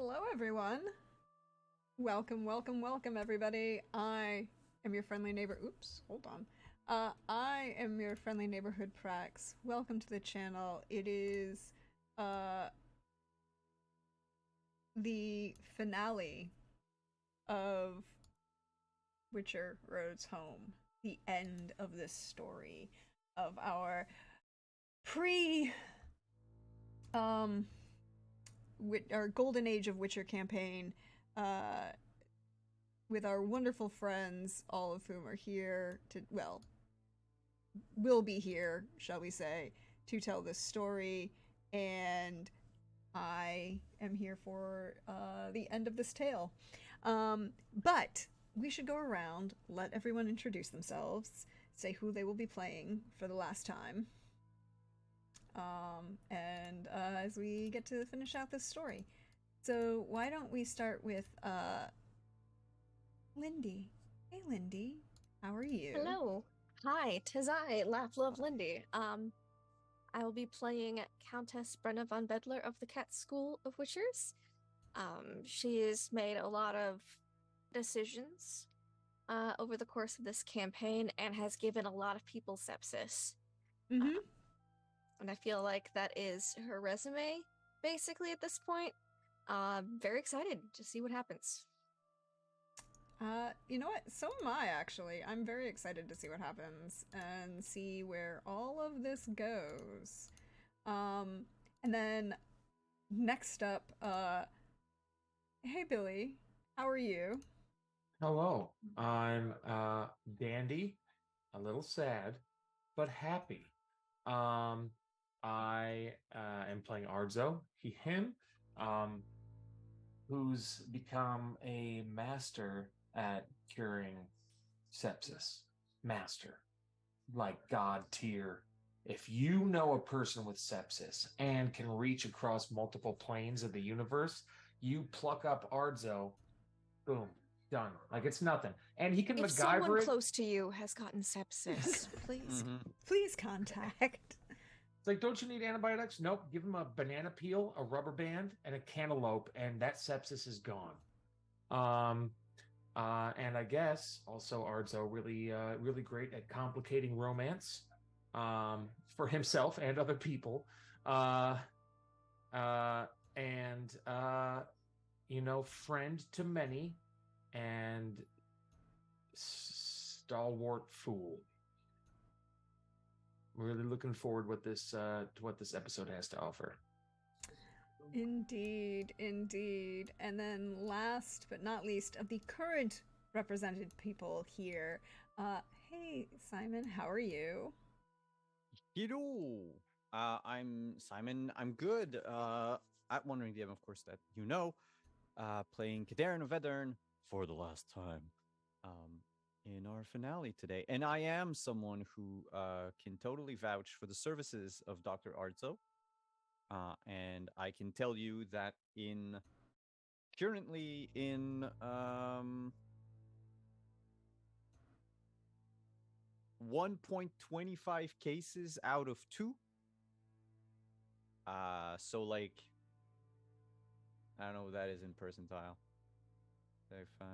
Hello, everyone. Welcome, welcome, welcome, everybody. I am your friendly neighbor. Oops, hold on. I am your friendly neighborhood Prax. Welcome to the channel. It is uh, the finale of Witcher Road's Home. The end of this story of our pre um our Golden Age of Witcher campaign. Uh, with our wonderful friends, all of whom are here to, well, will be here, shall we say, to tell this story. And I am here for the end of this tale. But we should go around, let everyone introduce themselves, say who they will be playing for the last time. And as we get to finish out this story. So why don't we start with Lindy. Hey, Lindy. How are you? Hello. Hi, tis I, Laugh Love Lindy. I will be playing Countess Brenna von Bedler of the Cat School of Witchers. She has made a lot of decisions over the course of this campaign and has given a lot of people sepsis. Mm-hmm. Um, and I feel like that is her resume, basically, at this point. Very excited to see what happens. You know what? So am I, actually. I'm very excited to see what happens and see where all of this goes. Um, and then next up, hey, Billy. How are you? Hello, I'm Dandy, a little sad, but happy. Um, I am playing Ardzo, him, um, who's become a master at curing sepsis. Master, like God tier. If you know a person with sepsis and can reach across multiple planes of the universe, you pluck up Ardzo, boom, done. Like it's nothing. And he can If someone MacGyver it. close to you has gotten sepsis, please. Please contact. It's like, don't you need antibiotics? Nope. Give him a banana peel, a rubber band, and a cantaloupe, and that sepsis is gone. Um, and I guess also Ardzo really great at complicating romance, for himself and other people. Uh, and friend to many, and stalwart fool. Really looking forward to what this episode has to offer. Indeed, indeed. And then last but not least of the current represented people here, hey, Simon, how are you? Hello, I'm Simon. I'm good. At Wandering DM, of course, that you know, playing Kaderin of Vedern for the last time, in our finale today. And I am someone who can totally vouch for the services of Dr. Arzo. And I can tell you that currently in 1.25 cases out of 2. So like, I don't know what that is in percentile. 35,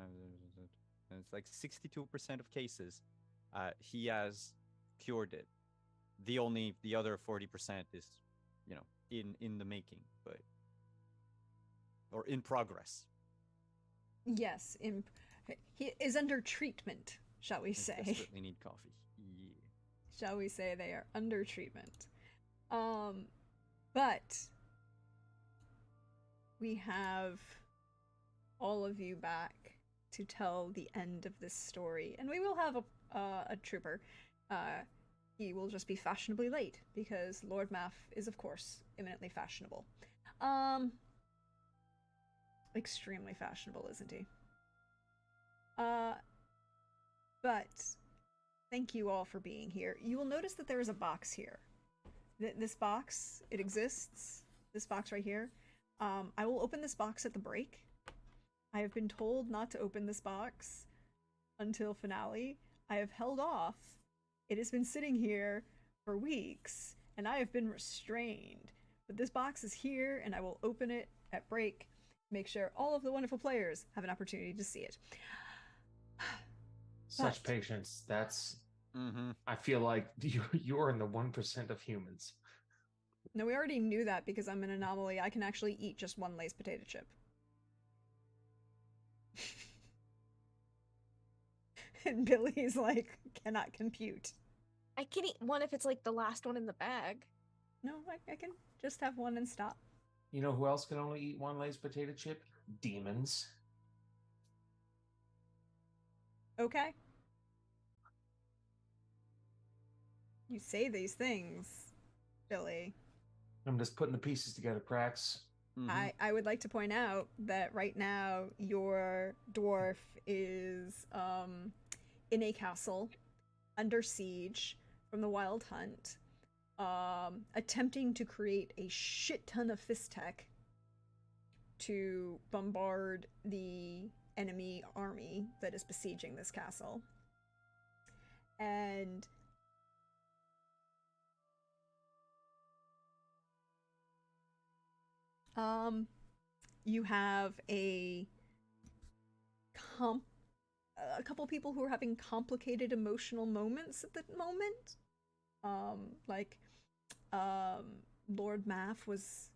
and it's like 62% of cases, he has cured it. The other 40% is, in the making, or in progress. Yes, he is under treatment, shall we I say. desperately need coffee. Yeah. Shall we say they are under treatment. But we have all of you back to tell the end of this story, and we will have a trooper. He will just be fashionably late because Lord Maff is, of course, eminently fashionable. Extremely fashionable, isn't he? But thank you all for being here. You will notice that there is a box here. This box, it exists. This box right here. I will open this box at the break. I have been told not to open this box until finale. I have held off. It has been sitting here for weeks, and I have been restrained. But this box is here, and I will open it at break. make sure all of the wonderful players have an opportunity to see it. Such But- patience. That's. Mm-hmm. I feel like you're in the 1% of humans. No, we already knew that because I'm an anomaly. I can actually eat just one Lay's potato chip. And Billy's like, cannot compute. I can eat one if it's like the last one in the bag. No, I can just have one and stop. You know who else can only eat one Lay's potato chip? Demons. Okay. You say these things, Billy. I'm just putting the pieces together, Prax. Mm-hmm. I would like to point out that right now your dwarf is in a castle under siege from the Wild Hunt, attempting to create a shit ton of fist tech to bombard the enemy army that is besieging this castle. And you have a couple people who are having complicated emotional moments at the moment. Like Lord Math was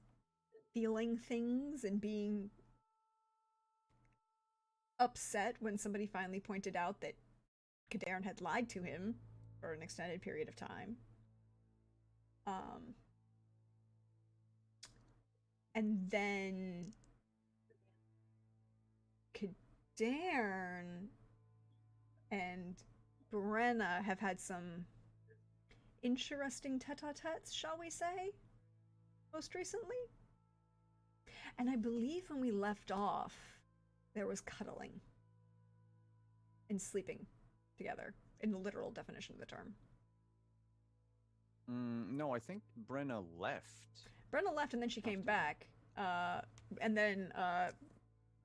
feeling things and being upset when somebody finally pointed out that Kadarn had lied to him for an extended period of time. And then Kadarn and Brenna have had some interesting tete-a-tetes, shall we say, most recently. And I believe when we left off, there was cuddling and sleeping together, in the literal definition of the term. No, I think Brenna left. Brenna left and then she came back. And then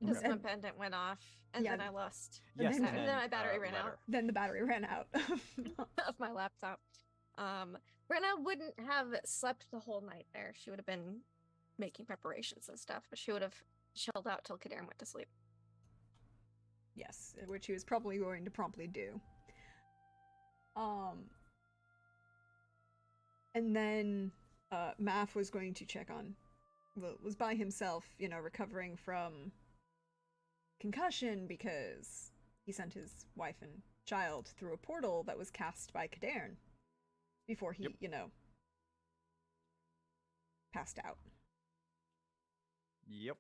Because my and pendant went off, and Yeah. then I lost. Yes, then- and then my battery ran out. letter. then the battery ran out. Of my laptop. Brenna wouldn't have slept the whole night there. She would have been making preparations and stuff, but she would have chilled out till Kadarn went to sleep. Yes, which he was probably going to promptly do. And then Math was going to check on, well, was by himself, recovering from concussion because he sent his wife and child through a portal that was cast by Kadarn before he, passed out. Yep.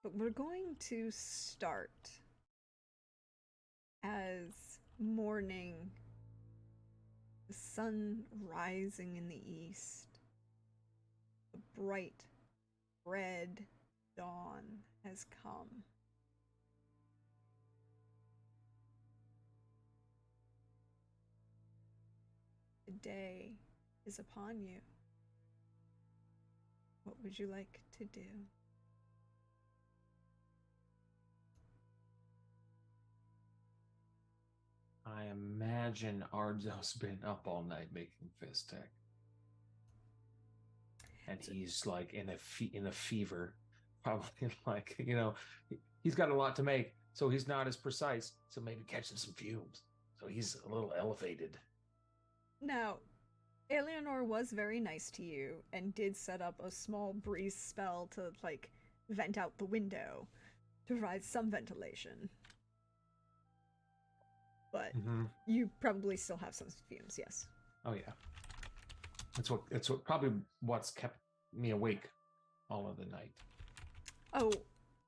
But we're going to start as morning, the sun rising in the east, the bright red dawn has come. The day is upon you. What would you like to do? I imagine Ardzo's been up all night making fist tech, and he's like in a fever, probably like he's got a lot to make, so he's not as precise. So maybe catching some fumes, so he's a little elevated. Now, Eleanor was very nice to you and did set up a small breeze spell to vent out the window to provide some ventilation. But you probably still have some fumes, yes. Oh yeah, it's probably what's kept me awake all of the night. Oh,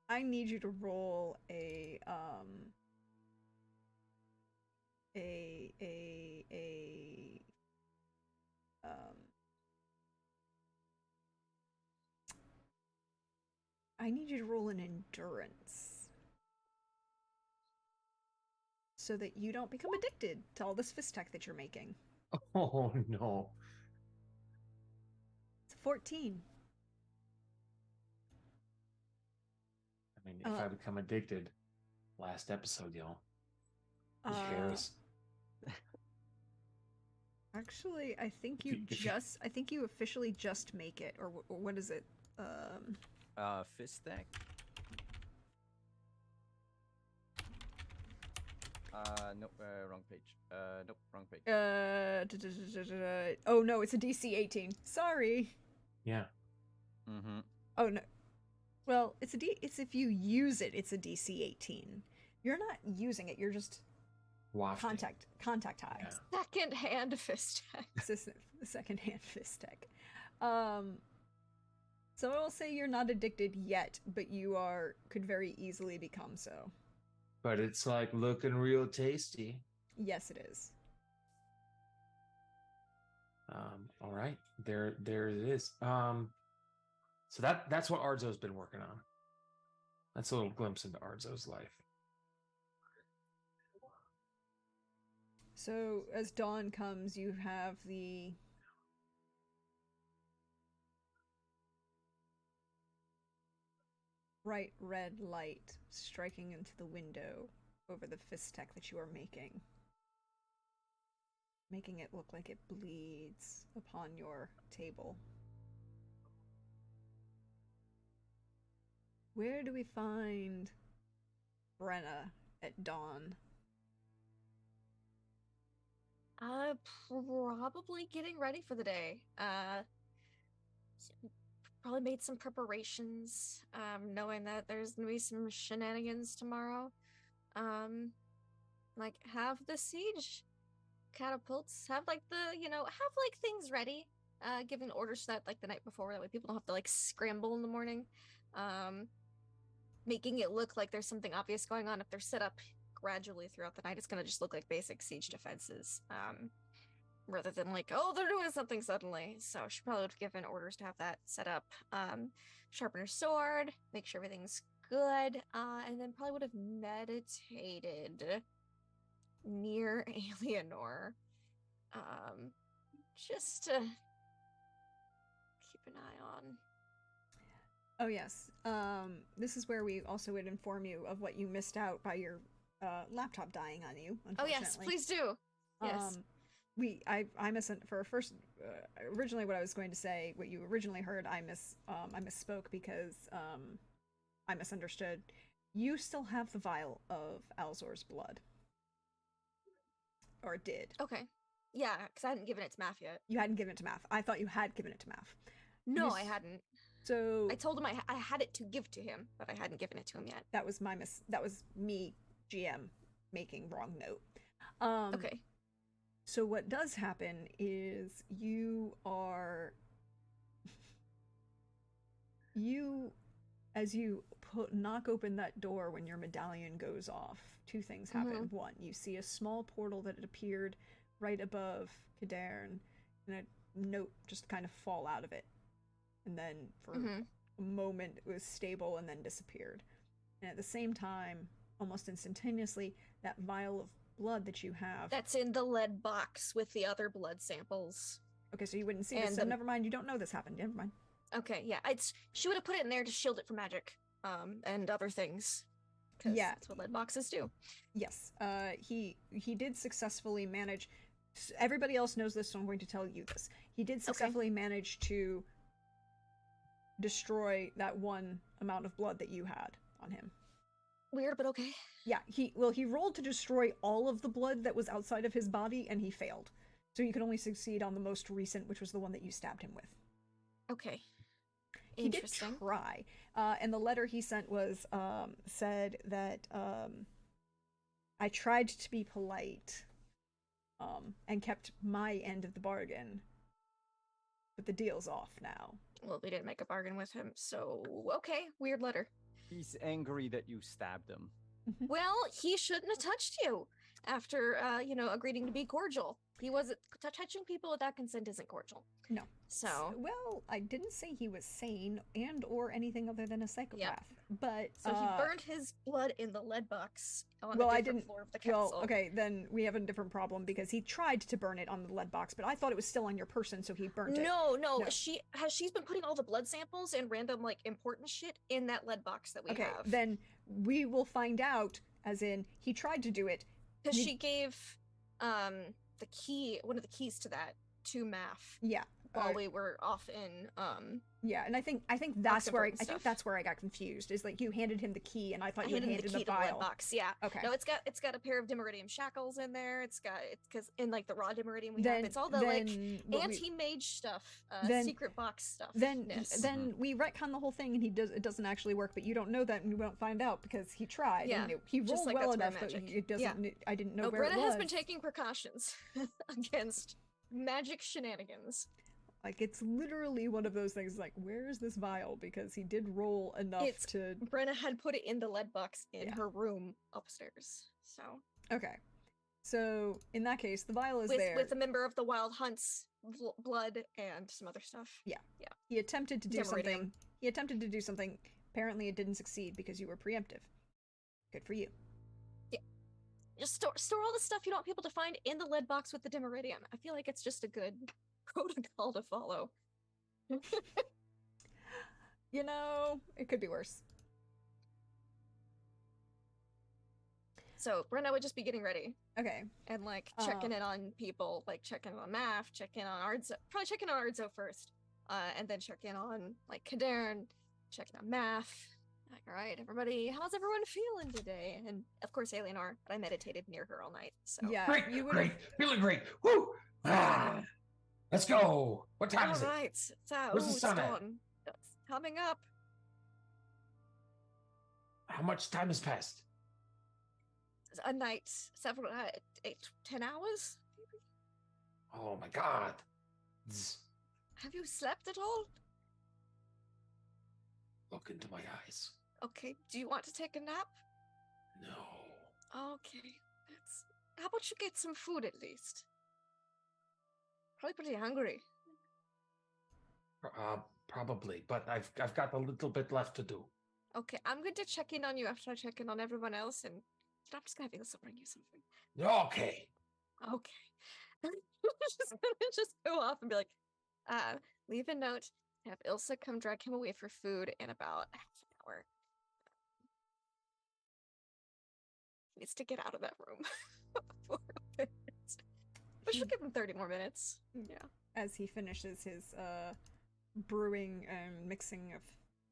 I need you to roll a I need you to roll an endurance so that you don't become addicted to all this fist tech that you're making. Oh no. It's a 14. I mean, if I become addicted, last episode, y'all. Who cares? Actually, I think you If you- I think you officially just make it, or what is it? Fist deck. Nope, wrong page. Nope, wrong page. Oh no, it's a DC 18. Sorry. Yeah. Mm-hmm. Oh no. Well, it's if you use it, it's a DC 18. You're not using it. You're just Wafting. contact high. Yeah. Second hand fist check. The second hand fist tech. So I will say you're not addicted yet, but you could very easily become so. But it's like looking real tasty. Yes, it is. All right, there it is. So that's what Arzo's been working on. That's a little glimpse into Arzo's life. So as dawn comes, you have the bright red light striking into the window over the fist tech that you are making it look like it bleeds upon your table. Where do we find Brenna at dawn? Probably getting ready for the day. Probably made some preparations, knowing that there's gonna be some shenanigans tomorrow. Like have the siege catapults, have like have like things ready, giving orders to that like the night before, that way people don't have to like scramble in the morning. Making it look like there's something obvious going on. If they're set up gradually throughout the night, it's gonna just look like basic siege defenses. Rather than like, oh, they're doing something suddenly. So she probably would have given orders to have that set up. Sharpen her sword, make sure everything's good, and then probably would have meditated near Alienor. Just to keep an eye on. Oh yes. This is where we also would inform you of what you missed out by your laptop dying on you. Oh yes, please do. Yes. I for first originally what I was going to say, what you originally heard, I misspoke because I misunderstood. You still have the vial of Alzor's blood, or did? Okay. Yeah, because I hadn't given it to Math yet. You hadn't given it to Math. I thought you had given it to Math. No, I hadn't. So I told him I had it to give to him, but I hadn't given it to him yet. That was that was me, GM, making wrong note. Okay. So what does happen is as you knock open that door when your medallion goes off, two things happen. Mm-hmm. One, you see a small portal that had appeared right above Cadarn, and a note just kind of fall out of it. And then for a moment it was stable and then disappeared. And at the same time, almost instantaneously, that vial of blood that you have. That's in the lead box with the other blood samples. Okay, so you wouldn't see this. So never mind, you don't know this happened. Never mind. Okay, yeah. She would have put it in there to shield it from magic, and other things. Yeah. That's what lead boxes do. Yes. He did successfully manage. Everybody else knows this, so I'm going to tell you this. He did successfully manage to destroy that one amount of blood that you had on him. Weird, but okay. Yeah, he rolled to destroy all of the blood that was outside of his body, and he failed. So you could only succeed on the most recent, which was the one that you stabbed him with. Okay. He did try. And the letter he sent was, said that, I tried to be polite, and kept my end of the bargain. But the deal's off now. Well, we didn't make a bargain with him, so okay, weird letter. He's angry that you stabbed him. Well, he shouldn't have touched you after, agreeing to be cordial. He wasn't touching people without consent isn't cordial. No. So well, I didn't say he was sane and or anything other than a psychopath. But so he burned his blood in the lead box on a different floor of the castle. Well, okay, then we have a different problem because he tried to burn it on the lead box, but I thought it was still on your person, so he burnt it. No. She's been putting all the blood samples and random like important shit in that lead box that we have. Okay, then we will find out. As in, he tried to do it because she gave one of the keys to that to Math Yeah. while we were off in Yeah, and I think that's where Oxenford and stuff. that's where I got confused. Is like you handed him the key, and I thought you had handed the key the to the lead vial. box. Yeah. Okay. No, it's got a pair of Dimeridium shackles in there. It's because in like the raw Dimeridium we Then have, it's all the like what we- anti-mage stuff, then- secret box stuff. Then we retcon the whole thing, and it doesn't actually work. But you don't know that, and you won't find out because he tried. Yeah, and he just rolled like well that's where enough, but magic- it doesn't. yeah. I didn't know No, where it Brenna was. has been taking precautions against magic shenanigans. Like it's literally one of those things. Like, where is this vial? Because he did roll enough to. Brenna had put it in the lead box in Yeah. her room upstairs. So Okay, so in that case, the vial is there. with a member of the Wild Hunts blood and some other stuff. He attempted to do Dimeridium. something. He attempted to do something. Apparently, it didn't succeed because you were preemptive. Good for you. Just store all the stuff you don't want people to find in the lead box with the Dimeridium. I feel like it's just a good protocol to follow. You know, it could be worse. So Brenna would just be getting ready Okay. and like checking in on people, like checking on Math, checking on Ardzo, probably checking on Ardzo first, and then checking on like Kadern, checking on Math. Like, all right, everybody, how's everyone feeling today? And of course, Alienor, but I meditated near her all night. So Yeah, Great, you would. great, feeling great. Woo! Ah, let's go. What time is it? all right, so Where's the it's sun at? dawn. It's coming up. How much time has passed? A night, several 10 hours. Maybe? Oh my God. Zzz. Have you slept at all? Look into my eyes. Okay. Do you want to take a nap? No. Okay. How about you get some food at least? Probably pretty hungry. Probably, but I've got a little bit left to do. Okay, I'm going to check in on you after I check in on everyone else, and I'm just gonna have Ilsa bring you something. Okay. Okay. just go off and be like, leave a note. Have Ilsa come drag him away for food in about half an hour. He needs to get out of that room before it opens. But she'll give him 30 more minutes. Yeah. As he finishes his brewing and mixing of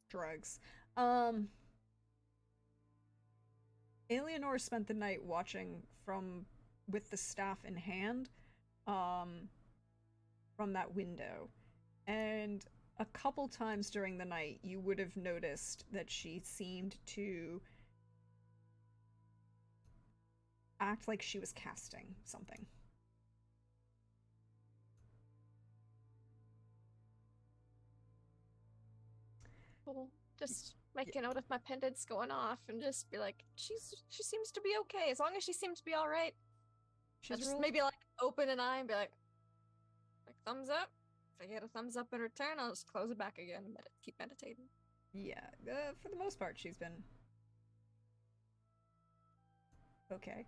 drugs. Alienor spent the night watching with the staff in hand from that window, and a couple times during the night you would have noticed that she seemed to act like she was casting something. Cool. Just make a note of my pendants going off and just be like, she seems to be okay. As long as she seems to be all right. I'll just maybe like open an eye and be like thumbs up. If I get a thumbs up in return, I'll just close it back again and keep meditating. Yeah, for the most part, she's been okay.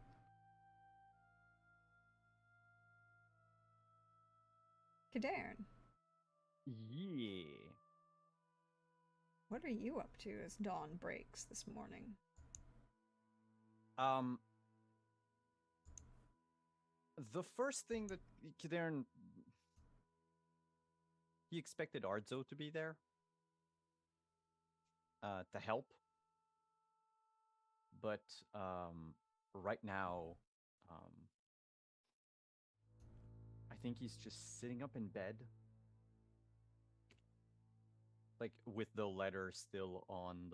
Kadern, Yeah. what are you up to as dawn breaks this morning? The first thing that Kadern, he expected Ardzo to be there to help, but right now, I think he's just sitting up in bed, like with the letter still on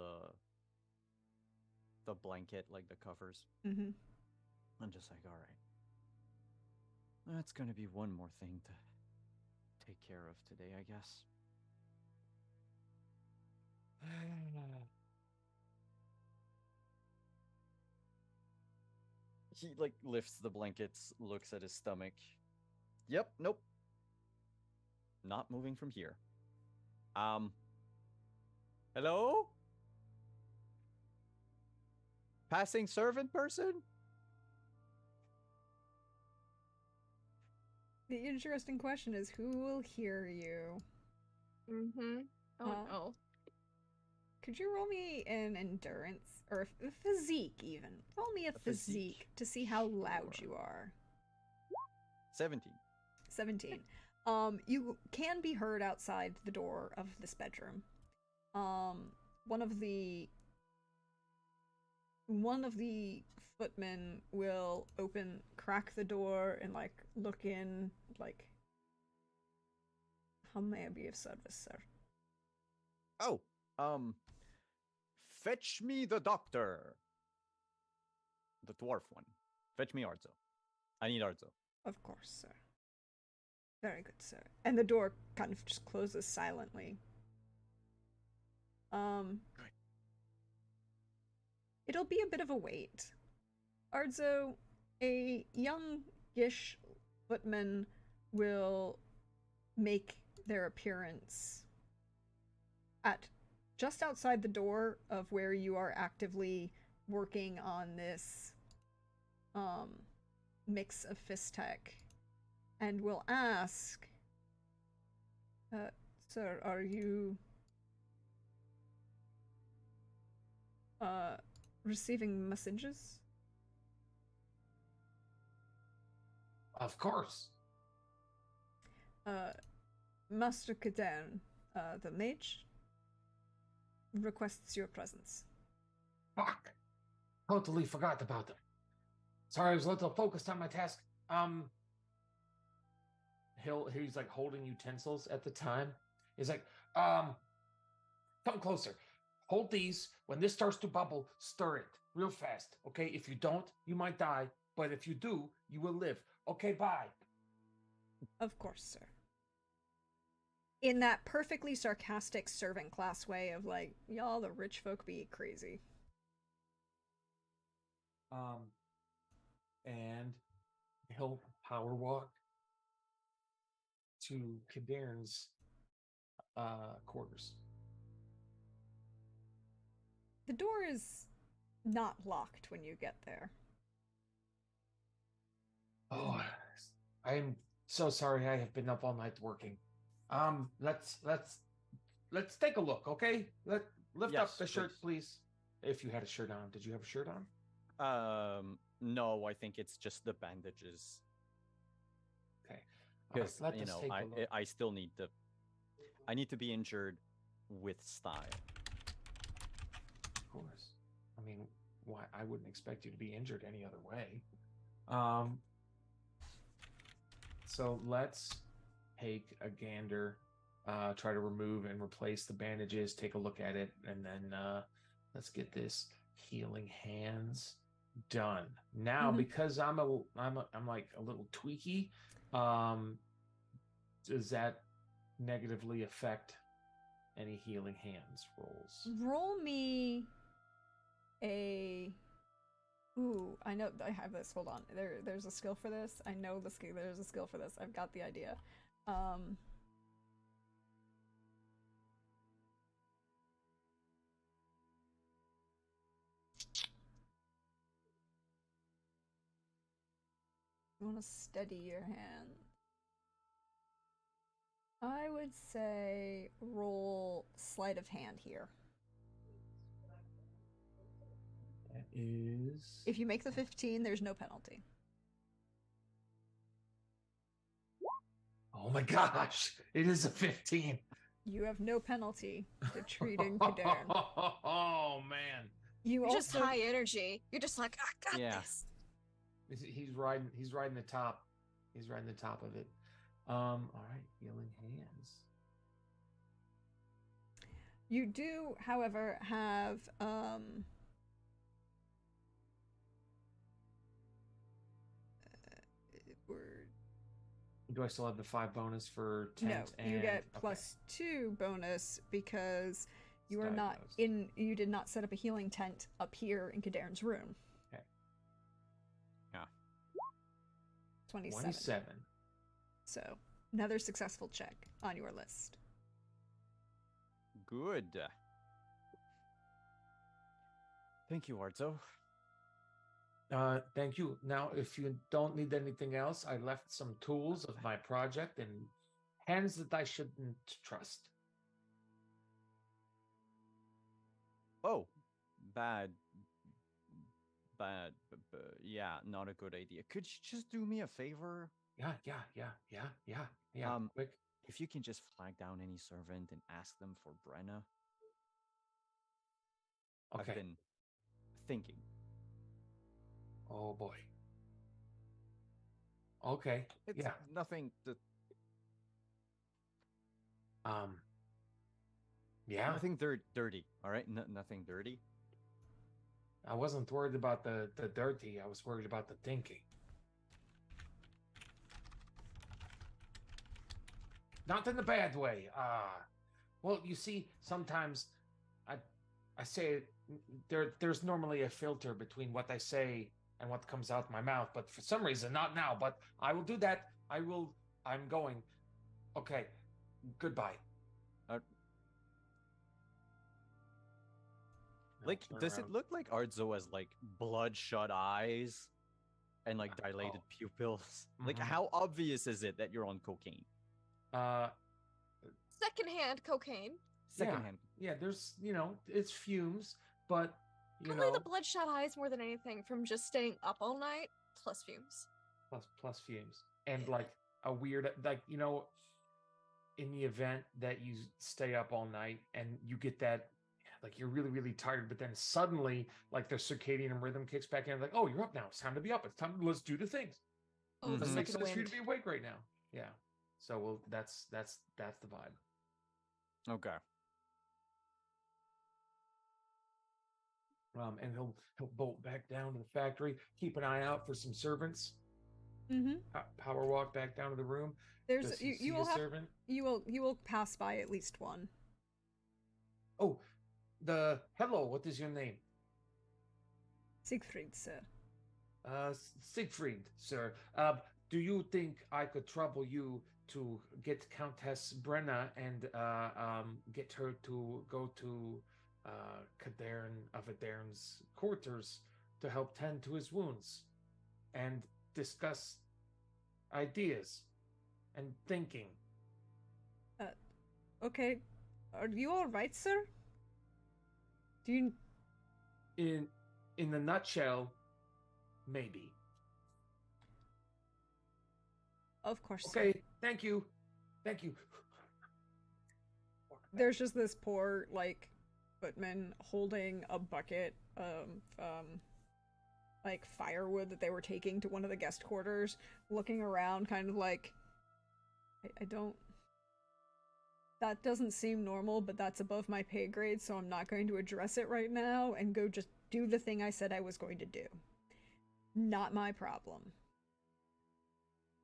the blanket, like the covers. Mm-hmm. I'm just like, all right. That's going to be one more thing to take care of today, I guess. He, like, lifts the blankets, looks at his stomach. Yep, nope. Not moving from here. Hello? Passing servant person? The interesting question is, who will hear you? Mm-hmm. Oh no. Could you roll me an endurance or a physique even? Roll me a physique to see how loud Sure. you are. 17. 17. You can be heard outside the door of this bedroom. One of the footmen will crack the door and like look in, like, how may I be of service, sir? Oh, fetch me the doctor. The dwarf one. Fetch me Arzo. I need Arzo. Of course, sir. Very good, sir. And the door kind of just closes silently. It'll be a bit of a wait. Arzo, a youngish footman will make their appearance at just outside the door of where you are actively working on this mix of Fistech, and will ask, sir, are you receiving messages? Of course. Master Kadern, the mage, requests your presence. Fuck. Totally forgot about them. Sorry, I was a little focused on my task. He's like holding utensils at the time. He's like, come closer. Hold these. When this starts to bubble, stir it real fast. Okay? If you don't, you might die. But if you do, you will live. Okay, bye. Of course, sir. In that perfectly sarcastic servant class way of like, y'all, the rich folk be crazy. And he'll power walk to Kadern's quarters. The door is not locked when you get there. Oh, I am so sorry. I have been up all night working. Let's take a look, okay? Lift up the shirt, please. If you had a shirt on, did you have a shirt on? No, I think it's just the bandages. Okay, because right, you know, I still need I need to be injured with style. Of course. I mean, why? I wouldn't expect you to be injured any other way. So let's take a gander, try to remove and replace the bandages, take a look at it, and then let's get this healing hands done. Now, because I'm like a little tweaky, does that negatively affect any healing hands rolls? Roll me a... Ooh, I know I have this. Hold on. There's a skill for this. I know the skill. There's a skill for this. I've got the idea. You want to steady your hand. I would say roll sleight of hand here. That is... If you make the 15, there's no penalty. Oh my gosh! It is a 15! You have no penalty to treating Kadern. Oh man! You're also just high energy. You're just like, I got this. He's riding the top. He's riding the top of it. All right, healing hands. You do, however, have Do I still have the 5 bonus for tent? No, you get +2 bonus because you are not in. You did not set up a healing tent up here in Kadern's room. Okay. Yeah. 27. So another successful check on your list. Good. Thank you, Arzo. Thank you. Now, if you don't need anything else, I left some tools of my project in hands that I shouldn't trust. Oh, bad. Yeah, not a good idea. Could you just do me a favor? Yeah. Um, Quick. if you can just flag down any servant and ask them for Brenna. I've Okay. been thinking. Oh boy. Okay. It's Yeah. nothing Um. Yeah. nothing dirty. All right, nothing dirty. I wasn't worried about the dirty. I was worried about the thinking. Not in the bad way. Well, you see, sometimes I I say there's normally a filter between what I say and what comes out my mouth, but for some reason, not now. But I will do that. I'm going. Okay. Goodbye. Uh, I'll like, turn does it around. look like Arzo has like bloodshot eyes and like dilated pupils? Like, Mhm. how obvious is it that you're on cocaine? Uh, Secondhand cocaine. Secondhand. yeah. There's it's fumes, but Probably the bloodshot eyes more than anything from just staying up all night, plus fumes. plus fumes and like a weird like in the event that you stay up all night and you get that like you're really really tired but then suddenly like the circadian rhythm kicks back in like oh you're up now it's time to be up it's time let's do the things Oh, Mhm. the doesn't make second sense for you wind. to be awake right now yeah so well that's the vibe. Okay. And he'll bolt back down to the factory keep an eye out for some servants Mm-hmm. power walk back down to the room. There's Does he you see will a have servant? you will pass by at least one. Oh, the hello. What is your name? Siegfried, sir. Siegfried, sir. Do you think I could trouble you to get Countess Brenna and get her to go to Kadern of Adern's quarters to help tend to his wounds and discuss ideas and thinking? Okay. Are you all right, sir? Do you In the nutshell, maybe. Of course, sir. Okay, thank you. Thank you. There's just this poor like footman holding a bucket of like firewood that they were taking to one of the guest quarters, looking around kind of like I don't that doesn't seem normal, but that's above my pay grade, so I'm not going to address it right now and go just do the thing I said I was going to do. Not my problem.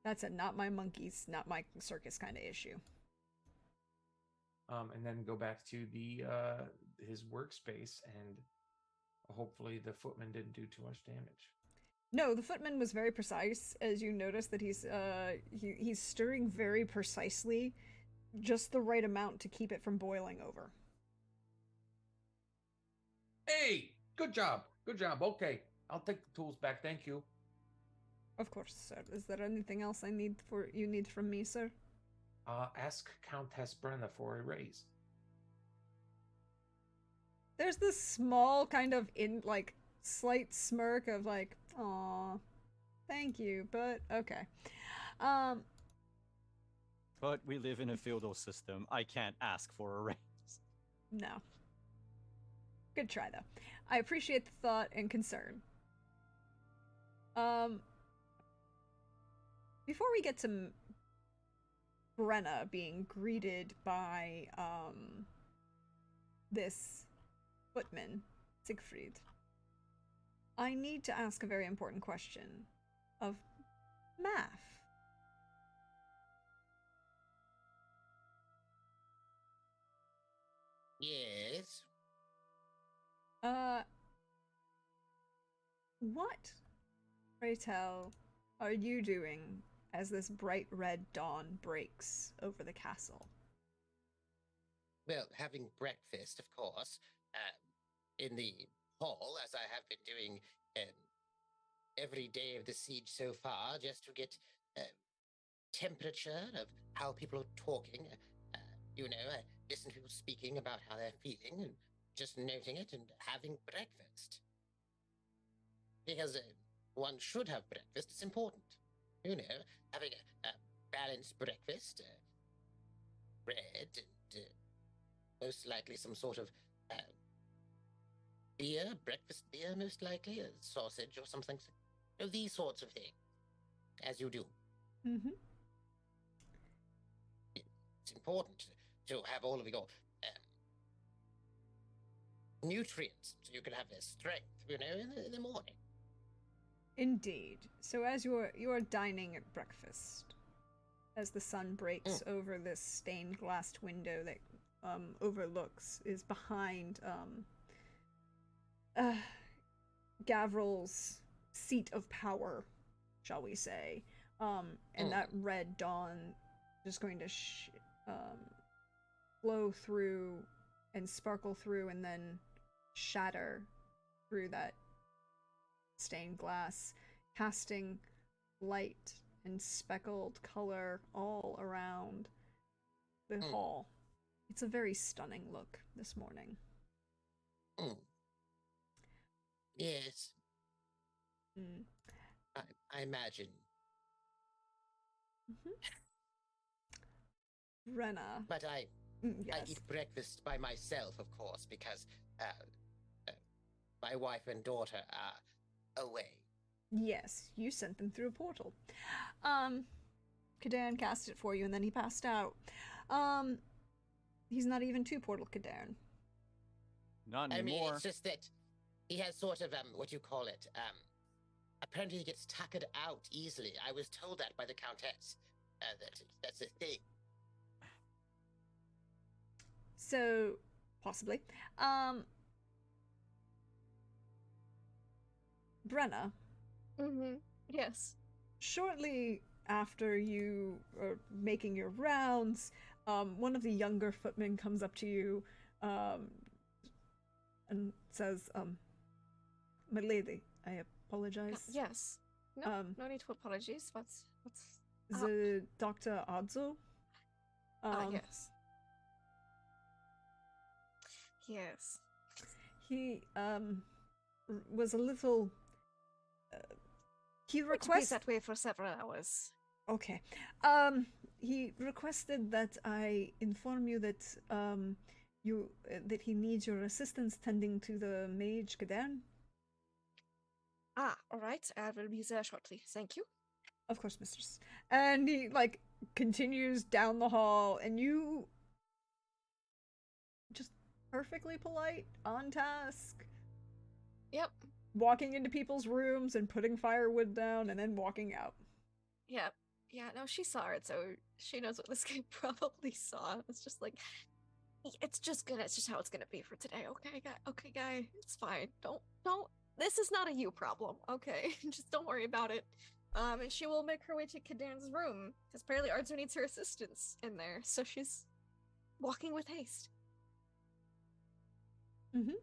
That's a not my monkeys, not my circus kind of issue. And then go back to the his workspace, and hopefully the footman didn't do too much damage. No, the footman was very precise, as you notice that he's stirring very precisely, just the right amount to keep it from boiling over. Hey, good job, good job. Okay, I'll take the tools back. Thank you. Of course, sir. Is there anything else you need from me, sir? Ask Countess Brenna for a raise. There's this small kind of slight smirk of like, aw, thank you, but okay. But we live in a feudal system. I can't ask for a raise. No. Good try though. I appreciate the thought and concern. Before we get to Brenna being greeted by this footman, Siegfried, I need to ask a very important question of Math. Yes. What, pray tell, are you doing as this bright red dawn breaks over the castle? Well, having breakfast, of course, in the hall, as I have been doing every day of the siege so far, just to get temperature of how people are talking. I listen to people speaking about how they're feeling and just noting it and having breakfast. Because one should have breakfast, it's important. you know, having a balanced breakfast, bread, and most likely some sort of beer, breakfast beer, most likely, a sausage or something. You know, these sorts of things, as you do. Mm-hmm. It's important to have all of your nutrients so you can have their strength, you know, in the morning. Indeed. So as you're dining at breakfast, as the sun breaks over this stained glass window that overlooks is behind Gavril's seat of power, shall we say. And that red dawn just going to flow through and sparkle through and then shatter through that stained glass, casting light and speckled color all around the hall. It's a very stunning look this morning. Yes. Mm. I imagine. Brenna. But I yes. eat breakfast by myself, of course, because my wife and daughter are away. Yes, you sent them through a portal. Kadarn cast it for you and then he passed out. He's not even to Portal Kadarn. Not I anymore. mean, it's just that he has sort of, what do you call it? Apparently he gets tuckered out easily. I was told that by the Countess. That's a thing. So, possibly. Brenna. Mm-hmm. Yes. Shortly after you are making your rounds, one of the younger footmen comes up to you, and says, "My lady, I apologize." Yes. No, no need to apologies. What's the Dr. Adzo? Yes. Yes. He was a little. He Be requested that way for several hours. Okay. He requested that I inform you that that he needs your assistance tending to the mage Kadarn. All right. I will be there shortly. Thank you. Of course, mistress. And he continues down the hall, and you just perfectly polite, on task. Yep. Walking into people's rooms and putting firewood down, and then walking out. Yep. Yeah, no, she saw it, so she knows what this guy probably saw. It's just like, it's just how it's gonna be for today. Okay, guy, it's fine. Don't. This is not a you problem. Okay, just don't worry about it. And she will make her way to Kadarn's room because apparently Arzo needs her assistance in there, so she's walking with haste. Mm-hmm.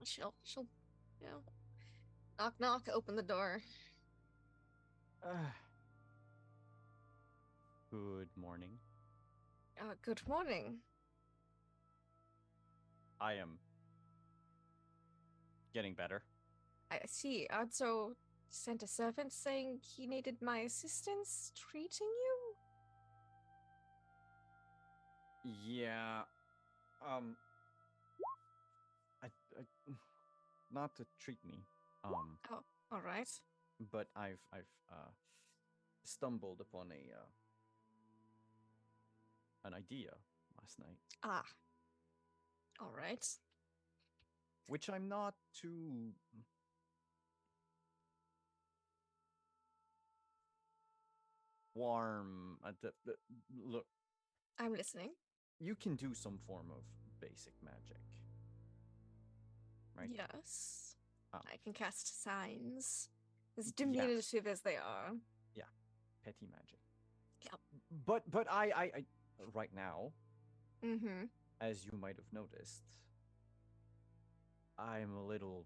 She'll, you know, knock, knock, open the door. Good morning. Good morning. I am getting better. I see. Arzo sent a servant saying he needed my assistance treating you? Yeah. I not to treat me. Oh, all right. But I've stumbled upon an idea last night. All right. Which I'm not too warm at look. I'm listening. You can do some form of basic magic, right? Yes. I can cast signs, as diminutive as they are. Yeah, petty magic. Yep. But I right now, as you might have noticed, I'm a little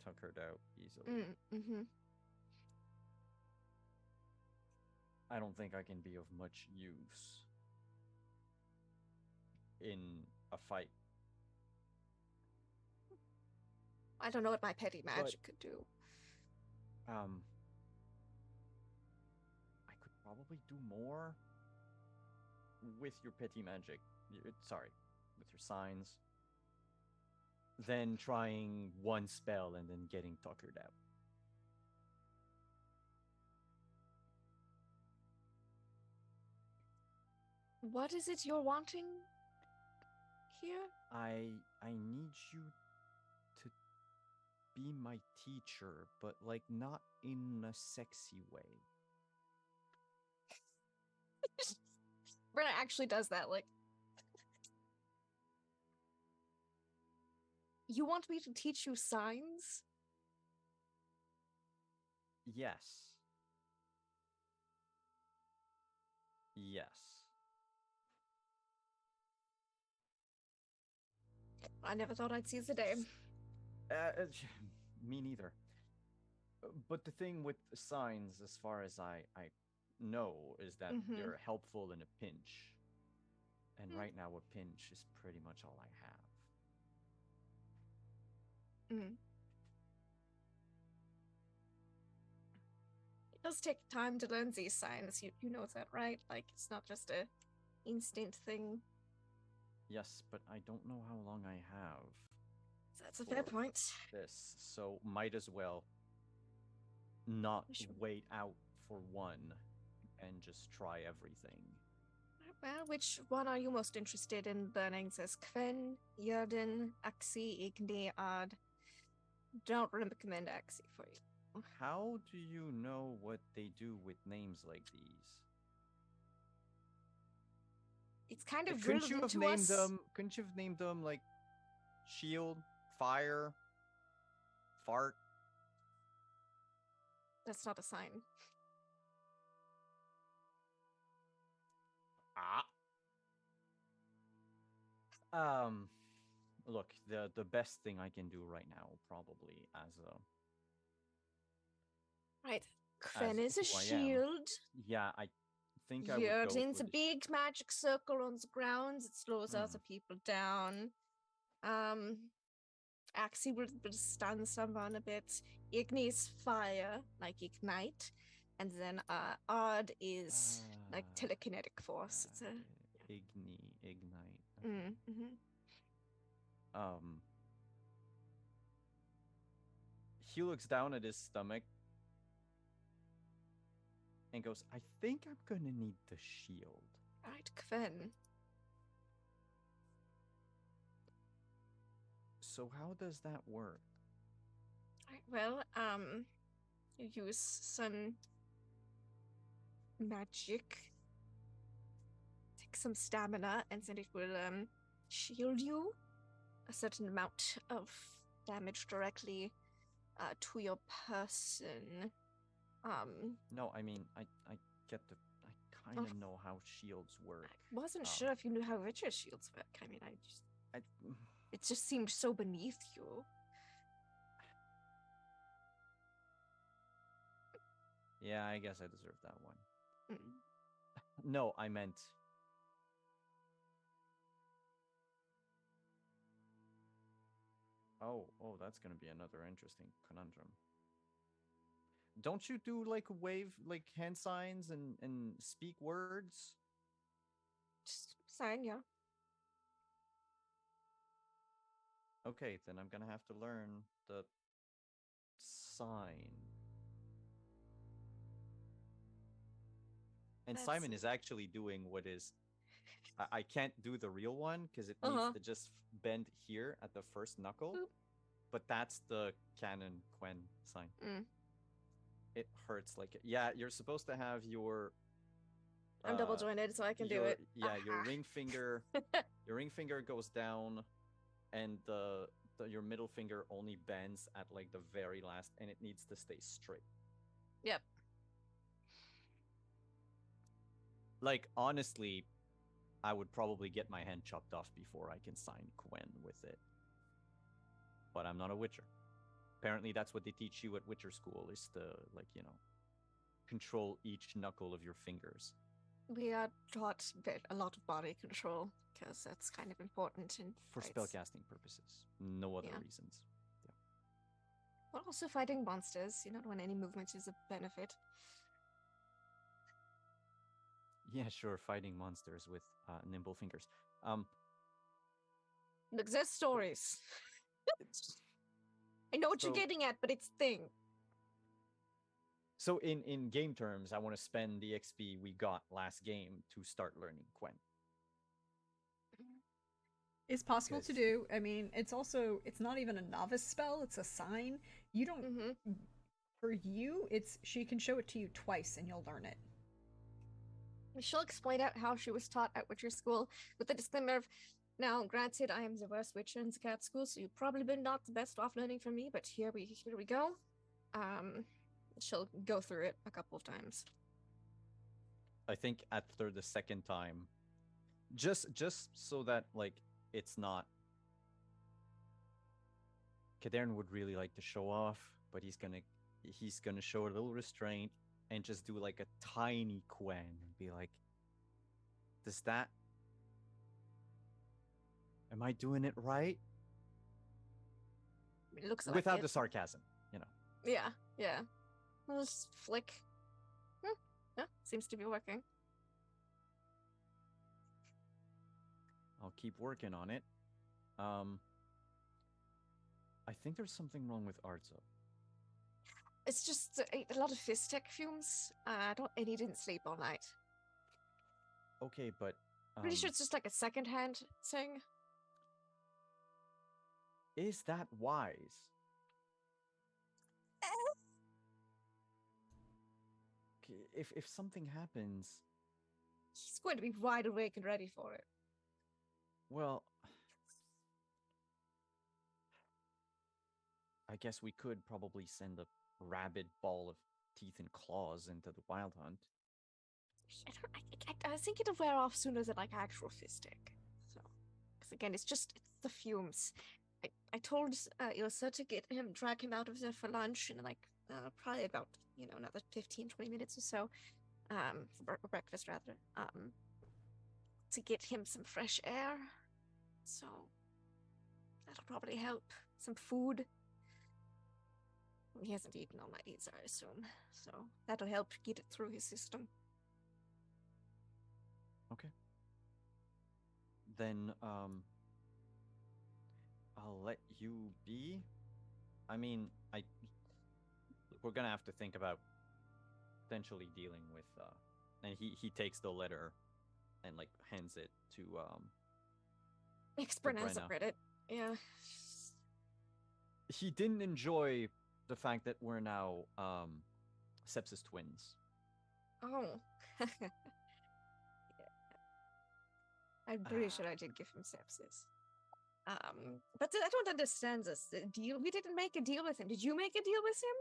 tuckered out easily. I don't think I can be of much use in a fight. I don't know what my petty magic could do. I could probably do more with your petty magic. Sorry, with your signs. Than trying one spell and then getting tuckered out. What is it you're wanting here? I need you to be my teacher, but like not in a sexy way. Brenna actually does that, like. You want me to teach you signs? Yes. Yes. I never thought I'd see the day. Me neither. But the thing with the signs, as far as I know, is that they're helpful in a pinch. And right now, a pinch is pretty much all I have. It does take time to learn these signs. You know that, right? Like, it's not just a instant thing. Yes, but I don't know how long I have. That's a fair point. This, so might as well not wait out for one and just try everything. Well, which one are you most interested in learning? Says Kven, Yerden, Axi, Igni, Ad. Don't recommend Axi for you. How do you know what they do with names like these? It's kind of couldn't you have named us. them? Couldn't you have named them like shield, fire, fart? That's not a sign. Look, the best thing I can do right now, probably as a right. Kven is a shield. Yeah, I think I would go Yerden's a big magic circle on the ground. It slows other people down. Axie would stun someone a bit. Igni's fire, like ignite. And then Odd is like telekinetic force. It's a ignite. He looks down at his stomach and goes, I think I'm gonna need the shield. Right, Kven. So how does that work? Right, well, you use some magic. Take some stamina, and then it will shield you a certain amount of damage directly to your person. No, I mean, I get the. I kind of know how shields work. I wasn't sure if you knew how Witcher shields work. I mean, it just seemed so beneath you. Yeah, I guess I deserve that one. No, I meant. Oh, that's gonna be another interesting conundrum. Don't you do like wave, like hand signs and speak words? Just sign, yeah. Okay, then I'm gonna have to learn the sign. And Simon is actually doing what is... I can't do the real one because it needs to just bend here at the first knuckle. Boop. But that's the canon Quen sign. It hurts like it. Yeah, you're supposed to have your... I'm double jointed, so I can do it. Yeah, your ring finger... your ring finger goes down, and your middle finger only bends at like the very last, and it needs to stay straight. Yep. Like, honestly, I would probably get my hand chopped off before I can sign Quen with it. But I'm not a Witcher. Apparently that's what they teach you at Witcher school, is to, like, you know, control each knuckle of your fingers. We are taught a lot of body control, because that's kind of important in for fights. spellcasting purposes. No other reasons. But also fighting monsters, when any movement is a benefit. Yeah, sure, fighting monsters with nimble fingers. Look, there's stories. I know what you're So- getting at, but it's thing. So in game terms, I want to spend the XP we got last game to start learning Quen. It's possible to Because- do. I mean, it's not even a novice spell, it's a sign. You don't Mm-hmm. For you, it's she can show it to you twice and you'll learn it. She'll explain out how she was taught at Witcher School with the disclaimer of, now, granted, I am the worst Witcher in the cat school, so you've probably been not the best off learning from me, but here we go. She'll go through it a couple of times. I think after the second time, just so that like it's not. Kadern would really like to show off, but he's gonna show a little restraint and just do like a tiny Quen and be like, "Does that? Am I doing it right?" It looks like Without it. the sarcasm, Yeah. We'll just flick. Yeah, seems to be working. I'll keep working on it. I think there's something wrong with Arzo. It's just a lot of Fizz-Tech fumes. And he didn't sleep all night. Okay, but Pretty sure it's just like a secondhand thing. is that wise? If something happens, He's going to be wide awake and ready for it. well, I guess we could probably send a rabid ball of teeth and claws into the wild hunt. I think it'll wear off sooner than like actual Fizz-Tech. So, because again, it's the fumes. I told Ilsa to drag him out of there for lunch in like probably about another 15-20 minutes or so, for breakfast rather, to get him some fresh air. So that'll probably help. Some food. He hasn't eaten all night either, I assume. So that'll help get it through his system. Okay. Then I'll let you be. I mean, we're gonna have to think about potentially dealing with and he takes the letter and like hands it to Expert has Brenna. read it. Yeah. he didn't enjoy the fact that we're now sepsis twins. Oh. Yeah. I'm pretty sure I did give him sepsis. But I don't understand this deal. We didn't make a deal with him. Did you make a deal with him?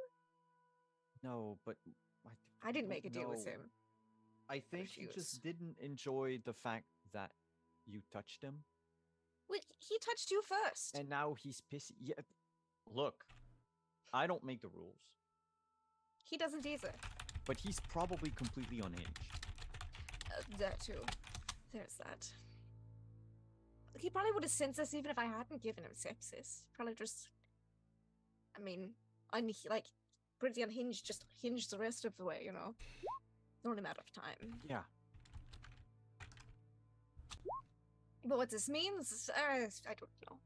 No, but I didn't make a deal with know. him. I think he refuse. just didn't enjoy the fact that you touched him, Wait, he touched you first. and now he's pissy. Yeah, look, I don't make the rules, He doesn't either. but he's probably completely unhinged. That too. There's that. He probably would have sensed us even if I hadn't given him sepsis. Probably just, I mean, pretty unhinged, just hinged the rest of the way, It's only a matter of time. Yeah, But what this means, I don't know.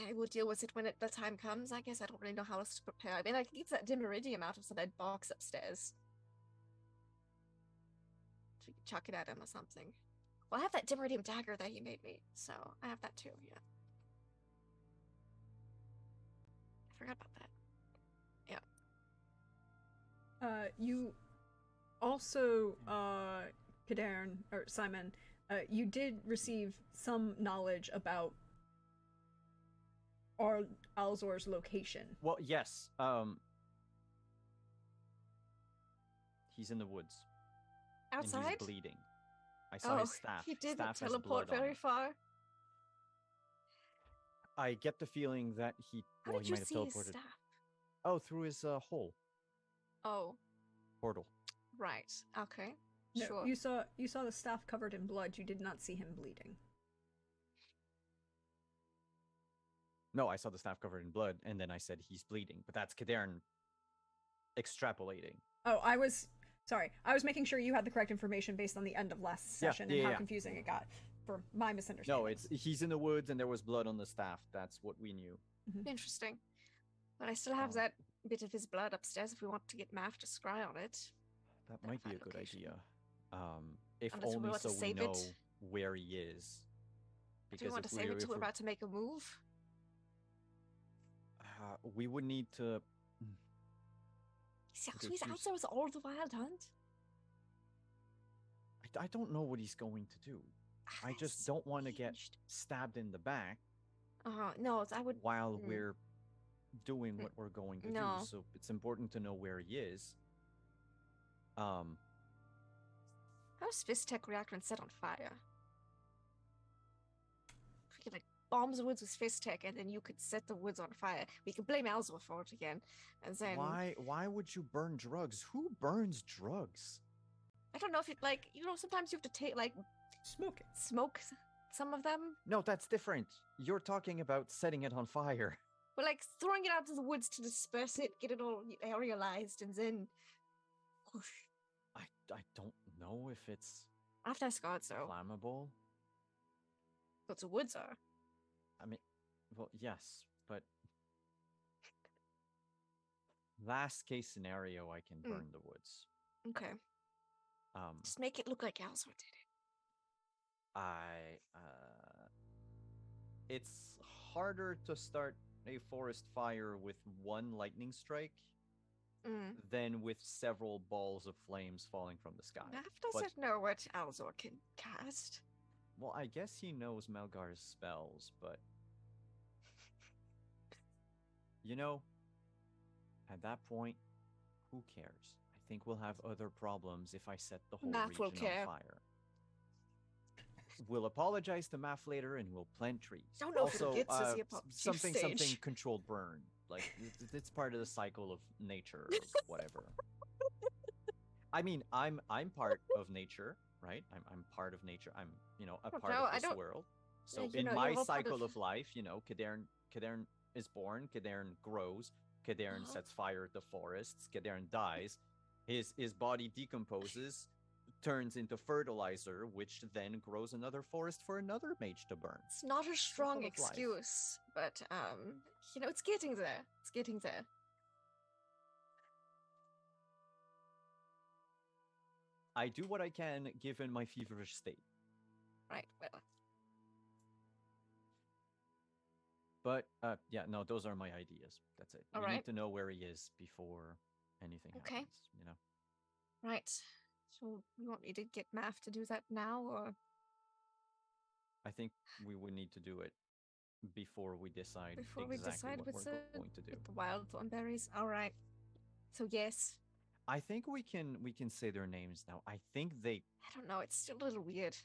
I will deal with it when the time comes. I guess I don't really know how else to prepare. I mean, I can get that Dimeridium out of some box upstairs. To chuck it at him or something. Well, I have that Dimeridium dagger that he made me, so I have that too, yeah. I forgot about that. You also, Kadern, or Simon, you did receive some knowledge about Alzor's location. well, yes. He's in the woods. And Outside? he's bleeding. I saw his staff. He didn't Staff has teleport blood on very it. far. I get the feeling that he How he did you might have see his teleported. staff? Oh, through his hole Oh, portal. right. Okay. No, Sure. you saw the staff covered in blood. You did not see him bleeding. No, I saw the staff covered in blood, and then I said he's bleeding. But that's Kadern extrapolating. Oh, I was sorry. I was making sure you had the correct information based on the end of last session and how confusing it got for my misunderstanding. No, it's he's in the woods and there was blood on the staff. That's what we knew. Interesting. But I still have that bit of his blood upstairs if we want to get Math to scry on it. That might be a good idea. If Unless we only want to so we save know it. where he is. Do we want to save it till we're about to make a move? We would need to. He's out there with all the wild hunt. I don't know what he's going to do. I just don't want to get stabbed in the back. No, I would. While we're doing what we're going to do, No. so it's important to know where he is. How does Fistek react when set on fire? If we could like bomb the woods with Fistek, and then you could set the woods on fire. We could blame Alzor for it again, and then Why would you burn drugs? Who burns drugs? I don't know if it like sometimes you have to take like Smoke it. smoke some of them. No, that's different. You're talking about setting it on fire. But like throwing it out to the woods to disperse it, get it all aerialized, and then whoosh. I don't know if it's I have to ask God, so flammable. what the woods are. I mean, well, yes, but last case scenario, I can burn the woods. Okay. Just make it look like Alzor did it. It's harder to start a forest fire with one lightning strike than with several balls of flames falling from the sky. Math doesn't know what Alzor can cast. Well, I guess he knows Melgar's spells, but at that point, who cares? I think we'll have other problems if I set the whole Math will region care. on fire. We'll apologize to Math later, and we'll plant trees. Don't know if it'll also, get to the apology something stage. controlled burn. Like it's part of the cycle of nature, or whatever. I mean, I'm part of nature, right? I'm part of nature. I'm a part of this world. So in my you're all part cycle of- of life, Kadern is born, Kadern grows, Kadern sets fire to forests, Kadern dies, his body decomposes, turns into fertilizer, which then grows another forest for another mage to burn. It's not a strong of life. excuse, but it's getting there. It's getting there. I do what I can given my feverish state. Right. Well, But yeah, no, those are my ideas. That's it. All We right. need to know where he is before anything Okay. happens. right. So you want me to get Math to do that now, or I think we would need to do it before we decide before we exactly decide what what's we're going to do. with the wild thornberries? All right. So yes. I think we can say their names now. I think they I don't know. It's still a little weird.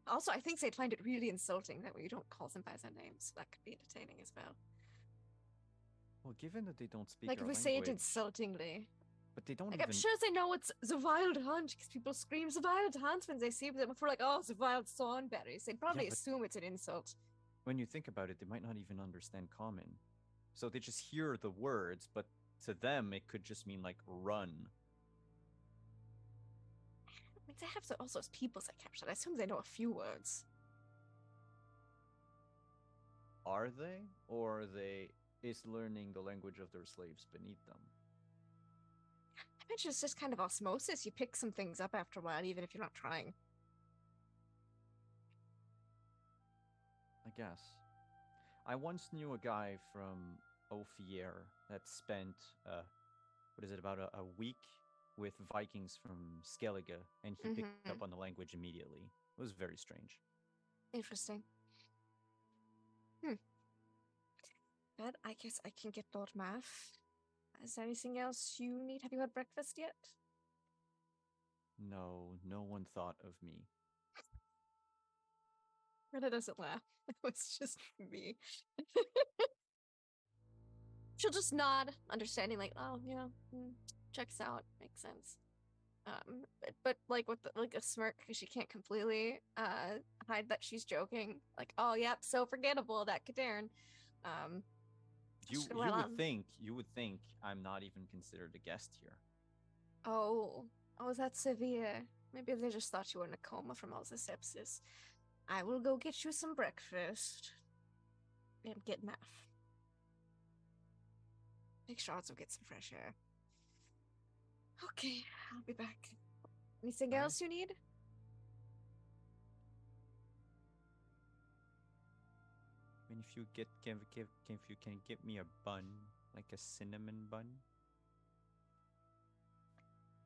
Also, I think they'd find it really insulting that we don't call them by their names. That could be entertaining as well. well, given that they don't speak Like our if we say it language, insultingly. but they don't Like even I'm sure they know it's the wild hunt because people scream the wild hunt when they see them. If we're like, oh, it's the wild thornberries, they'd probably but- assume it's an insult. when you think about it, they might not even understand common. So they just hear the words, but to them it could just mean like run. I mean, they have all those peoples that captured. I assume they know a few words. Are they? Or they is learning the language of their slaves beneath them? I imagine it's just kind of osmosis. You pick some things up after a while, even if you're not trying. I guess. I once knew a guy from Ophir that spent about a week with Vikings from Skellige, and he picked up on the language immediately. It was very strange. Interesting. But I guess I can get Lord Math. Is there anything else you need? Have you had breakfast yet? No, no one thought of me. Retta doesn't laugh. It was just me. She'll just nod, understanding, like, oh, yeah, checks out, makes sense. but like with like a smirk because she can't completely hide that she's joking. Like, oh yep, so forgettable that Cadarn. You Sure, you well, would think I'm not even considered a guest here. Oh, is that severe? Maybe they just thought you were in a coma from all the sepsis. I will go get you some breakfast and get math. Make sure to get some fresh air. Okay, I'll be back. Anything Alright. else you need? I mean, if you can get me a bun, like a cinnamon bun.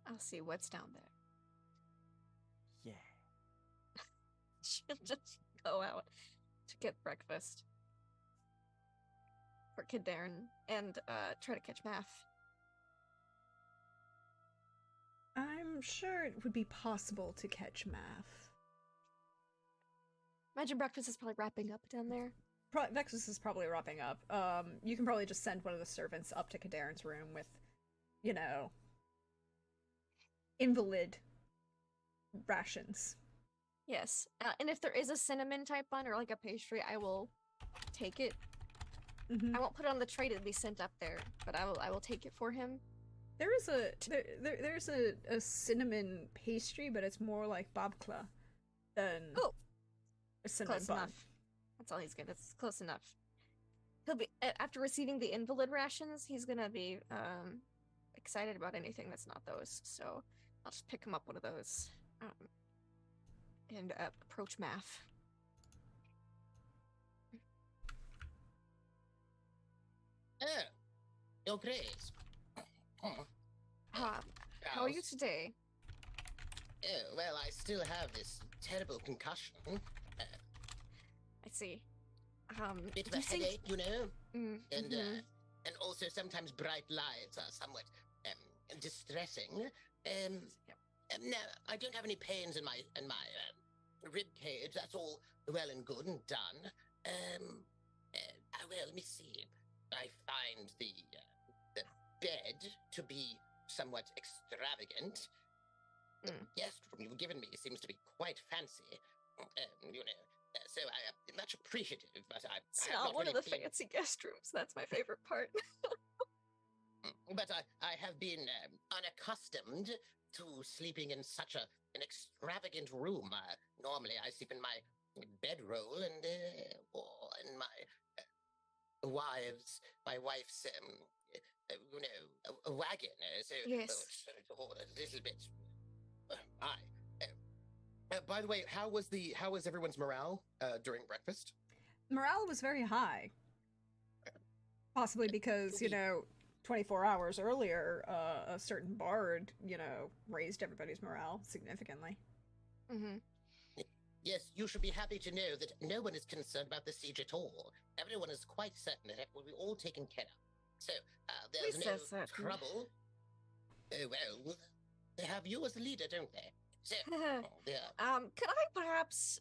I'll see what's down there. Yeah. She'll just go out to get breakfast for Cadarn and try to catch math. I'm sure it would be possible to catch Math. Imagine breakfast is probably wrapping up down there. Vexus is probably wrapping up. You can probably just send one of the servants up to Cadarn's room with, you know, invalid rations. Yes, and if there is a cinnamon type bun or like a pastry, I will take it. Mhm. I won't put it on the tray to be sent up there, but I will take it for him. There is there's a cinnamon pastry, but it's more like babka than Oh, a cinnamon close bun. enough. That's all he's good. It's close enough. He'll be after receiving the invalid rations. He's gonna be excited about anything that's not those. So I'll just pick him up one of those and approach math. Oh, your praise. How are you today? Oh, well, I still have this terrible concussion. I see. Bit of do a you think- headache, you know? And mhm. and also sometimes bright lights are somewhat distressing. No, I don't have any pains in my rib cage. That's all well and good and done. Well, let me see. I find the bed to be somewhat extravagant. The guest room you've given me seems to be quite fancy. You know, so I'm much appreciative, but It's I have not one of really the been- fancy guest rooms. That's my favorite part. But I have been unaccustomed to sleeping in such an extravagant room. Normally, I sleep in my bedroll and or in my wife's you know, a wagon. So Yes. it's a little bit high. By the way, how was everyone's morale during breakfast? Morale was very high. Possibly because, you know, 24 hours earlier, a certain bard, you know, raised everybody's morale significantly. Mm-hmm. Yes, you should be happy to know that no one is concerned about the siege at all. Everyone is quite certain that it will be all taken care of. So, there's least no they're certain. trouble. Well, they have you as a leader, don't they? So, yeah. Could I perhaps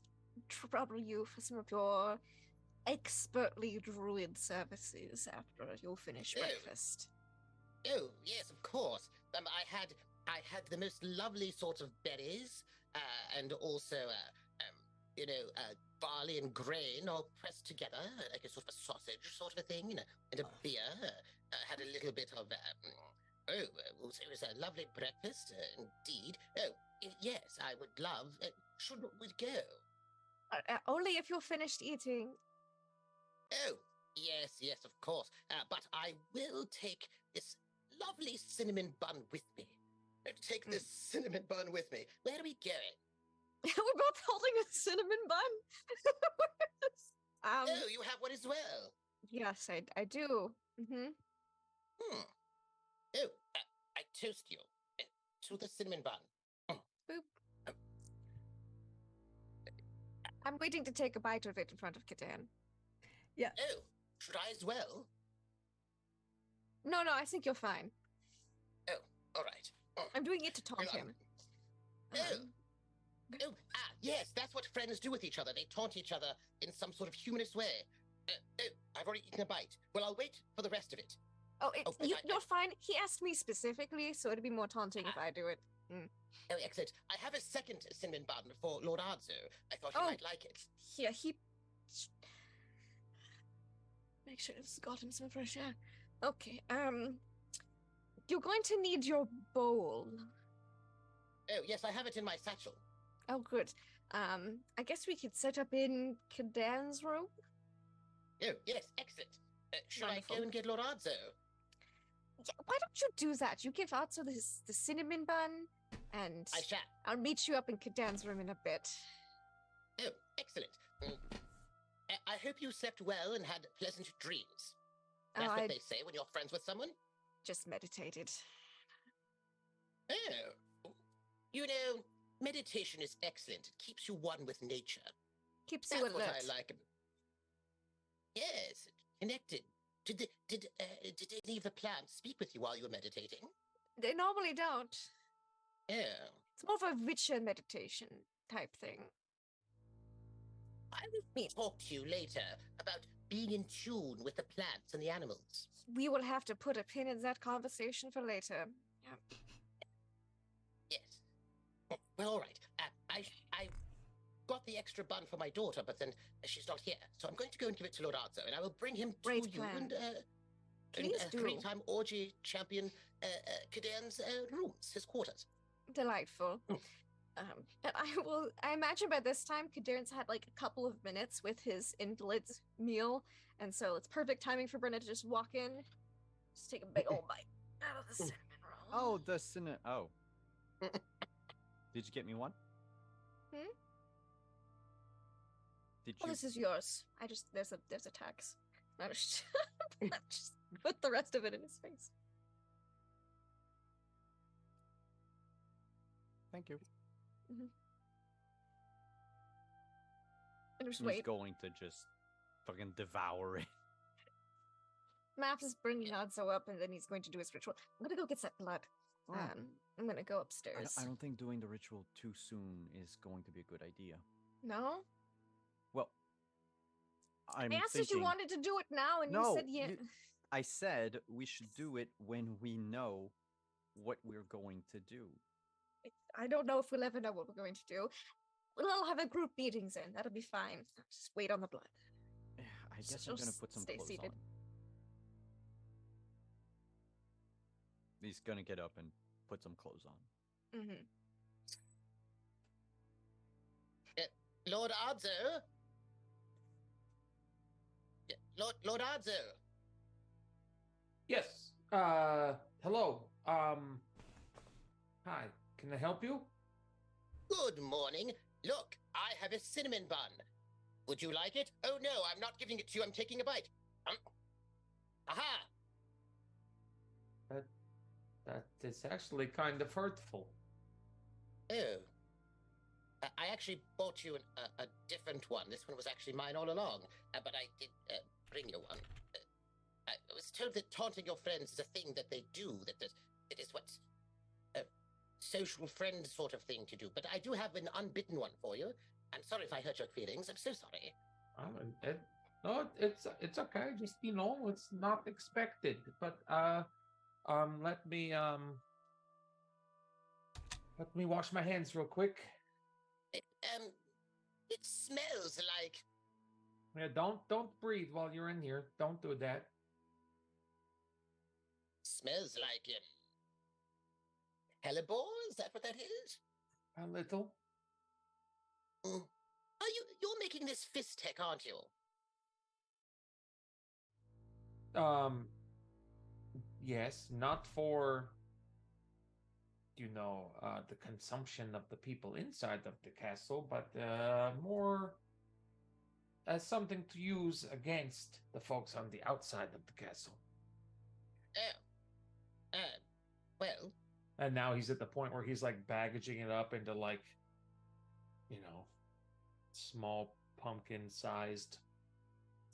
trouble you for some of your expertly druid services after you finish Oh. breakfast? Oh, yes, of course. I had the most lovely sort of berries, and also, you know, barley and grain all pressed together, like a sort of a sausage sort of a thing, and a beer. Had a little bit of, it was a lovely breakfast, indeed. Oh, yes, I would love, should we go? Only if you're finished eating. Oh, yes, of course. But I will take this lovely cinnamon bun with me. Take this cinnamon bun with me. Where are we going? We're both holding a cinnamon bun. Oh, you have one as well. Yes, I do. Mm-hmm. Oh, I toast you to the cinnamon bun. Boop. I'm waiting to take a bite of it in front of Catan. Oh, should I as well? No, I think you're fine. Oh, all right. I'm doing it to taunt Well, him. Yes, that's what friends do with each other. They taunt each other in some sort of humanist way. I've already eaten a bite. Well, I'll wait for the rest of it. Oh, but you're fine. He asked me specifically, so it'd be more taunting if I do it. Oh, excellent. I have a second cinnamon bun for Lord Arzo. I thought he Oh. might like it. Here, he. Make sure it's got him some fresh air. Okay, you're going to need your bowl. Oh, yes, I have it in my satchel. Oh, good. I guess we could set up in Kadan's room. Oh, yes, excellent. Should I Wonderful. go and get Lord Arzo? Yeah, why don't you do that? You give Atsu the cinnamon bun, and I shall. I'll meet you up in Kadan's room in a bit. Oh, excellent. I hope you slept well and had pleasant dreams. That's I what they say when you're friends with someone. just meditated. Oh, you know, meditation is excellent. It keeps you one with nature. Keeps That's you what alert. I like. Yes, connected. Did any of the plants speak with you while you were meditating? They normally don't. Yeah. It's more of a richer meditation type thing. I will talk to you later about being in tune with the plants and the animals. We will have to put a pin in that conversation for later. Yeah. Yes. Well, all right. I got the extra bun for my daughter, but then she's not here. So I'm going to go and give it to Lord Arzo, and I will bring him to Great you plan. and Please do. three-time orgy champion Kadan's rooms, his quarters. Delightful. And I imagine by this time, Kadarn's had like a couple of minutes with his invalid's meal, and so it's perfect timing for Brenna to just walk in, just take a big old bite out of the cinnamon roll. Oh, the cinnamon. Oh. Did you get me one? Hmm? Did Oh, you? this is yours. There's a tax. I just put the rest of it in his face. Thank you. And just He's wait. going to just fucking devour it. Maps is bringing Odso up, and then he's going to do his ritual. I'm gonna go get that blood. Oh. I'm gonna go upstairs. I don't think doing the ritual too soon is going to be a good idea. No? Well, I'm I asked thinking... if you wanted to do it now, and No, you said yeah. I said we should do it when we know what we're going to do. I don't know if we'll ever know what we're going to do. We'll have a group meetings in. That'll be fine. Just wait on the blood. I guess Just I'm gonna put some stay clothes seated. on. He's gonna get up and put some clothes on. Mm-hmm. Lord Arzo? Lord Arzo? Yes. Hello. Hi. Can I help you? Good morning. Look, I have a cinnamon bun. Would you like it? Oh no, I'm not giving it to you. I'm taking a bite. Aha! That is actually kind of hurtful. Oh. I actually bought you a different one. This one was actually mine all along, but I did bring you one. I was told that taunting your friends is a thing that they do, that it is what a social friend sort of thing to do. But I do have an unbitten one for you. I'm sorry if I hurt your feelings. I'm so sorry. No, it's okay. Just it's not expected. But let me wash my hands real quick. It smells like... Yeah, don't breathe while you're in here. Don't do that. Smells like hellebore? Is that what that is? A little. You're making this fist tech, aren't you? Yes, not for the consumption of the people inside of the castle, but more as something to use against the folks on the outside of the castle. Well. And now he's at the point where he's like baggaging it up into small pumpkin-sized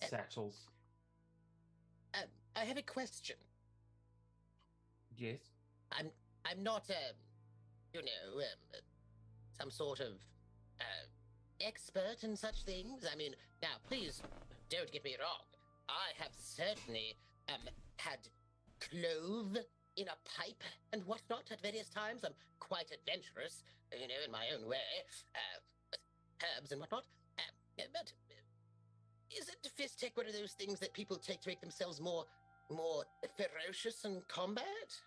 satchels. I have a question. Yes. I'm not some sort of expert in such things. I mean, now please don't get me wrong. I have certainly had clove in a pipe and whatnot at various times. I'm quite adventurous, in my own way, with herbs and whatnot. But isn't Fistic one of those things that people take to make themselves more ferocious in combat?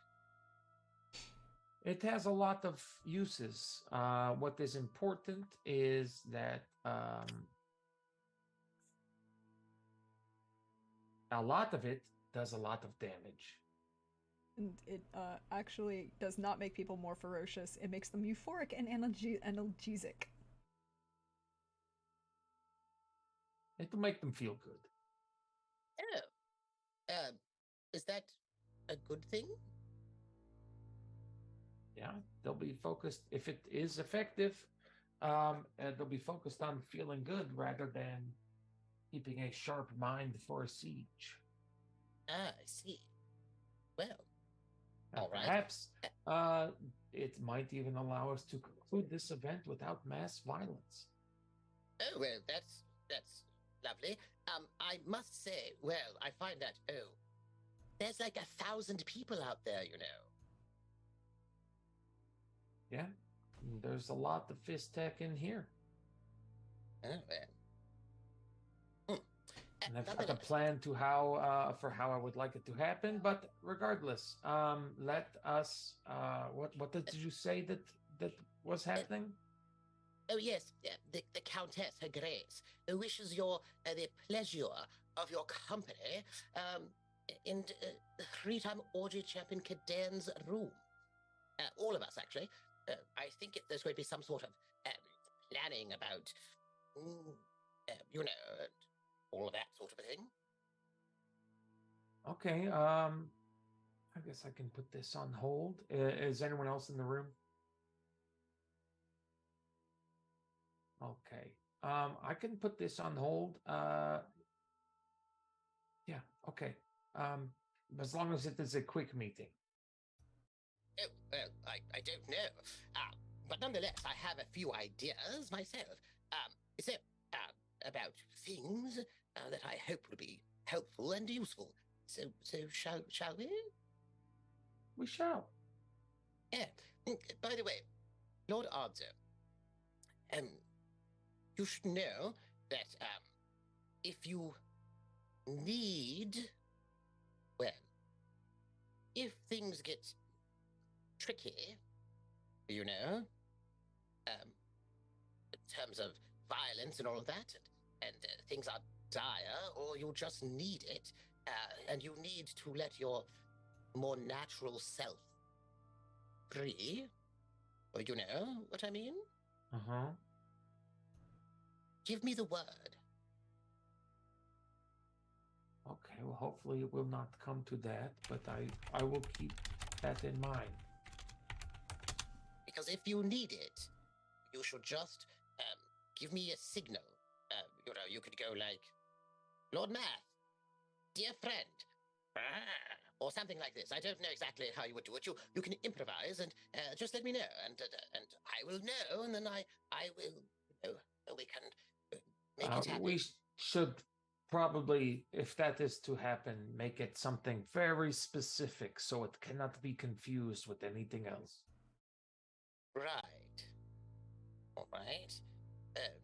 It has a lot of uses. What is important is that a lot of it does a lot of damage. And it actually does not make people more ferocious. It makes them euphoric and analgesic. It'll make them feel good. Oh. Is that a good thing? Yeah, they'll be focused. If it is effective, they'll be focused on feeling good rather than keeping a sharp mind for a siege. Ah, I see. Well, And all right. perhaps it might even allow us to conclude this event without mass violence. Oh, well, that's lovely. I must say, well, I find that, there's like 1,000 people out there, Yeah, there's a lot of fist tech in here. Oh, well. And I've got a plan to how I would like it to happen. But regardless, let us. What did you say that was happening? Oh yes, the Countess, Her Grace, wishes your the pleasure of your company in the 3-time Orgy Champion Kaden's room. All of us, actually. I think there's going to be some sort of planning about, all of that sort of a thing. Okay. I guess I can put this on hold. Is anyone else in the room? Okay. I can put this on hold. Yeah. Okay. As long as it is a quick meeting. Oh, well, I don't know. But nonetheless, I have a few ideas myself. So, about things that I hope will be helpful and useful. So shall we? We shall. Yeah. By the way, Lord Arzo, you should know that if you need, well, if things get tricky, in terms of violence and all of that, and things are dire, or you just need it, and you need to let your more natural self free, or you know what I mean? Uh-huh. Give me the word. Okay, well, hopefully it will not come to that, but I will keep that in mind. Because if you need it, you should just give me a signal. You could go like, Lord Math, dear friend, or something like this. I don't know exactly how you would do it. You can improvise and just let me know, and I will know, and then I will, we can make it happen. We should probably, if that is to happen, make it something very specific so it cannot be confused with anything else. Right. All right.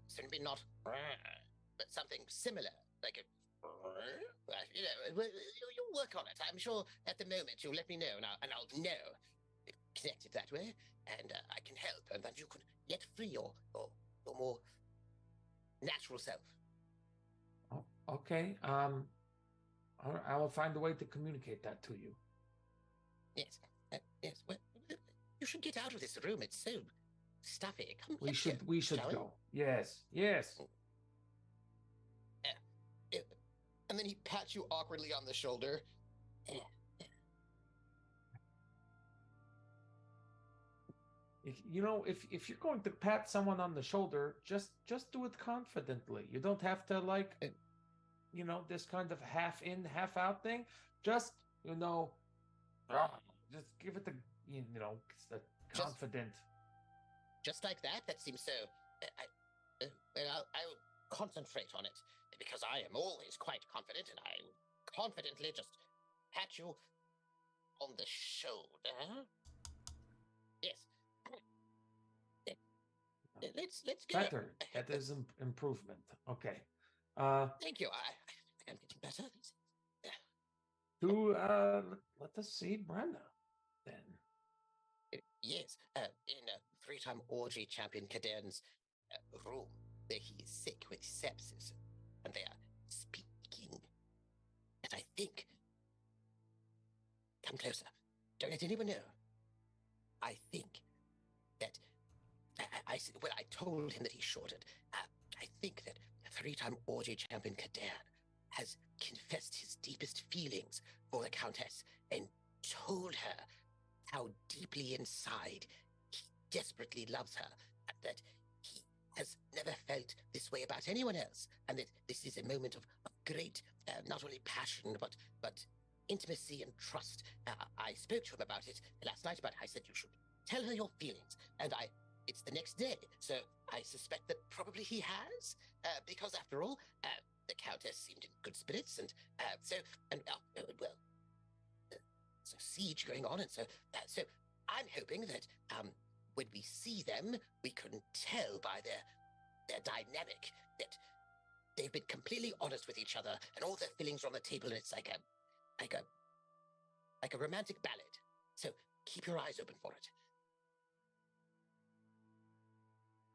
So maybe not, but something similar, like a. You work on it. I'm sure at the moment you'll let me know, and I'll know. Connect it that way, and I can help, and then you can get free your more natural self. Oh, okay. I will find a way to communicate that to you. Yes. Yes. Well, you should get out of this room. It's so stuffy. Come. We should go. Yes. Yes. And then he pats you awkwardly on the shoulder. If you're going to pat someone on the shoulder, just do it confidently. You don't have to this kind of half in, half out thing. Just just give it the confident. Just like that. That seems so. I'll concentrate on it because I am always quite confident, and I will confidently just pat you on the shoulder. Yes. Let's go. Better. That is improvement. Okay. Thank you. I'm getting better. Let us see Brenna then. Yes, in three-time orgy champion Kadern's room, where he is sick with sepsis, and they are speaking. And I think, come closer. Don't let anyone know. I think that I told him that he shorted. I think that three-time orgy champion Kadern has confessed his deepest feelings for the Countess and told her how deeply inside he desperately loves her, and that he has never felt this way about anyone else, and that this is a moment of great, not only passion, but intimacy and trust. I spoke to him about it last night, but I said you should tell her your feelings, and it's the next day, so I suspect that probably he has, because after all, the Countess seemed in good spirits, and so siege going on, and so I'm hoping that when we see them, we can tell by their dynamic that they've been completely honest with each other, and all their feelings are on the table, and it's like a romantic ballad. So keep your eyes open for it.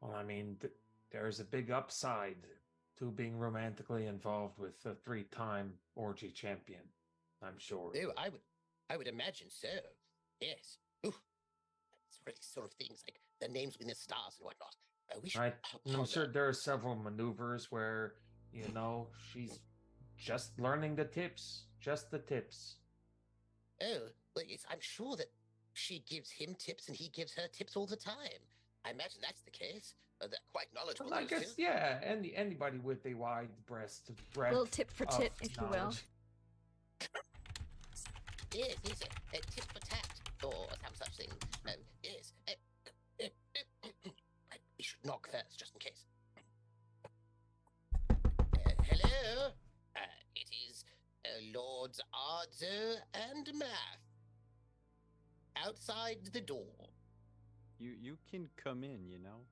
Well, I mean, there's a big upside to being romantically involved with a three-time orgy champion, I'm sure. Oh, I would imagine so. Yes. Ooh, it's really sort of things like the names within the stars and whatnot. We should. I'm sure there are several maneuvers where she's just learning the tips, just the tips. Oh, well, I'm sure that she gives him tips and he gives her tips all the time. I imagine that's the case. They're quite knowledgeable. Well, I guess, yeah. Anybody with a wide breadth. Little tip for tit, if you will. Yes, a tit for tat, or some such thing. Yes. We should knock first, just in case. Hello. It is Lords Arzo and Math. Outside the door. You can come in, you know.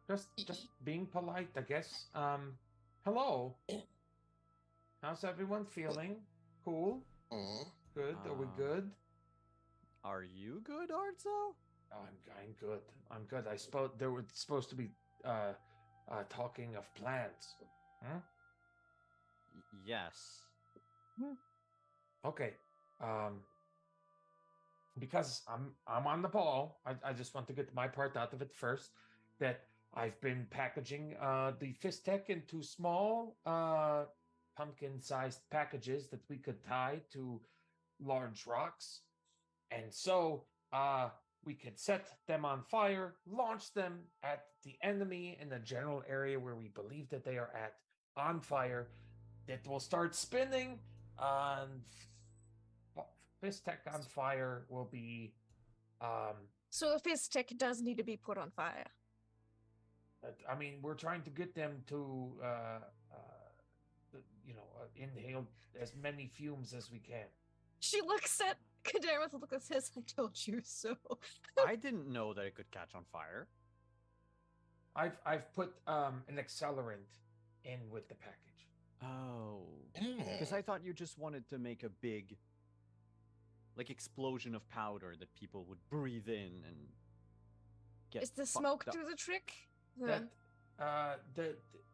Just being polite, I guess. Hello. How's everyone feeling? Cool? Good. Are we good? Are you good, Arzo? I'm good. I'm good. I suppose there was supposed to be talking of plans. Huh? Yes. Okay. Because I'm on the ball. I just want to get my part out of it first. That I've been packaging the Fistech into small pumpkin-sized packages that we could tie to large rocks, and so we could set them on fire, launch them at the enemy in the general area where we believe that they are at on fire. That will start spinning, and Fistech on fire will be. So a Fistech does need to be put on fire. I mean, we're trying to get them to, inhale as many fumes as we can. She looks at Kadern with a look that says, "I told you so." I didn't know that it could catch on fire. I've put an accelerant in with the package. Oh, because I thought you just wanted to make a big, explosion of powder that people would breathe in and get. Is the smoke do the trick?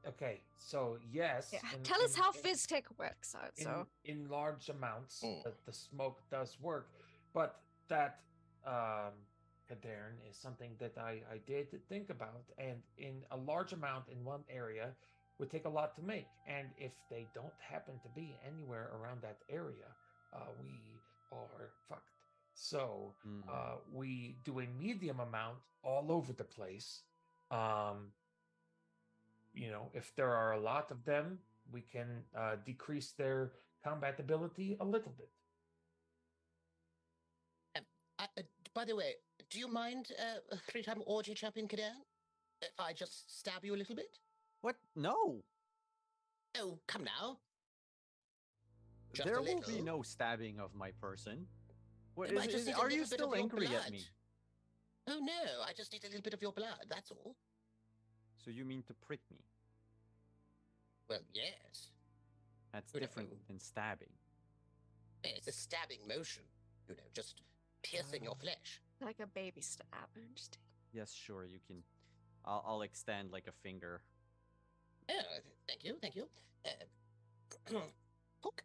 Okay, so yes. Yeah. Tell us how Fistech works out. In large amounts, the smoke does work, but that Kadern is something that I did think about, and in a large amount in one area would take a lot to make, and if they don't happen to be anywhere around that area, we are fucked. So we do a medium amount all over the place. If there are a lot of them, we can decrease their combat ability a little bit. By the way, do you mind, three-time orgy champion Kadern, if I just stab you a little bit? What? No. Oh, come now. Just there a will be little. no stabbing of my person. What I just need a are you little bit still of your angry at blood. me? Oh no, I just need a little bit of your blood, that's all. So you mean to prick me? Well, yes. That's You different know. than stabbing. It's a stabbing motion. Just piercing your flesh. Like a baby stab. I understand. Yes, sure, you can. I'll extend like a finger. Oh, thank you, thank you. Hook,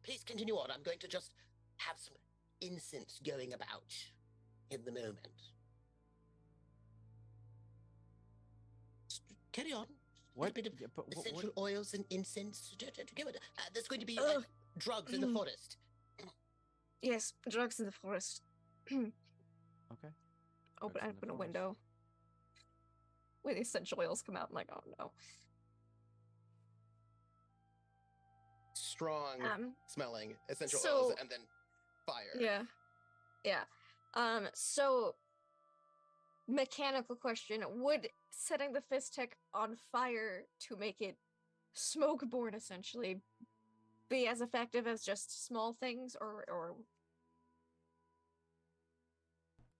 please continue on. I'm going to just have some incense going about in the moment. Just carry on. What? A bit of Yeah, but what- essential oils and incense to go with. There's going to be Ugh. drugs in the forest. Yes, drugs in the forest. Okay. Open Drugs in the a forest. window. Where the essential oils come out. I'm like, oh no. Strong smelling essential so- oils and then fire. Yeah. So mechanical question. Would setting the fist tech on fire to make it smoke-borne essentially be as effective as just small things or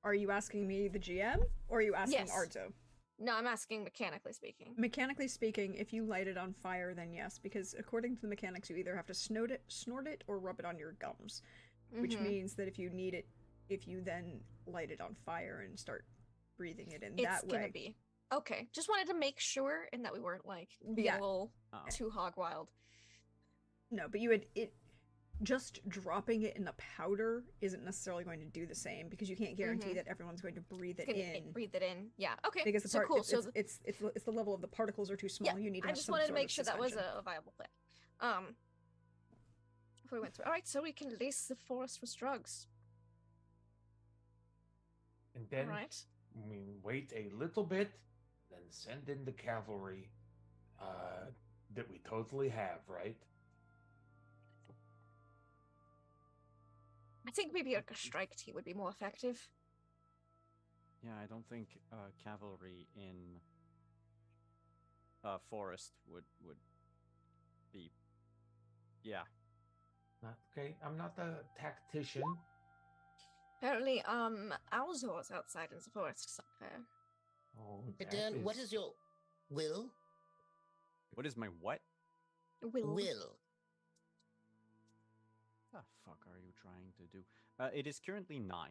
Are you asking me, the GM, or are you asking Yes. Arzo? no, I'm asking mechanically speaking. Mechanically speaking, if you light it on fire, then yes, because according to the mechanics, you either have to snort it, or rub it on your gums, which Mhm. means that if you need it, if you then light it on fire and start breathing it in It's that gonna way, be. Okay. Just wanted to make sure and that we weren't like being Yeah. a little Oh. too hog wild. no, but you would it. Just dropping it in the powder isn't necessarily going to do the same because you can't guarantee Mhm. that everyone's going to breathe it Gonna in. breathe it in. Yeah. Okay. Because the so part, cool. it's, so it's the level of the particles are too small. yeah, You need to I have just some wanted to sort make of sure that was suspension. a viable plan. Before we went through. All right, so we can lace the forest with drugs. And then All right. we wait a little bit, then send in the cavalry that we totally have, right? I think maybe like a strike team would be more effective. Yeah, I don't think cavalry in forest would be. Yeah. Not okay. I'm not a tactician. Apparently, Alzor is outside in the forest somewhere. Oh, But that Dan, what is your will? What is my what? Will. The fuck are you trying to do? It is currently 9.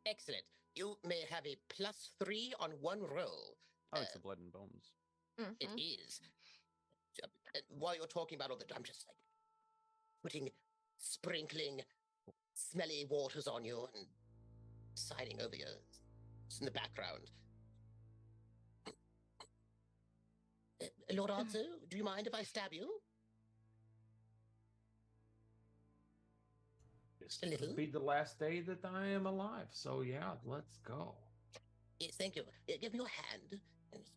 Excellent. You may have a +3 on one roll. Oh, it's the blood and bones. It Mhm. is. While you're talking about all that, I'm just like sprinkling smelly waters on you and signing over you in the background. Lord Arzo, do you mind if I stab you? This A will little. be the last day that I am alive. So yeah, let's go. Yes, thank you. Give me your hand. And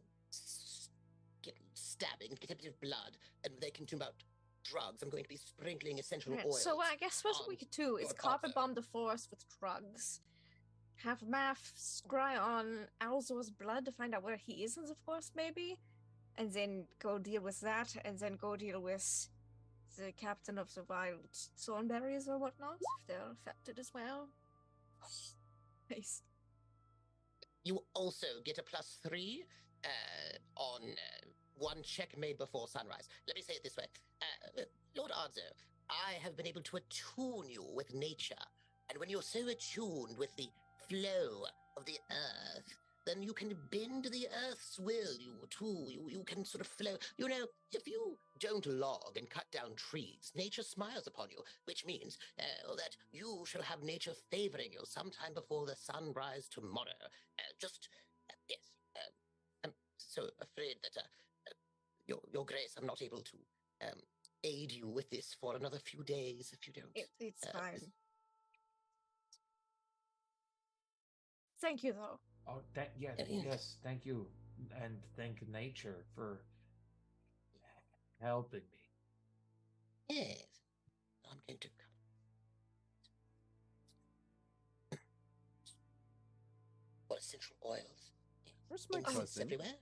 get stabbing, get a bit of blood, and they can do about drugs. I'm going to be sprinkling essential Right, oils. so I guess what we on could do is your carpet torso. bomb the forest with drugs. Have Math scry on Alzor's blood to find out where he is in the forest, maybe, and then go deal with that, and then go deal with the captain of the wild thornberries or whatnot if they're affected as well. Nice. You also get a +3 on one check made before sunrise. Let me say it this way. Lord Arzo, I have been able to attune you with nature. And when you're so attuned with the flow of the earth, then you can bend the earth's will, you can sort of flow. You know, if you don't log and cut down trees, nature smiles upon you, which means that you shall have nature favoring you sometime before the sunrise tomorrow. Yes. I'm so afraid that your grace, I'm not able to aid you with this for another few days if you don't. It's Uh, fine. Thank you, though. Oh, Yeah. yes, thank you, and thank nature for helping me. Yes. I'm going to. What essential oils? Where's my Incense cousin? everywhere.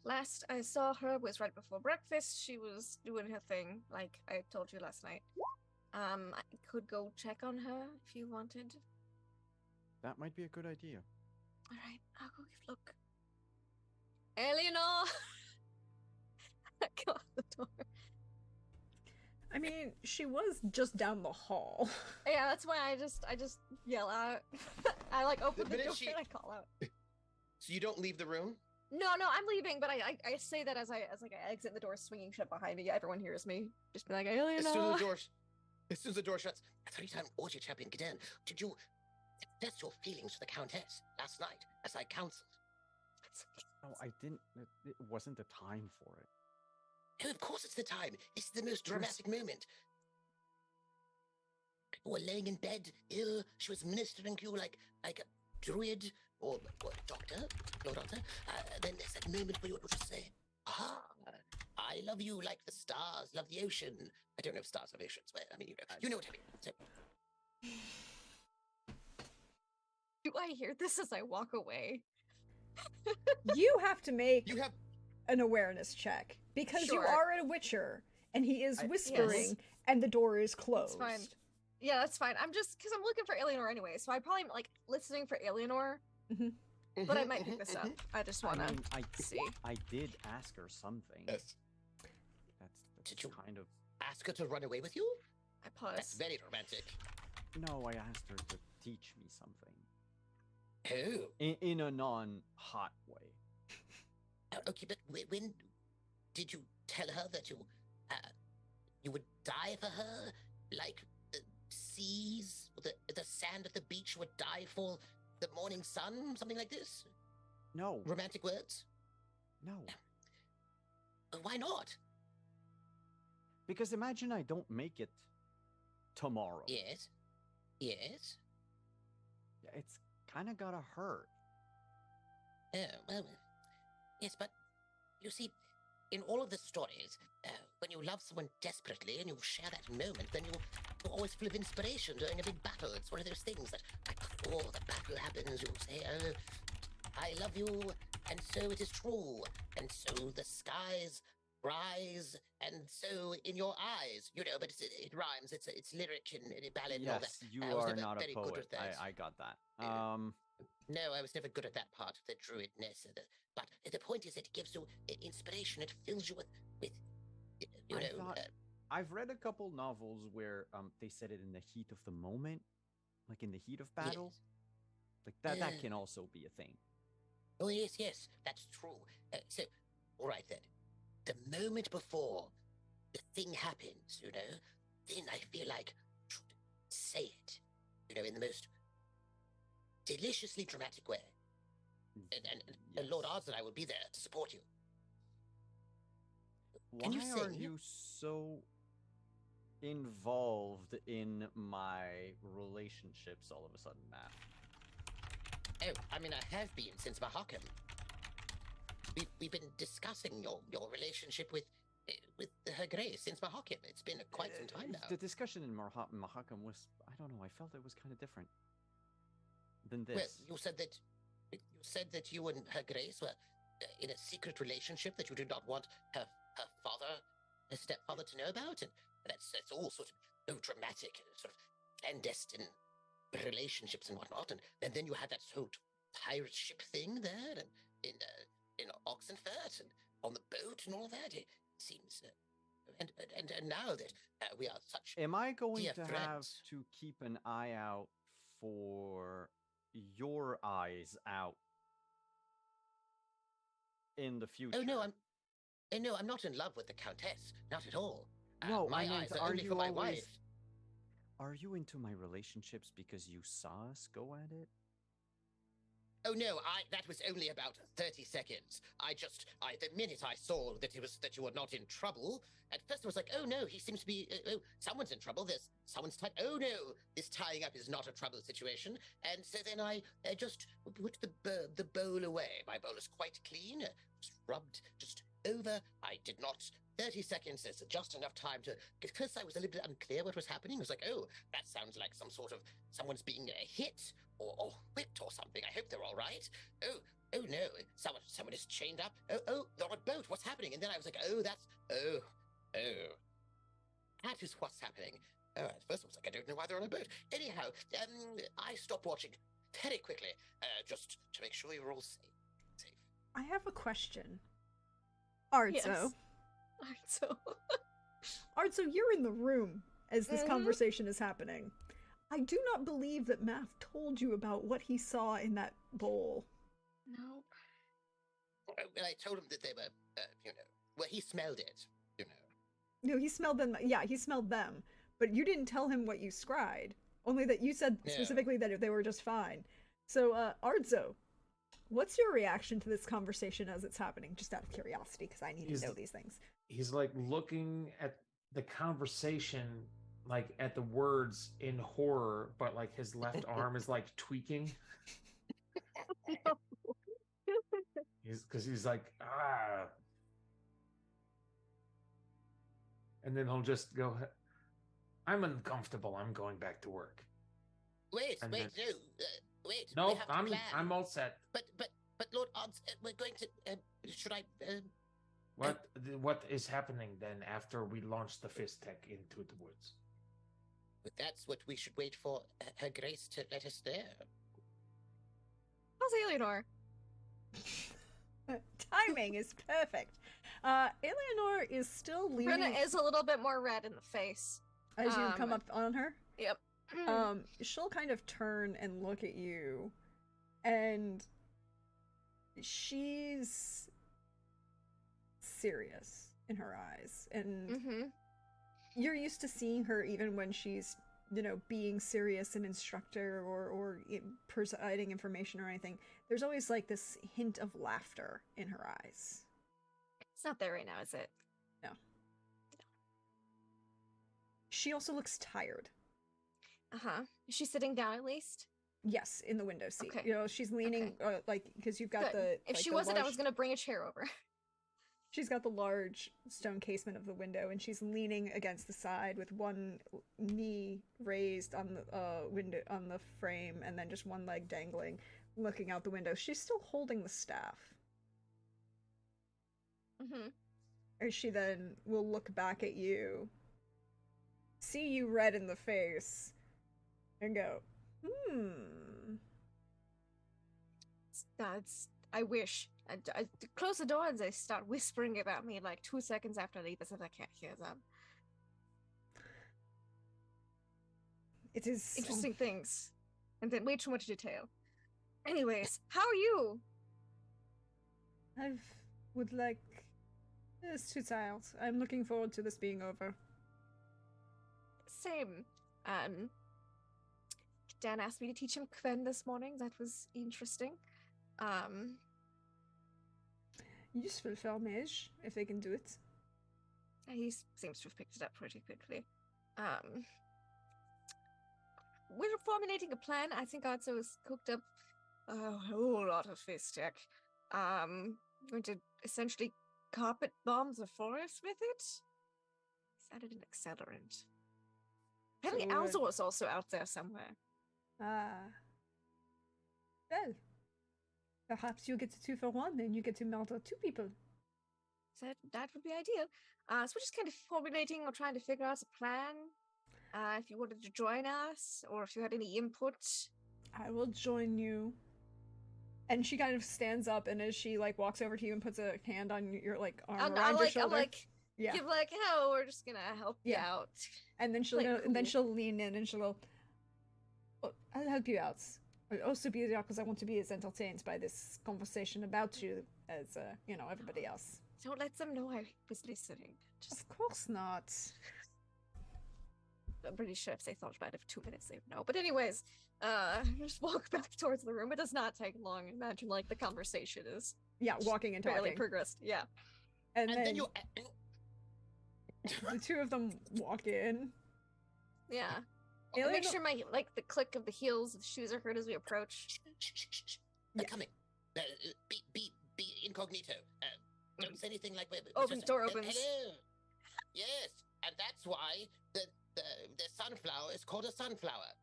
Last I saw her was right before breakfast. She was doing her thing, like I told you last night. I could go check on her if you wanted. That might be a good idea. All right, I'll go give a look. Eleanor! Go out the door. I mean, she was just down the hall. Yeah, that's why I just yell out. I like open the But if door she- and I call out. So you don't leave the room? No, I'm leaving, but I say that as I exit the door, swinging shut behind me. Everyone hears me. Just be like, Eleanor. As soon as the door shuts, a three-time Orgy champion Gideon, did you express your feelings for the Countess last night, as I counseled? No, I didn't. It wasn't the time for it. Oh, of course it's the time. This is the most dramatic moment. You were laying in bed, ill. She was ministering to you like a druid or doctor, your doctor. Then there's that moment where you would just say, "Ah, I love you like the stars love the ocean." I don't know if stars love oceans, but I mean, you know what I mean. So, Do I hear this as I walk away? You have to make you have an awareness check because you Sure. are a witcher and he is I- whispering Yes. and the door is closed. That's fine. Yeah, that's fine. I'm just because I'm looking for Eleanor anyway, so I probably like listening for Eleanor, but I might pick this up. I just I wanna mean, see. I did ask her something. Yes. That's Did you- kind of. Ask her to run away with you? I That's pause. very romantic. No, I asked her to teach me something Oh. in a non-hot way. Okay, but when did you tell her that you would die for her, like the seas, or the sand at the beach would die for the morning sun, something like this? No, Romantic words? no. Why not? Because imagine I don't make it tomorrow. Yes. Yes. Yeah, it's kind of gotta hurt. Oh, well, yes, but you see, in all of the stories, when you love someone desperately and you share that moment, then you're always full of inspiration during a big battle. It's one of those things that, like, before the battle happens, you'll say, "Oh, I love you, and so it is true, and so the skies rise, and so in your eyes." You know, but it rhymes. It's lyric and a ballad and all that. Yes, you I was are never not a very good poet. at that. I got that. Yeah. No, I was never good at that part of the druidness. But the point is, it gives you inspiration. It fills you with you I know. thought- I've read a couple novels where they said it in the heat of the moment, like in the heat of battle. Yes. Like that Yeah. can also be a thing. Oh yes, that's true. So, all right then. The moment before the thing happens, then I feel like I should say it, in the most deliciously dramatic way. And Lord Yes. Ards and I will be there to support you. Why Can you are sing? you so involved in my relationships all of a sudden, Matt? Oh, I mean, I have been since Mahakam. We've been discussing your relationship with Her Grace since Mahakam. It's been quite some time now. The discussion in Mahakam was, I don't know, I felt it was kind of different than this. Well, you said that you and Her Grace were in a secret relationship that you did not want her stepfather to know about, and that's all sort of dramatic, sort of clandestine relationships and whatnot. And then you had that whole pirate ship thing there, and in Oxenfurt, and on the boat and all that. It seems, and now that we are such. Am I going dear to have friends. to keep an eye out for your eyes out in the future? Oh no, I'm not in love with the Countess. Not at all. No, my I meant, eyes are are only you for my always- wife. Are you into my relationships because you saw us go at it? Oh no, that was only about 30 seconds. The minute I saw that you were not in trouble, at first I was like, oh no, he seems to be, someone's in trouble. Someone's tied. Oh no, this tying up is not a trouble situation. And so then I just put the bowl away. My bowl is quite clean, just rubbed just over. I did not. 30 seconds is just enough time to, because I was a little bit unclear what was happening. I was like, oh, that sounds like some sort of someone's being hit or whipped or something. I hope they're all right. Oh, oh no, someone is chained up. Oh, they're on a boat. What's happening? And then I was like, oh, that is what's happening. At first I was like, I don't know why they're on a boat. Anyhow, I stopped watching very quickly, just to make sure you were all safe. I have a question. Arzo. Yes. Arzo. Arzo, you're in the room as this conversation is happening. I do not believe that Math told you about what he saw in that bowl. No. Well, I told him that they were, well, he smelled it, you know. No, he smelled them. Yeah, he smelled them. But you didn't tell him what you scryed. Only that you said specifically that they were just fine. So, Arzo, what's your reaction to this conversation as it's happening? Just out of curiosity, because I need to know these things. He's like looking at the conversation, like at the words in horror, but like his left arm is like tweaking. He's like, ah. And then he'll just go, I'm uncomfortable. I'm going back to work. Wait, And wait, then- wait. No, we have to plan. I'm all set. But Lord Odds, we're going to. Should I? What is happening then after we launch the fist tech into the woods? That's what we should wait for Her Grace to let us know. How's Eleanor? Timing is perfect. Eleanor is still leaning Brenna is a little bit more red in the face. as you come up on her. Yep. She'll kind of turn and look at you, and she's serious in her eyes, and you're used to seeing her even when she's, being serious an instructor or providing information or anything. There's always like this hint of laughter in her eyes. It's not there right now, is it? No. She also looks tired. Uh-huh. Is she sitting down at least? Yes, in the window seat. Okay. She's leaning, because you've got Good. the. If like, she the wasn't, I large- was gonna bring a chair over. She's got the large stone casement of the window, and she's leaning against the side with one knee raised on the window on the frame, and then just one leg dangling, looking out the window. She's still holding the staff. As she then will look back at you, see you red in the face, and go, I wish. I close the door and they start whispering about me like 2 seconds after I leave, as if I can't hear them. It is Interesting things. And then way too much detail. Anyways, how are you? I would like this to child. I'm looking forward to this being over. Same. Dan asked me to teach him Kven this morning. That was interesting. Useful for mage, if they can do it. He seems to have picked it up pretty quickly. We're formulating a plan. I think Arzo has cooked up a whole lot of fist tech. Going to essentially carpet bomb the forest with it. He's added an accelerant. Apparently So, Alzor is also out there somewhere. Well, perhaps you get a 2-for-1 and you get to murder 2 people. That would be ideal. So we're just kind of formulating or trying to figure out a plan. If you wanted to join us, or if you had any input. I will join you. And she kind of stands up, and as she walks over to you and puts a hand on your arm around your shoulder, yeah, give oh, we're just gonna help you out. And then she'll go, and then she'll lean in and she'll go, oh, I'll help you out. I'll also be there because I want to be as entertained by this conversation about you as everybody else. Don't let them know I was listening. Of course not. I'm pretty sure if they thought about it for 2 minutes, they would know. But anyways, just walk back towards the room. It does not take long. Imagine the conversation is walking and barely talking. progressed. Yeah. And then you. the 2 of them walk in. Yeah. Alien- Make sure my the click of the heels of the shoes are heard as we approach. They're coming. Be incognito. Don't say anything like. Door opens. Hello. Yes, and that's why the sunflower is called a sunflower.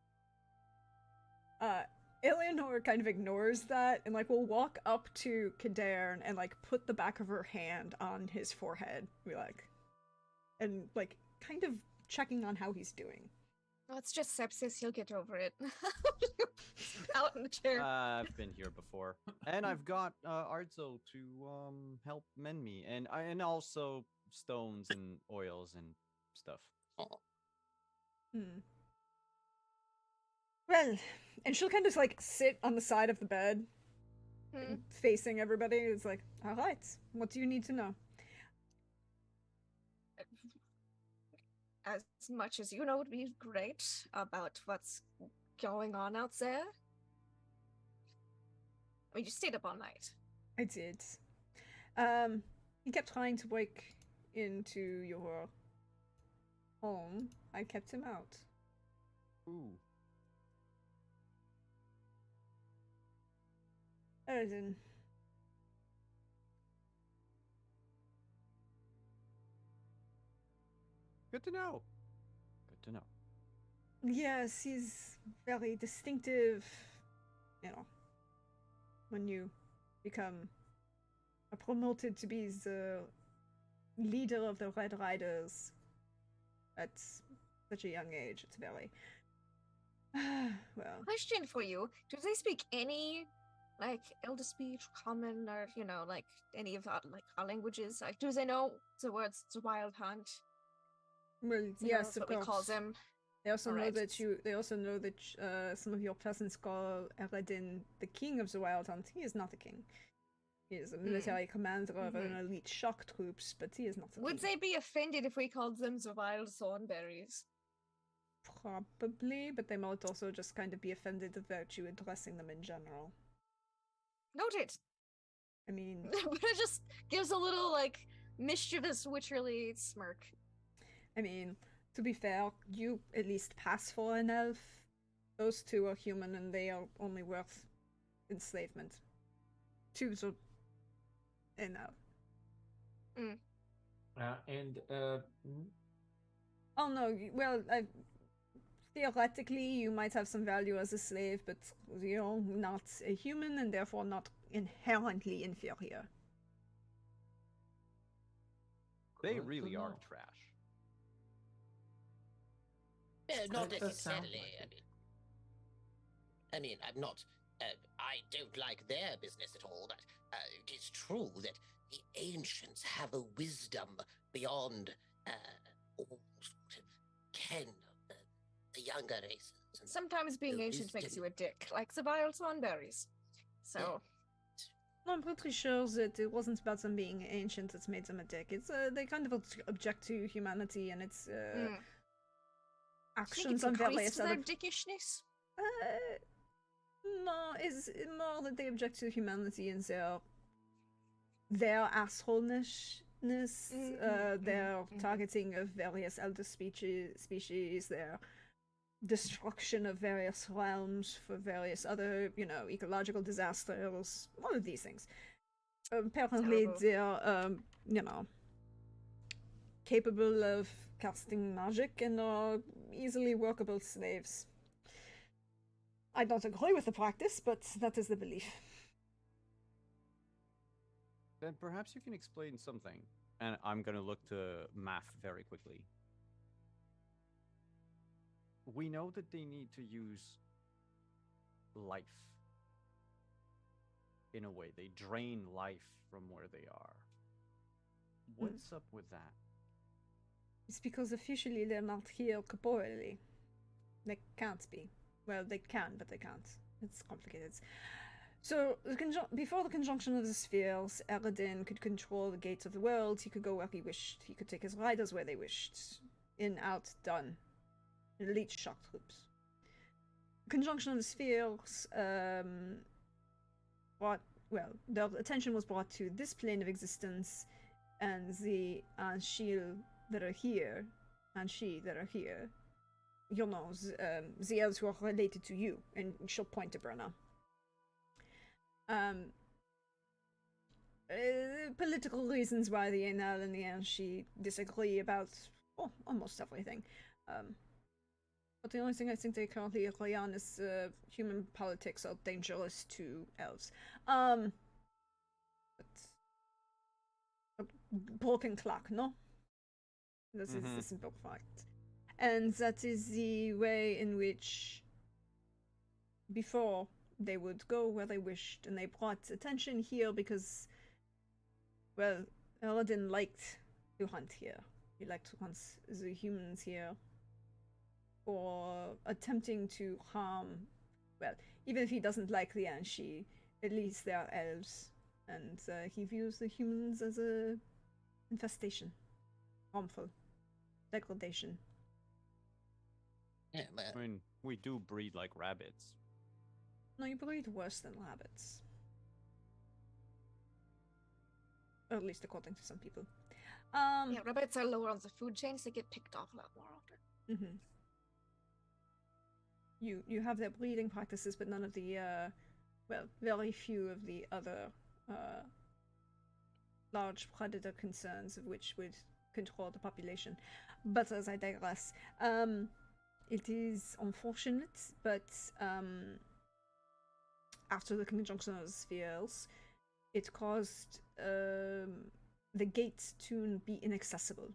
Eleanor kind of ignores that and like will walk up to Cadarn and like put the back of her hand on his forehead, be like, and like kind of checking on how he's doing. Oh, it's just sepsis. He'll get over it. Out in the chair. I've been here before, and I've got Arzo to help mend me, and also stones and oils and stuff. Oh, Hmm. Well, and she'll kind of like sit on the side of the bed, facing everybody. It's like, all right, what do you need to know? As much as you know would be great about what's going on out there. I mean, you stayed up all night. I did. He kept trying to break into your home. I kept him out. Ooh. Erden. Good to know. Good to know. Yes, he's very distinctive. You know, when you become promoted to be the leader of the Red Riders at such a young age, it's very well. Question for you: do they speak any, like, Elder speech, common, or like any of that, like our languages? Like, do they know the words "the Wild Hunt"? Well, Do they know yes, of what we call course. them. They also know Alright. that you. They also know that some of your peasants call Eredin the king of the Wild Hunt. He is not a king. He is a military commander of an elite shock troops, but he is not a Would king. they be offended if we called them the Wild Thornberries? Probably, but they might also just kind of be offended about you addressing them in general. Noted. I mean, But it just gives a little, like, mischievous witcherly smirk. I mean, to be fair, you at least pass for an elf. Those two are human, and they are only worth enslavement. Two's an elf. Oh no, well, theoretically you might have some value as a slave, but you're not a human and therefore not inherently inferior. They Good to really are know. trash. Not That does sound necessarily. like it. I mean, I'm not. I don't like their business at all, but it is true that the ancients have a wisdom beyond all sort of ken of the younger races. And Sometimes being the ancient makes wisdom- you a dick, like the Wild Thornberries. So, I'm pretty sure that it wasn't about them being ancient that made them a dick. It's they kind of object to humanity and its think actions it's on increased various their other. dickishness? No, is more that they object to humanity and their assholeness, their targeting of various elder species, their destruction of various realms for various other, ecological disasters, all of these things. Apparently, Terrible. they're, capable of casting magic and are easily workable slaves. I don't agree with the practice, but that is the belief. Then perhaps you can explain something. And I'm gonna look to math very quickly. We know that they need to use life. In a way, they drain life from where they are. What's up with that? It's because officially they're not here corporeally. They can't be. Well, they can, but they can't. It's complicated. So, before the conjunction of the spheres, Eredin could control the gates of the world. He could go where he wished. He could take his riders where they wished. In, out, done. Elite shock troops. Conjunction of the spheres, their attention was brought to this plane of existence and the Anshil that are here, Anshi that are here. You know, the elves who are related to you, and she'll point to Brenna. Political reasons why the Enel and the Anshi disagree about almost everything. But the only thing I think they currently agree on is human politics are dangerous to elves. But a broken clock, no? This is the simple fact. And that is the way in which before they would go where they wished, and they brought attention here because, well, Eladin liked to hunt here. He liked to hunt the humans here. Or attempting to harm, well, even if he doesn't like the Anshi, at least they are elves, and he views the humans as a infestation, harmful, degradation. Yeah, I mean, we do breed like rabbits. No, you breed worse than rabbits. Or at least according to some people. Yeah, rabbits are lower on the food chain, so they get picked off a lot more often. Mm-hmm. You have their breeding practices, but none of the, well, very few of the other large predator concerns of which would control the population. But as I digress, it is unfortunate, but after the conjunction of the spheres, it caused the gates to be inaccessible.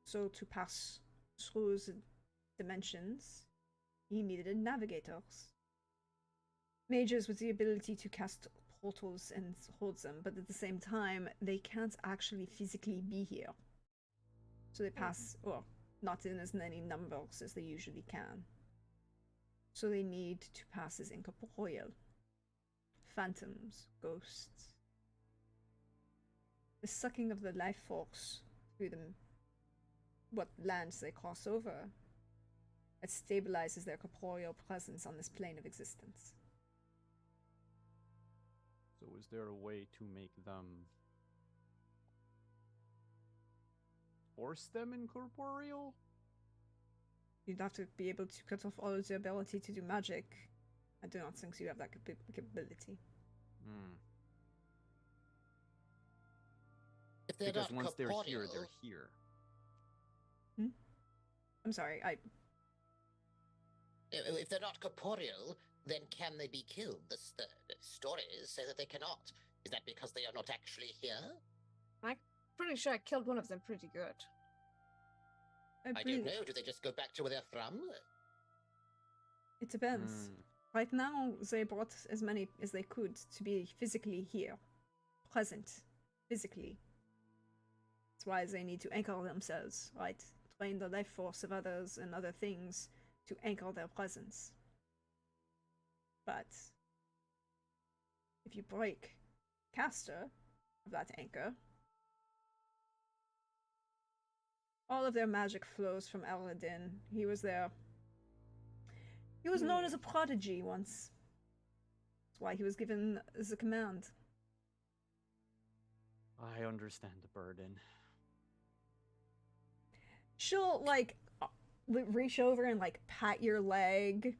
So to pass through the dimensions, he needed navigators. Mages with the ability to cast portals and hold them, but at the same time, they can't actually physically be here. So they pass, well, not in as many numbers as they usually can. So they need to pass as incorporeal. Phantoms, ghosts. The sucking of the life force through them, what lands they cross over, it stabilizes their corporeal presence on this plane of existence. So is there a way to make them force them incorporeal? You'd have to be able to cut off all of their ability to do magic. I do not think you have that capability. If they're Because not once they're here, corporeal, they're here. I'm sorry, if they're not corporeal, then can they be killed? The stories say that they cannot. Is that because they are not actually here? I'm pretty sure I killed one of them pretty good. I don't know. Do they just go back to where they're from? It depends. Right now, they brought as many as they could to be physically here. Present. Physically. That's why they need to anchor themselves, right? Train the life force of others and other things to anchor their presence. But if you break caster of that anchor, all of their magic flows from Eladin. He was there. He was known as a prodigy once. That's why he was given the command. I understand the burden. She'll, like, reach over and, like, pat your leg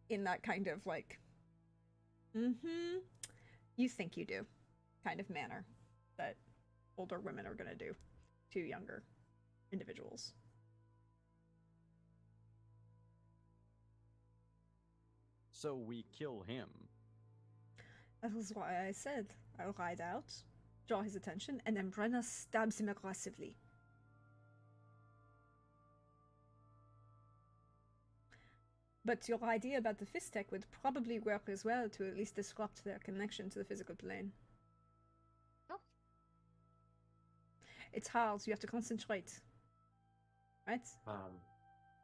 in that kind of, like, you think you do kind of manner that older women are gonna do to younger individuals. So we kill him. That was why I said I'll ride out, draw his attention, and then Brenna stabs him aggressively. But your idea about the fist tech would probably work as well to at least disrupt their connection to the physical plane. Oh. It's hard, you have to concentrate. Right?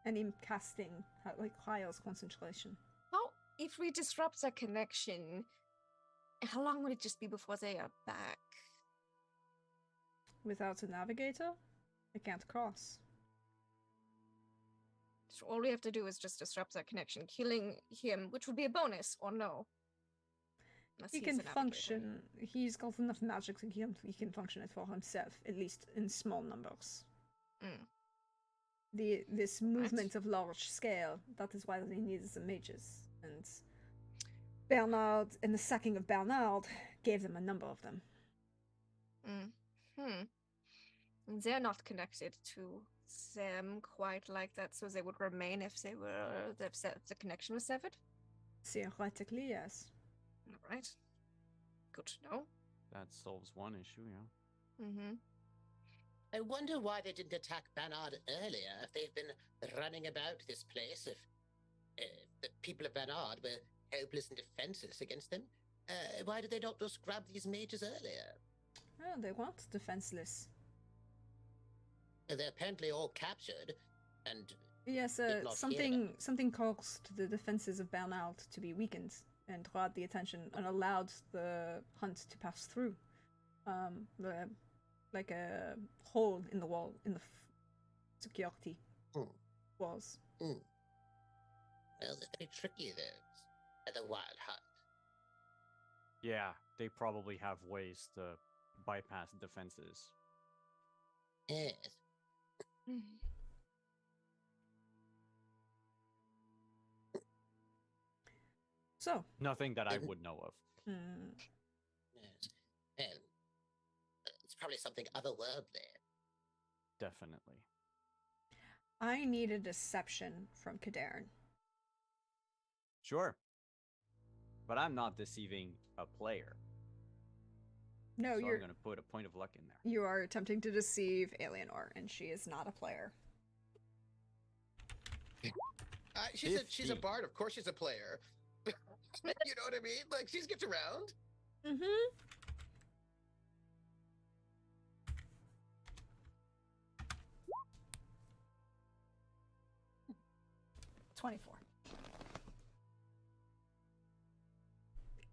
Any casting requires concentration. How, if we disrupt their connection, how long would it just be before they are back? Without a navigator, they can't cross. So all we have to do is just disrupt their connection, killing him, which would be a bonus, or no? Unless He he's can a navigator. function. He's got enough magic that he can function it for himself, at least in small numbers. This movement of large scale, that is why they needed the mages. And Bernard, and the sacking of Bernard, gave them a number of them. And they're not connected to them quite like that, so they would remain if the connection was severed? Theoretically, yes. All right. Good to know. That solves one issue, yeah. Mm-hmm. I wonder why they didn't attack Bernard earlier. If they've been running about this place, if the people of Bernard were helpless and defenseless against them, why did they not just grab these mages earlier? Oh, they weren't defenseless. They're apparently all captured, and Yes, did not hear something caused the defenses of Bernard to be weakened and drawn the attention and allowed the hunt to pass through. Like a hole in the wall in the security walls. Well, they're very tricky, those, at the Wild Hunt. Yeah, they probably have ways to bypass defenses. Yes. So, Nothing that I would know of. Yes. Well, it's probably something otherworldly. Definitely. I need a deception from Kadern. Sure. But I'm not deceiving a player. No, so you're I'm going to put a point of luck in there. you are attempting to deceive Alienor, and she is not a player. She's a 15. bard. Of course, she's a player. You know what I mean? Like, she gets around. Mm-hmm. $24.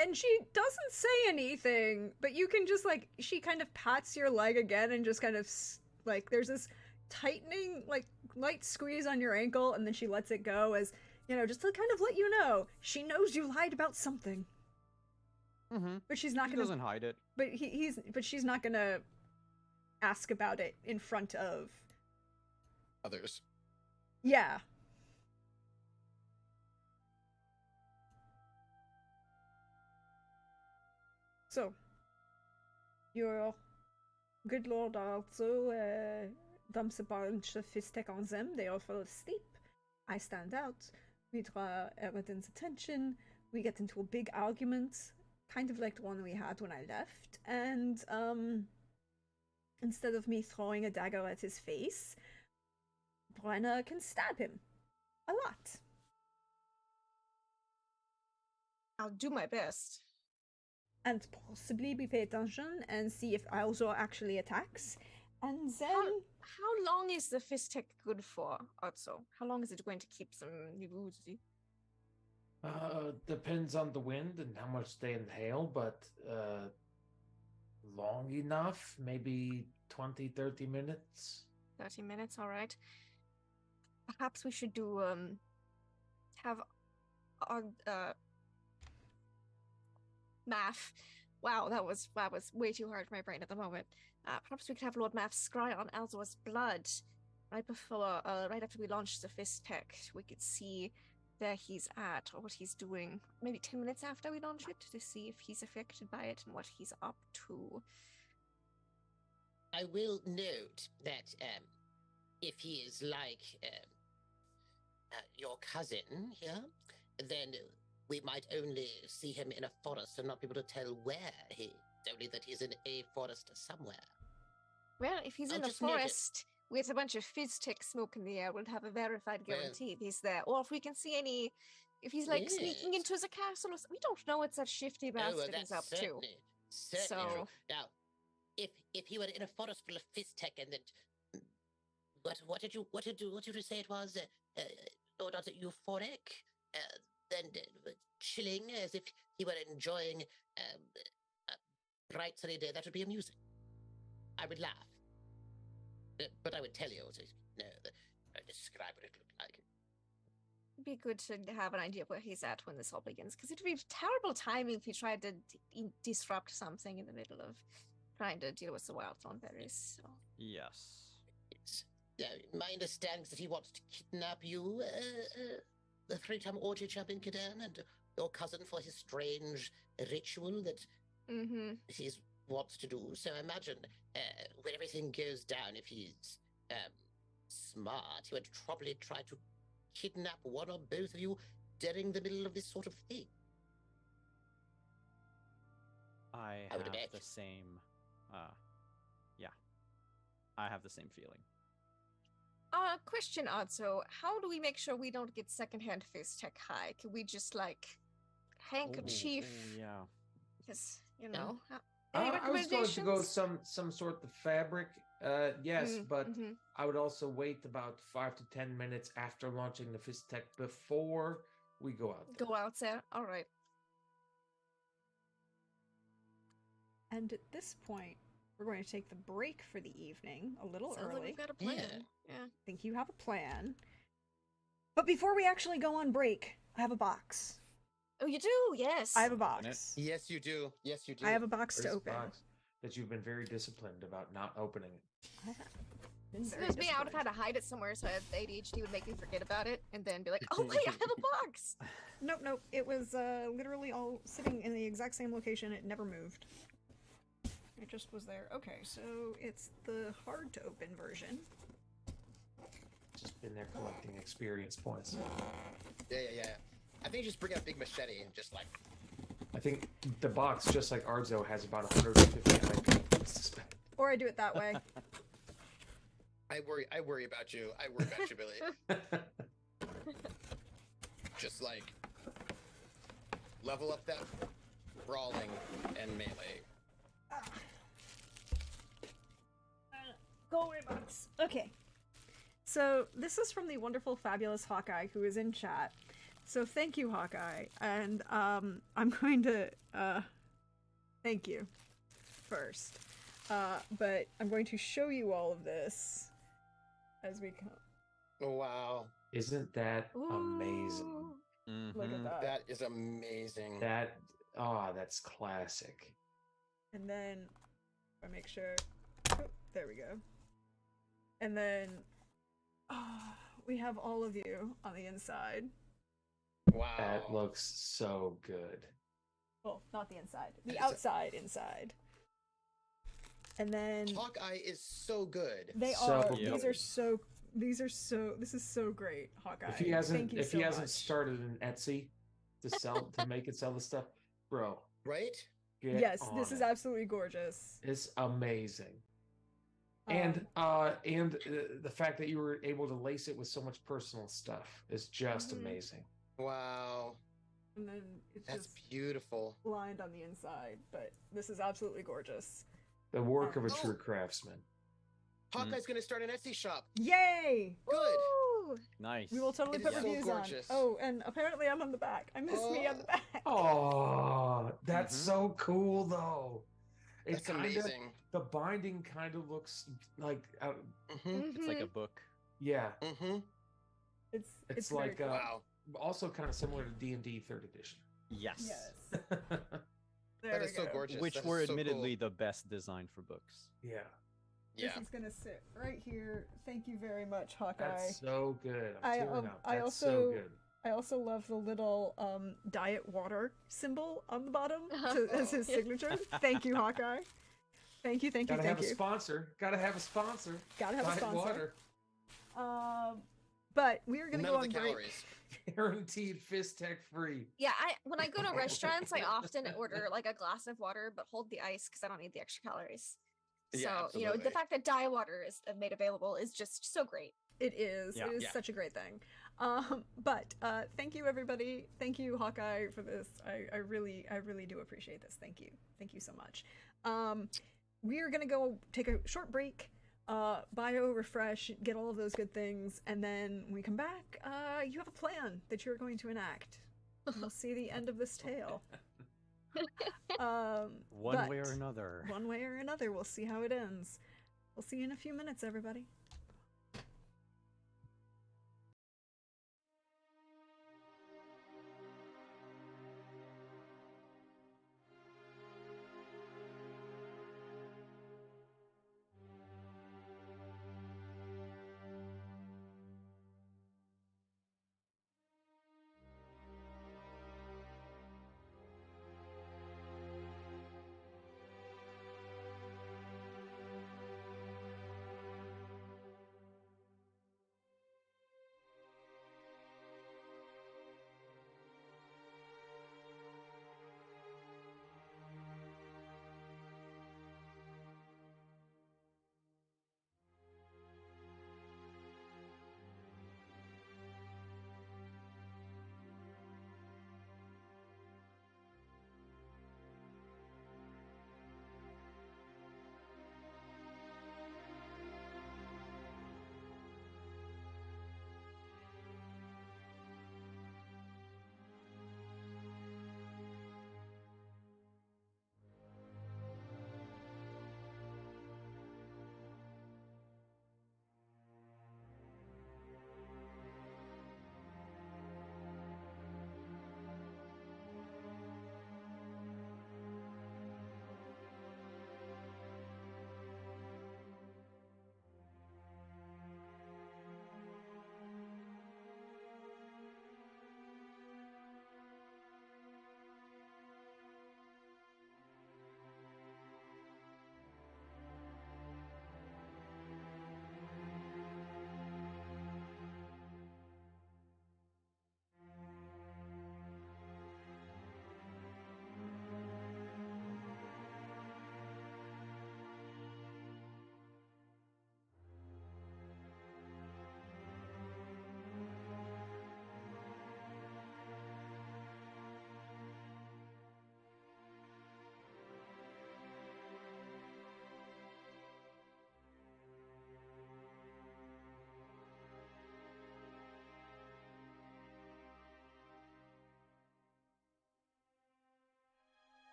And she doesn't say anything, but you can just, like, she kind of pats your leg again and just kind of, like, there's this tightening, like, light squeeze on your ankle, and then she lets it go as, you know, just to kind of let you know she knows you lied about something. Mm-hmm. But she's not He gonna. doesn't hide it. But but she's not gonna ask about it in front of. Others. Yeah. So, your good lord also dumps a bunch of Fistek on them. They all fall asleep. I stand out. We draw Eridan's attention. We get into a big argument, kind of like the one we had when I left. And instead of me throwing a dagger at his face, Brenna can stab him a lot. I'll do my best. And possibly we pay attention and see if Alzor actually attacks. And then How long is the fist tech good for, also? How long is it going to keep them woozy? Depends on the wind and how much they inhale, but long enough, maybe 20, 30 minutes. 30 minutes, all right. Perhaps we should do have Math. Wow, that was way too hard for my brain at the moment. Perhaps we could have Lord Math scry on Alzor's blood right before, right after we launch the fist tech. We could see where he's at or what he's doing. Maybe 10 minutes after we launch it to see if he's affected by it and what he's up to. I will note that if he is like your cousin here, then we might only see him in a forest and not be able to tell where he is, only that he's in a forest somewhere. Well, if he's I'll in a just note it. forest with a bunch of fizz tech smoke in the air, we'll have a verified Well- guarantee if he's there. Or if we can see any, if he's like sneaking Yes. into the castle, or we don't know what that shifty bastard is up to. certainly true. So- Now, if he were in a forest full of fizz tech and then what did you say it was? Or not euphoric? Then chilling, as if he were enjoying a bright sunny day. That would be amusing. I would laugh, but I would tell you. So, no, I describe what it looked like. It'd be good to have an idea of where he's at when this all begins, because it would be terrible timing if he tried to disrupt something in the middle of trying to deal with the wildthorn berries. So. Yes. Yes. My understanding is that he wants to kidnap you, the three-time orgy champion Kadan, and your cousin for his strange ritual that Mm-hmm. he wants to do. So imagine when everything goes down, if he's smart, he would probably try to kidnap one or both of you during the middle of this sort of thing. I I would have the imagine. same. Yeah, I have the same feeling. Question, Odso. How do we make sure we don't get secondhand face tech high? Can we just like handkerchief? Oh, yeah. Because any I was going to go recommendations? some sort of fabric. Yes, but Mhm. I would also wait about 5 to 10 minutes after launching the fist tech before we go out there. Go out there. All right. And at this point, we're going to take the break for the evening a little Sounds like early. we've got a plan. Yeah. I think you have a plan. But before we actually go on break, I have a box. Oh, you do? Yes. I have a Open it. box. Yes, you do. Yes, you do. I have a box to There's a open. box that you've been very disciplined about not opening. Been If very it was me, I would have disciplined. had to hide it somewhere so the ADHD would make me forget about it and then be like, oh, wait, I have a box. Nope. It was literally all sitting in the exact same location. It never moved. It just was there. Okay, so it's the hard to open version. Just been there collecting experience points. Yeah. I think you just bring out a big machete and just like. I think the box, just like Arzo, has about 150 IP. Or I do it that way. I worry about you. I worry about you, Billy. Just like level up that brawling and melee. Go away, box. Okay. So this is from the wonderful, fabulous Hawkeye, who is in chat. So thank you, Hawkeye, and I'm going to thank you first, but I'm going to show you all of this as we come. Oh, wow, Isn't that amazing? Ooh. Look at that. that is amazing. That's classic. And then I make sure. Oh, there we go. And then we have all of you on the inside. Wow, That looks so good. Well, not the inside. The It's a- outside inside. And then Hawkeye is so good. they So are. good. This is so great, Hawkeye. If he hasn't, Thank you if so he hasn't much. started an Etsy to sell the stuff, bro, Right? get Yes, on this is it. absolutely gorgeous. It's amazing. Um, And the fact that you were able to lace it with so much personal stuff is just Mhm. amazing. Wow, and then it's that's just beautiful. lined on the inside, but this is absolutely gorgeous. The work of a Oh. true craftsman. Hawkeye's gonna start an Etsy shop. Yay! Good. Ooh. Nice. We will totally It put is so reviews gorgeous. on. Oh, and apparently I'm on the back. I missed me on the back. Oh, that's Mhm. so cool though. It That's amazing. The binding kind of looks like Mm-hmm. It's like a book. yeah. Mm-hmm. It's like very cool. Wow. Also kind of similar to D&D 3rd edition. Yes. Yes. That There is we so go. gorgeous. Which That were is so admittedly cool. the best design for books. Yeah. Yeah. This is gonna sit right here. Thank you very much, Hawkeye. That's so good. I'm I, tearing um, up. I That's also- so good. I also love the little diet water symbol on the bottom as his Yeah. signature. Thank you, Hawkeye. Thank you. Gotta have a you. sponsor. Gotta have a sponsor. Gotta have a Diet sponsor. water. But we are gonna None go of on the break. calories. Guaranteed fist tech free. Yeah, when I go to restaurants, I often order like a glass of water, but hold the ice because I don't need the extra calories. Yeah, So, the absolutely. fact that diet water is made available is just so great. It is. Yeah. It is Yeah. such a great thing. But thank you, everybody. Thank you, Hawkeye, for this. I really do appreciate this. Thank you. Thank you so much. We are gonna go take a short break, bio refresh, get all of those good things, and then when we come back, you have a plan that you're going to enact. And we'll see the end of this tale. One way or but another. One way or another, we'll see how it ends. We'll see you in a few minutes, everybody.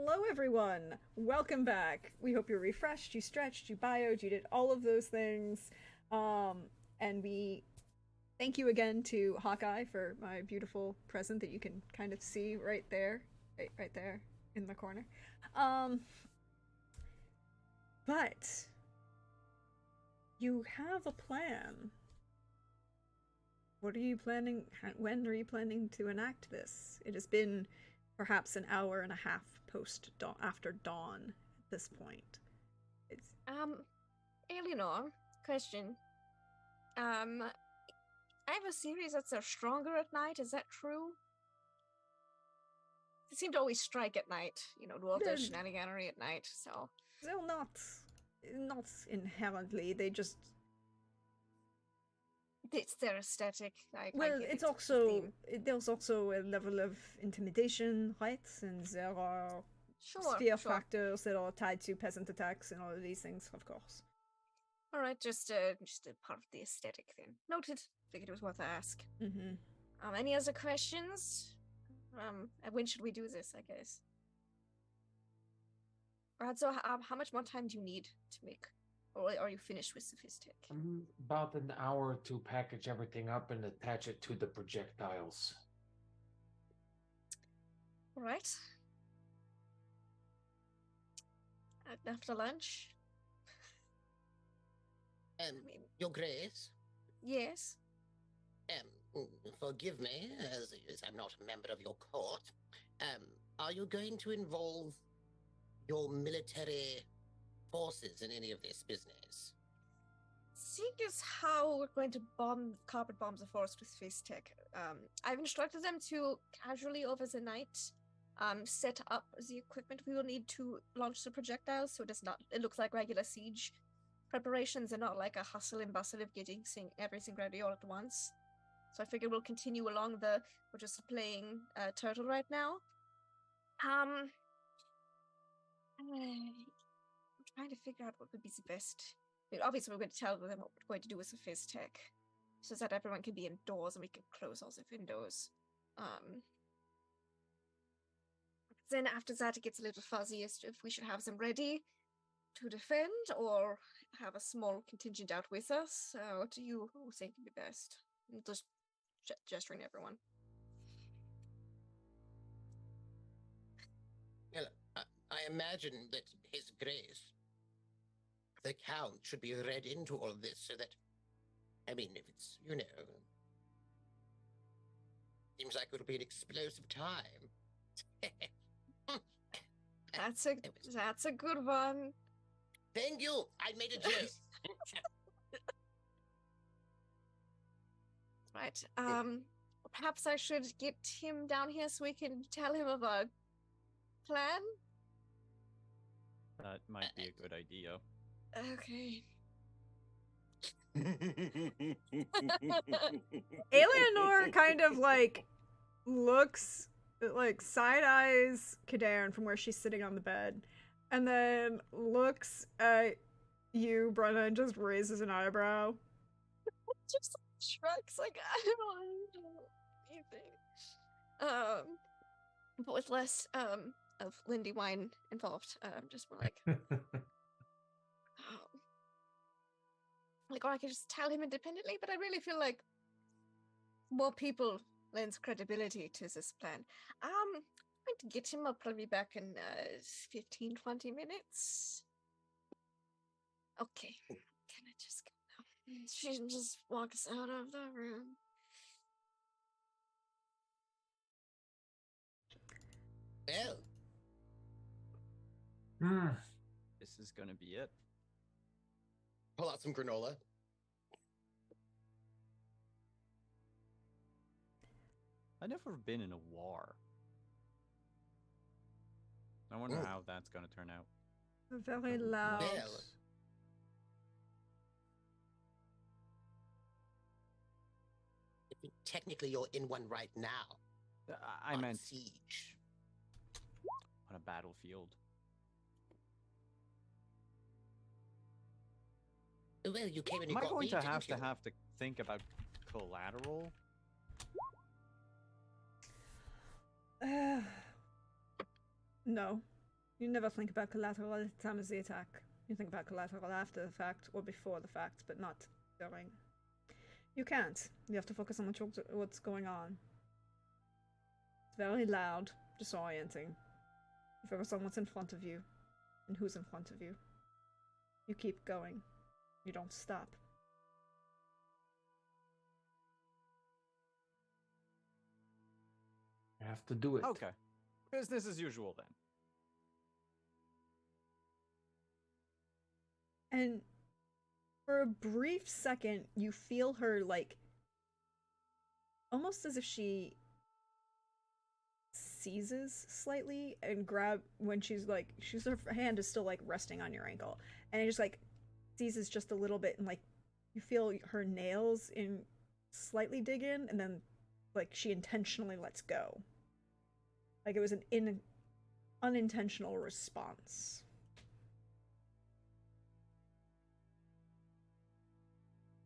Hello, everyone. Welcome back. We hope you're refreshed, you stretched, you bioed, you did all of those things. And we thank you again to Hawkeye for my beautiful present that you can kind of see right there, right there in the corner. But you have a plan. What are you planning? When are you planning to enact this? It has been perhaps an hour and a half post dawn, after dawn at this point. It's Eleanor, question. I have a series that's stronger at night. Is that true? They seem to always strike at night. You know, do all their shenaniganery at night. So they're not inherently. They just. It's their aesthetic. Well, it's also there's also a level of intimidation, right? And there are sphere factors that are tied to peasant attacks and all of these things, of course. All right, just a part of the aesthetic then. Noted. Figured it was worth a ask. Mm-hmm. Any other questions? When should we do this? I guess. Alright, so how much more time do you need to make? Or are you finished with Sophistic? About an hour to package everything up and attach it to the projectiles. All right. After lunch? Your Grace? Yes? Forgive me, as I'm not a member of your court. Are you going to involve your military forces in any of this business? Seeing as how we're going to carpet bomb the forest with Face Tech, I've instructed them to casually over the night set up the equipment we will need to launch the projectiles, so it looks like regular siege preparations and not like a hustle and bustle of getting everything ready all at once. So I figure we'll continue along we're just playing Turtle right now. I'm trying to figure out what would be the best. I mean, obviously, we're going to tell them what we're going to do with the Fizz Tech, so that everyone can be indoors and we can close all the windows. Then after that, it gets a little fuzzy as to if we should have them ready to defend or have a small contingent out with us. What do you think would be best? I'm just gesturing to everyone. Well, I imagine that His Grace, the Count, should be read into all of this so that, I mean, if it's, seems like it'll be an explosive time. That's a good one. Thank you. I made a joke. Right. Perhaps I should get him down here so we can tell him of our plan. That might be a good idea. Okay. Eleanor kind of looks side eyes Kadarin from where she's sitting on the bed, and then looks at you, Brenna, and just raises an eyebrow. Just shrugs I don't know anything. But with less of Lindy wine involved. Just more or I could just tell him independently, but I really feel like more people lends credibility to this plan. I'm going to get him. I'll probably be back in 15, 20 minutes. Okay. Can I just go now? She just walks out of the room. Well. This is gonna be it. Pull out some granola. I've never been in a war. I wonder how that's gonna turn out. Very loud. Well, technically, you're in one right now. I meant siege. On a battlefield. Well, you came and you Am I got going me, to didn't you? have to think about collateral? No. You never think about collateral at the time of the attack. You think about collateral after the fact or before the fact, but not during. You can't. You have to focus on what's going on. It's very loud, disorienting. You focus on what's in front of you and who's in front of you. You keep going. You don't stop. You have to do it. Okay. Business as usual then. And for a brief second, you feel her, like, almost as if she seizes slightly and grab when her hand is still, like, resting on your ankle. And it just, like, seizes just a little bit, and, like, you feel her nails slightly dig in, and then, like, she intentionally lets go. Like it was an unintentional response.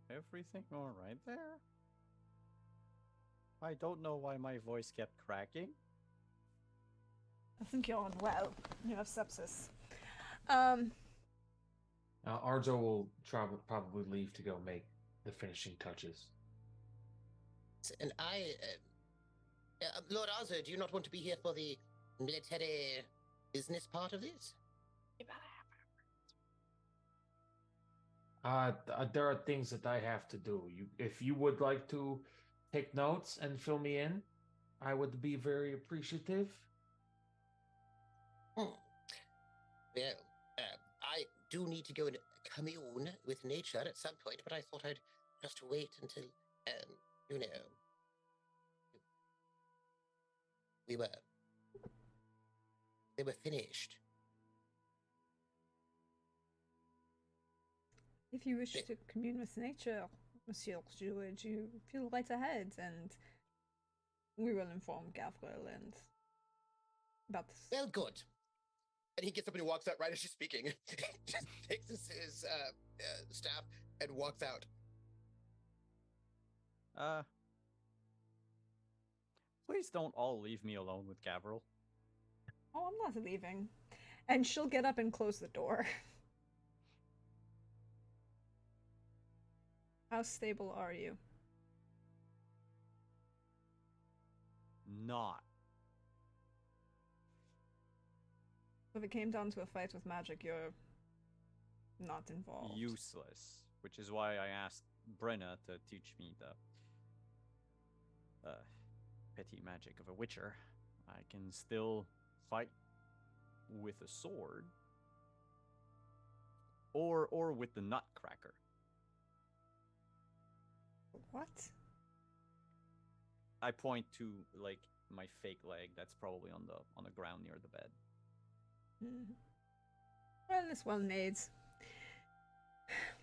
Everything all right there? I don't know why my voice kept cracking. I think you're unwell. You have sepsis. Arzo will probably leave to go make the finishing touches. And Lord Arzo, do you not want to be here for the military business part of this? There are things that I have to do. If you would like to take notes and fill me in, I would be very appreciative. Well, I do need to go and commune with nature at some point, but I thought I'd just wait until, they were finished. If you wish to commune with nature, Monsieur Druid, you feel right ahead, and we will inform Gavril and about this. Well, good. And he gets up and he walks out right as she's speaking. Just takes his staff and walks out. Please don't all leave me alone with Gavril. Oh, I'm not leaving. And she'll get up and close the door. How stable are you? Not. If it came down to a fight with magic, you're not involved. Useless. Which is why I asked Brenna to teach me the petty magic of a witcher. I can still fight with a sword. Or with the nutcracker. What? I point to like my fake leg that's probably on the ground near the bed. Well, it's well made.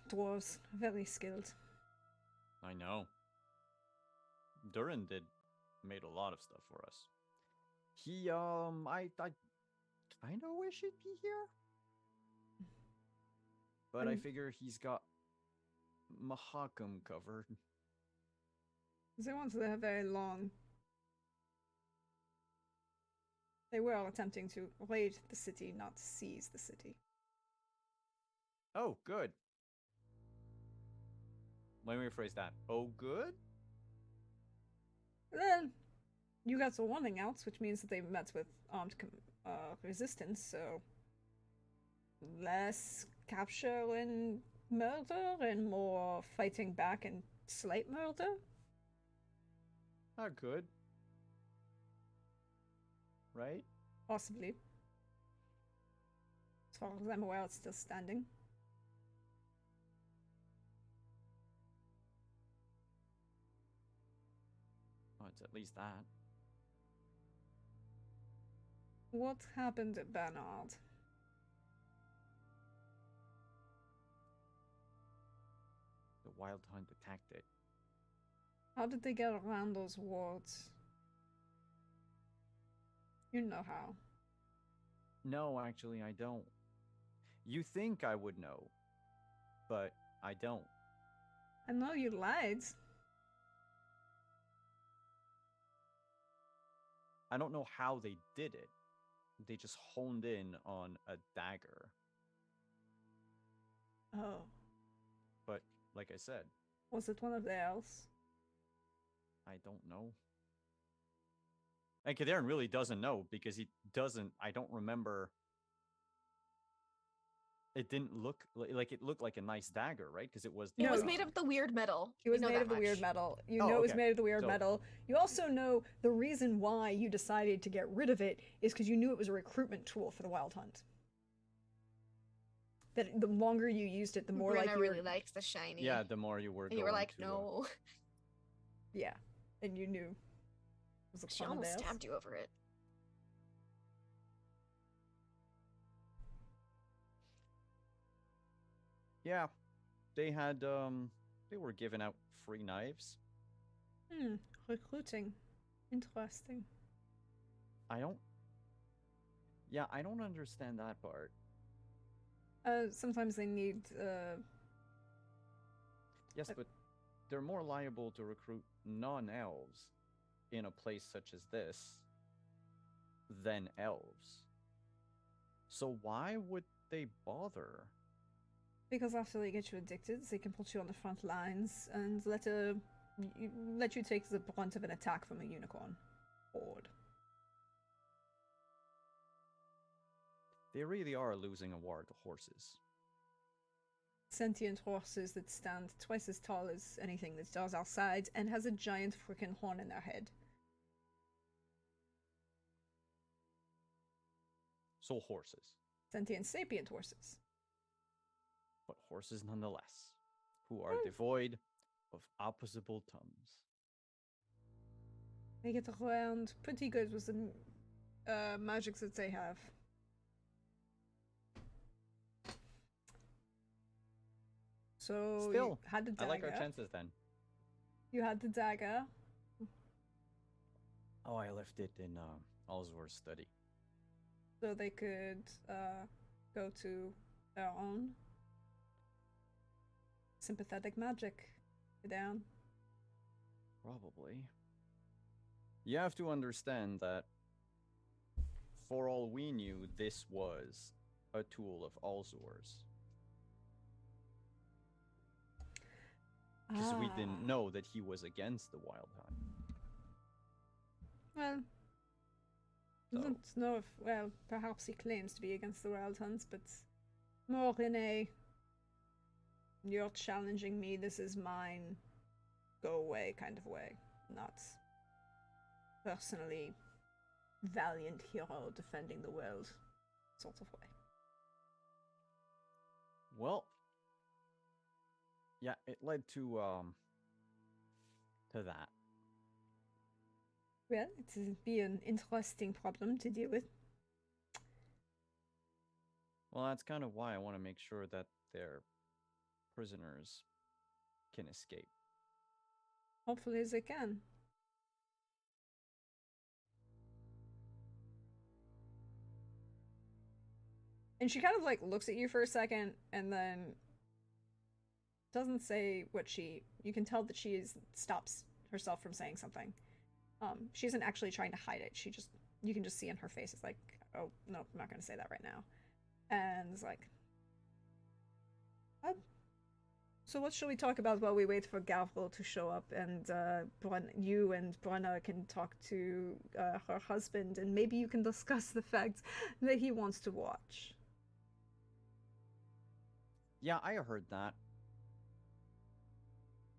Dwarves, very skilled. I know. Durin made a lot of stuff for us. He I kind of wish he'd be here. But I figure he's got Mahakam covered. They wanted to have very long. They were attempting to raid the city, not seize the city. Oh, good. Let me rephrase that. Oh, good? Well, you got the warning outs, which means that they met with armed resistance, so less capture and murder and more fighting back and slight murder. Ah, good. Right? Possibly. As far as I'm aware, it's still standing. Oh, it's at least that. What happened at Bernard? The Wild Hunt attacked it. How did they get around those wards? You know how. No, actually, I don't. You think I would know, but I don't. I know you lied. I don't know how they did it. they just honed in on a dagger. Oh, But like I said, was it one of theirs? I don't know. And Kaderin really doesn't know because he doesn't. I don't remember. It didn't look like it looked like a nice dagger, right? Because it was. It was No. made of the weird metal. It We was know made that of the weird much. metal. You Oh, know it was okay. made of the weird So- metal. You also know the reason why you decided to get rid of it is because you knew it was a recruitment tool for the Wild Hunt. That the longer you used it, the more like Brenna you were, really likes the shiny. Yeah, the more you were. And you were going like, to, no. yeah, and you knew. Was it She one of almost theirs? stabbed you over it. Yeah, they had. They were giving out free knives. Recruiting. Interesting. I don't. Yeah, I don't understand that part. Sometimes they need Yes, but they're more liable to recruit non-elves in a place such as this than elves. So why would they bother? because after they get you addicted, they can put you on the front lines and let you take the brunt of an attack from a unicorn horde. They really are losing a war to horses. Sentient horses that stand twice as tall as anything that does outside and has a giant freaking horn in their head. So horses. Sentient sapient horses. But horses nonetheless, who are devoid of opposable tongues. They get around pretty good with the magics that they have. So Still, you had the I dagger. like our chances then. You had the dagger. Oh, I left it in Alzor's study. So they could go to their own sympathetic magic down. Probably. You have to understand that for all we knew, this was a tool of Alzor's. Because we didn't know that he was against the Wild Hunt. Well, So- don't know if, well, perhaps he claims to be against the Wild Hunts, but more in a you're challenging me, this is mine, go away kind of way. Not personally valiant hero defending the world sort of way. Well, yeah, it led to that. Well, it would be an interesting problem to deal with. Well, that's kind of why I want to make sure that their prisoners can escape. Hopefully they can. And she kind of like looks at you for a second and then doesn't say what you can tell that stops herself from saying something. She isn't actually trying to hide it. You can just see in her face, it's like, oh, no, I'm not going to say that right now. And it's like, oh. So what shall we talk about while we wait for Gavril to show up and you and Brenna can talk to her husband and maybe you can discuss the fact that he wants to watch. Yeah, I heard that.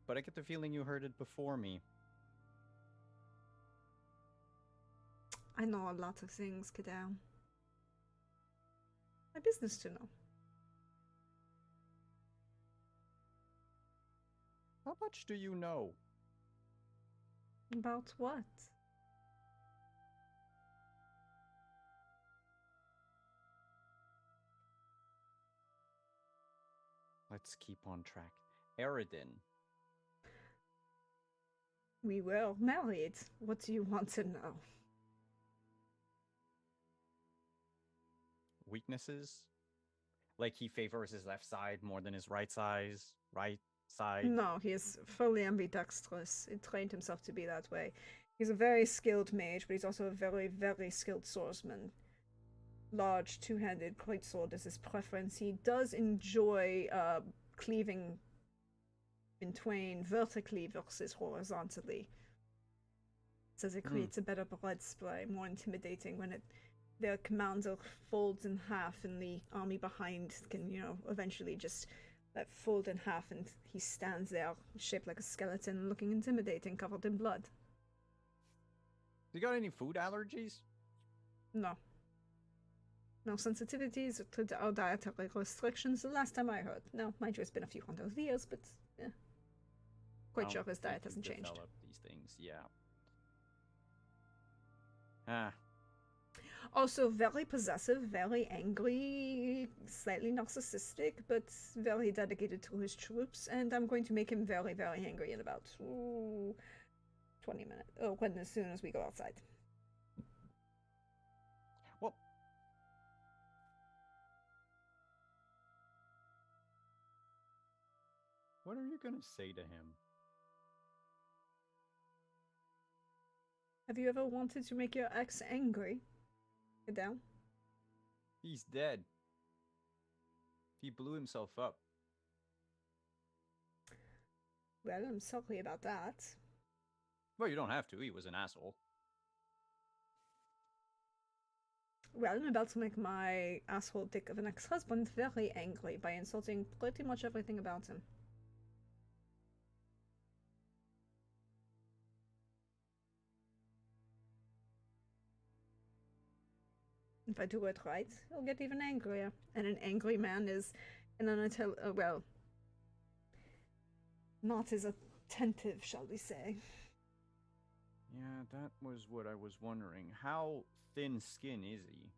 But I get the feeling you heard it before me. I know a lot of things, Kadam. My business to know. How much do you know? About what? Let's keep on track. Eredin. We were married. What do you want to know? Weaknesses? Like he favors his left side more than his right side? No, he is fully ambidextrous. He trained himself to be that way. He's a very skilled mage, but he's also a very, very skilled swordsman. large two-handed greatsword as his preference. He does enjoy cleaving in twain vertically versus horizontally. Says it creates a better blood spray, more intimidating when the commander folds in half and the army behind can, eventually just fold in half and he stands there shaped like a skeleton looking intimidating, covered in blood. You got any food allergies? No. No sensitivities or dietary restrictions the last time I heard. No, mind you, it's been a few hundred years, but quite sure his diet hasn't changed. Develop these things, yeah. Ah. Also very possessive, very angry, slightly narcissistic, but very dedicated to his troops, and I'm going to make him very, very angry in about 20 minutes. As soon as we go outside. Well, what are you gonna say to him? Have you ever wanted to make your ex angry? Get down. He's dead. He blew himself up. Well, I'm sorry about that. Well, you don't have to. He was an asshole. Well, I'm about to make my asshole dick of an ex-husband very angry by insulting pretty much everything about him. If I do it right, he'll get even angrier. And an angry man is not as attentive, shall we say. Yeah, that was what I was wondering. How thin-skinned is he?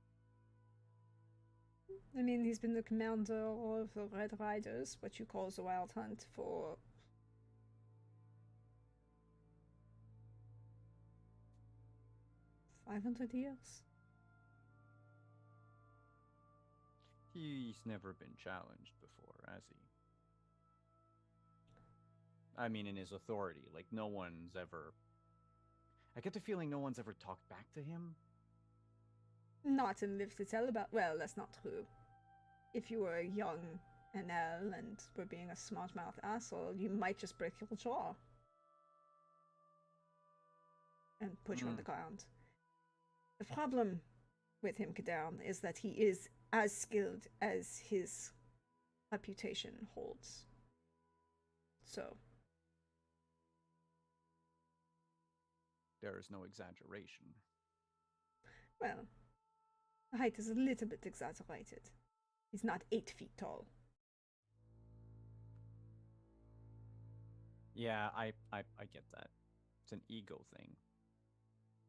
I mean, he's been the commander of the Red Riders, what you call the Wild Hunt, for 500 years. He's never been challenged before, has he? I mean, in his authority. Like, no one's ever... I get the feeling no one's ever talked back to him. Not and live to tell about. Well, that's not true. If you were young NL and were being a smart-mouthed asshole, you might just break your jaw. And put you on the ground. The problem with him, Kadarn, is that he is as skilled as his reputation holds. So... there is no exaggeration. Well, the height is a little bit exaggerated. He's not 8 feet tall. Yeah, I get that. It's an ego thing.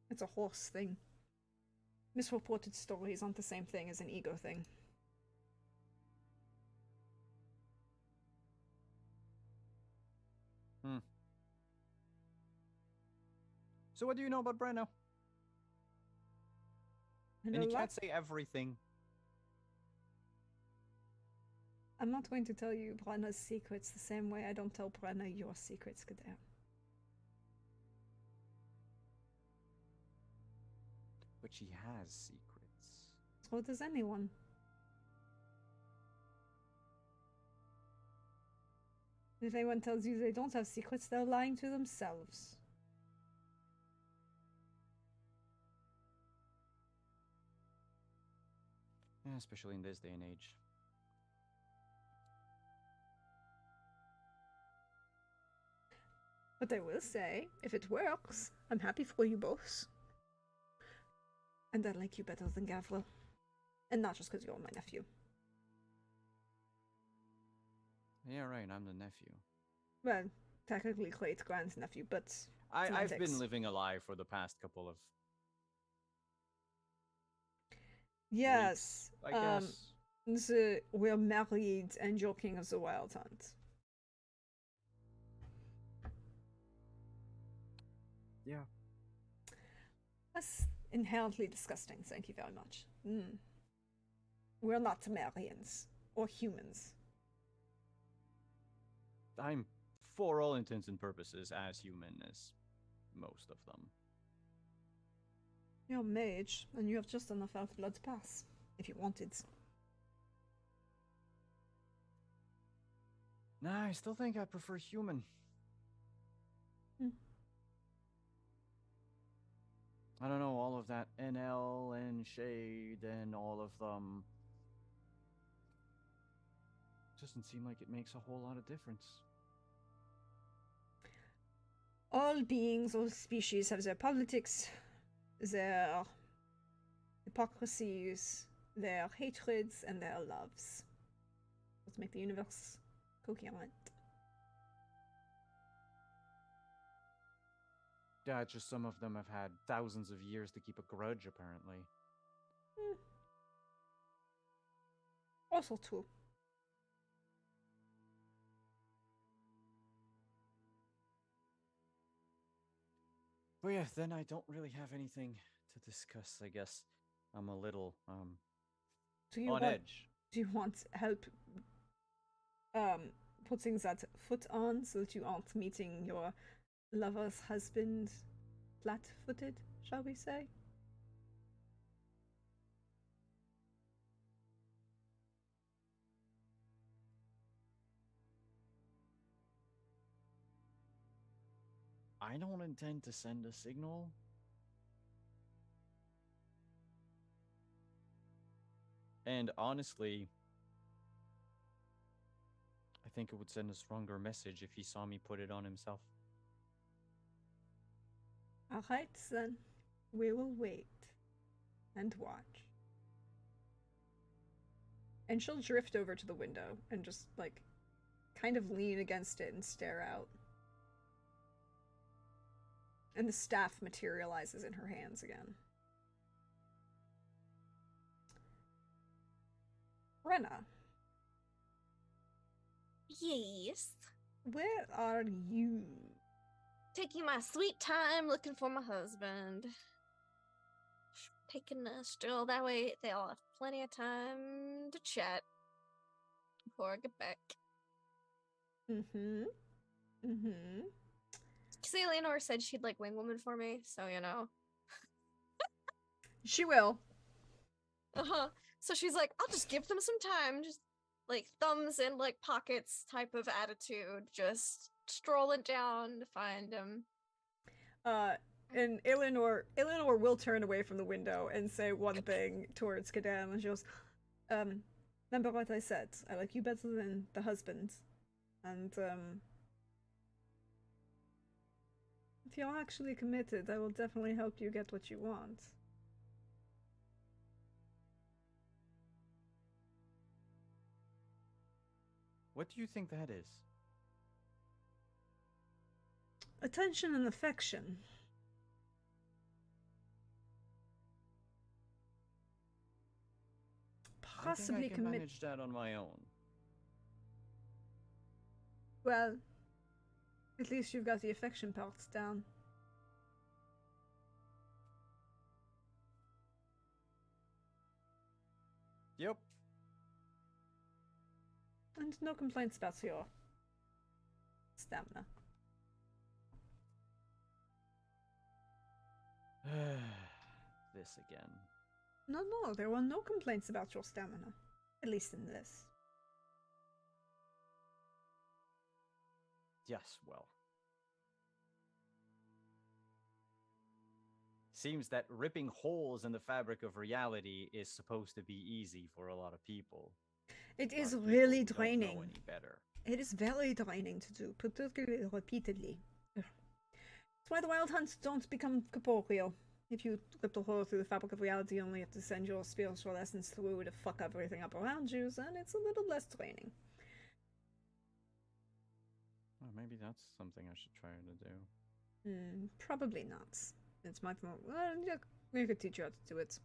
It's a horse thing. Misreported stories aren't the same thing as an ego thing. So what do you know about Brenna? And you can't say everything. I'm not going to tell you Brenna's secrets the same way I don't tell Brenna your secrets, Kadarn. But she has secrets. So does anyone. If anyone tells you they don't have secrets, they're lying to themselves. Yeah, especially in this day and age. But I will say, if it works, I'm happy for you both. And I like you better than Gavril. And not just because you're my nephew. Yeah, right, I'm the nephew. Well, technically great-grandnephew, but... I've been living a lie for the past couple of... Yes, weeks, I guess. We're married and you're king of the Wild Hunt. Yeah. That's inherently disgusting, thank you very much. We're not Temerians, or humans. I'm, for all intents and purposes, as human as most of them. You're a mage, and you have just enough Elf blood to pass. if you wanted. Nah, I still think I prefer human. Hmm. I don't know, all of that NL and Shade and all of them. Doesn't seem like it makes a whole lot of difference. All beings, all species have their politics, their hypocrisies, their hatreds, and their loves. Let's make the universe coherent. Yeah, it's just some of them have had thousands of years to keep a grudge, apparently. Also true. But yeah, then I don't really have anything to discuss, I guess. I'm a little, Do you on want, edge. Do you want help putting that foot on so that you aren't meeting your lover's husband flat-footed, shall we say? I don't intend to send a signal. And honestly, I think it would send a stronger message if he saw me put it on himself. Alright then, we will wait and watch. And she'll drift over to the window and just, like, kind of lean against it and stare out. And the staff materializes in her hands again. Rena, Yes. where are you? Taking my sweet time looking for my husband. Taking a stroll. That way they'll have plenty of time to chat before I get back. Mm-hmm. Mm-hmm. Because Eleanor said she'd like wingwoman for me, so you know. She will. Uh-huh. So she's like, I'll just give them some time. Just like thumbs in like pockets type of attitude. Just strolling down to find him. And Eleanor will turn away from the window and say one thing towards Kadan, and she goes, remember what I said? I like you better than the husband. And, if you're actually committed, I will definitely help you get what you want. What do you think that is? Attention and affection. Possibly I think I can commit. manage that on my own. Well, at least you've got the affection parts down. Yep. And no complaints about your stamina. This again. No, there were no complaints about your stamina. At least in this. Yes, well. Seems that ripping holes in the fabric of reality is supposed to be easy for a lot of people. It A lot is of people really who don't know draining. any better. It is very draining to do, particularly repeatedly. That's why the wild hunts don't become corporeal. If you rip a hole through the fabric of reality, you only have to send your spiritual essence through to fuck everything up around you, then it's a little less draining. Well, maybe that's something I should try to do. Probably not. It's my fault. Well, yeah, we could teach you how to do it.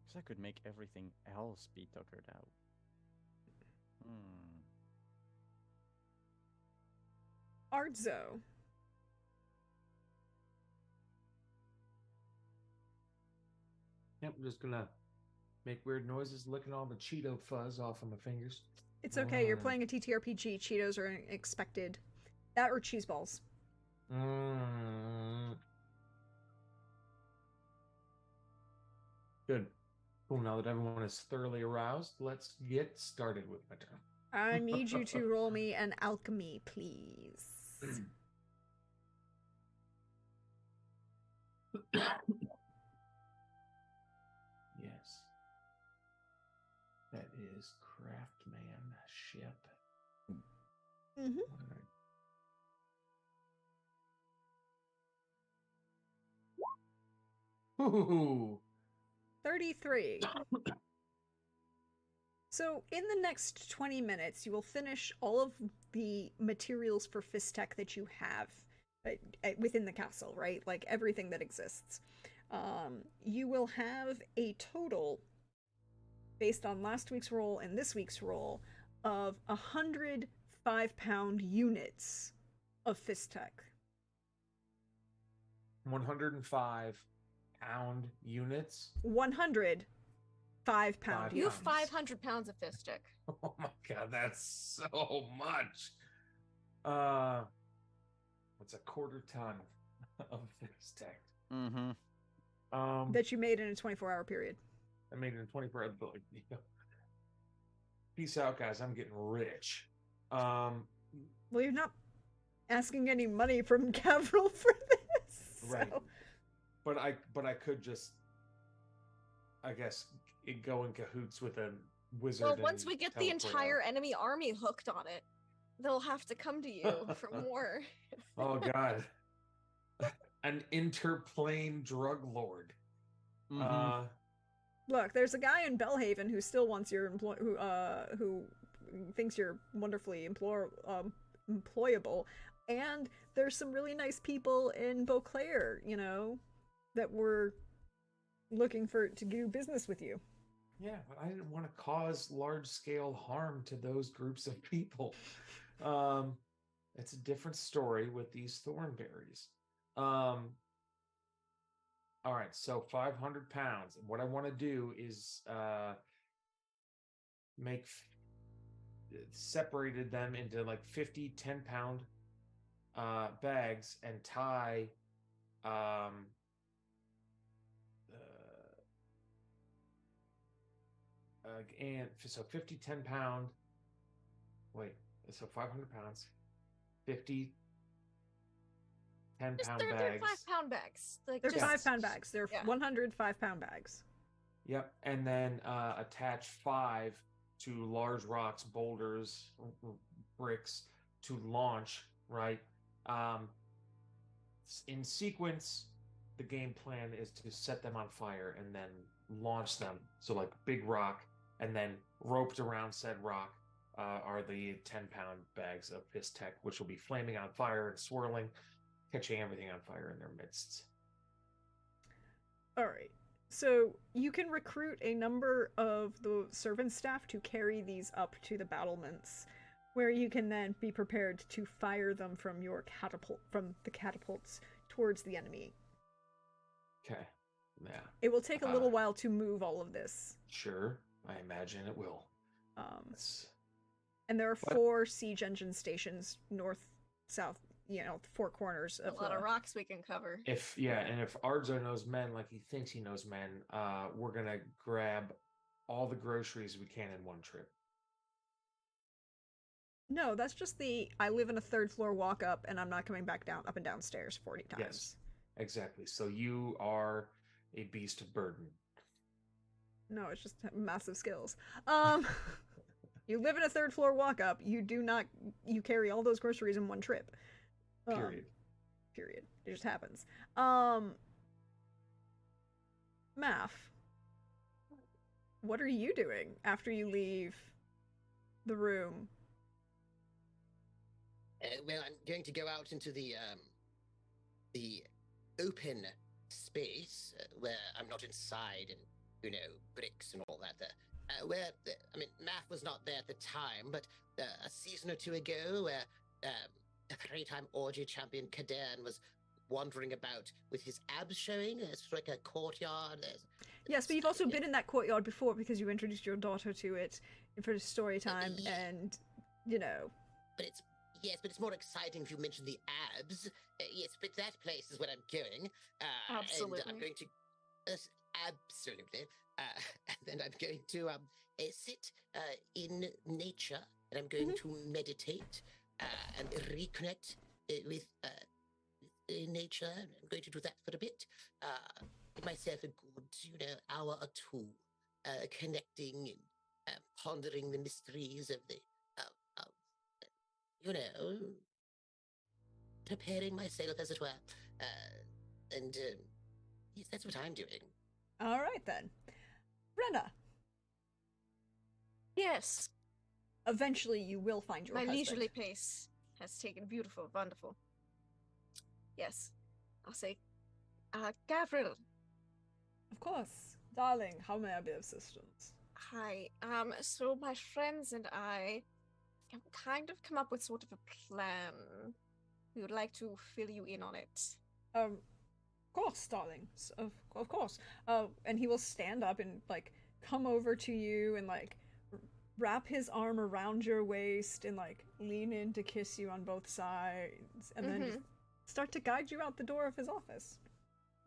Because I could make everything else be tuckered out. Ardzo. Yep, I'm just gonna make weird noises, licking all the Cheeto fuzz off of my fingers. It's okay, you're playing a TTRPG. Cheetos are expected. That or cheese balls. Good. Cool. Now that everyone is thoroughly aroused, let's get started with my turn. I need you to roll me an alchemy, please. Yes. That is craftsmanship. Mm-hmm. All right. Ooh. 33. So, in the next 20 minutes, you will finish all of the materials for Fistech that you have within the castle, right? Like everything that exists. You will have a total, based on last week's roll and this week's roll, of 100 5-pound units of Fistech. 105-pound units. 100 5-pound Five You have units. pounds. 500 pounds of fist stick. Oh my god, that's so much. What's a quarter ton of Fistech? Mm-hmm. That you made in a 24-hour period. I made it in 24 hours, but peace out, guys. I'm getting rich. Well, you're not asking any money from Cavril for this. Right. So. But I could just, I guess, go in cahoots with a wizard. Well, once and we get the teleport entire out. enemy army hooked on it, they'll have to come to you for more. Oh god, an interplane drug lord. Mhm. Look, there's a guy in Belhaven who still wants your who thinks you're wonderfully employable, and there's some really nice people in Beauclair, that were looking to do business with you. Yeah, but I didn't want to cause large-scale harm to those groups of people. It's a different story with these thornberries. All right, so 500 pounds. What I want to do is separated them into like 50 10-pound bags and tie and so 50 10-pound, wait, so 500 pounds, 50 10-pound They're bags. 5-pound bags. Like, They're just, 5-pound bags. They're yeah. 100 5-pound bags. Yep, and then attach 5 to large rocks, boulders, bricks to launch, right? In sequence, the game plan is to set them on fire and then launch them. So like big rock, and then roped around said rock are the 10-pound bags of Fistech, which will be flaming on fire and swirling, catching everything on fire in their midst. All right. So you can recruit a number of the servant staff to carry these up to the battlements, where you can then be prepared to fire them from the catapults towards the enemy. Okay. Yeah. It will take a little while to move all of this. Sure. I imagine it will. And there are 4 siege engine stations north, south, 4 corners of a lot of rocks we can cover. And if Arzo knows men like he thinks he knows men, we're gonna grab all the groceries we can in one trip. No, that's just I live in a 3rd floor walk up and I'm not coming back up and down stairs 40 times. Yes, exactly. So you are a beast of burden. No, it's just massive skills. You live in a 3rd floor walk up. You carry all those groceries in one trip. Period. Period. It just happens. Math, what are you doing after you leave the room? Well, I'm going to go out into the open space where I'm not inside and bricks and all that. Math was not there at the time, but a season or 2 ago, where a 3-time orgy champion Kadern was wandering about with his abs showing. There's like a courtyard. Yes, but you've also been in that courtyard before because you introduced your daughter to it for story time, and But it's more exciting if you mention the abs. Yes, but that place is where I'm going. Absolutely. And I'm going to absolutely. And then I'm going to sit in nature, and I'm going to meditate and reconnect with nature. I'm going to do that for a bit. Give myself a good, hour or two, connecting and pondering the mysteries of the, uh, you know, preparing myself, as it were. And yes, that's what I'm doing. All right then. Brenna, Yes, eventually you will find your my husband. leisurely pace has taken beautiful, wonderful. Yes, I'll say, Gavril. Of course. Darling, how may I be of assistance? Hi. So my friends and I have kind of come up with sort of a plan. We would like to fill you in on it. Of course, darling. Of course. And he will stand up and, like, come over to you and, like, wrap his arm around your waist and, like, lean in to kiss you on both sides and then just start to guide you out the door of his office.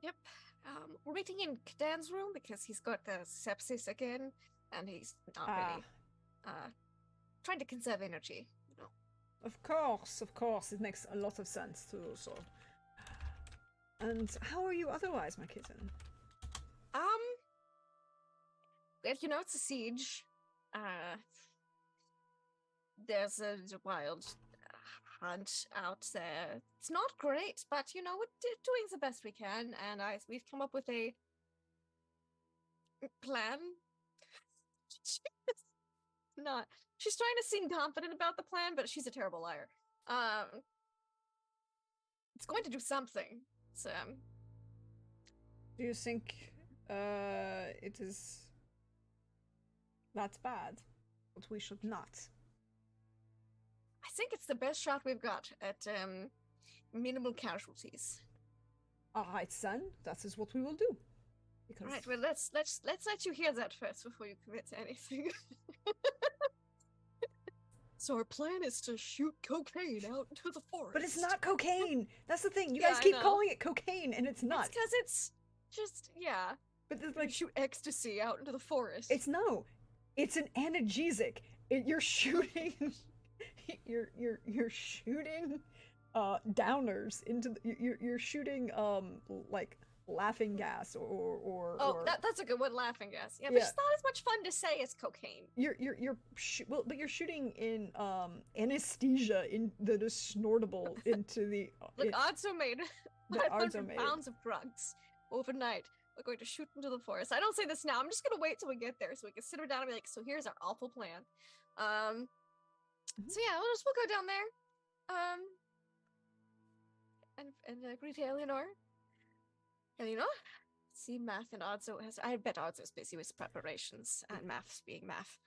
Yep. We're waiting in Kadan's room because he's got the sepsis again, and he's not really trying to conserve energy. Of course, it makes a lot of sense to do so. And how are you otherwise, my kitten? Well, it's a siege. There's a wild hunt out there. It's not great, but we're doing the best we can, and we've come up with a plan. She's trying to seem confident about the plan, but she's a terrible liar. It's going to do something. So, do you think it is that's bad, but we should not? I think it's the best shot we've got at minimal casualties. All right, son. That is what we will do. Because... All right. Well, let's let you hear that first before you commit to anything. So our plan is to shoot cocaine out into the forest. But it's not cocaine. That's the thing. You guys keep calling it cocaine, and it's not. It's because it's just But there's like shoot ecstasy out into the forest. It's an analgesic. You're shooting. You're shooting downers into you're shooting like laughing gas or that's a good one, laughing gas. Yeah, but it's not as much fun to say as cocaine. But you're shooting in anesthesia that is snortable into the Look, Odso made 500 pounds of drugs overnight. We're going to shoot into the forest. I don't say this now. I'm just gonna wait till we get there so we can sit her down and be like, so here's our awful plan. So yeah, we'll go down there. And greet Eleanor. Eleanor? See, Math and Odso I bet Odso's busy with preparations and Math's being Math.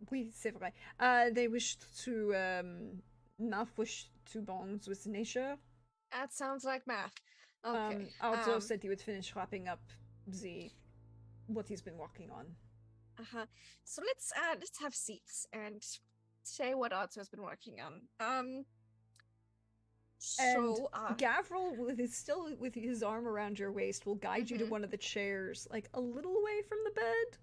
Oui, c'est vrai. They wish to Math wish to bond with nature. That sounds like Math. Okay. Odso said he would finish wrapping up what he's been working on. So let's have seats and say what Odso's been working on. And Gavril, with his arm around your waist, will guide you to one of the chairs, like a little away from the bed,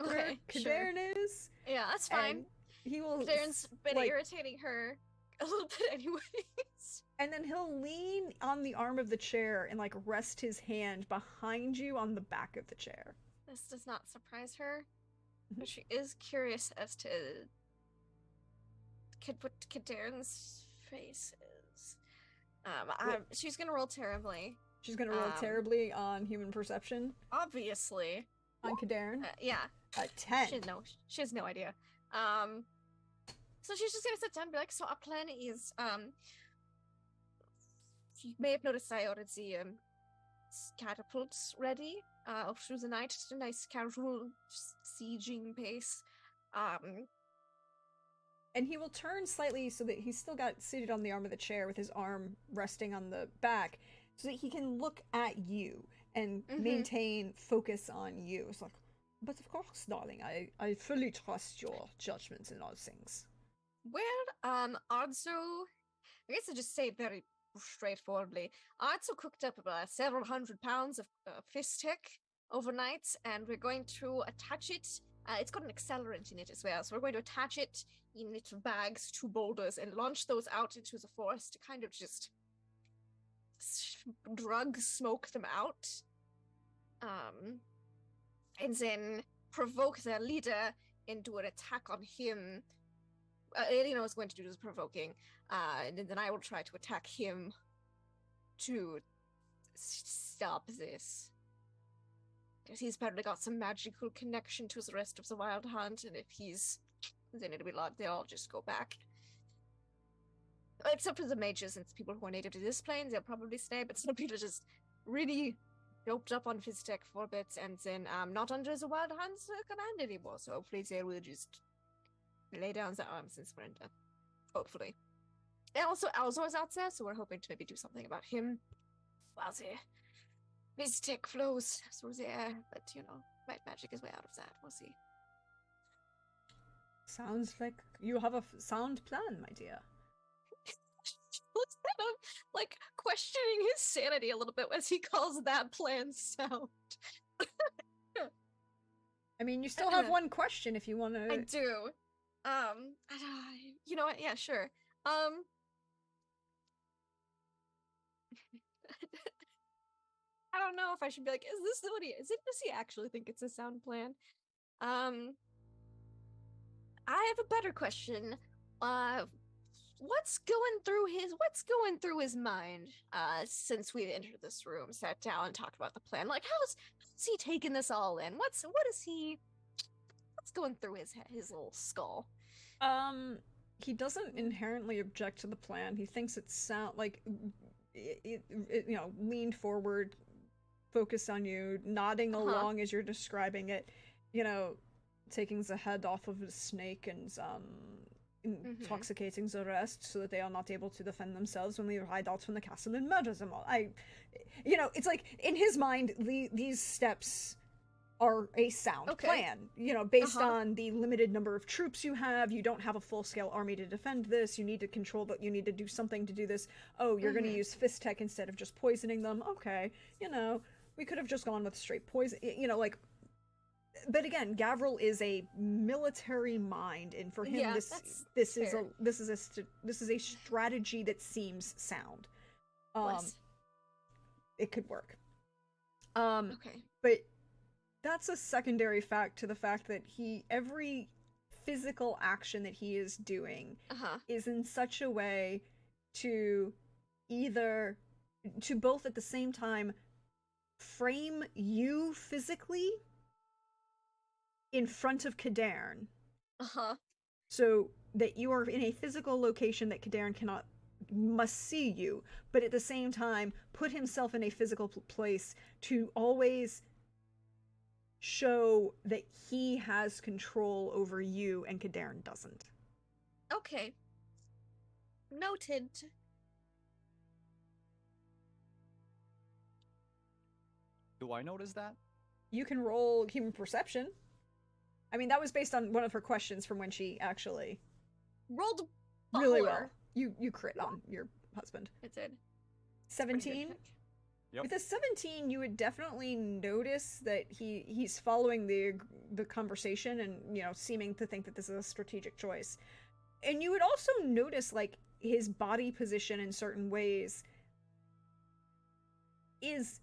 where Kadarn is. Yeah, that's fine. And he will. Kadarn's been irritating her a little bit, anyways. And then he'll lean on the arm of the chair and like rest his hand behind you on the back of the chair. This does not surprise her, but she is curious as to what Kadarn's face is. She's gonna roll terribly. She's gonna roll terribly on human perception. Obviously. On Kadarn? Yeah. A 10. She has no idea. So she's just gonna sit down and be like, so our plan is, you may have noticed I ordered the catapults ready through the night. Just a nice casual sieging pace. And he will turn slightly so that he's still got seated on the arm of the chair with his arm resting on the back so that he can look at you and maintain focus on you. It's like, but of course, darling, I fully trust your judgments in all things. Well, Odso, I guess I just say it very straightforwardly. Odso cooked up about several hundred pounds of fist tech overnight, and we're going to attach it. It's got an accelerant in it as well, so we're going to attach it in little bags to boulders and launch those out into the forest to kind of just drug smoke them out. And then provoke their leader into an attack on him. Elena is going to do this provoking, and then I will try to attack him to stop this. Because he's apparently got some magical connection to the rest of the Wild Hunt, and if he's... then it'll be like they all just go back. Except for the mages and people who are native to this plane, they'll probably stay, but some people just really doped up on Fizztech for a bit, and then not under the Wild Hunt's command anymore, so hopefully they will just lay down their arms and surrender. Hopefully. And also Alzor's out there, so we're hoping to maybe do something about him while the Fizztech flows through the air, but you know, might magic his way out of that, we'll see. Sounds like you have a sound plan, my dear. Looks kind of like questioning his sanity a little bit as he calls that plan sound. I mean, you still have one question if you want to. I do. You know what? Yeah, sure. I don't know if I should be like, is this what he is? Does he actually think it's a sound plan? I have a better question. What's going through his mind since we've entered this room, sat down and talked about the plan? Like, how's he taking this all in? What's going through his little skull? He doesn't inherently object to the plan. He thinks it sound like it you know, leaned forward, focused on you, nodding along as you're describing it, you know, taking the head off of the snake and intoxicating the rest so that they are not able to defend themselves when we ride out from the castle and murder them all. You know, it's like, in his mind, these steps are a sound plan, you know, based on the limited number of troops you have. You don't have a full-scale army to defend this. You need to control, but you need to do something to do this. Oh, you're going to use Fizztech instead of just poisoning them. Okay, you know, we could have just gone with straight poison, you know, like. But again, Gavril is a military mind, and for him, this is a strategy that seems sound. It could work. But that's a secondary fact to the fact that every physical action that he is doing is in such a way to both at the same time frame you physically in front of Cadarn. So that you are in a physical location that Cadarn must see you, but at the same time put himself in a physical place to always show that he has control over you and Cadarn doesn't. Okay. Noted. Do I notice that? You can roll human perception. I mean, that was based on one of her questions from when she actually rolled really well. You crit on your husband. It did. 17? Yep. With a 17, you would definitely notice that he's following the conversation and, you know, seeming to think that this is a strategic choice. And you would also notice, like, his body position in certain ways is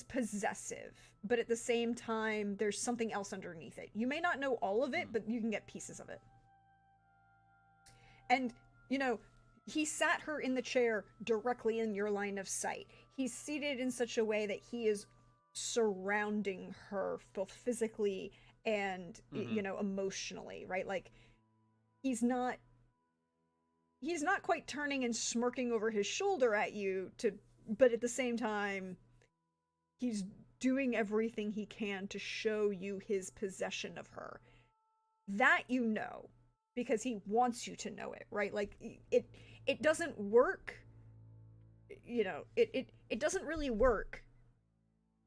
possessive, but at the same time, there's something else underneath it. You may not know all of it, but you can get pieces of it. And, you know, he sat her in the chair directly in your line of sight. He's seated in such a way that he is surrounding her both physically and, you know, emotionally, right? Like, he's not quite turning and smirking over his shoulder at you but at the same time, he's doing everything he can to show you his possession of her. That you know, because he wants you to know it, right? Like, it doesn't work, you know, it doesn't really work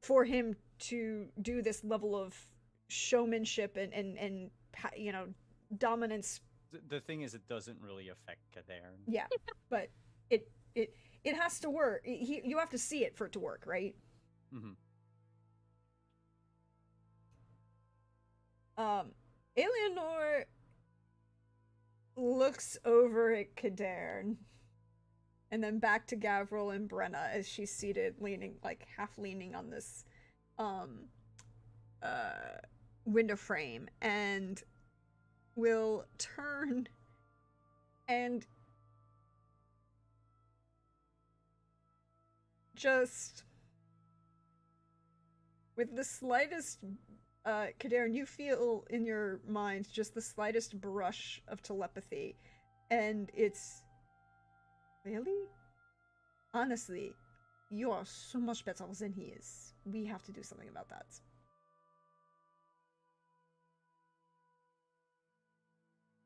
for him to do this level of showmanship and you know, dominance. The thing is, it doesn't really affect Cadarn. Yeah, but it has to work. You have to see it for it to work, right? Eleanor looks over at Kadern and then back to Gavril and Brenna as she's seated, leaning, like, half leaning on this, window frame, and will turn and just with the slightest Kadaren, you feel in your mind just the slightest brush of telepathy, and it's really, honestly, you are so much better than he is. We have to do something about that.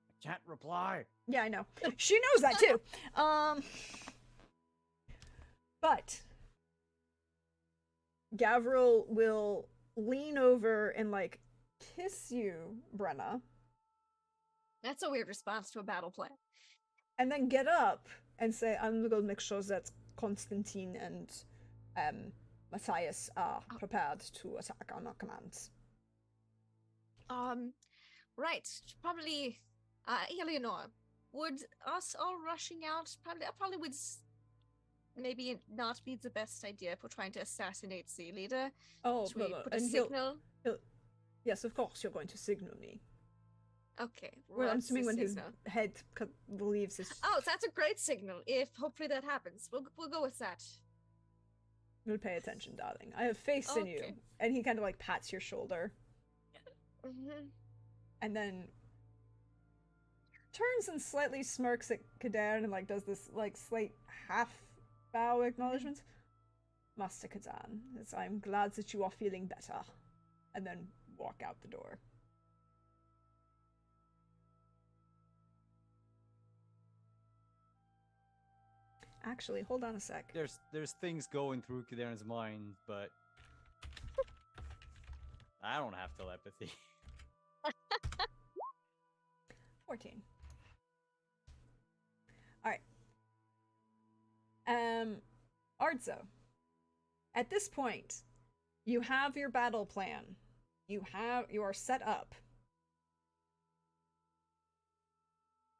I can't reply. Yeah, I know. She knows that too. But Gavril will lean over and like kiss you, Brenna, That's a weird response to a battle plan. and then get up and say, "I'm gonna go make sure that Constantine and Matthias are prepared to attack on our commands." Right. Probably, Eleanor, would us all rushing out probably would maybe not be the best idea if we're trying to assassinate the leader. Oh, Should we put a and signal? yes, of course, you're going to signal me. Okay. Well, I'm what's the assuming when his signal? head leaves his. Oh, that's a great signal. If hopefully that happens, we'll go with that. We'll pay attention, darling. I have faith in you. Okay. And he kind of like pats your shoulder, Mm-hmm. and then turns and slightly smirks at Kadan and like does this like slight half bow acknowledgement. Master Kazan, I'm glad that you are feeling better. And then walk out the door. Actually, hold on a sec. There's things going through Kaderan's mind, but I don't have telepathy. 14. Alright. Ardzo. At this point, you have your battle plan. You are set up.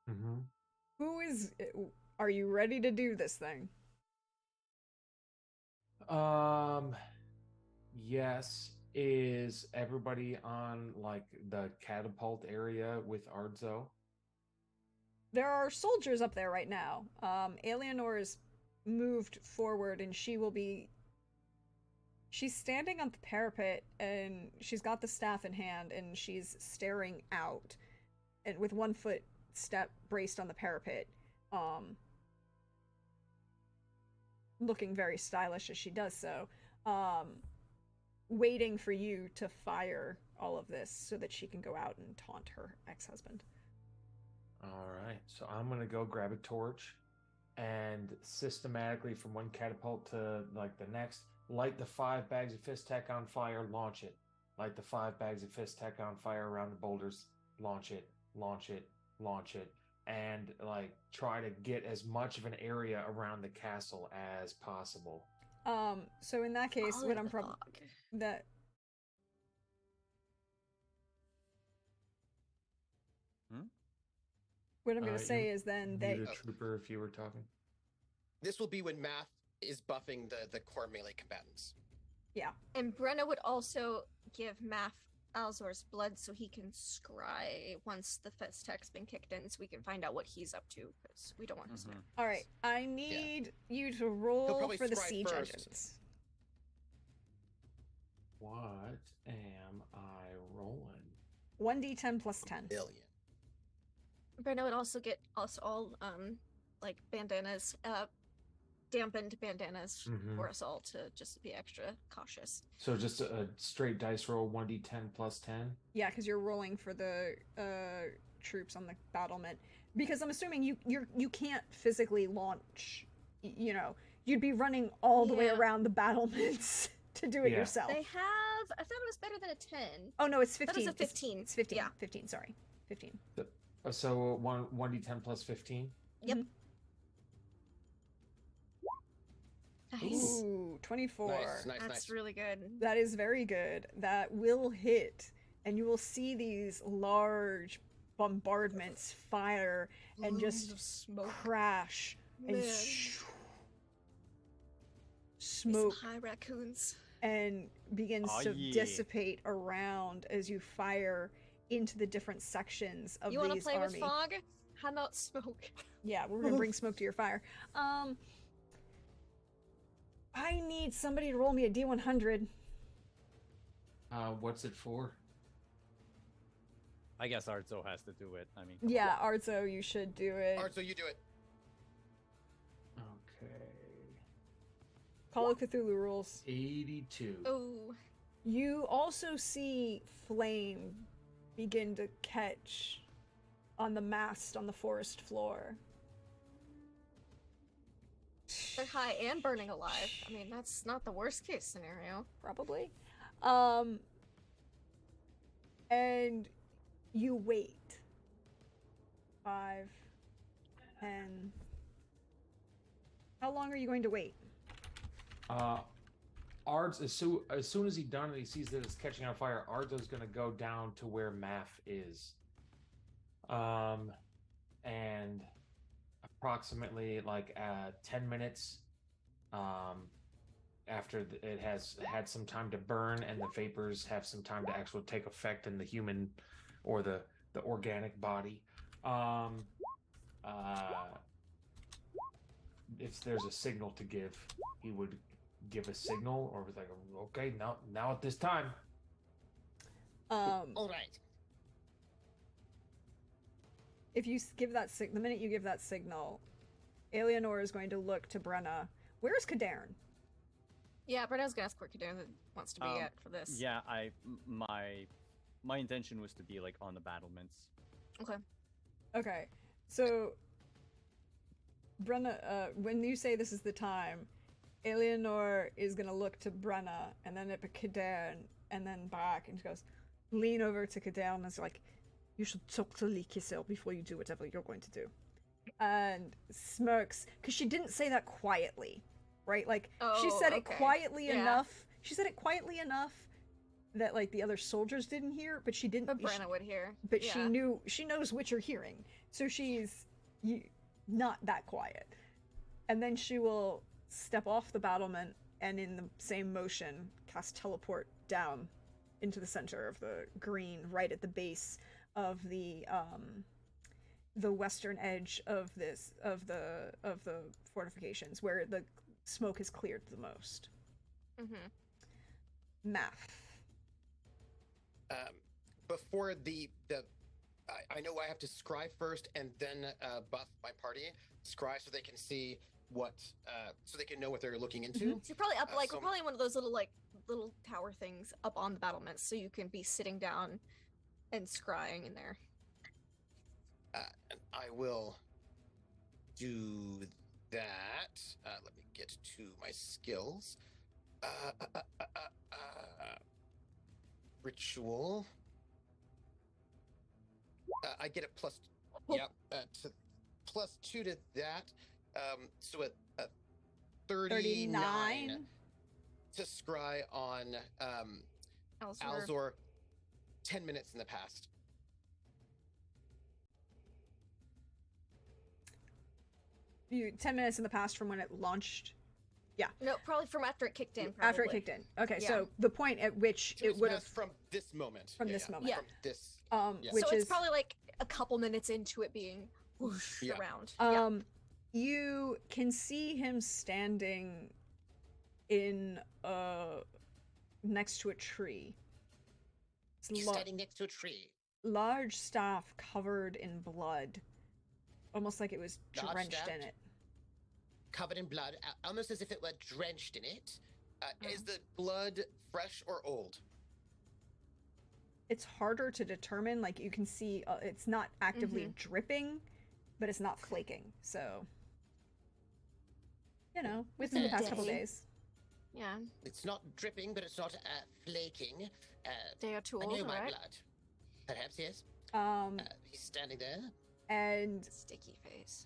Mm-hmm. Are you ready to do this thing? Yes. Is everybody on like the catapult area with Ardzo? There are soldiers up there right now. Eleanor is moved forward and she's standing on the parapet and she's got the staff in hand and she's staring out and with one foot braced on the parapet, looking very stylish as she does so, waiting for you to fire all of this so that she can go out and taunt her ex-husband. All right, so I'm gonna go grab a torch and systematically from one catapult to like the next, light the 5 bags of fist tech on fire, launch it. Light the 5 bags of fist tech on fire around the boulders, launch it, launch it, launch it, and like try to get as much of an area around the castle as possible. So in that case, what I'm probably that. What I'm gonna say is then they. Trooper, if you were talking. This will be when Math is buffing the core melee combatants. Yeah. And Brenna would also give Math Alzor's blood so he can scry once the fist tech's been kicked in, so we can find out what he's up to, because we don't want to know. All right, I need you to roll for the siege engines. What am I rolling? 1d10 plus 10. Million. Brenna would also get us all like bandanas, dampened bandanas for us all to just be extra cautious. So just a straight dice roll, 1d10 plus 10? Yeah, because you're rolling for the troops on the battlement. Because I'm assuming you can't physically launch, you know, you'd be running all the way around the battlements to do it yourself. They have, I thought it was better than a 10. Oh no, it's 15. That is a 15. It's 15. Yeah. 15, sorry. 15. So 1d10 plus 15? Yep. Nice. Ooh, 24. Nice. That's really good. That is very good. That will hit and you will see these large bombardments fire and Plumes just of smoke. crash and Man. Some smoke high raccoons. and begins Aw, to yeah. dissipate around as you fire into the different sections of You want to these play army. with fog? How about smoke? Yeah, we're gonna bring smoke to your fire. I need somebody to roll me a D100. What's it for? I guess Arzo has to do it. I mean, Yeah, Arzo, you should do it. All right, so you do it. Okay. Call of Cthulhu rules. 82. Oh, You also see flame begin to catch on the mast on the forest floor. they're high and burning alive. I mean, that's not the worst case scenario. Probably. And you wait. 5, 10. How long are you going to wait? Ards, as soon as he's done and he sees that it's catching on fire, Ardo's gonna go down to where Math is. And approximately like 10 minutes after it has had some time to burn and the vapors have some time to actually take effect in the human or the organic body, if there's a signal to give, he would give a signal, or was like, okay, now at this time. All right. If you give that the minute you give that signal, Eleanor is going to look to Brenna. Where's Cadarn? Yeah, Brenna's gonna ask where Kaduna wants to be at for this. Yeah, my intention was to be like on the battlements. Okay. Okay, so Brenna, when you say this is the time, Eleanor is gonna look to Brenna and then at Cadarn and then back, and she goes, lean over to Cadarn and is like, you should talk to Leek yourself before you do whatever you're going to do. And smirks, because she didn't say that quietly, right? Like, she said it okay. quietly Yeah. enough. She said it quietly enough that, like, the other soldiers didn't hear, but she didn't. But Brenna would hear. But Yeah. she knows what you're hearing. So she's not that quiet. And then she will step off the battlement and in the same motion cast teleport down into the center of the green, right at the base of the western edge of the fortifications, where the smoke is cleared the most. Mm-hmm. Math. Before I know I have to scry first and then buff my party. Scry so they can see what, so they can know what they're looking into. So you're probably up, like, so- we're probably in one of those little tower things up on the battlements, so you can be sitting down and scrying in there. And I will do that. Let me get to my skills. Ritual. I get a plus. Yep. +2 to that. So a 39 to scry on Alzor. 10 minutes in the past. You 10 minutes in the past from when it launched. No, probably from after it kicked in. After it probably. kicked in. Okay, Yeah. so the point at which So it it's would have from this moment. From this moment. Yeah. From this. Yeah. which So is it's probably like a couple minutes into it being whoosh Yeah. around. Yeah. you can see him standing in next to a tree. It's He's standing next to a tree. large staff covered in blood, almost like it was Large drenched staff? in it. Covered in blood, almost as if it were drenched in it. Mm-hmm. Is the blood fresh or old? It's harder to determine. Like, you can see it's not actively Mm-hmm. dripping, but it's not flaking. So, within Within the a past couple day. days. Yeah. It's not dripping, but it's not flaking. Day or two I old, know my right? blood. Perhaps, yes. He's standing there. And Sticky face.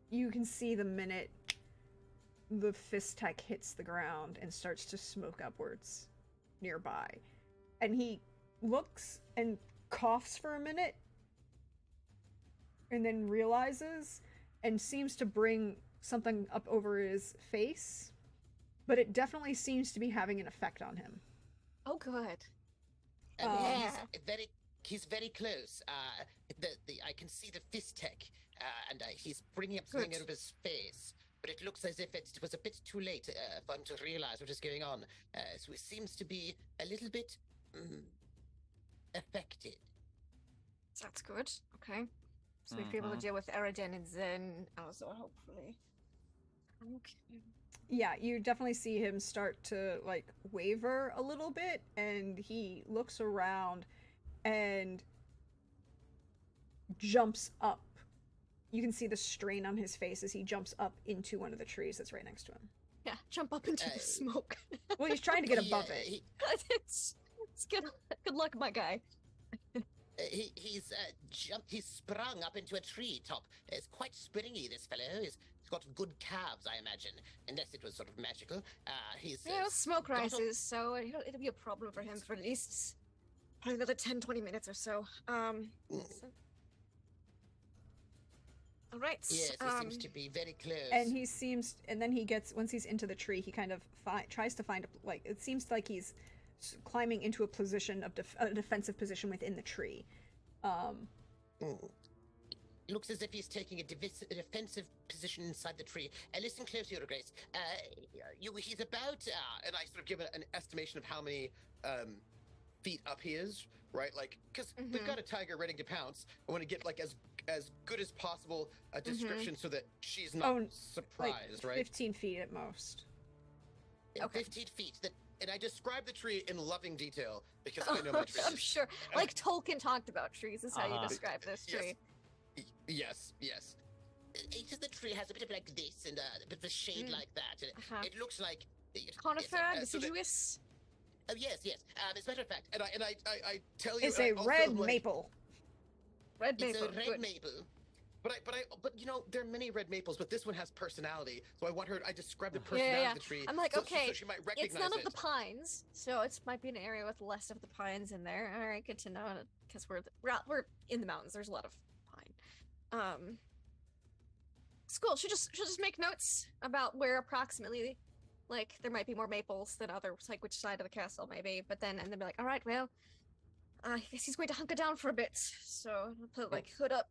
you can see the minute the fist tech hits the ground and starts to smoke upwards nearby, and he looks and coughs for a minute and then realizes and seems to bring something up over his face, but it definitely seems to be having an effect on him. Oh, good. He's Yeah. he's very close. I can see the fist tech, and he's bringing up something Good. over his face. But it looks as if it was a bit too late for him to realize what is going on. So he seems to be a little bit affected. That's good. Okay. So we'd be able to deal with Eridan and Zen also, hopefully. Okay. Yeah, you definitely see him start to like waver a little bit, and he looks around and jumps up. You can see the strain on his face as he jumps up into one of the trees that's right next to him. Yeah, jump up into the smoke. Well, he's trying to get above it. It's good. Good luck, my guy. He's sprung up into a tree top. It's quite springy, this fellow. He's got good calves, I imagine, unless it was sort of magical. He's Yeah, smoke got a- rises, so it'll be a problem for him for at least probably another 10-20 minutes or so. All right. Yes, he seems to be very close. And then he gets, once he's into the tree, he kind of tries to find like, it seems like he's climbing into a position of a defensive position within the tree. Looks as if he's taking a defensive position inside the tree. Listen close, Your Grace. He's about, and I sort of give an estimation of how many feet up he is, right? Like, because we've got a tiger ready to pounce. I want to get like as good as possible a description so that she's not surprised, like right? 15 feet at most. Okay. 15 feet. And I describe the tree in loving detail because I know my trees. I'm sure. Like Tolkien talked about trees is how you describe this tree. Yes. Each of the tree has a bit of like this and a bit of a shade like that. And it looks like Conifer, deciduous. Oh yes. As a matter of fact, and I tell you, It's a red maple. Red It's maple. a red maple. But you know, there are many red maples, but this one has personality. So I describe the personality of the tree. I'm like, so okay, she might recognize it's none of it. the pines, so it might be an area with less of the pines in there. All right, good to know, because we're in the mountains. There's a lot of pine. School. She'll just make notes about where approximately, like, there might be more maples than others, like which side of the castle maybe. But then be like, all right, well, I guess he's going to hunker down for a bit. So I'll put like hood up,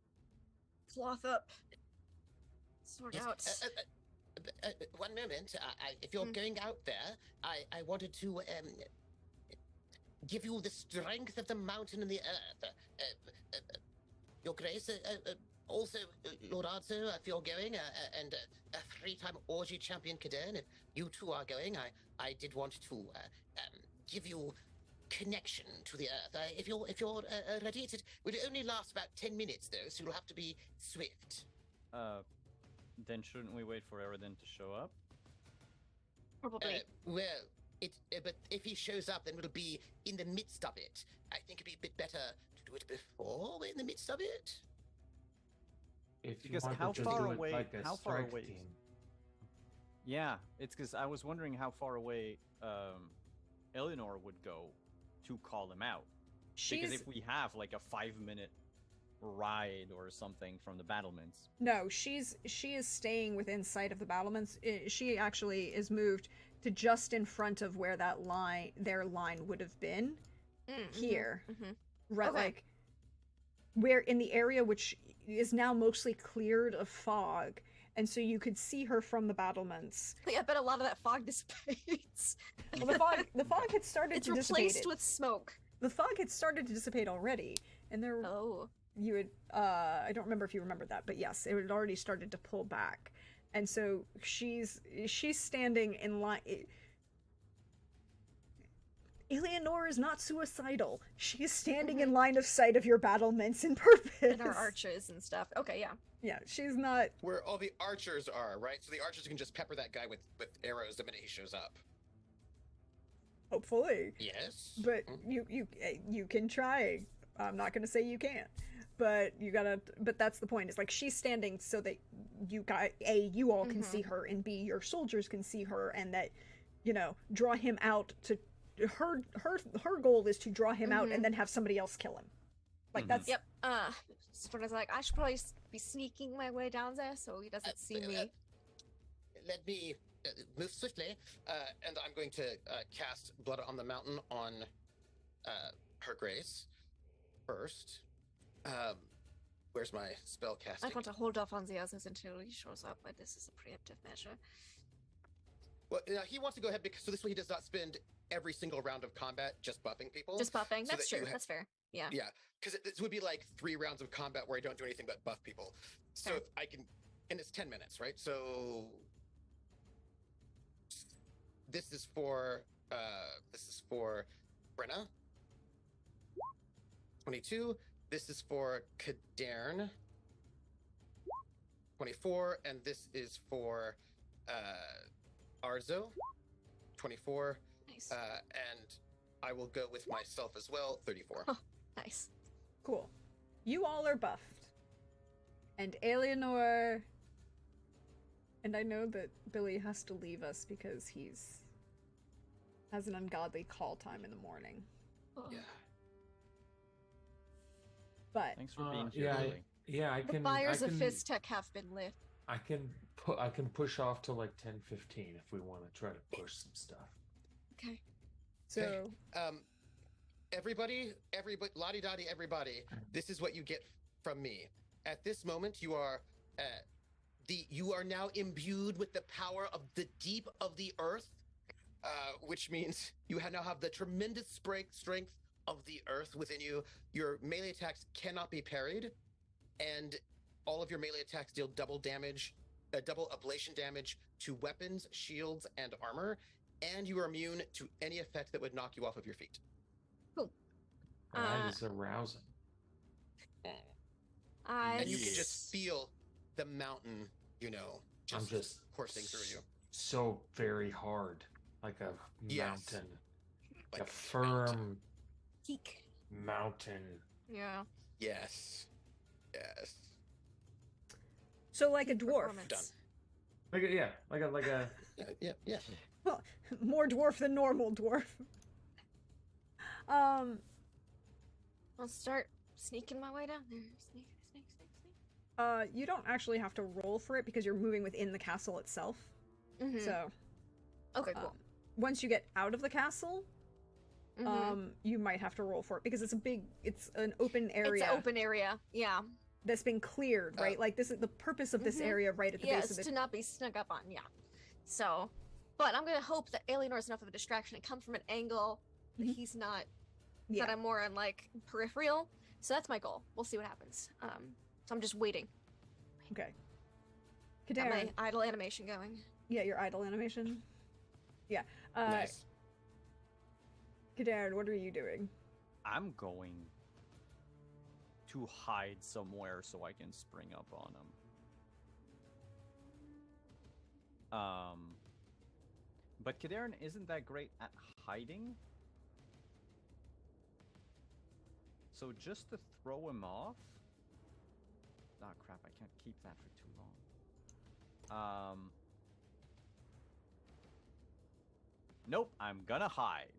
cloth up, sort Yes, out. one moment. If you're going out there, I wanted to give you the strength of the mountain and the earth. Your Grace, also Lord Arzo, if you're going, and a three-time orgy champion Kadern, if you two are going, I did want to give you connection to the earth. If you're ready, it will only last about 10 minutes though, so you'll have to be swift. Then shouldn't we wait for Eridan to show up? Probably. But if he shows up, then it'll be in the midst of it. I think it'd be a bit better to do it before we're in the midst of it. If you Because want how to far do it away- like a how far strike away- team. Yeah, it's because I was wondering how far away Eleanor would go to call him out. Because if we have like a 5-minute ride or something from the battlements. No, she is staying within sight of the battlements. She actually is moved to just in front of where their line would have been. Here. Right, Okay. like where in the area which is now mostly cleared of fog, and so you could see her from the battlements. Yeah, I bet a lot of that fog dissipates. Well, the fog had started It's to dissipate. replaced with smoke. The fog had started to dissipate already, and there you had I don't remember if you remember that, but yes, it had already started to pull back, and so she's standing in line. Eleanor is not suicidal. She is standing in line of sight of your battlements in purpose. And our archers and stuff. Okay, yeah. Yeah, she's not. Where all the archers are, right? So the archers can just pepper that guy with arrows the minute he shows up. Hopefully. Yes. But you can try. I'm not gonna say you can't. But you gotta. But that's the point. It's like she's standing so that you all can see her, and B, your soldiers can see her, and that, draw him out to her goal is to draw him out and then have somebody else kill him. Like that's Yep. Sprinter's like, I should probably be sneaking my way down there so he doesn't see me. Let me move swiftly, and I'm going to cast Blood on the Mountain on her grace first. Where's my spell casting? I want to hold off on the others until he shows up, but this is a preemptive measure. Well, he wants to go ahead because so this way he does not spend every single round of combat just buffing people. Just buffing. so That's that you true. ha- That's fair. Yeah. Yeah, because this would be like 3 rounds of combat where I don't do anything but buff people. So Fair. if I can, and it's 10 minutes, right? So this is for Brenna. 22. This is for Kadern. 24, and this is for Arzo. 24. Nice. And I will go with myself as well. 34. Oh. Nice. cool. You all are buffed. And Eleanor, and I know that Billy has to leave us because he's has an ungodly call time in the morning. Oh. Yeah. But Thanks for being here, yeah, Lily. yeah, I The can. fires I of can, Fiztech have been lit. I can push off to like 10:15 if we want to try to push some stuff. Okay. so Everybody, lottie dottie, everybody. This is what you get from me. At this moment, you are now imbued with the power of the deep of the earth, which means you now have the tremendous strength of the earth within you. Your melee attacks cannot be parried, and all of your melee attacks deal double ablation damage to weapons, shields, and armor, and you are immune to any effect that would knock you off of your feet. That is arousing. And you can just feel the mountain, I'm just coursing through you. So very hard, like a Yes. mountain, Like a firm Peak. mountain. Yeah. Yes. Yes. So like a dwarf. Performance. Done. Like a, yeah, like a. Yeah. Well, more dwarf than normal dwarf. I'll start sneaking my way down there. Sneak. You don't actually have to roll for it because you're moving within the castle itself. Mm-hmm. So, Okay, cool. once you get out of the castle, Mhm. you might have to roll for it because it's an open area It's an open area. Yeah. that's been cleared, right? Like this is the purpose of this Mhm. area right at the Yeah, base it's of to the. not be snuck up on. Yeah. So, but I'm gonna hope that Eleanor's enough of a distraction and come from an angle that Mhm. he's not. Yeah. That I'm more on like peripheral. So that's my goal. We'll see what happens. So I'm just waiting. Okay. Got my Kadaren, idle animation going. yeah, your idle animation. Yeah. Nice. Kadaren, what are you doing? I'm going to hide somewhere so I can spring up on him. But Kadaren isn't that great at hiding. So just to throw him off. Oh crap! I can't keep that for too long. Nope. I'm gonna hide.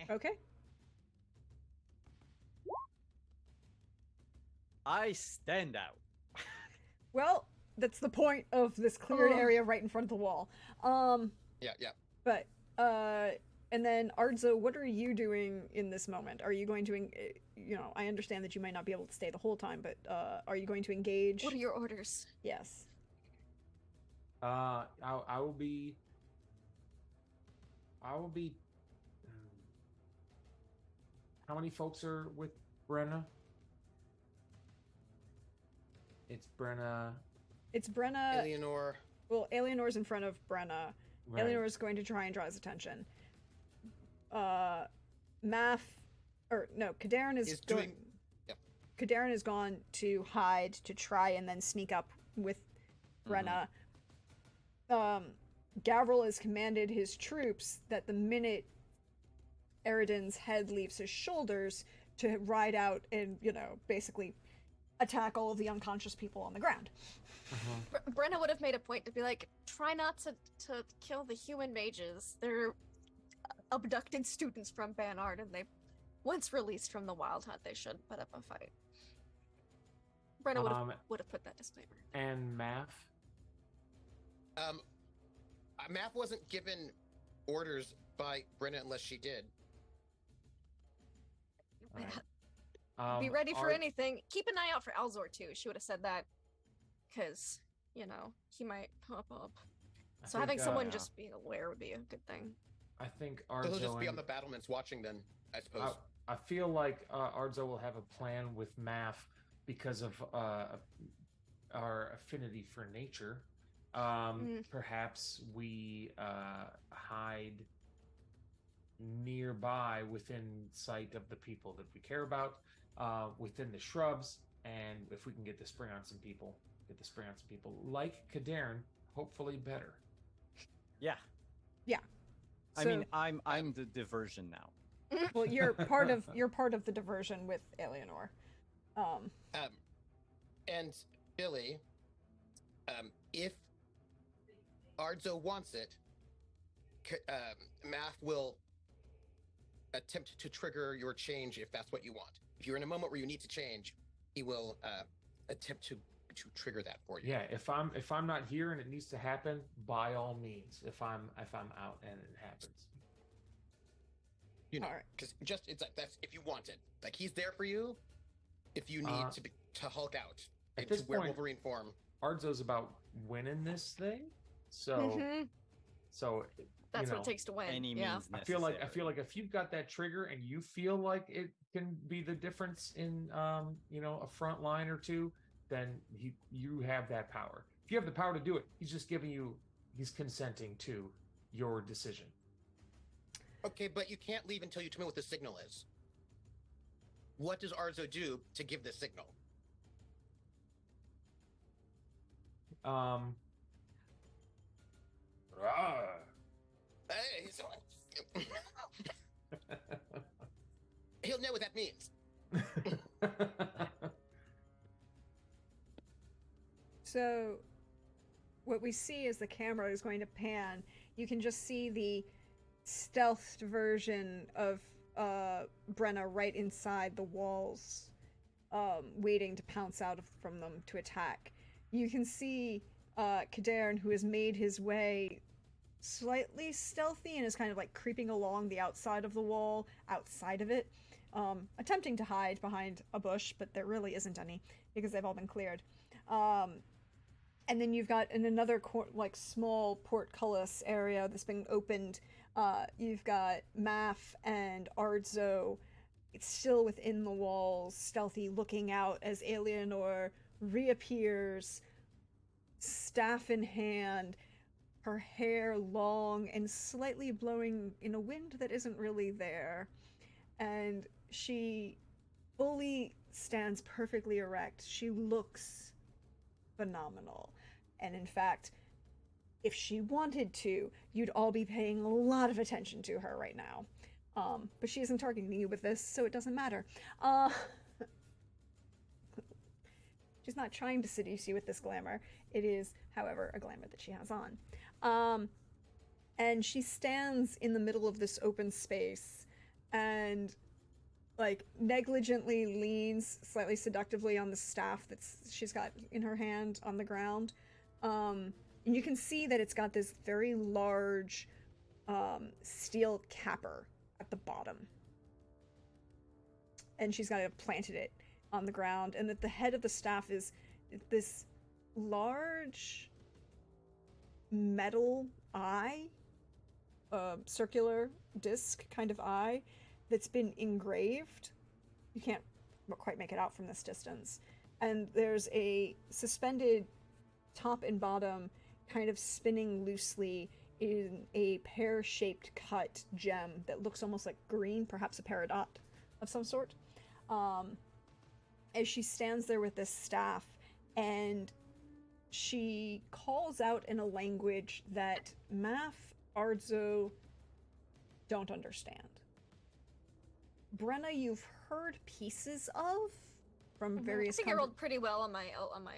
Okay. I stand out. Well, that's the point of this cleared Oh. area right in front of the wall. Yeah. But and then Ardzo, what are you doing in this moment? Are you going to, I understand that you might not be able to stay the whole time, but are you going to engage? What are your orders? Yes. I will be. How many folks are with Brenna? It's Brenna. It's Brenna. Eleanor. Well, Eleanor's in front of Brenna. Right. Eleanor's going to try and draw his attention. Kadaren is doing. Kadaren has gone to hide to try and then sneak up with Brenna. Gavril has commanded his troops that the minute Eridan's head leaves his shoulders to ride out and, basically attack all of the unconscious people on the ground. Brenna would have made a point to be like, try not to kill the human mages. They're abducted students from Banard, and they, once released from the Wild Hunt, they should put up a fight. Brenna would have put that disclaimer. And Math? Math wasn't given orders by Brenna unless she did. Right. Be ready for anything. Keep an eye out for Alzor too. She would have said that because, you know, he might pop up. So having someone just be aware would be a good thing. I think So Arzo he'll just be on the battlements watching then, I suppose. I feel like Arzo will have a plan with Math because of our affinity for nature. Perhaps we hide nearby within sight of the people that we care about, within the shrubs, and if we can get the spring on some people, like Kadarin, hopefully better. Yeah. Yeah. I mean, I'm the diversion now. Well, you're part of the diversion with Eleanor. And Billy, if Arzo wants it, Math will attempt to trigger your change if that's what you want. If you're in a moment where you need to change, he will attempt to trigger that for you. Yeah, if I'm not here and it needs to happen, by all means. If I'm out and it happens. You know, because it's like that's if you want it. Like he's there for you if you need to Hulk out At into this point, Wolverine form. Arzo's about winning this thing, so That's what it takes to win. Any means I feel like if you've got that trigger and you feel like it can be the difference in a front line or two, then you have that power. If you have the power to do it, he's consenting to your decision. Okay, but you can't leave until you tell me what the signal is. What does Arzo do to give the signal? He'll know what that means. So, what we see is the camera is going to pan. You can just see the stealthed version of Brenna right inside the walls, waiting to pounce out from them to attack. You can see Kadarin, who has made his way slightly stealthy and is kind of like creeping along the outside of the wall, outside of it, attempting to hide behind a bush, but there really isn't any because they've all been cleared. And then you've got in another small portcullis area that's been opened, you've got Math and Arzo. It's still within the walls, stealthy, looking out as Eleanor reappears, staff in hand, her hair long and slightly blowing in a wind that isn't really there. And she fully stands perfectly erect. She looks phenomenal. And in fact, if she wanted to, you'd all be paying a lot of attention to her right now. But she isn't targeting you with this, so it doesn't matter. She's not trying to seduce you with this glamour. It is, however, a glamour that she has on. And she stands in the middle of this open space and negligently leans slightly seductively on the staff she's got in her hand on the ground. And you can see that it's got this very large steel capper at the bottom. And she's got it planted it on the ground, and at the head of the staff is this large metal eye, circular disc kind of eye that's been engraved. You can't quite make it out from this distance. And there's a suspended top and bottom kind of spinning loosely in a pear-shaped cut gem that looks almost like green, perhaps a peridot of some sort. As she stands there with this staff, and she calls out in a language that Math, Arzo don't understand. Brenna, you've heard pieces of, from I various. think I rolled pretty well on my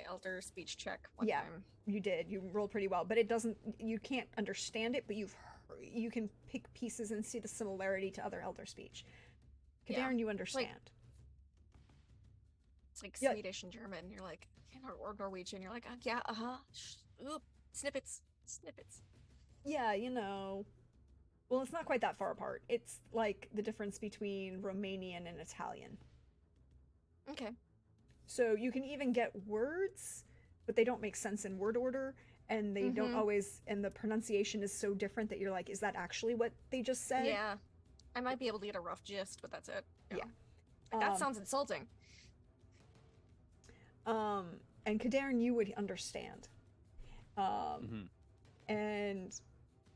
elder speech check one Yeah. time. You did. You rolled pretty well, but it doesn't. You can't understand it, but you can pick pieces and see the similarity to other elder speech. Kadarn, Yeah. you understand. It's like Yeah. Swedish and German. You're like, or Norwegian. You're like, yeah, oop, snippets. Yeah, you know. Well, it's not quite that far apart. It's like the difference between Romanian and Italian. Okay. So you can even get words, but they don't make sense in word order, and they don't always, and the pronunciation is so different that you're like, is that actually what they just said? Yeah. I might be able to get a rough gist, but that's it. Yeah. That sounds insulting. And Kadarn, you would understand.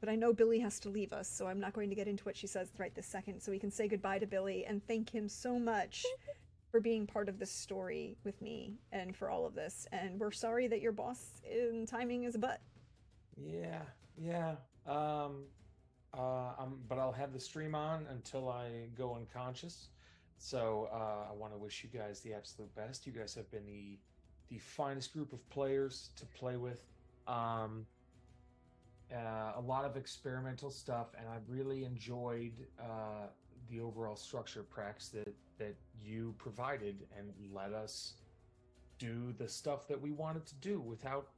But I know Billy has to leave us, so I'm not going to get into what she says right this second, so we can say goodbye to Billy and thank him so much for being part of this story with me and for all of this. And we're sorry that your boss in timing is a butt. Yeah. But I'll have the stream on until I go unconscious. So I want to wish you guys the absolute best. You guys have been the finest group of players to play with. A lot of experimental stuff, and I've really enjoyed the overall structure, Prax, that you provided and let us do the stuff that we wanted to do without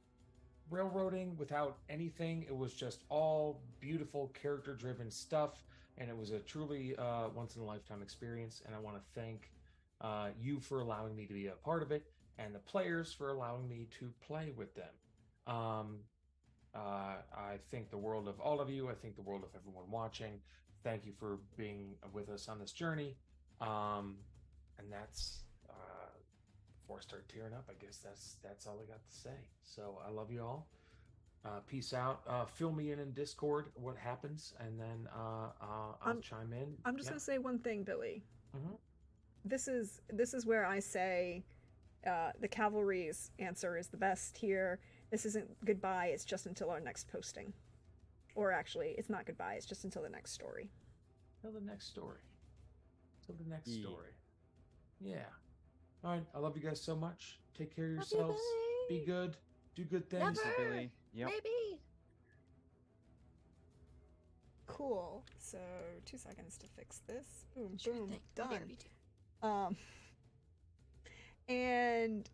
railroading, without anything. It was just all beautiful character-driven stuff, and it was a truly once-in-a-lifetime experience, and I want to thank you for allowing me to be a part of it, and the players for allowing me to play with them. I think the world of all of you. I think the world of everyone watching. Thank you for being with us on this journey. And that's before I start tearing up, I guess that's all I got to say. So I love you all. Peace out. Fill me in Discord what happens, and then I'll chime in. I'm just gonna say one thing, Billy. Mm-hmm. This is where I say the cavalry's answer is the best here. This isn't goodbye, it's just until our next posting. Or actually, it's not goodbye, it's just until the next story. Till the next story. Yeah. All right, I love you guys so much. Take care of yourselves. Be good. Do good things. Never. Yep. Maybe. Cool. So 2 seconds to fix this. Boom, Sure boom, thing. done. And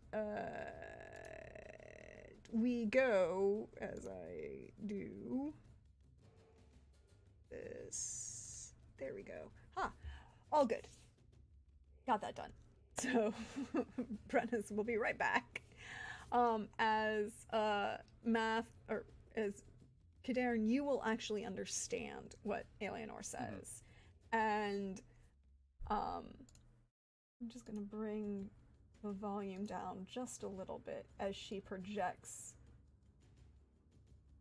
we go, as I do this. There we go. All good. Got that done. So Brennis will be right back. As Kadarn, you will actually understand what Eleanor says. And I'm just gonna bring the volume down just a little bit as she projects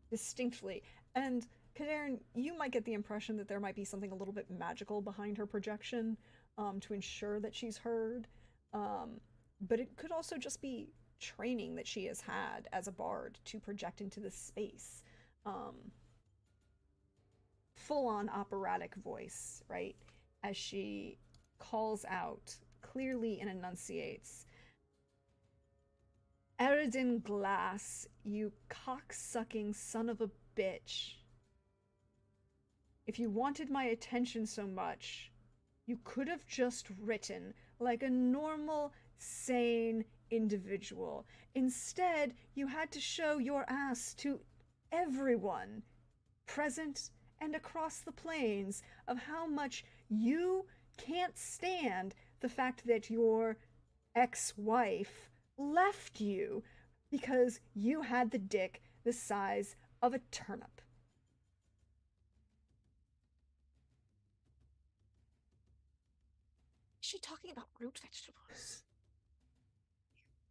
distinctly. And Kadarn, you might get the impression that there might be something a little bit magical behind her projection to ensure that she's heard. But it could also just be training that she has had as a bard to project into this space. Full-on operatic voice, right? As she calls out clearly and enunciates, Eredin Glass, you cock-sucking son of a bitch. If you wanted my attention so much, you could have just written like a normal, sane individual. Instead, you had to show your ass to everyone, present and across the plains, of how much you can't stand the fact that your ex-wife left you because you had the dick the size of a turnip. Is she talking about root vegetables?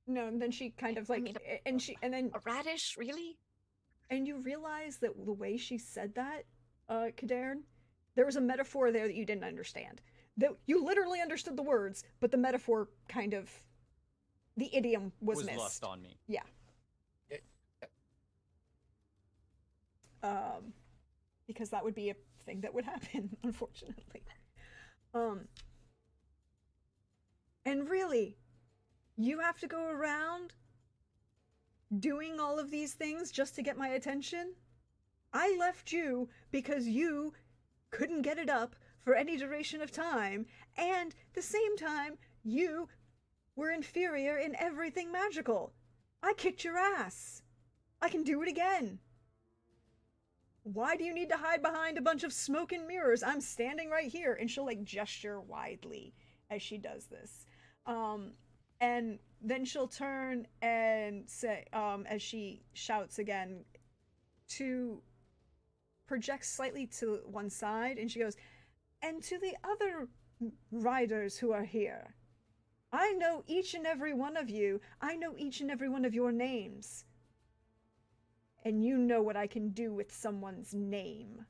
No, and then she kind of like, and then a radish, really? And you realize that the way she said that, Kadarn, there was a metaphor there that you didn't understand. That you literally understood the words, but the metaphor kind of, the idiom was missed. Lost on me. Yeah. Because that would be a thing that would happen, unfortunately. And really, You have to go around doing all of these things just to get my attention? I left you because you couldn't get it up for any duration of time, and the same time, you were inferior in everything magical. I kicked your ass. I can do it again. Why do you need to hide behind a bunch of smoke and mirrors? I'm standing right here. And she'll like gesture widely as she does this. And then she'll turn and say, as she shouts again, to project slightly to one side, and she goes, and to the other riders who are here, I know each and every one of you. I know each and every one of your names. And you know what I can do with someone's name.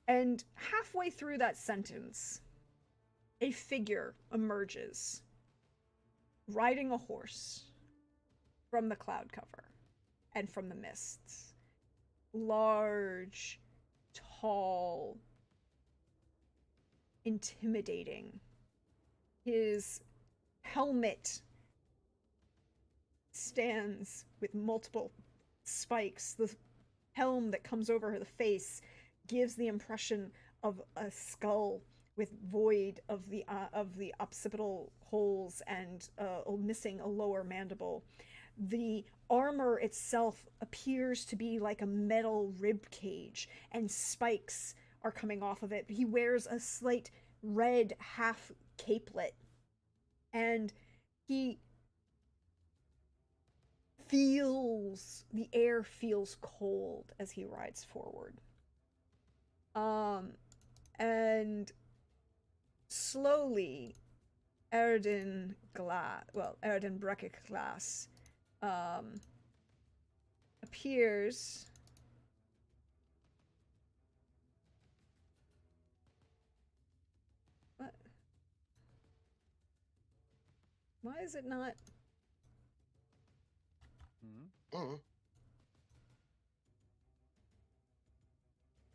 And halfway through that sentence, a figure emerges, riding a horse from the cloud cover and from the mists. Large, tall, intimidating. His helmet stands with multiple spikes. The helm that comes over the face gives the impression of a skull with void of the occipital holes and missing a lower mandible. The armor itself appears to be like a metal rib cage, and spikes are coming off of it. He wears a slight red half capelet, and he feels, the air feels cold as he rides forward. And slowly, Erden Breckic Glass appears. What? Why is it not?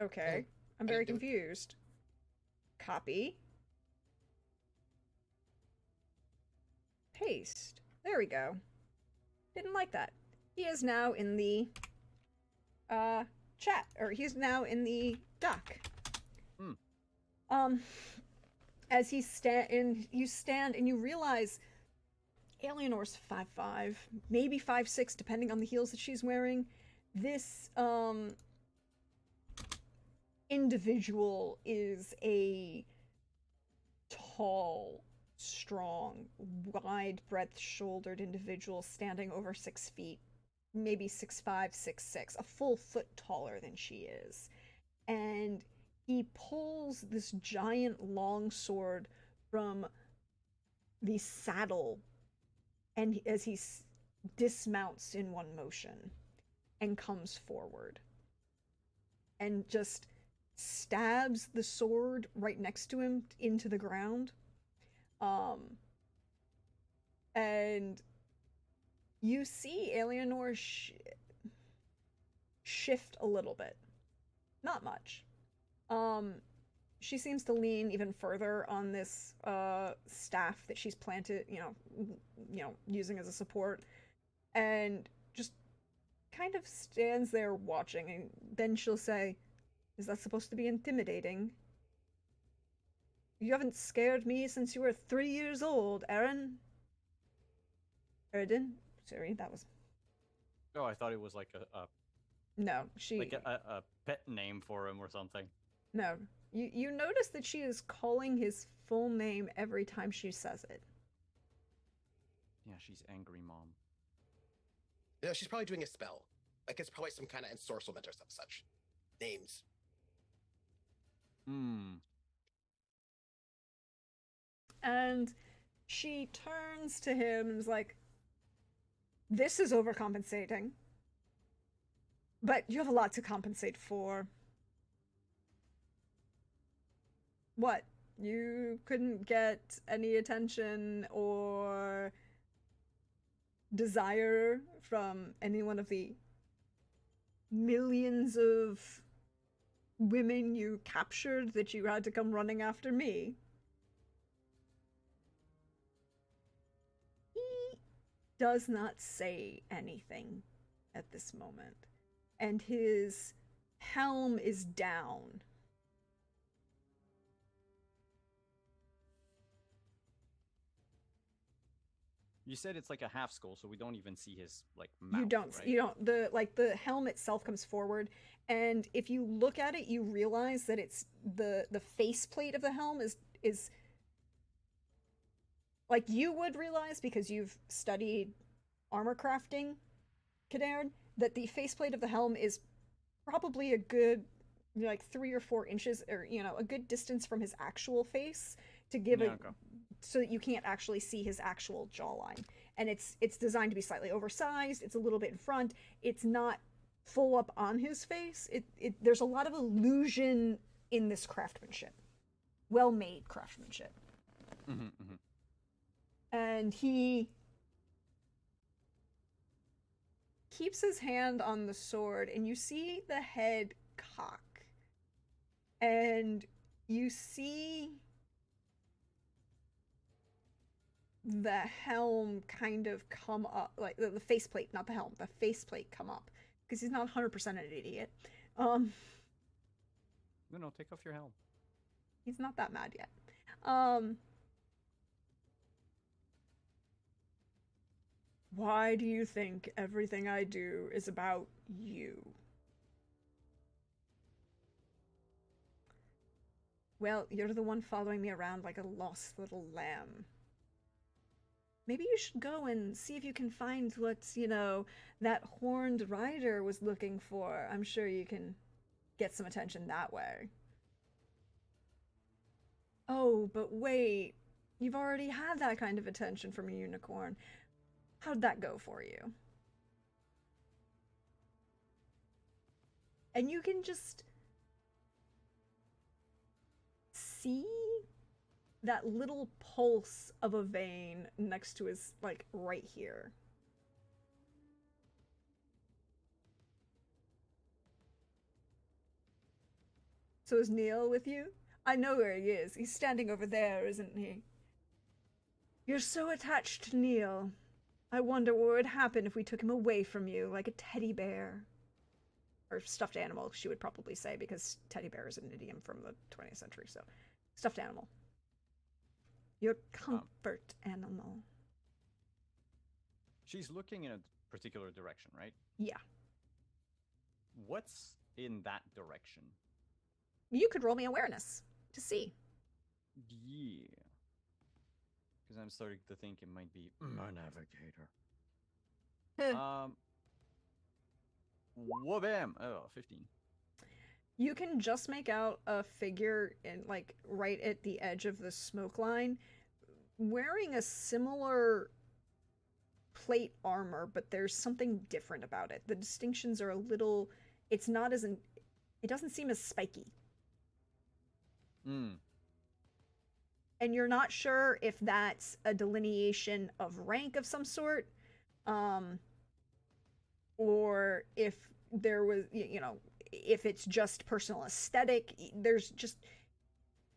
Okay, I'm very confused. Copy. Paste. There we go. Didn't like that. He is now in the chat, or he's now in the dock. As you stand and you realize Alianor's 5'5", maybe 5'6", depending on the heels that she's wearing. This individual is a tall, strong, wide-breadth-shouldered individual standing over 6 feet, maybe 6'5", 6'6", a full foot taller than she is. And he pulls this giant longsword from the saddle, and as he dismounts in one motion and comes forward and just stabs the sword right next to him into the ground. And you see Alianor shift a little bit. Not much. She seems to lean even further on this staff that she's planted, you know, using as a support, and just kind of stands there watching, and then she'll say, "Is that supposed to be intimidating? You haven't scared me since you were 3 years old, Erden." Sorry, that was... Oh, I thought it was like No, she... like a pet name for him or something. No. You notice that she is calling his full name every time she says it. Yeah, she's angry mom. Yeah, she's probably doing a spell. Like it's probably some kind of ensorcelment or some such. Names. And she turns to him and is like, "This is overcompensating. But you have a lot to compensate for." What? You couldn't get any attention or desire from any one of the millions of women you captured that you had to come running after me? does not say anything at this moment. And his helm is down. You said it's like a half skull, so we don't even see his like mouth. You don't. Right? You don't. The helm itself comes forward, and if you look at it, you realize that it's the faceplate of the helm is like you would realize because you've studied armor crafting, Kadern, that the faceplate of the helm is probably a good like 3 or 4 inches, or a good distance from his actual face to give Yeah, it okay. so that you can't actually see his actual jawline. And it's designed to be slightly oversized. It's a little bit in front. It's not full up on his face. There's a lot of illusion in this craftsmanship. Well-made craftsmanship. And he keeps his hand on the sword, and you see the head cock. And you see the helm kind of come up, like the faceplate, not the helm, the faceplate come up, because he's not 100% an idiot. No, take off your helm. He's not that mad yet. Why do you think everything I do is about you? Well, you're the one following me around like a lost little lamb. Maybe you should go and see if you can find what, that horned rider was looking for. I'm sure you can get some attention that way. Oh, but wait. You've already had that kind of attention from a unicorn. How'd that go for you? And you can just see that little pulse of a vein next to his, like, right here. So is Neil with you? I know where he is. He's standing over there, isn't he? You're so attached to Neil. I wonder what would happen if we took him away from you, like a teddy bear. Or stuffed animal, she would probably say, because teddy bear is an idiom from the 20th century, so. Stuffed animal. Your comfort animal. She's looking in a particular direction, right? Yeah. What's in that direction? You could roll me awareness to see. Yeah. Because I'm starting to think it might be my navigator. Whabam! Oh, 15. You can just make out a figure in, like, right at the edge of the smoke line, wearing a similar plate armor, but there's something different about it. The distinctions are a little. It's not as it doesn't seem as spiky. And you're not sure if that's a delineation of rank of some sort, or if there was, if it's just personal aesthetic. There's just,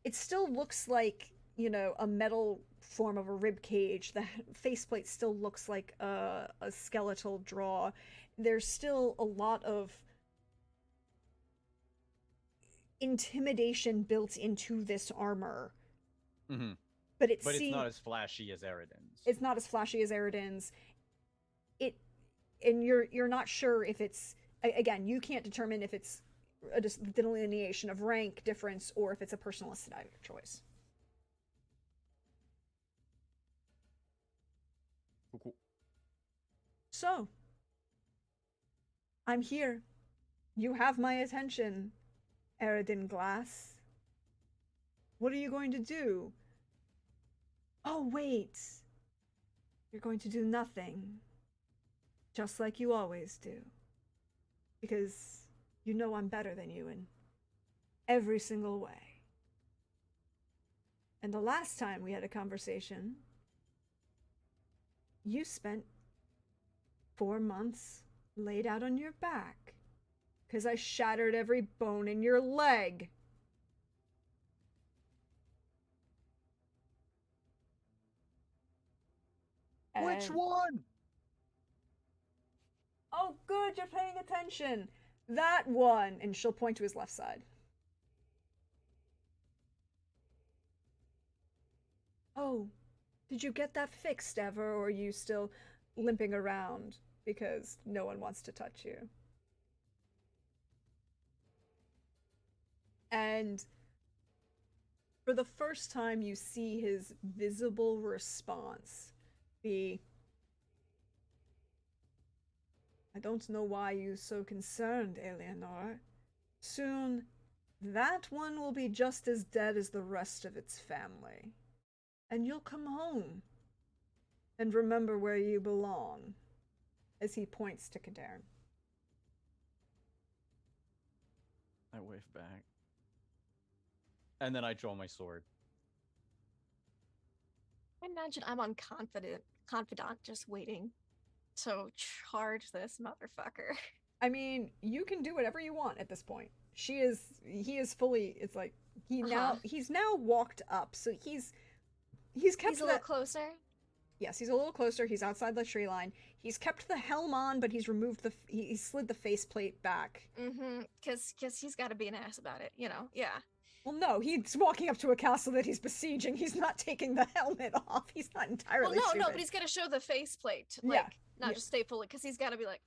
it still looks like, a metal form of a rib cage. The faceplate still looks like a skeletal draw. There's still a lot of intimidation built into this armor. But it's not as flashy as Eridan's. It's not as flashy as Eridan's. And you're not sure if it's, again, you can't determine if it's a delineation of rank difference or if it's a personal aesthetic choice. Cool. So, I'm here. You have my attention, Eridan Glass. What are you going to do? Oh, wait. You're going to do nothing. Just like you always do. Because you know I'm better than you in every single way. And the last time we had a conversation, you spent 4 months laid out on your back. Because I shattered every bone in your leg. Which one? Oh, good, you're paying attention. That one, and she'll point to his left side. Oh, did you get that fixed ever, or are you still limping around because no one wants to touch you? And for the first time, you see his visible response be, I don't know why you're so concerned, Eleanor. Soon, that one will be just as dead as the rest of its family. And you'll come home and remember where you belong, as he points to Cadarn. I wave back. And then I draw my sword. I imagine I'm on confidant, just waiting to charge this motherfucker. I mean, you can do whatever you want at this point. He is fully, it's like, he's now walked up, so he's kept He's a little closer. Yes, he's a little closer. He's outside the tree line. He's kept the helm on, but he's removed he slid the faceplate back. Mm-hmm. Cause he's got to be an ass about it, you know. Yeah. Well, no, he's walking up to a castle that he's besieging. He's not taking the helmet off. He's not entirely. Well, no, stupid. but he's gonna show the faceplate. Like, Yeah, not yeah. just stay fully, because he's got to be like.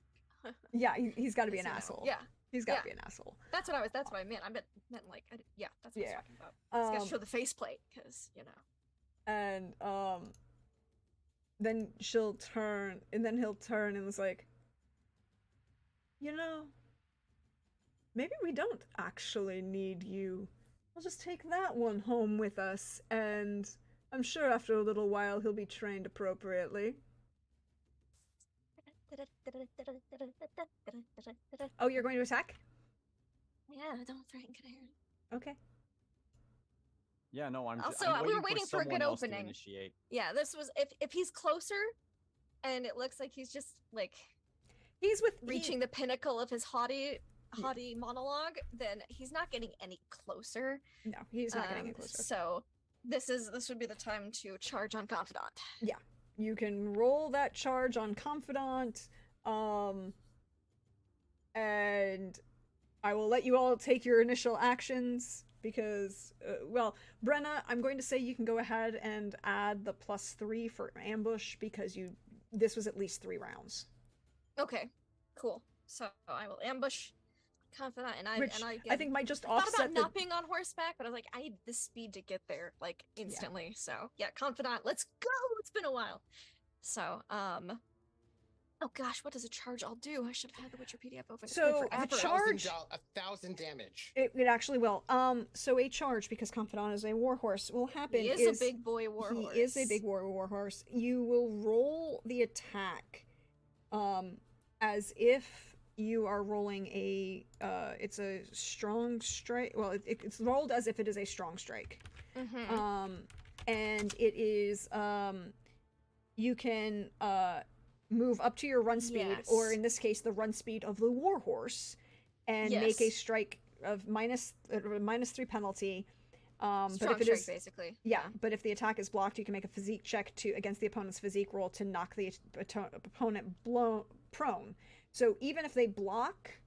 Yeah, he's got to be an you know, asshole. Yeah. He's got to Yeah. be an asshole. That's what I meant. I meant like, yeah, that's what I was Yeah. talking about. He's got to show the faceplate, because you know. And then she'll turn, and then he'll turn and was like, you know, maybe we don't actually need you. We'll just take that one home with us, and I'm sure after a little while he'll be trained appropriately. Oh, you're going to attack? Yeah, don't threaten Cadarn. Okay. Yeah, no, I'm Also, I'm we were waiting for a someone good else to opening. initiate. Yeah, this was if he's closer, and it looks like he's just like He's with reaching the pinnacle of his haughty monologue, then he's not getting any closer. No, he's not getting any closer. So this would be the time to charge on confidant. Yeah, you can roll that charge on confidant, and I will let you all take your initial actions because, well, Brenna, I'm going to say you can go ahead and add the +3 for ambush because this was at least 3 rounds. Okay, cool. So I will ambush confidant, and Which I I think might just thought offset about the... not being on horseback, but I was like, I need the speed to get there, like, instantly. So yeah, confidant, let's go! It's been a while. So, oh gosh, what does a charge all do? I should have had the Witcher PDF open. It's So, been the forever. charge- 1,000 damage. It actually will. So a charge, because confidant is a warhorse, will happen He is a big boy warhorse. He is a big warhorse. You will roll the attack, as if you are rolling a, it's a strong strike. Well, it's rolled as if it is a strong strike. Mm-hmm. And it is, you can, move up to your run speed, or Yes. in this case, the run speed of the warhorse, and make a Yes. strike of -3 penalty. Strong But if it strike, is, basically. yeah, but if the attack is blocked, you can make a physique check against the opponent's physique roll to knock the opponent prone. So even if they block,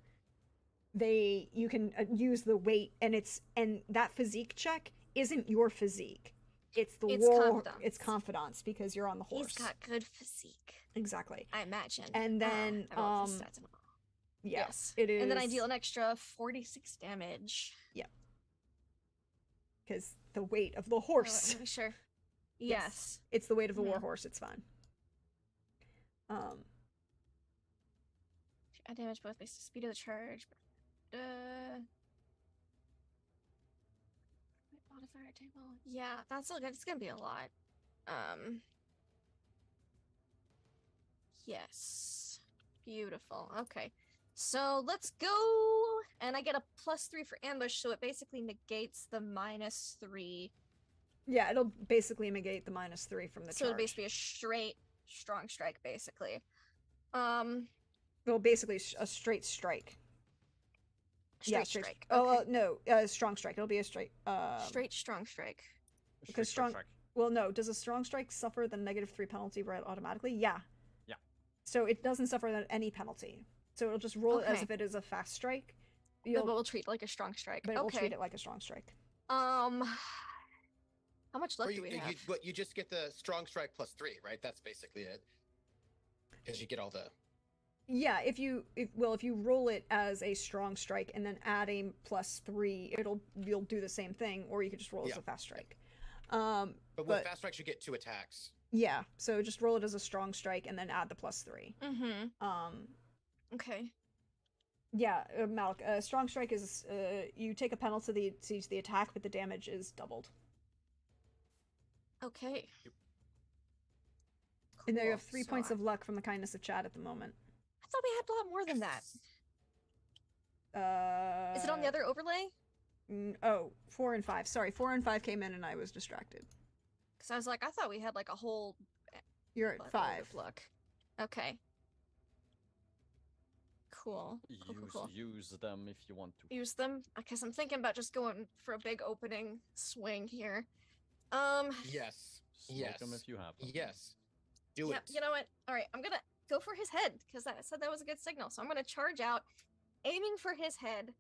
you can use the weight, and that physique check isn't your physique. It's the It's confidence. It's confidence because you're on the horse. He's got good physique, Exactly. I imagine. And then, I rolled his stats and all. Yeah, Yes. it is. And then I deal an extra 46 damage. Because the weight of the Oh, horse. let me sure. Yes. Yes. It's the weight of the Mhm. warhorse. It's fine. I damage both based on speed of the charge. Modifier table. Yeah, it's gonna be a lot. Yes. Beautiful. Okay. So let's go, and I get a +3 for ambush, so it basically negates the -3. Yeah, it'll basically negate the -3 from the So it'll charge. basically be a straight strong strike, basically. Well, basically a straight strike. Straight strike. Oh, Okay. no, strong strike. It'll be a straight. Straight strong strike. Because strong- Well, no. Does a strong strike suffer the -3 penalty right automatically? Yeah. Yeah. So it doesn't suffer any penalty. So it'll just roll it as Okay. if it is a fast strike. But You'll, we'll treat it like a strong strike. but it will Okay. treat it like a strong strike. How much luck Or do we have? you just get the strong strike +3, right? That's basically it. Because you get all the. Yeah, if you roll it as a strong strike and then add a +3, you'll do the same thing, or you could just roll it as Yeah. a fast strike. But with But- fast strikes, you get 2 attacks. Yeah, so just roll it as a strong strike and then add the +3. Mm-hmm. Okay. Yeah, Malik, strong strike is you take a penalty to the attack, but the damage is doubled. Okay. And there you Cool. have 3 So points I- of luck from the kindness of Chad at the moment. I thought we had a lot more than that. Is it on the other overlay? 4 and 5. Sorry, 4 and 5 came in and I was distracted. Because I was like, I thought we had like a whole You're at buttload 5. of luck. Okay. Cool. Cool. Use them if you want to. Use them because I'm thinking about just going for a big opening swing here. Yes. Smoke Yes. them if you have them. Yes. Do Yeah, it. you know what? All right, I'm gonna go for his head because I said that was a good signal. So I'm gonna charge out, aiming for his head.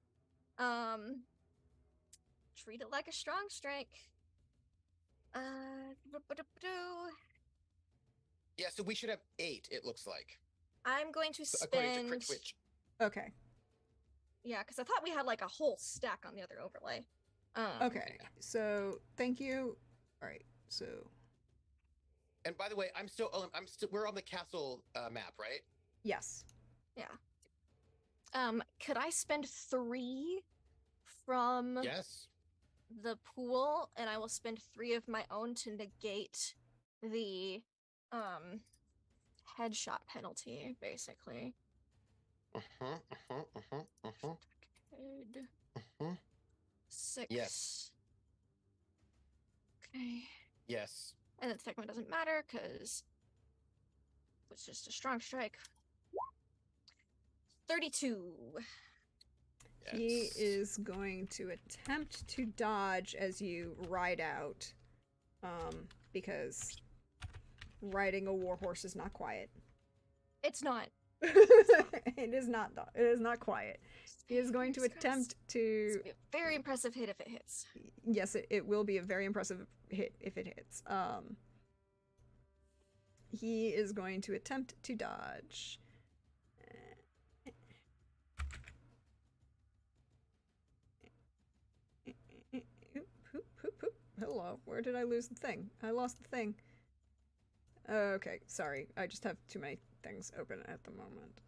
Treat it like a strong strike. Yeah, so we should have 8, it looks like. I'm going to According to spend. Crit Twitch. Okay. Yeah, because I thought we had like a whole stack on the other overlay. Okay. So, thank you. All right. So, And by the way, we're on the castle map, right? yes. Could I spend 3 from Yes. the pool, and I will spend 3 of my own to negate the headshot penalty, basically. Good. Mhm. 6. Yes. Okay. Yes. And the second one doesn't matter because it's just a strong strike. 32. He Yes. is going to attempt to dodge as you ride out. Because riding a warhorse is not quiet. It's not. It is not quiet. He is going to Fingers crossed. attempt It's to gonna be a very impressive hit if it hits. yes, it will be a very impressive hit if it hits. He is going to attempt to dodge. Hello, where did I lose the thing? I lost the thing. Okay, sorry. I just have too many things open at the moment.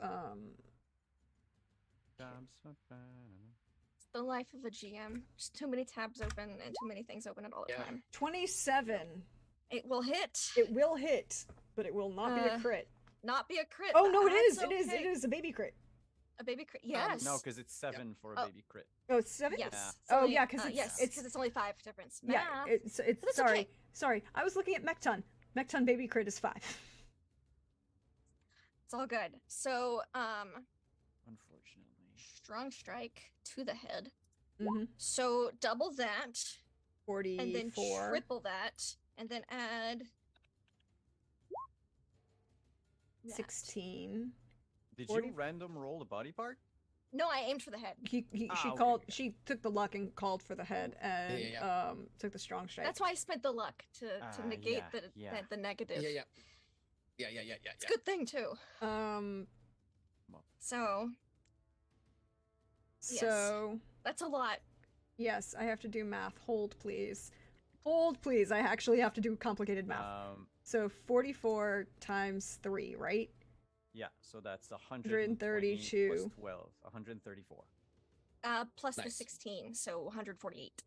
It's the life of a GM. Just too many tabs open and too many things open at all the Yeah. time. 27. It will hit. It will hit, but it will not be a crit. Not be a crit. Oh but no, it is. that's It is. okay. It is a baby crit. A baby crit. Yes. No, because it's 7 for a Oh. baby crit. Oh, it's 7? Yes. Yeah. It's Oh, only- yeah, 'cause it's- yes, it's- because it's only 5 difference. Yeah, Math. it's But it's sorry. okay. Sorry. I was looking at Mekton. Mekton baby crit is 5. It's all good. So, Unfortunately. strong strike to the head. Mhm. So double that, 44. and then triple that, and then add that. 16. Did 40 you random roll the body part? No, I aimed for the head. She okay, called. okay. She took the luck and called for the head, and Yeah. took the strong strike. That's why I spent the luck to negate yeah, the yeah. the negative. Yeah. It's a good thing too. So Yes. So that's a lot. yes, I have to do math. Hold, please. Hold, please. I actually have to do complicated math. So 44 times 3, right? Yeah, so that's 132 132. plus 12, 134. Plus the Nice. 16, so 148.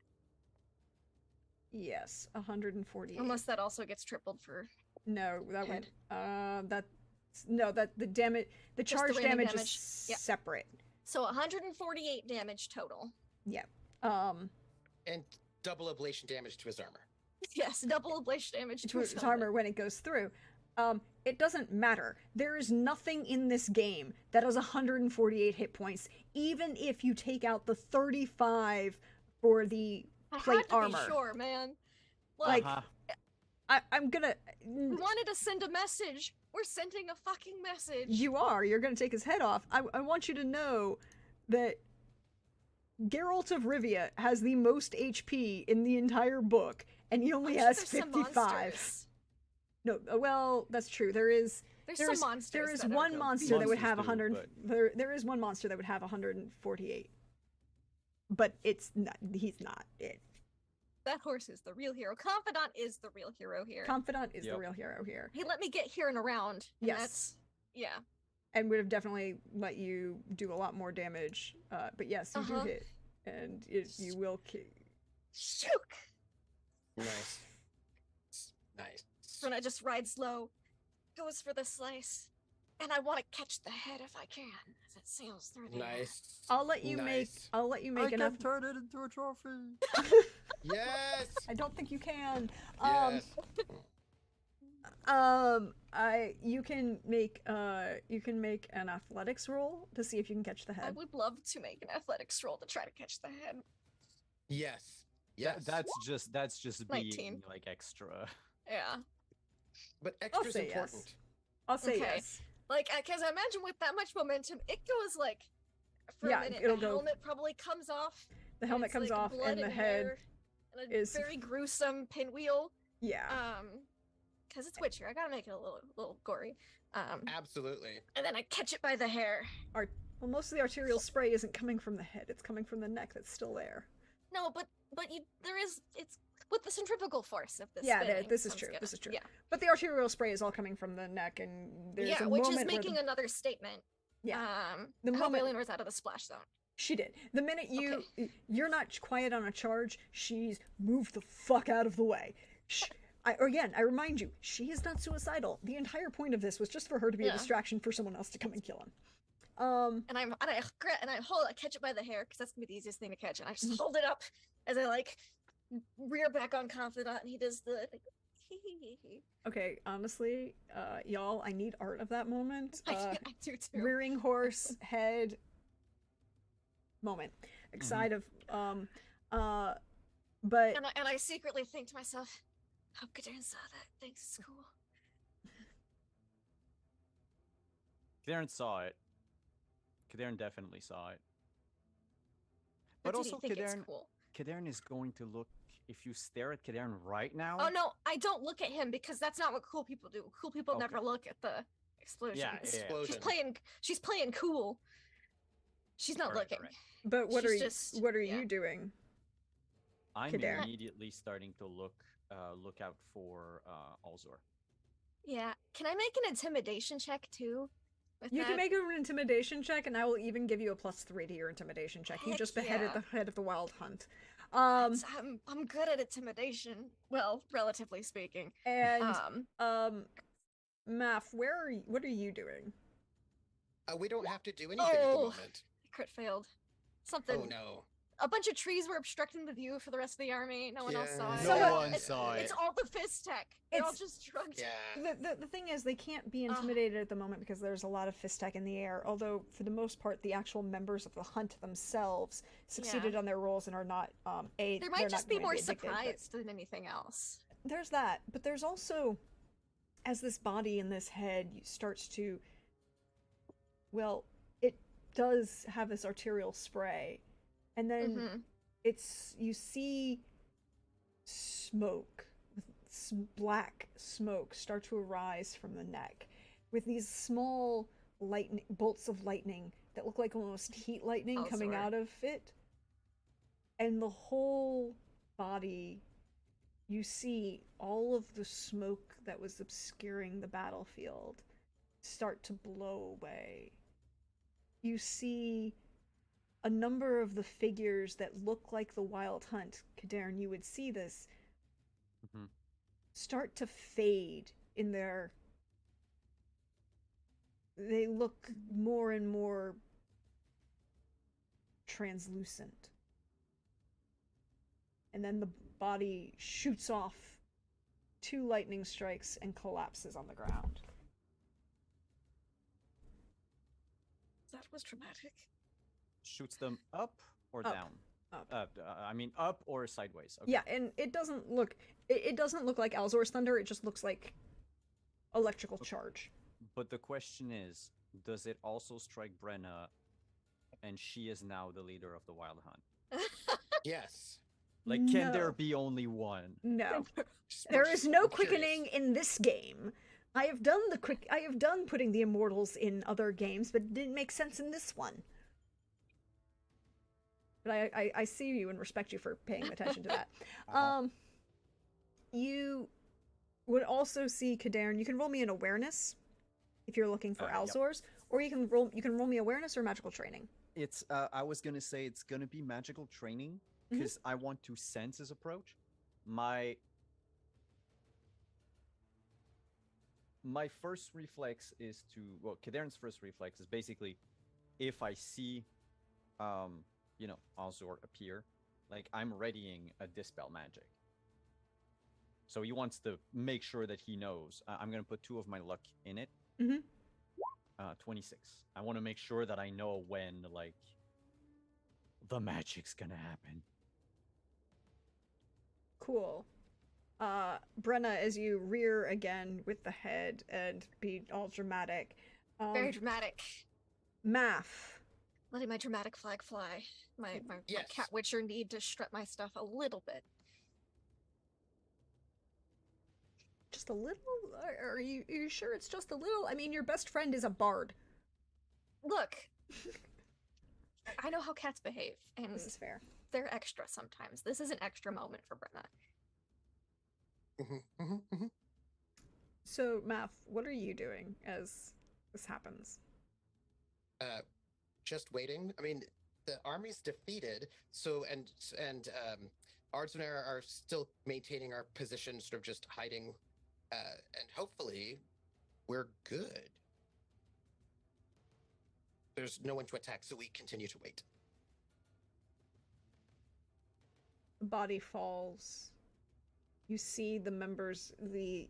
Yes, 148. Unless that also gets tripled for No, that head. would that the damage, the Just the charge random damage damage. is Yep. separate. So 148 damage total. Yeah. And double ablation damage to his armor. Yes, double ablation damage To its armor when it goes through. It doesn't matter. There is nothing in this game that has 148 hit points, even if you take out the 35 for the I plate had to armor. be sure, man. Like- Uh-huh. I'm gonna. we wanted to send a message. We're sending a fucking message. You're gonna take his head off. I want you to know that Geralt of Rivia has the most HP in the entire book, and he only has 55. No, well, that's true. There's some monsters. There is that one are monster that would Monsters have do, 100. but- There is one monster that would have 148. But it's not. He's not it. That horse is the real hero. Confidant is the real hero here. Confidant is the Yep. real hero here, He let me get here and around. And Yes. That's, yeah. and would have definitely let you do a lot more damage. But yes, you do hit, and you will kill. Shook. Nice. Nice. Bruna just rides low, goes for the slice, and I want to catch the head if I can, as it sails through the air. Nice. I'll let you Nice. make enough. turn it into a trophy. Yes. I don't think you can. Yes. You can make an athletics roll to see if you can catch the I head. would love to make an athletics roll to try to catch the head. Yes. Yes. That's just 19. being like extra. Yeah. But extra's say yes. important. I'll say Okay. yes. Like, because I imagine with that much momentum, it goes like, for Yeah, a minute, it'll the go- helmet probably comes off. The and helmet it's, comes like, off, blood and the head hair, and a is- very gruesome pinwheel. Yeah. Because it's Witcher, I gotta make it a little gory. Absolutely. And then I catch it by the hair. Well, most of the arterial spray isn't coming from the head; it's coming from the neck that's still there. No, but it's with the centrifugal force of this. Yeah, spinning, this is so it's true. gonna- This is true. Yeah, But the arterial spray is all coming from the neck, and there's yeah, a which moment is where making another statement. Yeah. The The I hope moment- Eleanor's out of the splash zone. She did. The minute you're not quiet on a charge, she's moved the fuck out of the way. I remind you, she is not suicidal. The entire point of this was just for her to be a Yeah. distraction for someone else to come and kill him. And I catch it by the hair because that's gonna be the easiest thing to catch. And I just hold it up as I like rear back on Confidant, and he does the. Okay, honestly, y'all, I need art of that moment. I do too. Rearing horse head moment. Excited but And I secretly think to myself, hope Kadarn saw that. Thanks, school. Kadarn saw it. Kadarn definitely saw it. But did he also, think it's Kadarn, cool? Kadarn is going to look. If you stare at Kadarn right now. Oh no, I don't look at him because that's not what cool people do. Cool people Okay. never look at the explosions. Yeah. Explosion. She's playing cool. She's not Alright, looking. alright. but what She's are you just- what are yeah. you doing? I'm Kadarn. immediately starting to look out for Alzor. Yeah. Can I make an intimidation check too? With You can that? make an intimidation check, and I will even give you a +3 to your intimidation check. You Heck just beheaded yeah. the head of the wild hunt. I'm good at intimidation. Well, relatively speaking. And Maph, what are you doing? We don't have to do anything at the Oh. moment. Crit failed. Something. Oh no. A bunch of trees were obstructing the view for the rest of the army. No one else saw it. Yeah. No So- one saw it. It's all the fist tech. They're all It's- just drugged. Yeah. The thing is, they can't be intimidated at the moment because there's a lot of fist tech in the air. Although, for the most part, the actual members of the hunt themselves succeeded on their roles and are not They they're might not just be going to more addicted, but surprised than anything else. There's that, but there's also, as this body and this head starts to, well, it does have this arterial spray, and then Mhm. you see smoke, black smoke start to arise from the neck with these small bolts of lightning that look like almost heat lightning coming Alzor. out of it, and the whole body, you see all of the smoke that was obscuring the battlefield start to blow away. You see a number of the figures that look like the Wild Hunt, Kadarn, you would see this, Mhm. start to fade in their... They look more and more translucent. And then the body shoots off 2 lightning strikes and collapses on the ground. That was dramatic. Shoots them up or Up. down? Up. I mean, up or sideways. Okay. Yeah, and it doesn't look like Alzor's thunder, it just looks like electrical charge. But the question is, does it also strike Brenna, and she is now the leader of the Wild Hunt? Yes. Like, can there No. be only one? No. Just- There just- is no I'm curious. quickening in this game. I have done putting the immortals in other games, but it didn't make sense in this one. But I see you and respect you for paying attention to that. Uh-huh. You would also see Kadarn. You can roll me an awareness if you're looking for Yep. Alzors, or you can roll me awareness or magical training. It's I was gonna say it's gonna be magical training because I want to sense his approach. My first reflex is to Kadarn's first reflex is basically if I see Alzor appear, like I'm readying a dispel magic. So he wants to make sure that he knows. I'm gonna put 2 of my luck in it. 26. I want to make sure that I know when, like, the magic's gonna happen. Cool. Brenna, as you rear again with the head and be all dramatic. Very dramatic. Math. Letting my dramatic flag fly. My Yes. cat witcher need to strut my stuff a little bit. Just a little? Are you sure it's just a little? I mean, your best friend is a bard. Look, I know how cats behave, and This is fair. they're extra sometimes. This is an extra moment for Brenna. Mhm, mhm, mhm. So, Math, what are you doing as this happens? Just waiting. I mean, the army's defeated, so and Ards and I are still maintaining our position, sort of just hiding, and hopefully, we're good. There's no one to attack, so we continue to wait. The body falls. You see the members,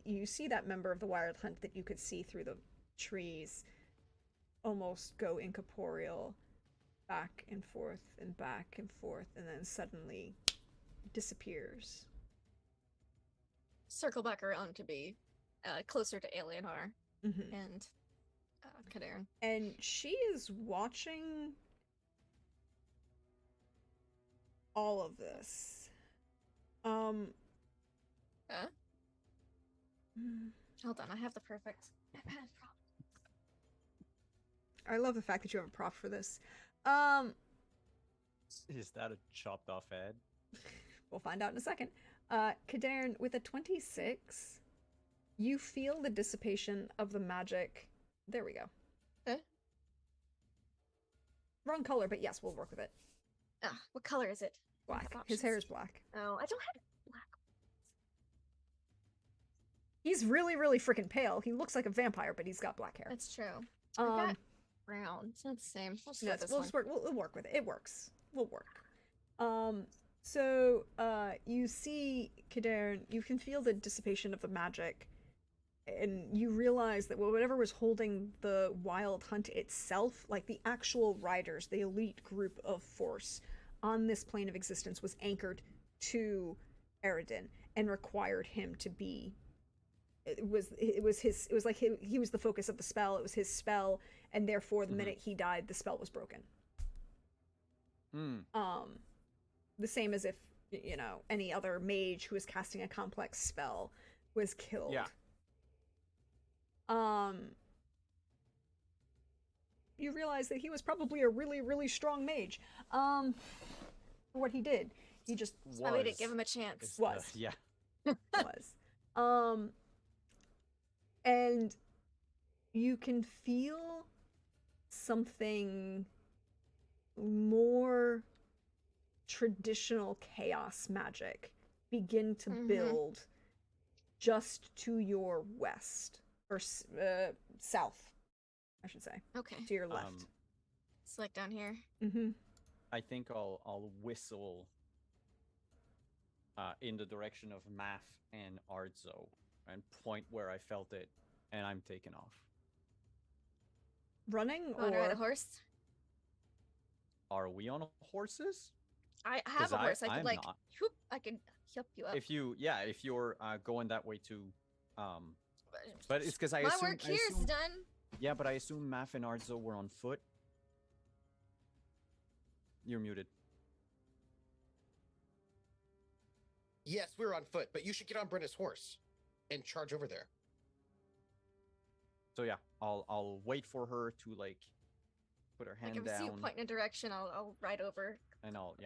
you see that member of the Wild Hunt that you could see through the trees almost go incorporeal, back and forth and back and forth, and then suddenly disappears. Circle back around to be closer to Alienor Mm-hmm. and Kadarn. And she is watching all of this. Huh? Hold on, I have the perfect. I love the fact that you have a prop for this. Is that a chopped off head? We'll find out in a second. Kadarn, with a 26, you feel the dissipation of the magic. There we go. Okay. Wrong color, but yes, we'll work with it. Ah, what color is it? I Black. have His hair options. is black. Oh, I don't have black. He's really, really freaking pale. He looks like a vampire, but he's got black hair. That's true. I got Um, brown. It's not the same. We'll just no, go it's- this we'll one. just work. We'll work with it. It works. We'll work. So you see Kadarn. You can feel the dissipation of the magic, and you realize that whatever was holding the Wild Hunt itself, like the actual riders, the elite group of force on this plane of existence, was anchored to Eridan and required him to be. It was like he was the focus of the spell. It was his spell, and therefore the minute he died, the spell was broken. The same as if, you know, any other mage who was casting a complex spell was killed. Yeah. You realize that he was probably a really, really strong mage. For what he did. He just I didn't give him a chance. It's was. yeah. was. And you can feel something more traditional chaos magic begin to build just to your west or south, I should say, Okay. to your left. It's like down here. Mm-hmm. I think I'll whistle in the direction of Math and Ardzo and point where I felt it, and I'm taking off. Running Want to ride a or horse? Are we on horses? I have 'Cause a horse. I I'm could like, not. whoop, I could help you up. If you're going that way to But it's because I My assume. work here's done. Yeah, but I assume Math and Arzo were on foot. You're muted. Yes, we're on foot, but you should get on Brenna's horse and charge over there. So yeah, I'll wait for her to like put her hand Like if I see you down, point in a direction, I'll ride over and I'll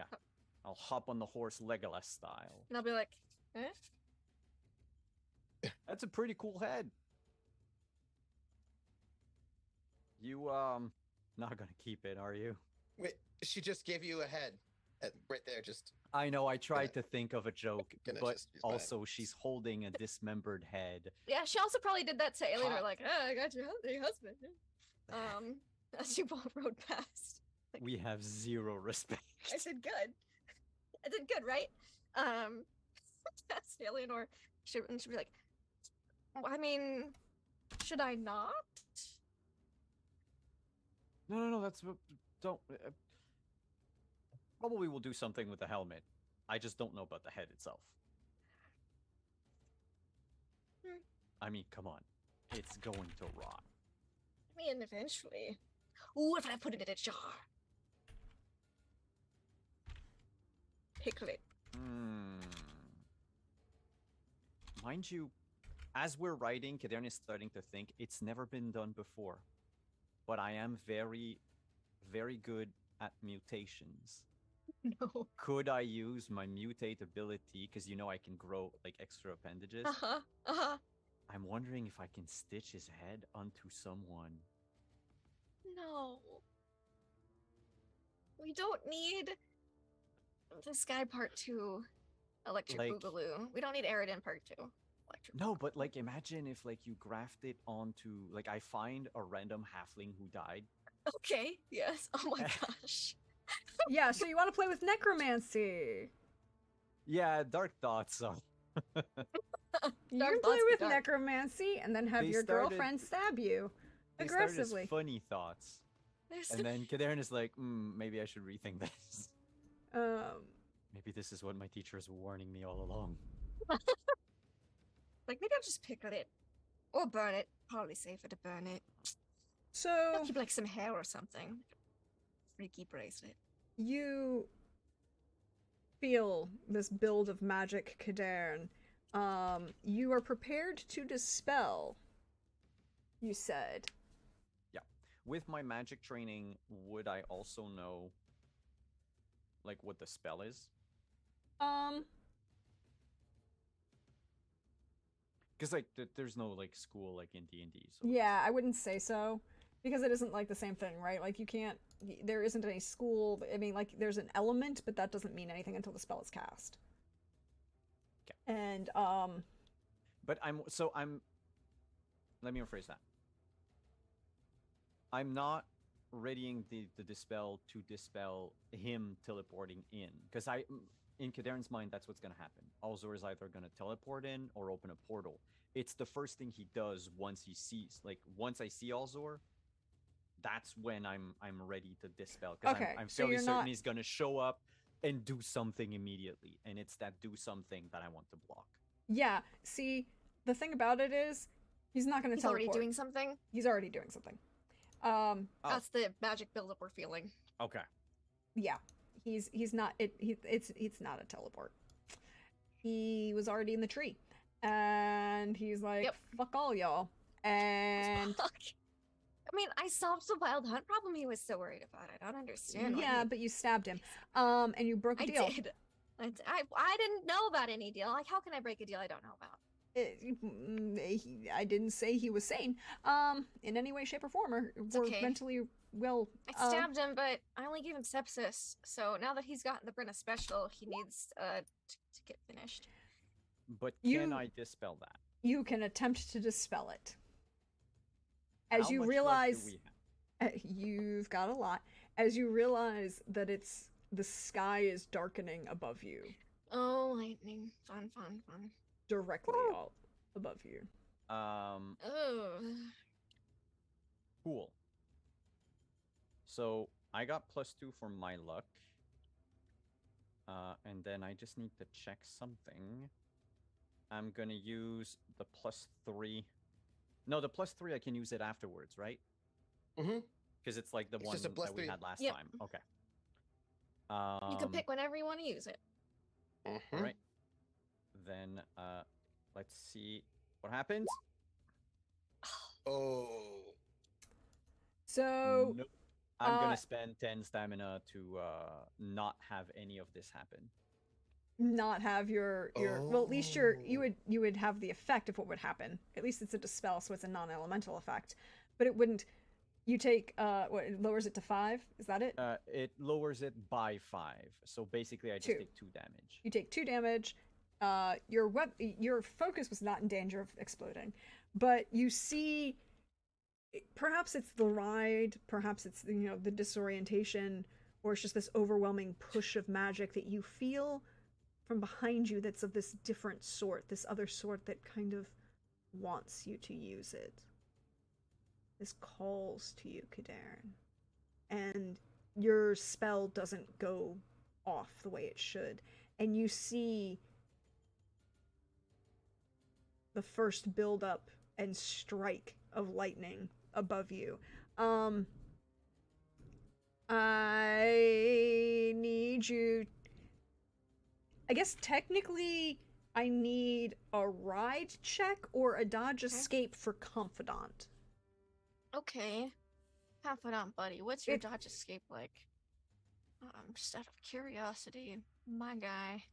hop on the horse Legolas style. and I'll be like, eh? That's a pretty cool head. You not gonna keep it, are you? Wait, she just gave you a head right there. Just I know. I tried to think of a joke, gonna but just use mine. also she's holding a dismembered head. Yeah, she also probably did that to Alienor, Hot. like, oh, I got your husband. As you both rode past. We have zero respect. I did good. I did good, right? That's Alienor. She'd be like, I mean, should I not? No. That's don't. Probably will do something with the helmet. I just don't know about the head itself. I mean, come on, it's going to rot. I mean, eventually. Ooh, if I put it in a jar. Pickle it. Mind you, as we're writing, Kadern is starting to think it's never been done before. But I am very, very good at mutations. No. Could I use my mutate ability? Because you know I can grow like extra appendages. I'm wondering if I can stitch his head onto someone. No. We don't need the Sky Part 2 Electric Like- Boogaloo. We don't need Aridin Part 2 Electric No, but like imagine if like you graft it onto like I find a random halfling who died. Okay, yes. Oh my gosh. Yeah, so you want to play with necromancy. Yeah, dark thoughts. So You Dark can play thoughts be with dark. necromancy and then have They your started- girlfriend stab you they started as aggressively. funny thoughts, There's and then Kadern is like, maybe I should rethink this. Maybe this is what my teachers were warning me all along. like maybe I'll just pickle it. Or burn it. Probably safer to burn it. So I'll keep like some hair or something. Freaky bracelet. you feel this build of magic, Kadern. You are prepared to dispel, you said. With my magic training, would I also know like what the spell is? Because like there's no like school like in D&D. So Yeah, I wouldn't say so. Because it isn't like the same thing, right? Like you can't, there isn't any school. I mean, like there's an element, but that doesn't mean anything until the spell is cast. Okay. And But let me rephrase that. I'm not readying the dispel to dispel him teleporting in. Because in Kadern's mind, that's what's going to happen. Alzor is either going to teleport in or open a portal. It's the first thing he does once he sees, like, once I see Alzor, that's when I'm ready to dispel. Because Okay, I'm so fairly you're certain not- he's going to show up and do something immediately. And it's that do something that I want to block. yeah, see, the thing about it is, he's not going to He's teleport. already doing something. He's already doing something. Oh. That's the magic buildup we're feeling. Okay. Yeah, he's not. It's not a teleport. He was already in the tree, and he's like, Yep. "Fuck all y'all." And Fuck. I mean, I solved the wild hunt problem. He was so worried about. I don't understand. why yeah, he- but you stabbed him. And you broke a I deal. did. I didn't know about any deal. Like, how can I break a deal I don't know about? I didn't say he was sane, in any way, shape, or form, or okay. mentally well. I stabbed him, but I only gave him sepsis. So now that he's gotten the Brenna special, he needs to get finished. But You- can I dispel that? You can attempt to dispel it. As How you much luck do realize, we have? you've got a lot. As you realize that the sky is darkening above you, Oh, lightning. Fun. directly all above you. Oh. Cool. So I got +2 for my luck. And then I just need to check something. I'm gonna use the +3 No, the +3 I can use it afterwards, right? Mm-hmm. Because it's like the It's one just a that we +3. had last Yep. time. Okay. You can pick whenever you want to use it. Mm-hmm. All right. Then let's see what happens. Oh. So Nope. I'm uh, gonna spend 10 stamina to not have any of this happen. not have your well, at least you would have the effect of what would happen. At least it's a dispel, so it's a non-elemental effect. But it wouldn't. You take what, it lowers it to 5? Is that it? It lowers it by 5. So basically, I just 2. take 2 damage. You take 2 damage. Your focus was not in danger of exploding, but you see, perhaps it's the ride, perhaps it's the disorientation, or it's just this overwhelming push of magic that you feel from behind you that's of this different sort, this other sort that kind of wants you to use it. This calls to you, Kadarin. And your spell doesn't go off the way it should. And you see the first build up and strike of lightning above you. I need you. I guess technically I need a ride check or a dodge escape for Confidant. Okay. Confidant buddy, what's your dodge escape like? Just out of curiosity, my guy.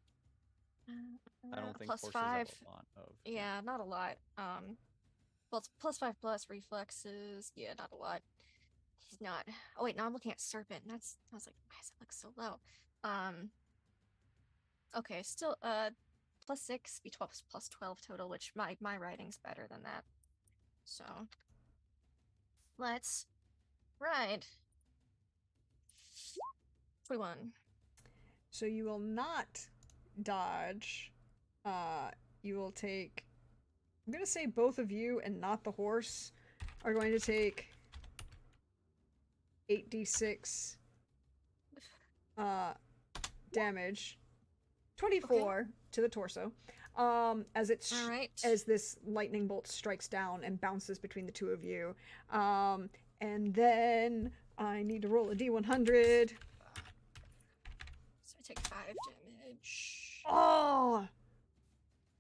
I don't think plus forces have 5. a lot of. Yeah, not a lot. Well, it's +5 reflexes. Yeah, not a lot. He's not. Oh wait, no, I'm looking at Serpent. I was like, why does it look so low? Okay, still +6 be 12 plus 12 total, which my writing's better than that. So let's ride. 41. So you will not dodge. You will take. I'm gonna say both of you and not the horse are going to take 8d6 damage. 24 to the torso. As it as this lightning bolt strikes down and bounces between the two of you. And then I need to roll a d100. So I take 5 damage. Oh!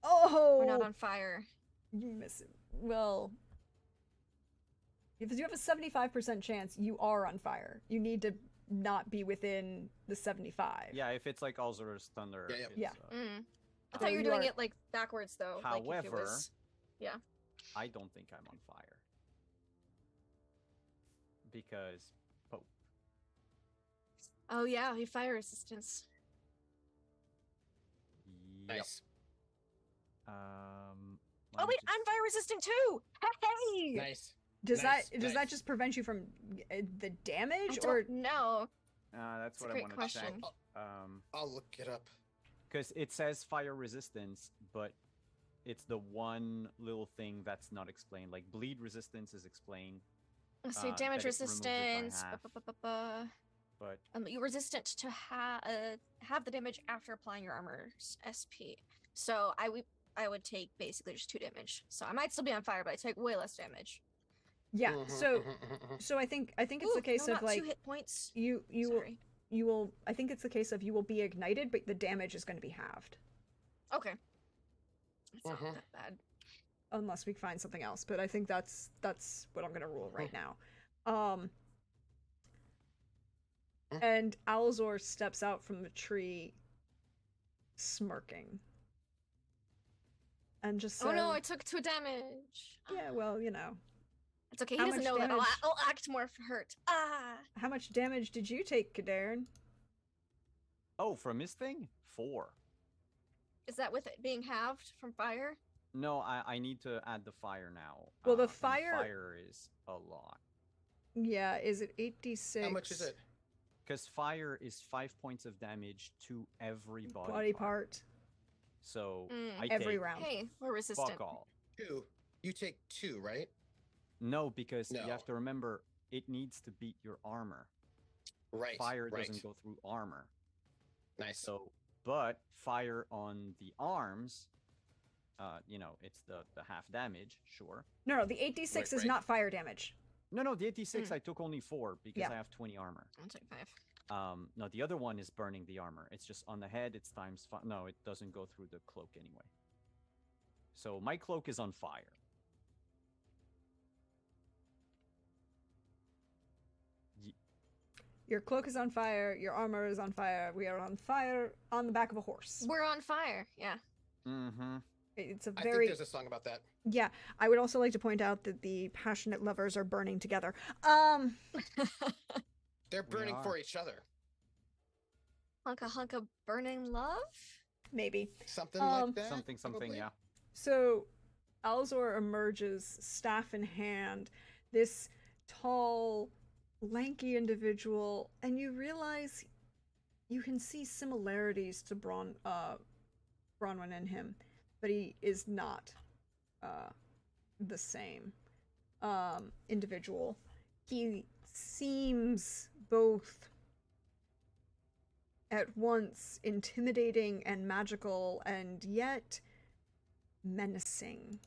We're not on fire. You miss it. Well, if you have a 75% chance, you are on fire. You need to not be within the 75. Yeah, if it's like Alzur's Thunder. Yeah. I thought you were doing it like backwards though. However, like if it was... yeah. I don't think I'm on fire. Because Pope. Oh yeah, you fire resistance. Yep. Nice. Oh wait, I'm fire resistant too. Hey. Nice. Does that just prevent you from the damage, or no? That's what I want to check. I'll look it up. Because it says fire resistance, but it's the one little thing that's not explained. Like bleed resistance is explained. Let's see, damage resistance. But you're resistant to have the damage after applying your armor's SP. So I would take basically just 2 damage. So I might still be on fire, but I take way less damage. Yeah. So I think it's a case of like 2 hit points. You will. I think it's the case of you will be ignited, but the damage is going to be halved. Okay. That's not that bad. Unless we find something else, but I think that's what I'm going to rule right now. And Alzor steps out from the tree, smirking, and just says, "Oh no, I took 2 damage." Yeah, well, you know. It's okay. He doesn't know that. I'll act more hurt. How much damage did you take, Kadarin? Oh, from his thing? 4. Is that with it being halved from fire? No, I need to add the fire now. Well, the fire... fire is a lot. Yeah, is it 8d6? How much is it? Because fire is 5 points of damage to every body part. So I every take round. Hey, we're resistant. Fuck all. 2. You take 2, right? No, because you have to remember it needs to beat your armor. Right. Fire doesn't go through armor. Nice. So, but fire on the arms it's the half damage, sure. No, the 8d6 Right, is right. not fire damage. No, the 86 I took only 4 because Yeah. I have 20 armor. I'll take 5. No, the other one is burning the armor. It's just on the head. It's times 5. No, it doesn't go through the cloak anyway. So my cloak is on fire. Your cloak is on fire. Your armor is on fire. We are on fire on the back of a horse. We're on fire. Yeah. Mm-hmm. It's a I think very there's a song about that. yeah. I would also like to point out that the passionate lovers are burning together. They're burning are. for each other. Hunka burning love? Maybe. Something like that. Something, probably. yeah. So, Alzor emerges, staff in hand, this tall, lanky individual, and you realize you can see similarities to Bronwyn and him, but he is not the same individual. He seems both at once intimidating and magical, and yet menacing.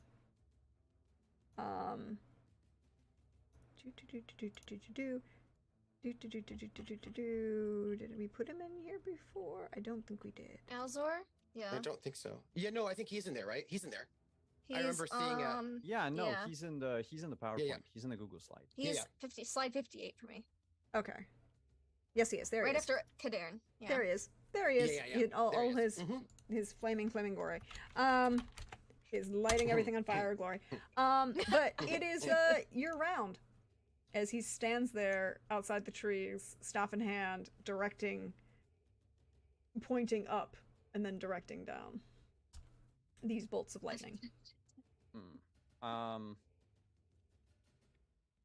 Did we put him in here before? I don't think we did. Alzor? Yeah. I don't think so. Yeah, no, I think he's in there, right? He's in there. He's, remember seeing, Yeah, no, Yeah. he's in the PowerPoint. yeah. He's in the Google slide. He's yeah. 50, slide 58 for me. Okay. Yes, he is. There Right he is. after Kadarn. Yeah. There he is. There he is. Yeah. In all There he is. his Mhm. his flaming glory. Is lighting everything on fire glory. But it is year round as he stands there outside the trees, staff in hand, directing, pointing up, and then directing down these bolts of lightning.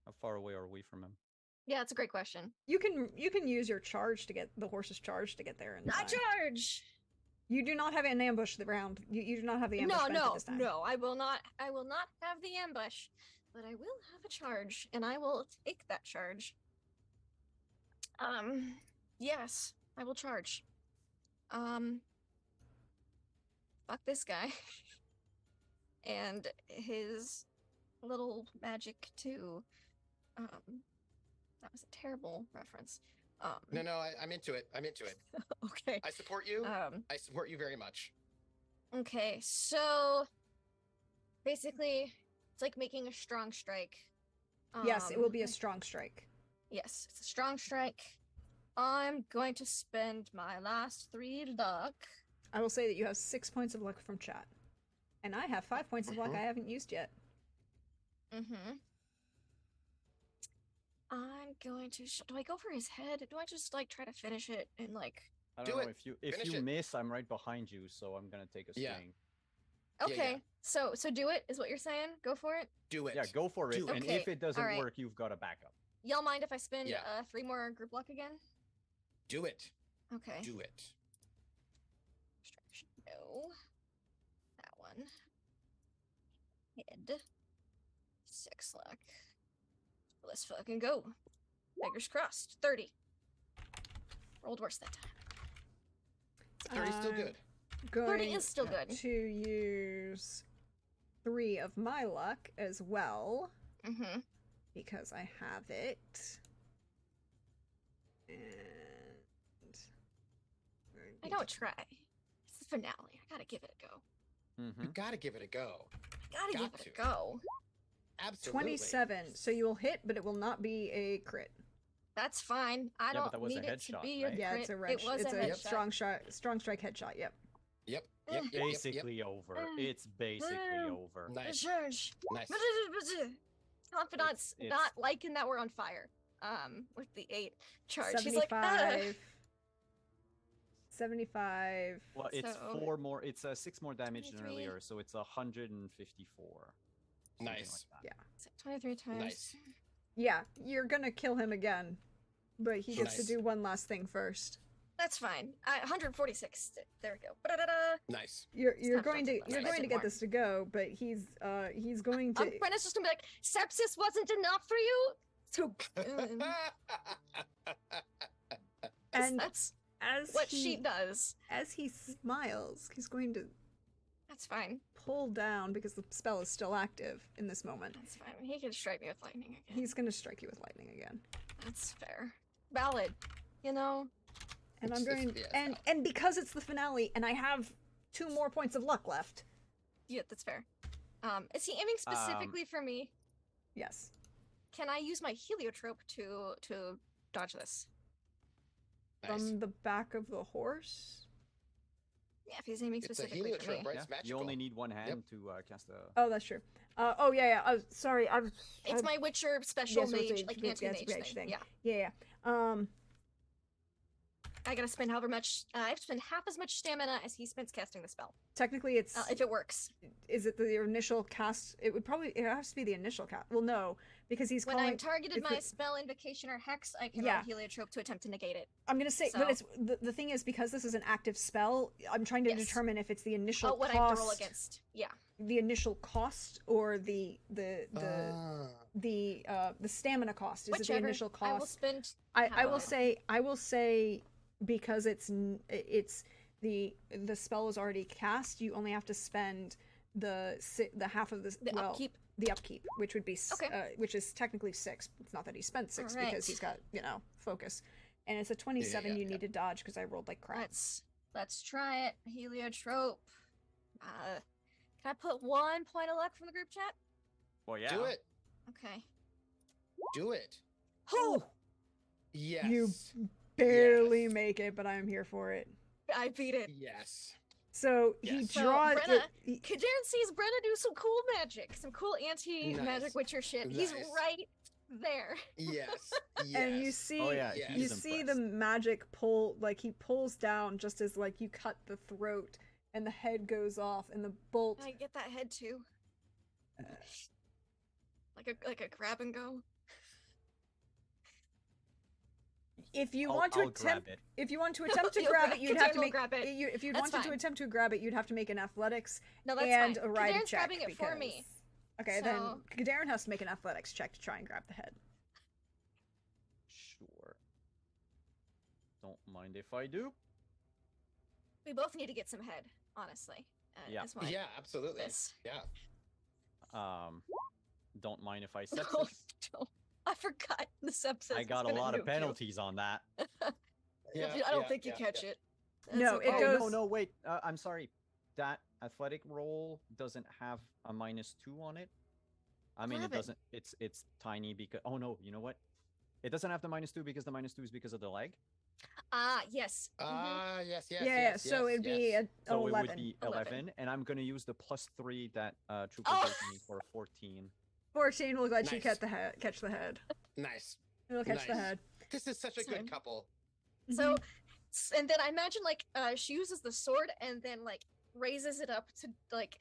How far away are we from him? Yeah, it's a great question. You can use your charge to get the horse's charge to get there. In Not time. charge! You do not have an ambush round. You do not have the ambush benefit No, this time. no, I will not have the ambush, but I will have a charge, and I will take that charge. Yes, I will charge. Fuck this guy. And his little magic too. That was a terrible reference. No, I'm into it. I'm into it. Okay. I support you. Um, I support you very much. Okay, so basically, it's like making a strong strike. Yes, it will be a strong strike. Yes, it's a strong strike. I'm going to spend my last 3 luck. I will say that you have 6 points of luck from chat. And I have 5 points of luck I haven't used yet. I'm going to. Do I go for his head? Do I just like try to finish it and like? I Do don't know it. if Finish you it. miss, I'm right behind you, so I'm gonna take a swing. Yeah. Okay, yeah. so do it is what you're saying. Go for it. Do it. Yeah, go for it. Do it. And Okay, if it doesn't alright. work, you've got a backup. Y'all mind if I spend Yeah. 3 more group luck again? Do it. Okay. Do it. Distraction. No. That one. Head. 6 luck. Let's fucking go. Fingers crossed. 30. Rolled worse that time. 30's still Uh, good. 30 is still good. To use 3 of my luck as well, Mm-hmm. because I have it. And I don't try. It's the finale. I gotta give it a go. Mm-hmm. You gotta give it a go. I gotta Got give it to. a go. Absolutely. 27. So you will hit, but it will not be a crit. That's fine. I Yeah, but don't that was a need it to headshot, be right? a Yeah, crit. it's a It was it's a a headshot. strong strike headshot. Yep. Yep. Basically over. It's basically over. Nice. Charge. Nice. Confidants It's- not liking that we're on fire. With the 8 charge. He's like, 75. 75. Well, it's So- 4 more. It's 6 more damage than 23. earlier, so it's 154. something Nice. Like that. Yeah. 23 times. Nice. Yeah, you're gonna kill him again, but he gets to Nice. do one last thing first. That's fine. 146. There we go. Ba-da-da-da. Nice. You're not going to productive, you're but I going to did get more. this to go, but he's going to Brenna's just gonna be like, sepsis wasn't enough for you? So, and that's as what he she does. as he smiles, he's going to That's fine. pull down because the spell is still active in this moment. That's fine. He can strike me with lightning again. He's gonna strike you with lightning again. That's fair. Valid. You know? And It's- I'm going it's- yeah, it's and because it's the finale and I have 2 more points of luck left. Yeah, that's fair. Is he aiming specifically for me? Yes. Can I use my heliotrope to dodge this? Nice. From the back of the horse? Yeah, if he's aiming It's a specifically for heliotrope, me. right? Yeah, It's magical. you only need one hand to cast a. Oh, that's true. Oh yeah. Sorry. It's my Witcher special Yes, it's mage, a- like it's anti-mage mage thing. thing. Yeah. Yeah. I gotta spend however much. I have to spend half as much stamina as he spends casting the spell. Technically, it's If it works. is it the initial cast? It has to be the initial cast. Well, no, because he's When calling. I'm targeted it's by the- spell, invocation, or hex, I can Yeah. roll heliotrope to attempt to negate it. I'm gonna say, so- but it's the thing is because this is an active spell. I'm trying to Yes. determine if it's the initial Oh, what cost, I have to roll against. Yeah. the initial cost, or the stamina cost. Is it the Whichever. initial I will cost? spend. I will however. say because it's the spell is already cast. You only have to spend the half of The upkeep. the upkeep, which would be Okay. which is technically 6. It's not that he spent 6 Alright. because he's got focus, and it's a 27. You need to dodge because I rolled like crap. Let's try it. Heliotrope. Can I put 1 point of luck from the group chat? Well, yeah. Do it. Okay. Do it. Oh, Yes. You barely Yes. make it, but I am here for it. I beat it. Yes. So he Yes. So, draws. Brenna, he- Kadarn sees Brenna do some cool magic, some cool anti-magic Nice. Witcher shit. He's Nice. right there. Yes. Yes. and you see, Oh yeah, Yes. you he's see the impressed. magic pull, like he pulls down just as like you cut the throat, and the head goes off, and the bolt. I get that head too. Like a grab and go. If you I'll- want to I'll grab attempt, it. if you want to attempt to You'll grab grab- it, you'd have Kadarn to will make. grab it. If you That's wanted to fine. attempt to grab it, you'd have to make an athletics No, that's and fine. a ride Kadarn's check. grabbing it for me. Okay, So- then Darren has to make an athletics check to try and grab the head. Sure. Don't mind if I do. We both need to get some head, honestly. Yeah. Is my- Yeah, absolutely. this. Yeah. Don't mind if I set No, this. don't. I forgot the sepsis. I got a lot of penalties on that. Yeah. I don't yeah, think you yeah, catch yeah. it. No, it Oh goes- no, wait. I'm sorry. That athletic roll doesn't have a -2 on it. I mean, Grab it it. doesn't. It's tiny because. Oh no, you know what? It doesn't have the -2 because the -2 is because of the leg. Yes. Yes, yes, yeah, yes, so yes, it'd be yes. a So 11. it would be 11. 11, and I'm gonna use the +3 that Trooper Oh! gave me for 14. 14 will let you Nice. catch the head. Catch the head. Nice. It'll catch the Nice. head. This is such a Sorry. good couple. So, and then I imagine like she uses the sword and then like raises it up to like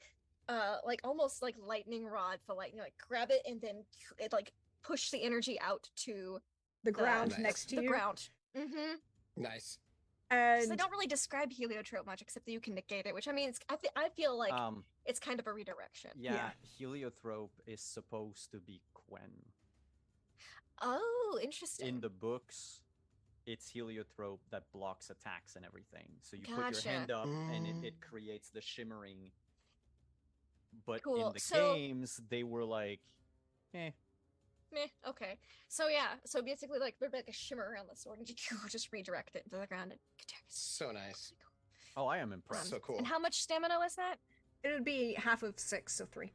almost like lightning rod for lightning, like grab it and then it like push the energy out to The ground Nice. next to the you. ground. Mm-hmm. Nice. Because they And don't really describe heliotrope much except that you can negate it, which I mean, I feel like it's kind of a redirection. Yeah, heliotrope is supposed to be Quen. Oh, interesting. In the books, it's heliotrope that blocks attacks and everything. So you put your hand Gotcha. up and Mm. it creates the shimmering. But Cool, in the so- games, they were like, eh. Meh, okay. So yeah, so basically like there'd be like a shimmer around the sword and you just redirect it into the ground and So nice. Oh, I am impressed. So cool. And how much stamina was that? it would be half of 6, so 3.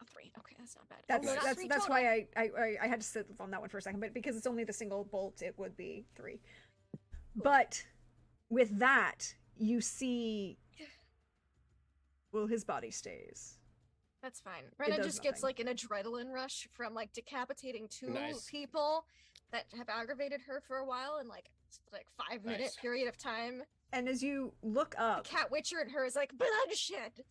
Oh, 3. Okay, that's not bad. That's oh, not that's 3 that's total. why I had to sit on that one for a second, but because it's only the single bolt, it would be 3. But with that, you see, well, his body stays. That's fine. Brenna does just gets nothing. like an adrenaline rush from like decapitating 2 Nice. people that have aggravated her for a while in like 5-minute Nice. period of time. And as you look up, Cat Witcher and her is like bloodshed.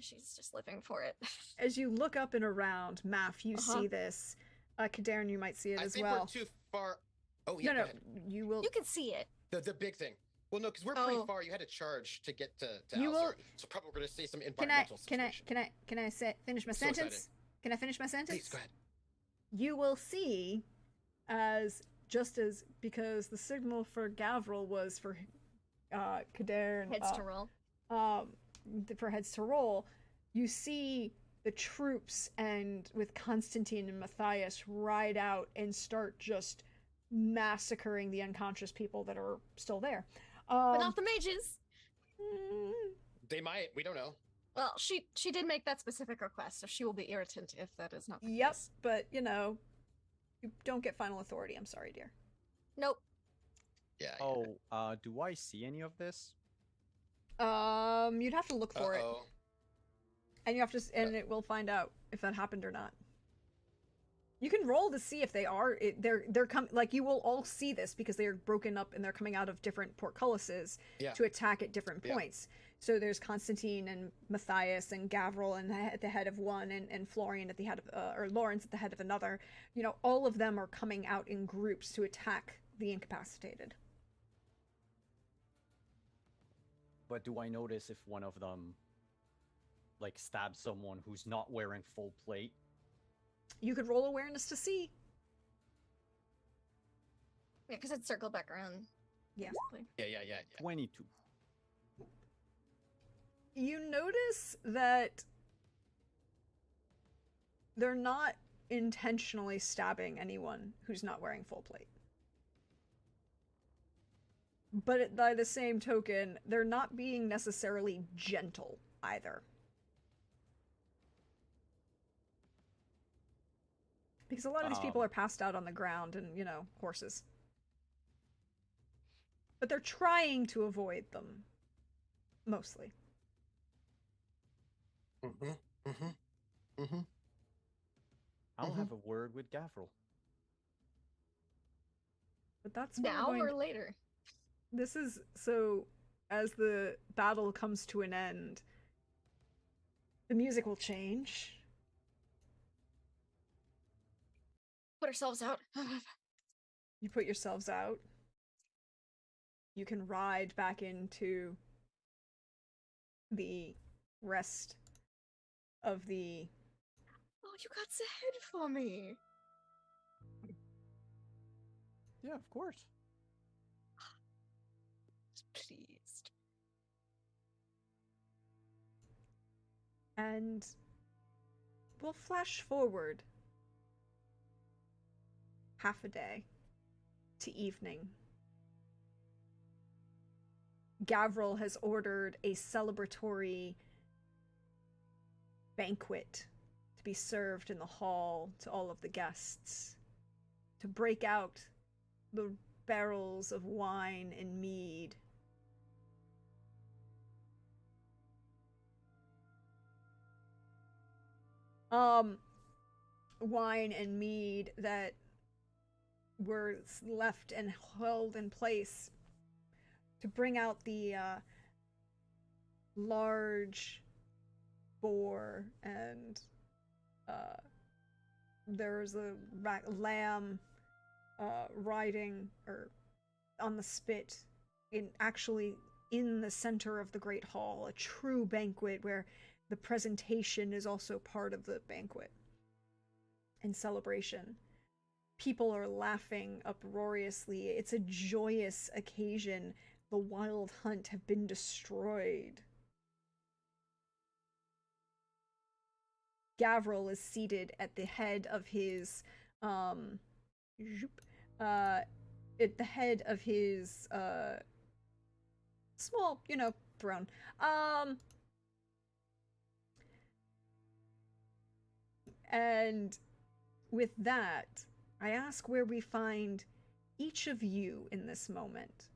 She's just living for it. as you look up and around, Math, you Uh-huh. see this. Kadarn, you might see it I as think well. we're too far. Oh yeah. No, go no, ahead. you will. You can see it. The big thing. Well, no, because we're pretty Oh. far. You had to charge to get to You will- Alzur, so probably we're gonna see some Can I? environmental Can I? situation. Can I say finish my So sentence? exciting. Can I finish my sentence? Please go ahead. You will see, as just as because the signal for Gavril was for Kadarn. Heads to roll. for heads to roll, you see the troops and with Constantine and Matthias ride out and start just massacring the unconscious people that are still there. But not the mages. They might. We don't know. Well, she did make that specific request, so she will be irritant if that is not the Yep, case. but you don't get final authority. I'm sorry, dear. Nope. Yeah. Oh, do I see any of this? You'd have to look for it, Uh-oh. and you have to, and it will find out if that happened or not. You can roll to see if they are. They're coming. Like, you will all see this because they are broken up and they're coming out of different portcullises Yeah. to attack at different Yeah. points. So there's Constantine and Matthias and Gavril and at the head of one, and Florian at the head of, or Lawrence at the head of another. All of them are coming out in groups to attack the incapacitated. But do I notice if one of them, like, stabs someone who's not wearing full plate? You could roll awareness to see. Yeah, because it's circled back around. Yeah. basically. Yeah. 22. You notice that they're not intentionally stabbing anyone who's not wearing full plate. But by the same token, they're not being necessarily gentle either. Because a lot of these people are passed out on the ground and, horses. But they're trying to avoid them. Mostly. I'll have a word with Gavril. But that's what Now we're going or later? This is so as the battle comes to an end, the music will change. Put ourselves out. You put yourselves out. You can ride back into the rest of the... Oh, you got ahead for me. Yeah, of course. Pleased. And we'll flash forward half a day to evening. Gavril has ordered a celebratory banquet to be served in the hall to all of the guests, to break out the barrels of wine and mead. Wine and mead that were left and held in place to bring out the large boar, and there's a lamb riding or on the spit in the center of the great hall, a true banquet where the presentation is also part of the banquet and celebration. People are laughing uproariously. It's a joyous occasion. The Wild Hunt have been destroyed. Gavril is seated at the head of his small, throne. And with that, I ask where we find each of you in this moment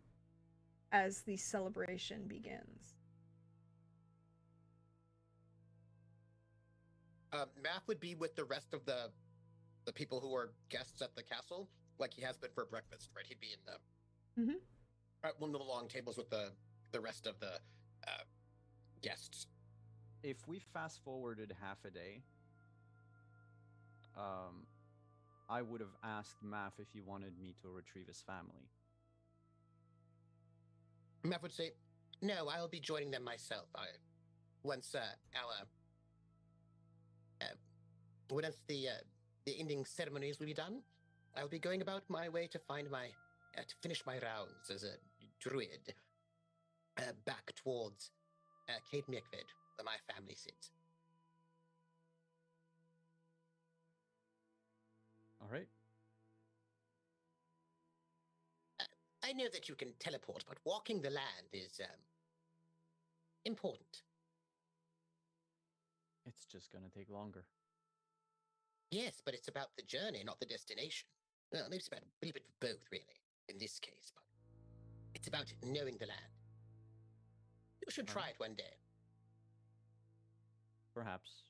as the celebration begins. Math would be with the rest of the people who are guests at the castle, like he has been for breakfast, right? He'd be in the at one of the long tables with the rest of the guests. If we fast forwarded half a day, I would have asked Math if he wanted me to retrieve his family. Math would say, "No, I'll be joining them myself. Once the ending ceremonies will be done, I'll be going about my way to find to finish my rounds as a druid back towards Cade Mikvid, where my family sits. All right. I know that you can teleport, but walking the land is important. It's just gonna take longer. Yes, but it's about the journey, not the destination. Well, maybe it's about a little bit of both, really, in this case, but it's about knowing the land. You should try it one day. Perhaps.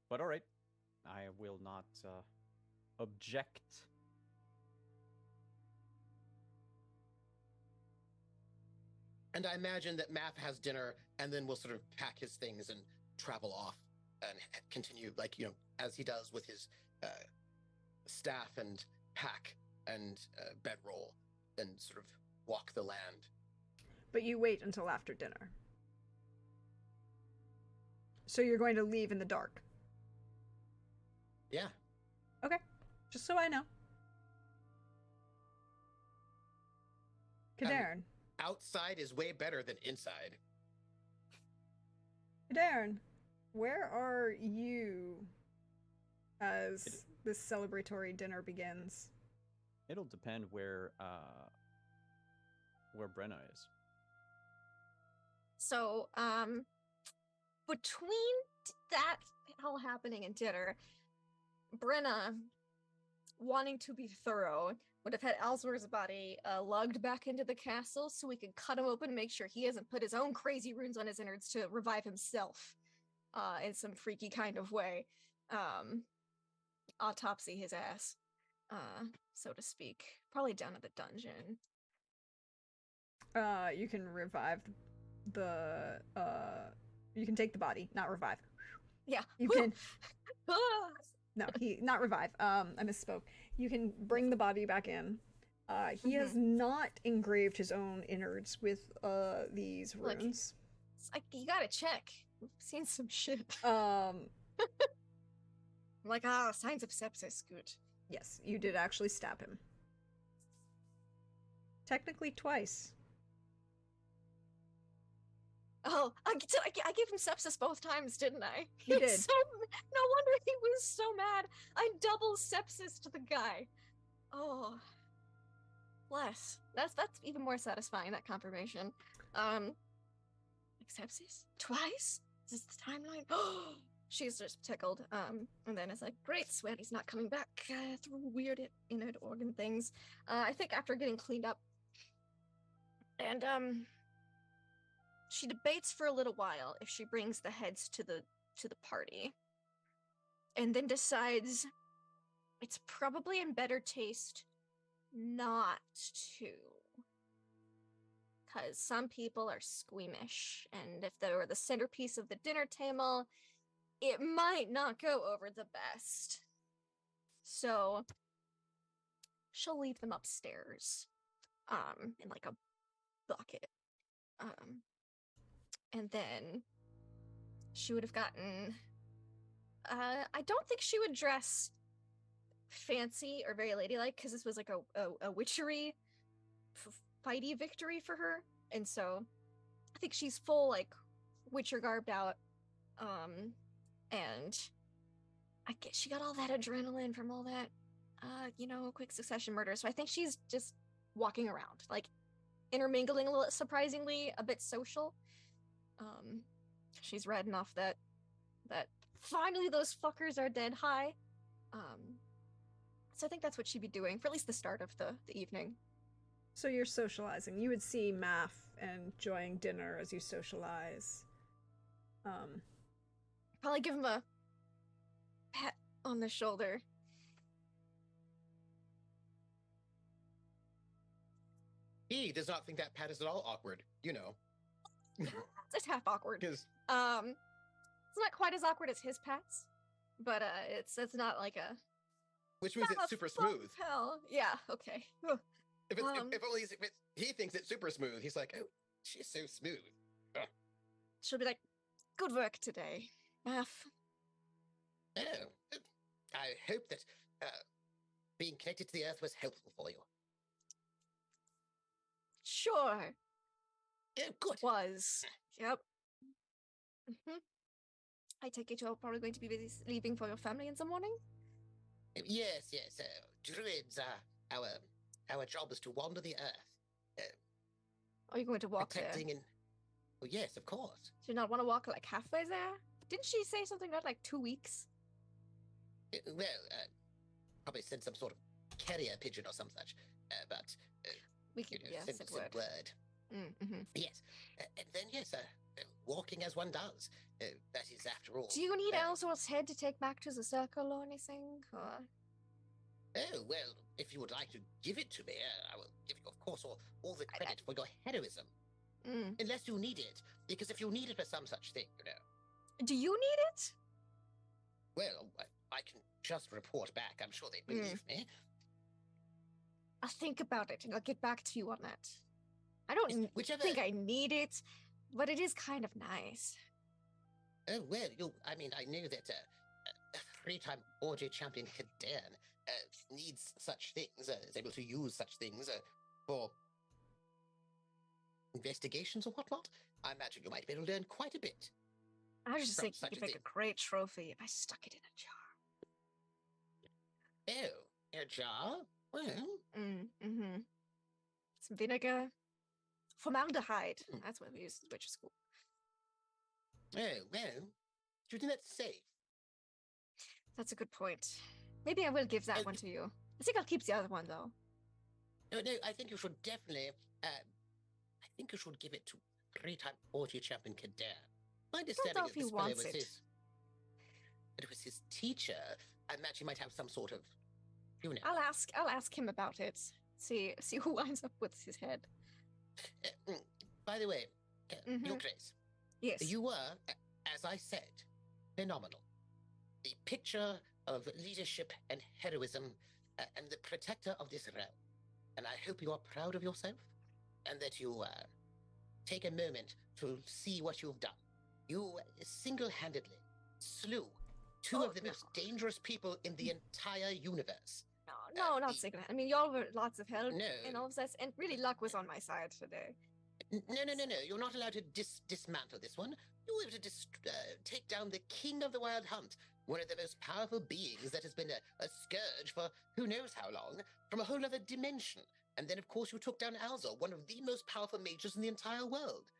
But all right. I will not object. And I imagine that Math has dinner and then will sort of pack his things and travel off and continue, like, you know, as he does with his staff and pack and bedroll, and sort of walk the land. But you wait until after dinner. So you're going to leave in the dark. Yeah. Okay. Just so I know. Kadarin. Outside is way better than inside. Kadarin, where are you as this celebratory dinner begins? It'll depend where Brenna is. So, between that all happening and dinner, Brenna, wanting to be thorough, would have had Alzwer's body lugged back into the castle so we could cut him open and make sure he hasn't put his own crazy runes on his innards to revive himself in some freaky kind of way. Autopsy his ass, so to speak. Probably down at the dungeon. You can revive the you can take the body, not revive. Yeah. You can No, not revive. I misspoke. You can bring the body back in. He has not engraved his own innards with these runes. It's like, you gotta check. We've seen some shit. Like, signs of sepsis, good. Yes, you did actually stab him. Technically twice. Oh, I gave him sepsis both times, didn't I? You did. So, no wonder he was so mad. I double sepsis to the guy. Oh, bless. That's even more satisfying, that confirmation. Like, sepsis twice? Is this the timeline? Oh, she's just tickled. And then it's like, great, Sweaty's not coming back through weird inner organ things. I think after getting cleaned up, and she debates for a little while if she brings the heads to the party, and then decides it's probably in better taste not to, because some people are squeamish, and if they were the centerpiece of the dinner table, it might not go over the best. So she'll leave them upstairs, in like a bucket. And then she would have gotten, I don't think she would dress fancy or very ladylike, because this was like a witchery fighty victory for her. And so I think she's full, like, witcher garbed out. And I guess she got all that adrenaline from all that, quick succession murder. So I think she's just walking around, like, intermingling a little, surprisingly a bit social. She's read enough that finally those fuckers are dead high. So I think that's what she'd be doing for at least the start of the evening. So you're socializing. You would see Math enjoying dinner as you socialize. Probably give him a pat on the shoulder. He does not think that pat is at all awkward, you know. It's half awkward. Because it's not quite as awkward as his pats, but it's not like a. Which means it's super smooth. Hell, yeah. Okay. If only if he thinks it's super smooth, he's like, oh, she's so smooth. Ugh. She'll be like, good work today, Math. Oh, I hope that being connected to the earth was helpful for you. Sure. Oh, good. Was. Yep. Hmm. I take it you're probably going to be busy leaving for your family in the morning? Yes, yes. Druids are our job is to wander the earth, Are you going to walk there? protecting and. Oh, yes, of course. Do you not want to walk like halfway there? Didn't she say something about like 2 weeks? Well, probably send some sort of carrier pigeon or some such. But We can, yes, send it some would. word. Mm-hmm. Yes, and then yes, walking as one does. That is, after all. Do you need uh, Elsor's head to take back to the circle or anything? Or... Oh well, if you would like to give it to me, I will give you, of course, all the credit for your heroism. Mm. Unless you need it, because if you need it for some such thing, Do you need it? well, I can just report back. I'm sure they believe me. I'll think about it and I'll get back to you on that. I don't Whichever. think I need it, but it is kind of nice. Oh well, I mean, I know that a three-time Orgy champion Kadan needs such things, is able to use such things for investigations or whatnot. I imagine you might be able to learn quite a bit. I was just From thinking you such could a make thing. a great trophy if I stuck it in a jar. Oh, a jar? Well, Mm-hmm. Some vinegar. Formaldehyde. Hmm. That's what we use at witch school. oh, well. Do you think that's safe? That's a good point. Maybe I will give that one to you. I think I'll keep the other one though. No, I think you should definitely. I think you should give it to three-time Orgy champion Kadan. My understanding know is if he this fellow wants was it. it was his teacher. I imagine he might have some sort of, I'll ask him about it. See who winds up with his head. By the way, Mhm. Your Grace, Yes. you were, as I said, phenomenal. The picture of leadership and heroism, and the protector of this realm. And I hope you are proud of yourself, and that you take a moment to see what you've done. You single-handedly slew two Oh, of the no. most dangerous people in the entire universe. No, not the- single. I mean, y'all were lots of help No. in all of this, and really luck was on my side today. No. You're not allowed to dismantle this one. You were able to take down the king of the wild hunt, one of the most powerful beings that has been a scourge for who knows how long, from a whole other dimension. And then, of course, you took down Alzor, one of the most powerful mages in the entire world.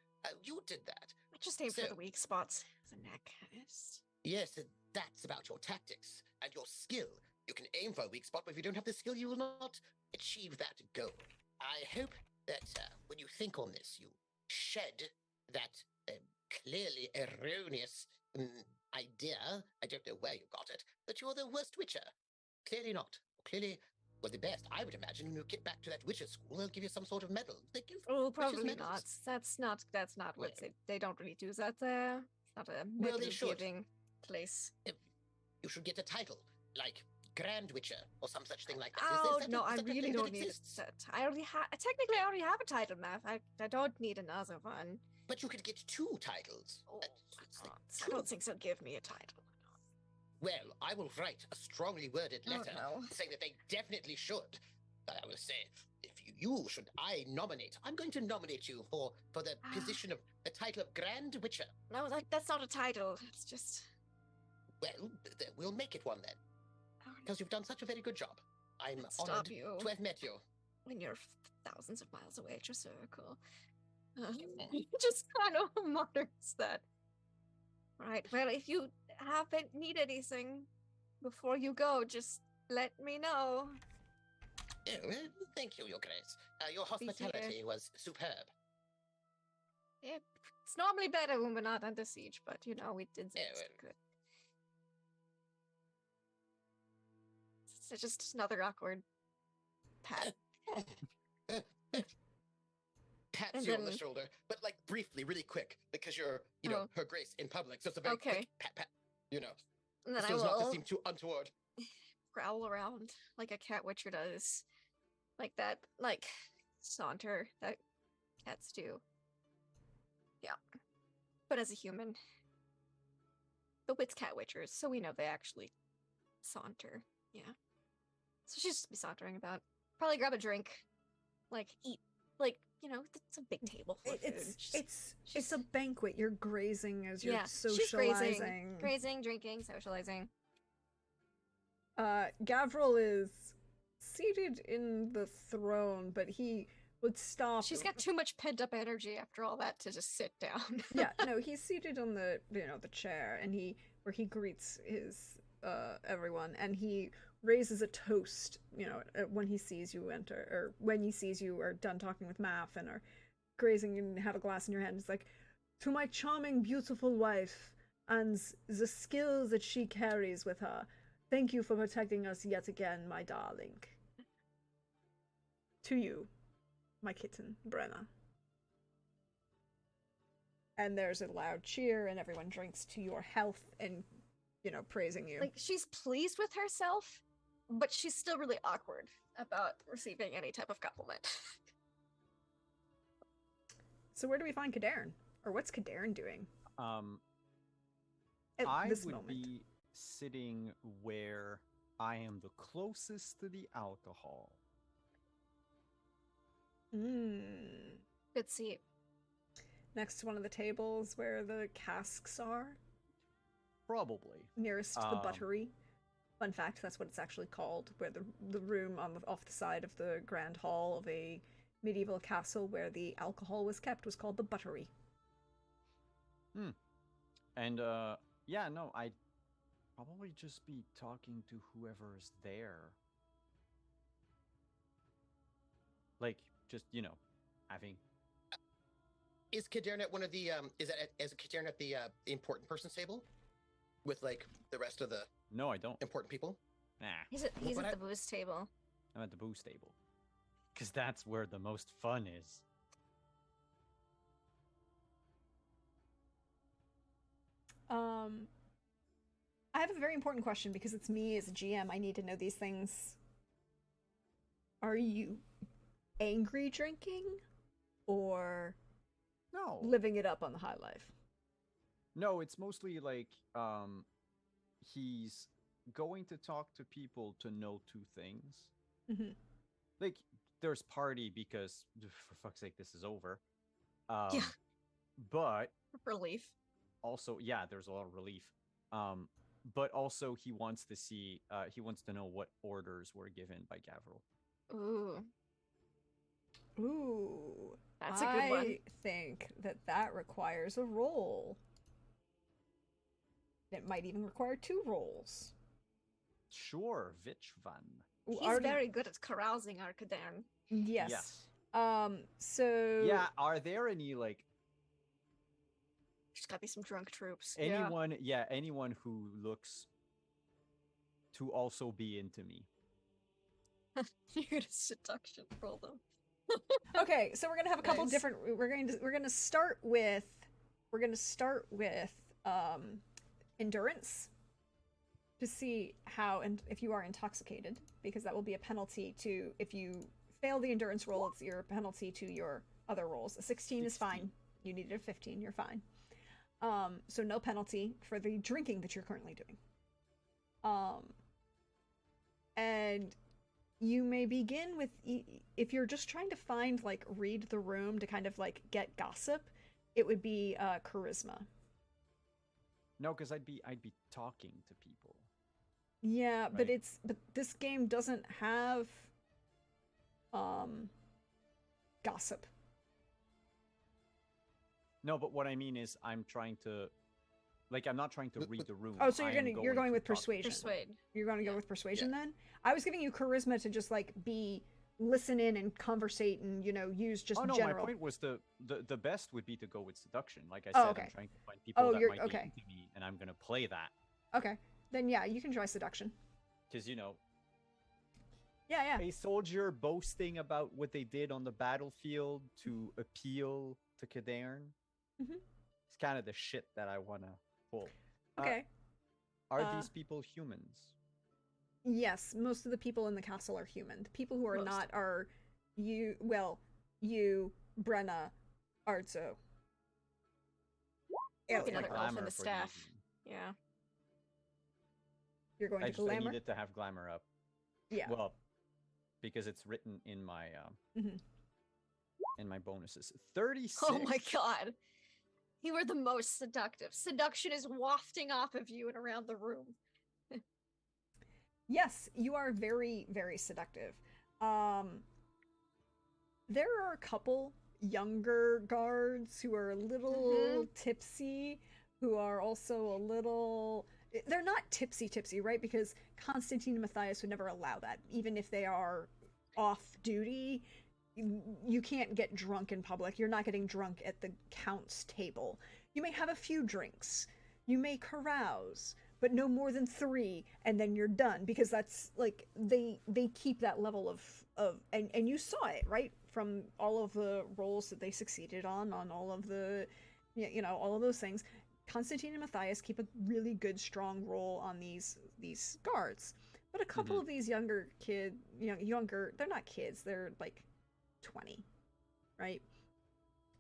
You did that. I just aim for So- the weak spots. The neck. Yes. Yes, that's about your tactics and your skill. You can aim for a weak spot, but if you don't have the skill, you will not achieve that goal. I hope that when you think on this, you shed that clearly erroneous idea. I don't know where you got it, that you're the worst witcher. Clearly not. Clearly, well, the best. I would imagine when you get back to that witcher school, they'll give you some sort of medal. They give Oh, witches' probably medals. not. That's not what they don't really do that there. It's not a Well, they medal should. giving place. You should get a title, like Grand Witcher or some such thing like that. Oh Is that no, is I that a really thing that don't need exists? that. I already have. Technically, I already have a title, Math. I don't need another one. But you could get two titles. Oh, It's like I don't think they'll give me a title. Well, I will write a strongly worded Oh, letter no. saying that they definitely should. I will say, if you should, I nominate. I'm going to nominate you for the position of the title of Grand Witcher. No, that's not a title. It's just. Well, we'll make it one then, because you've done such a very good job. I'm Stop honored you. to have met you. When you're thousands of miles away at your circle. Just kind of mutters that. Right. Well, if you need anything before you go, just let me know. Oh, well, thank you, Your Grace. Your Be here. hospitality was superb. Yeah, it's normally better when we're not under siege, but we did Yeah, this good. It's just another awkward pat. Pats And you on the then- shoulder, but like briefly, really quick, because you're, Oh. Her Grace in public. So it's a very Okay. quick pat. And then so I as not to will seem too untoward. growl around like a cat witcher does. Like that, saunter that cats do. Yeah. But as a human. But with cat witchers, so we know they actually saunter. Yeah. So she'll just be sauntering about. Probably grab a drink. Eat. it's a big table full of food. It's a banquet. You're grazing as you're yeah, she's socializing. grazing, drinking, socializing. Gavril is seated in the throne, but he would stop. She's got too much pent up energy after all that to just sit down. Yeah, no, he's seated on the the chair, and where he greets his everyone, and he raises a toast, when he sees you enter, or when he sees you are done talking with Math and are grazing and have a glass in your hand. It's like, to my charming, beautiful wife, and the skills that she carries with her, thank you for protecting us yet again, my darling. To you, my kitten, Brenna. And there's a loud cheer, and everyone drinks to your health and, praising you. Like, she's pleased with herself, but she's still really awkward about receiving any type of compliment. So where do we find Kadarin? Or what's Kadarin doing? At I this would moment. be sitting where I am the closest to the alcohol. Good seat. Next to one of the tables where the casks are, Probably. nearest to the buttery. Fun fact, that's what it's actually called, where the room off the side of the grand hall of a medieval castle where the alcohol was kept was called the buttery. And yeah, no, I'd probably just be talking to whoever's there. Like, just, having... Is Kadarin at one of the is Kadarin at the important person's table with like the rest of the No, I don't. important people? Nah, He's at the booze table. I'm at the booze table. Because that's where the most fun is. I have a very important question because it's me as a GM. I need to know these things. Are you angry drinking or No. living it up on the high life? No, it's mostly like he's going to talk to people to know two things. Mm-hmm. Like, there's party because, for fuck's sake, this is over. Yeah. But Relief. also, yeah, there's a lot of relief. But also he wants to know what orders were given by Gavril. Ooh. That's a good one. I think that requires a roll. It might even require 2 rolls. Sure, Vichvan. Ooh, He's very good at carousing our Kadarin. Yes. So Yeah, are there any, like, There's gotta be some drunk troops. anyone who looks to also be into me? You're gonna seduction roll them. Okay, so we're gonna have a couple Nice. different. We're gonna start with endurance to see how and if you are intoxicated, because that will be a penalty to if you fail the endurance roll. It's your penalty to your other rolls. A 16 is fine. You needed a 15. You're fine. So no penalty for the drinking that you're currently doing. And you may begin with, if you're just trying to find, like, read the room to kind of, like, get gossip, it would be charisma. No, because I'd be talking to people. Yeah, but Right. but this game doesn't have gossip. No, but what I mean is I'm trying to, like, I'm not trying to read the room. Oh, so I you're am going to with talk to persuasion. people. Persuade. You're going to go with persuasion then? I was giving you charisma to just, like, listen in and conversate and, use just Oh no, general. my point was the best would be to go with seduction. Like I Oh, said, okay. I'm trying to find people that you're- might okay. be into me, and I'm gonna play that Okay. Then yeah, you can try seduction. because Yeah. a soldier boasting about what they did on the battlefield to appeal to Kadarin. Mhm. It's kind of the shit that I wanna pull. Okay. Are these people humans? Yes, most of the people in the castle are human. The people who are Most. not are you, Brenna, Arzo. Maybe Alien. another elf Glamour in the for the staff. evening. Yeah. You're going I to just I glamour? needed to have glamour up. Yeah. Well, because it's written in my Mhm. and my bonuses. 36. Oh my god. You are the most seductive. Seduction is wafting off of you and around the room. Yes, you are very, very seductive. There are a couple younger guards who are a little tipsy, who are also a little. They're not tipsy, right? Because Constantine and Matthias would never allow that. Even if they are off duty, you can't get drunk in public. You're not getting drunk at the count's table. You may have a few drinks. You may carouse, but no more than 3, and then you're done. Because that's like they keep that level of and you saw it, right? From all of the roles that they succeeded on all of the all of those things. Constantine and Matthias keep a really good, strong roll on these guards. But a couple of these younger they're not kids, they're like 20, right?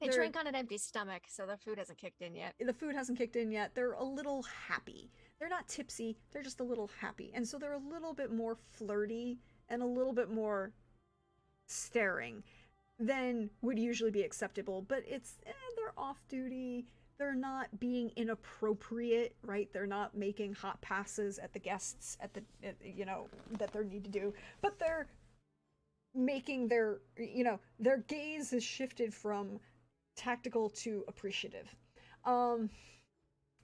They drink on an empty stomach, so the food hasn't kicked in yet. The food hasn't kicked in yet. They're a little happy. They're not tipsy, they're just a little happy. And so they're a little bit more flirty and a little bit more staring than would usually be acceptable. But it's, they're off duty. They're not being inappropriate, right? They're not making hot passes at the guests that they need to do. But they're making their gaze has shifted from tactical to appreciative,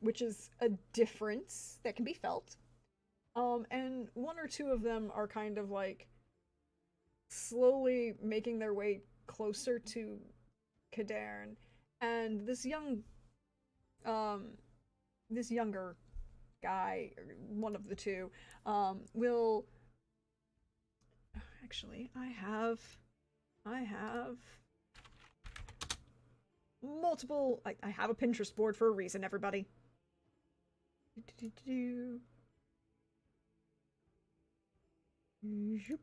which is a difference that can be felt. And one or two of them are kind of like slowly making their way closer to Kadern, and this younger guy, one of the two, will actually, I have multiple, I have a Pinterest board for a reason, everybody. Zoop.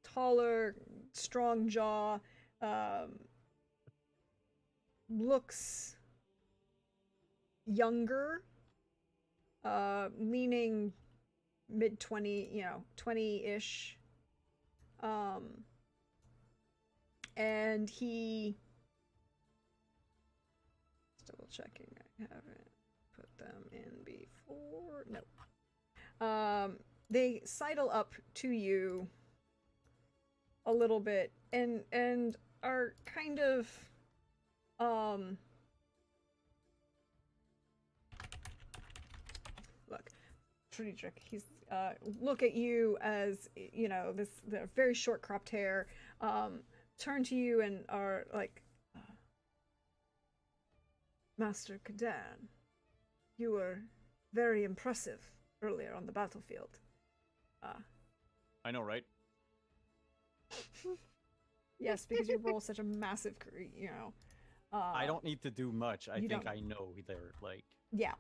Taller, strong jaw, looks younger, leaning mid-20, 20-ish. And he, just double checking, I haven't put them in before. No. They sidle up to you a little bit and are kind of look, Friedrich, he's look at you as the very short cropped hair, turn to you and are like, Master Kadern, you were very impressive earlier on the battlefield. I know, right? Yes, because you roll such a massive, I don't need to do much. I think don't. I know they're like. Yeah.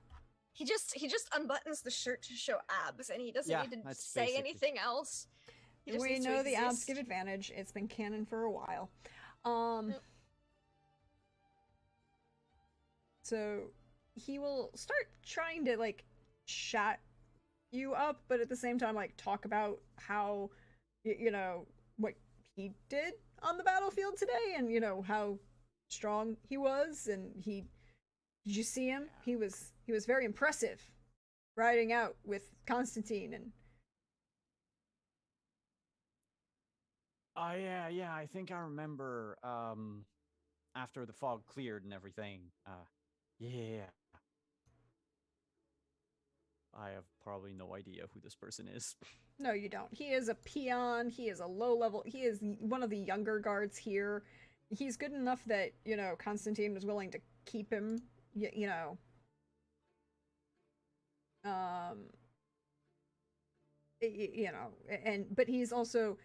He just unbuttons the shirt to show abs, and he doesn't Yeah, need to that's say basically- anything else. He just We needs to know the abs exist. give advantage. It's been canon for a while. So he will start trying to like chat you up, but at the same time like talk about how what he did on the battlefield today, and how strong he was, and did you see him? He was very impressive riding out with Constantine. And yeah, I think I remember after the fog cleared and everything. Yeah. I have probably no idea who this person is. no, you don't. He is a peon. He is a low level. He is one of the younger guards here. He's good enough that, Constantine was willing to keep him, but he's also,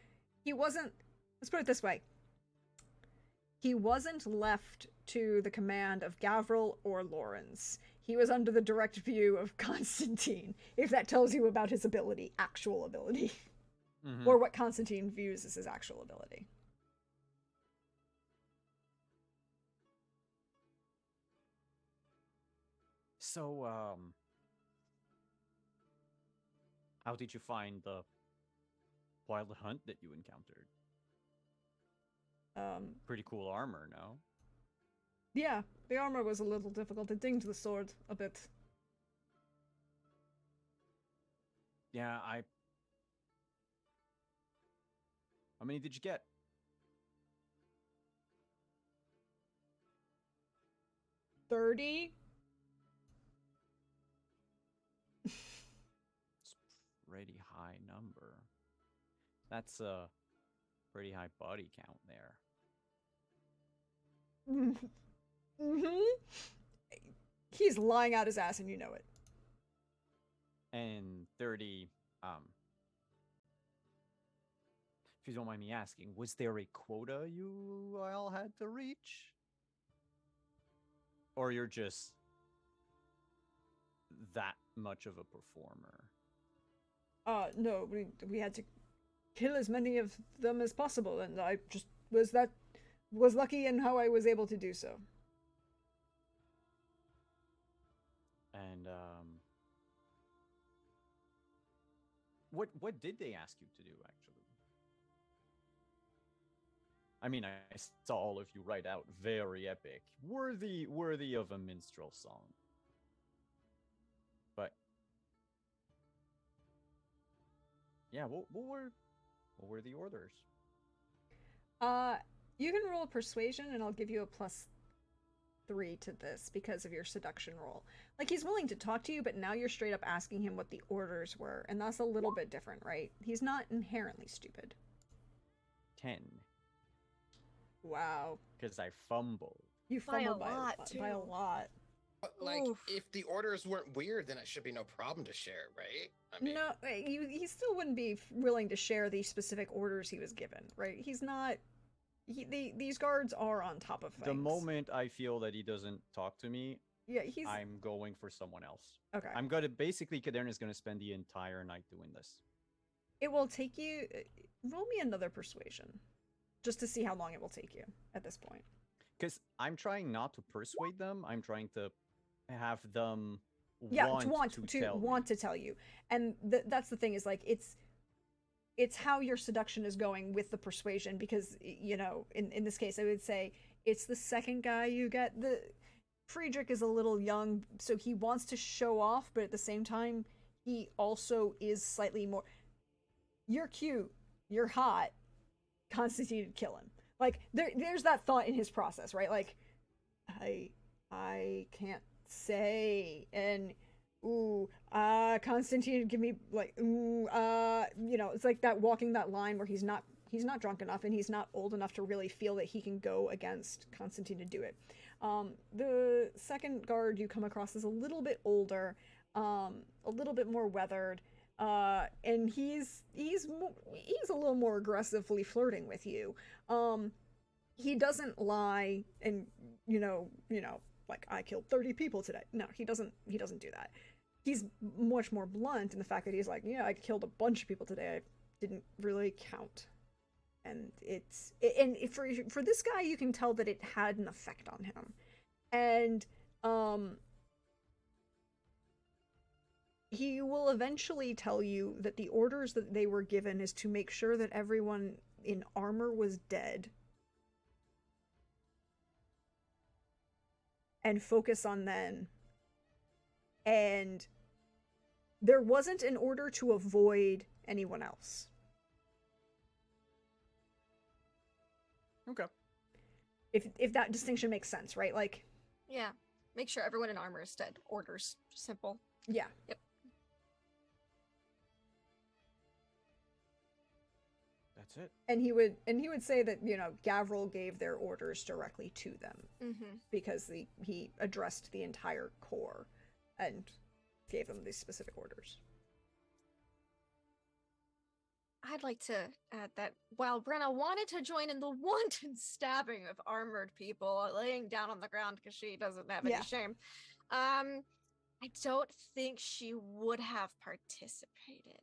let's put it this way. He wasn't left to the command of Gavril or Lawrence. He was under the direct view of Constantine, if that tells you about his ability, actual ability. Mhm. Or what Constantine views as his actual ability. So, How did you find the wild hunt that you encountered? Pretty cool armor, no? Yeah, the armor was a little difficult. It dinged the sword a bit. Yeah, How many did you get? 30? It's pretty high number. That's a pretty high body count there. Mm-hmm. He's lying out his ass and you know it. And 30, if you don't mind me asking, was there a quota you all had to reach? Or you're just that much of a performer? No, we had to kill as many of them as possible, and I just was lucky in how I was able to do so. And what did they ask you to do actually? I mean, I saw all of you write out very epic, worthy of a minstrel song. But yeah, what were the orders? You can roll persuasion, and I'll give you a +3 to this because of your seduction roll. Like, he's willing to talk to you, but now you're straight up asking him what the orders were, and that's a little bit different, right? He's not inherently stupid. 10. Wow. Because I fumbled. You By a fumbled lot, by a too. lot. But like, Oof. if the orders weren't weird, then it should be no problem to share, right? I mean, No, he still wouldn't be willing to share the specific orders he was given, right? He's not. These guards are on top of things. The moment I feel that he doesn't talk to me, yeah, I'm going for someone else. okay. I'm gonna basically Kadern is gonna spend the entire night doing this. It will take you. Roll me another persuasion, just to see how long it will take you at this point. Because I'm trying not to persuade them. I'm trying to have them Yeah, want to tell you, and that's the thing is like it's how your seduction is going with the persuasion, because you know in this case I would say it's the second guy you get. The Friedrich is a little young, so he wants to show off, but at the same time he also is slightly more. You're cute, you're hot, Constantine would kill him. Like there's that thought in his process, right? Like I can't say, and Constantine give me like you know, it's like that walking that line where he's not drunk enough and he's not old enough to really feel that he can go against Constantine to do it. The second guard you come across is a little bit older, a little bit more weathered, and he's a little more aggressively flirting with you. He doesn't lie and you know like I killed 30 people today. No, he doesn't do that. He's much more blunt in the fact that he's like, yeah, I killed a bunch of people today. I didn't really count. And for this guy, you can tell that it had an effect on him. And he will eventually tell you that the orders that they were given is to make sure that everyone in armor was dead and focus on them. And there wasn't an order to avoid anyone else. Okay. If that distinction makes sense, right? Like, Yeah. Make sure everyone in armor is dead. Orders. Simple. yeah. Yep. That's it. And he would say that, you know, Gavril gave their orders directly to them Mm-hmm. because he addressed the entire corps and gave them these specific orders. I'd like to add that while Brenna wanted to join in the wanton stabbing of armored people laying down on the ground because she doesn't have any Yeah. shame, I don't think she would have participated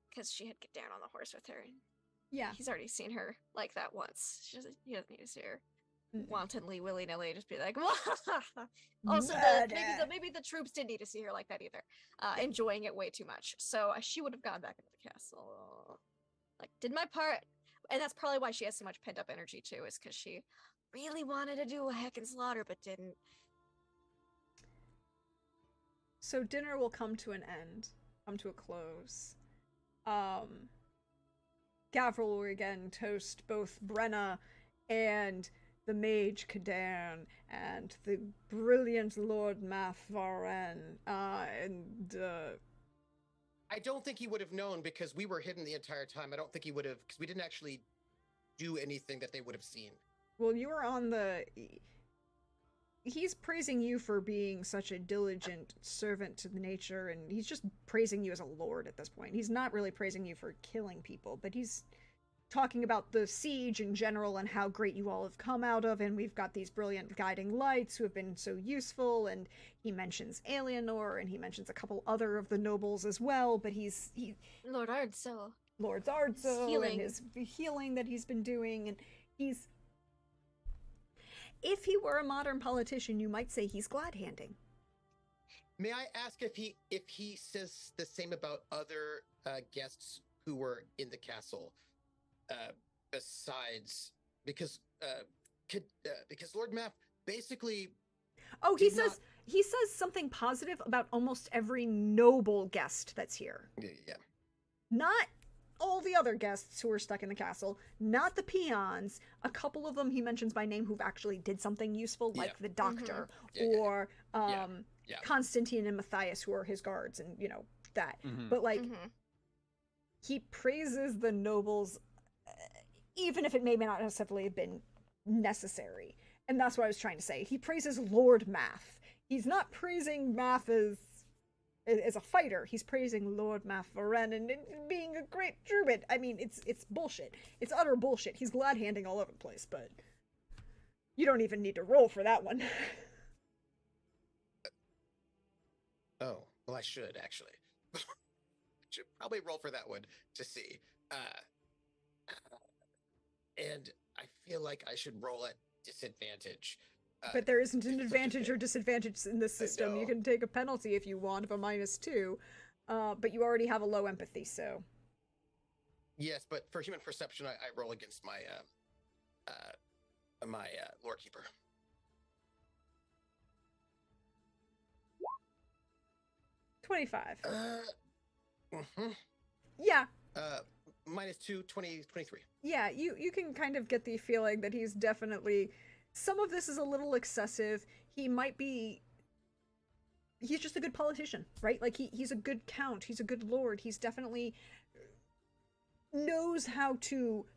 because she had get down on the horse with her. And Yeah. he's already seen her like that once. He doesn't need to see her wantonly, willy nilly, just be like, also maybe the troops didn't need to see her like that either, enjoying it way too much. So she would have gone back into the castle, like did my part, and that's probably why she has so much pent up energy too, is because she really wanted to do a heckin' slaughter but didn't. So dinner will come to an end, come to a close. Gavril will again toast both Brenna and the mage Kadan and the brilliant Lord Math Varen, and I don't think he would have known because we were hidden the entire time. I don't think he would have, because we didn't actually do anything that they would have seen. well, you were on the. He's praising you for being such a diligent servant to the nature, and he's just praising you as a lord at this point. He's not really praising you for killing people, but he's talking about the siege in general and how great you all have come out of, and we've got these brilliant guiding lights who have been so useful, and he mentions Alienor, and he mentions a couple other of the nobles as well, but Lord Ardso. Lord Ardso healing. and his healing that he's been doing, and he's... If he were a modern politician, you might say he's glad-handing. May I ask if he says the same about other guests who were in the castle, besides because Lord Math basically. Oh, he says something positive about almost every noble guest that's here. Yeah. Not all the other guests who are stuck in the castle, not the peons. A couple of them he mentions by name who've actually did something useful, like the doctor, or Constantine and Matthias, who are his guards, and that. But like, he praises the nobles, even if it may not necessarily have been necessary. And that's what I was trying to say. He praises Lord Math. He's not praising Math as a fighter. He's praising Lord Math Varen and being a great druid. I mean, it's bullshit. It's utter bullshit. He's glad-handing all over the place, but you don't even need to roll for that one. Oh, well, I should actually. Should probably roll for that one to see. And I feel like I should roll at disadvantage. But there isn't an advantage or disadvantage in this system. You can take a penalty if you want of a -2, but you already have a low empathy, so. Yes, but for human perception, I roll against my lore keeper. $25. Mm-hmm. Yeah. -2, 23. Yeah, you can kind of get the feeling that he's definitely... Some of this is a little excessive. He's just a good politician, right? Like, he's a good count. He's a good lord. He's definitely knows how to...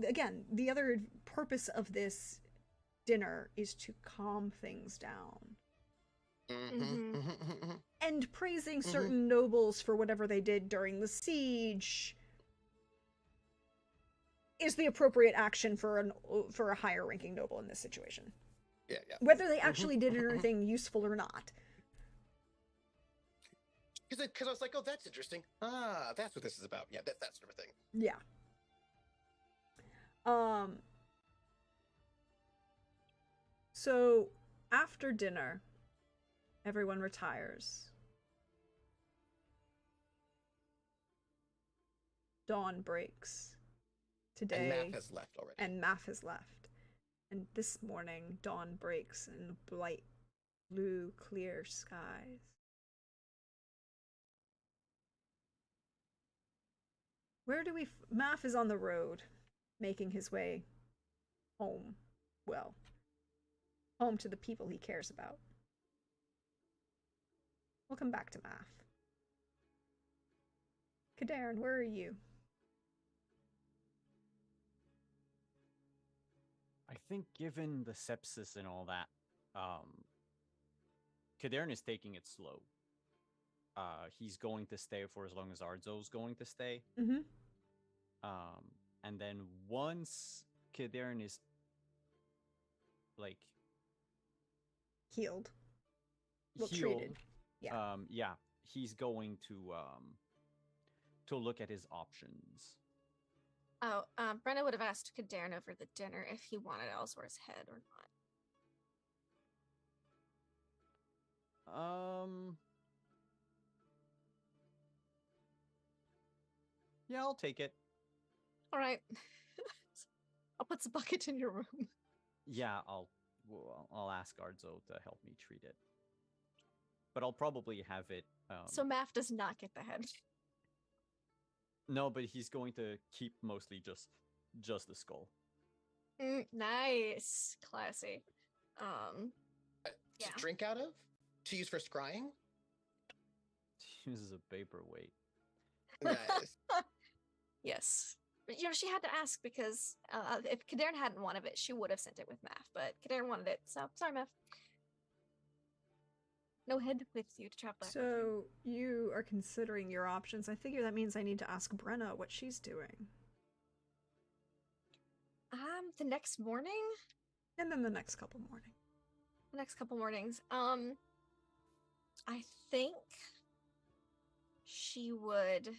Again, the other purpose of this dinner is to calm things down. And praising certain nobles for whatever they did during the siege is the appropriate action for a higher ranking noble in this situation. Yeah. Whether they actually did anything useful or not. Because I was like, oh, that's interesting. Ah, that's what this is about. Yeah, that sort of thing. Yeah. So after dinner, everyone retires. Dawn breaks. Today. And Math has left already. And Math has left. And this morning, dawn breaks in bright, blue, clear skies. Math is on the road, making his way home. Well, home to the people he cares about. We'll come back to Math. Kadarn, where are you? I think given the sepsis and all that, Kadarn is taking it slow. He's going to stay for as long as Ardzo's going to stay. And then once Kadarn is like healed, treated. Yeah. He's going to look at his options. Oh, Brenna would have asked Cadarn over the dinner if he wanted Elsor's head or not. Yeah, I'll take it. All right. I'll put the bucket in your room. Yeah, I'll ask Arzo to help me treat it. But I'll probably have it. So Math does not get the head. No, but he's going to keep mostly just the skull. Nice, classy. Yeah. To drink out of? To use for scrying? Uses a paperweight. Nice. Yes. But, she had to ask because if Cadarn hadn't wanted it, she would have sent it with Math. But Cadarn wanted it, so sorry, Math. No head with you to travel back. So you are considering your options. I figure that means I need to ask Brenna what she's doing. The next morning? And then the next couple morning. The next couple mornings. I think she would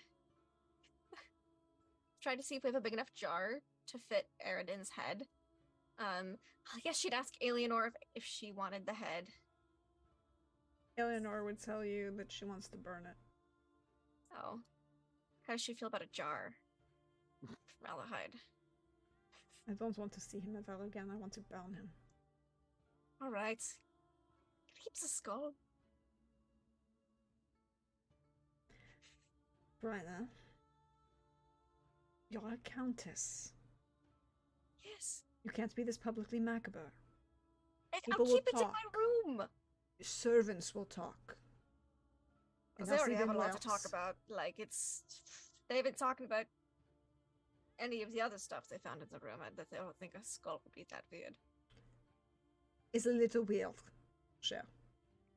try to see if we have a big enough jar to fit Eridan's head. I guess she'd ask Alienor if she wanted the head. Eleanor would tell you that she wants to burn it. Oh. How does she feel about a jar? Malahide. I don't want to see him ever again. I want to burn him. Alright. Keeps the skull. Brenna, you're a countess. Yes. You can't be this publicly macabre. I'll People will keep it in talk. my room. Servants will talk. And They that's already have a even lot to talk worse. about. Like, they've been talking about any of the other stuff they found in the room. That they don't think a skull would be that weird. It's a little weird, cher.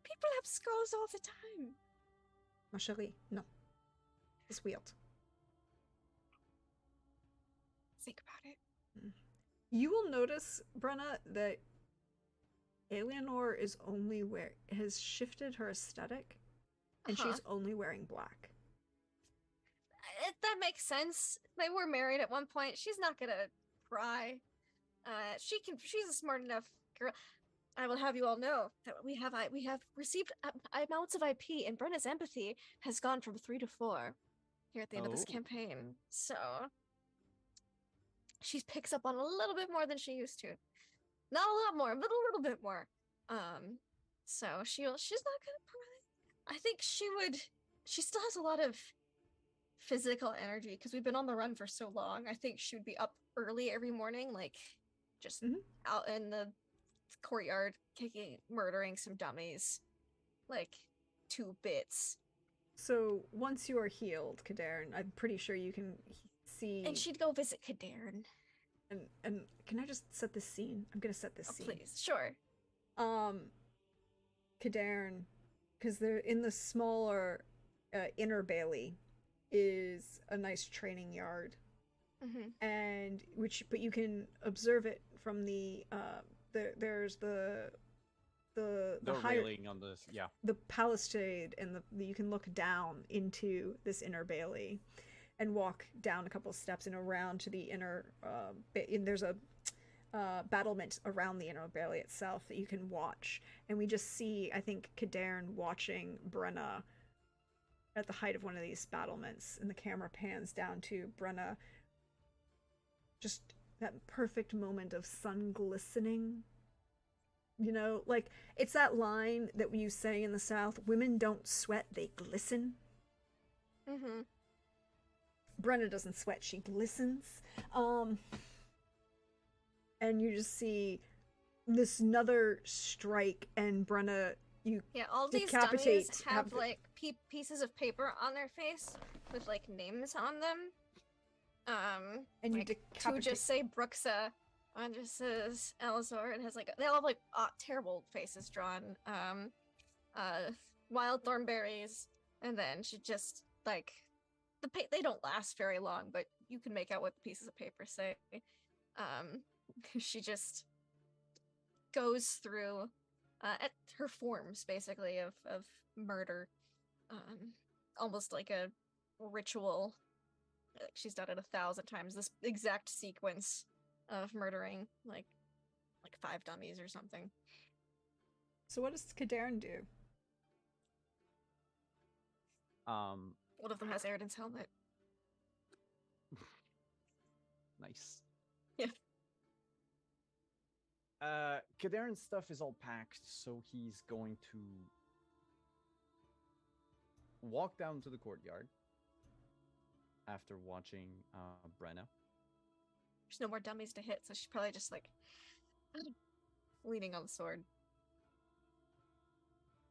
People have skulls all the time. Ma chérie, no. It's weird. Think about it. You will notice, Brenna, that Alienor has shifted her aesthetic, and she's only wearing black. That makes sense. They were married at one point. She's not gonna cry. She's a smart enough girl. I will have you all know that we have received amounts of IP, and Brenna's empathy has gone from 3 to 4 here at the end of this campaign. So she picks up on a little bit more than she used to. Not a lot more, but a little bit more. So she's not gonna cry. I think she still has a lot of physical energy because we've been on the run for so long. I think she would be up early every morning, like just out in the courtyard, murdering some dummies, like 2 bits. So once you are healed, Cadarn, I'm pretty sure you can see. And she'd go visit Cadarn. And can I just set this scene? I'm gonna set this scene. Please, sure. Cadarn, because they're in the smaller inner bailey, is a nice training yard, and but you can observe it from there's the railing on this, the palisade, and you can look down into this inner bailey and walk down a couple of steps and around to the inner and there's a battlement around the inner bailey itself that you can watch, and we just see, I think, Cadarn watching Brenna at the height of one of these battlements, and the camera pans down to Brenna, just that perfect moment of sun glistening. You know, like, it's that line that you say in the South, women don't sweat, they glisten. Brenna doesn't sweat, she glistens. And you just see this another strike, and Brenna, all these dummies have like pieces of paper on their face with like names on them. And you like, to just say Bruxa, and just says Elazar, and they all have like terrible faces drawn. Wild thornberries, and then she just like they don't last very long, but you can make out what the pieces of paper say. She just goes through at her forms basically of murder, almost like a ritual Like she's done it 1,000 times. This exact sequence of murdering like 5 dummies or something. So what does Kadarin do? One of them has Eridan's helmet. Nice. Yeah. Kadarin's stuff is all packed, so he's going to walk down to the courtyard after watching Brenna. There's no more dummies to hit, so she's probably just like leaning on the sword.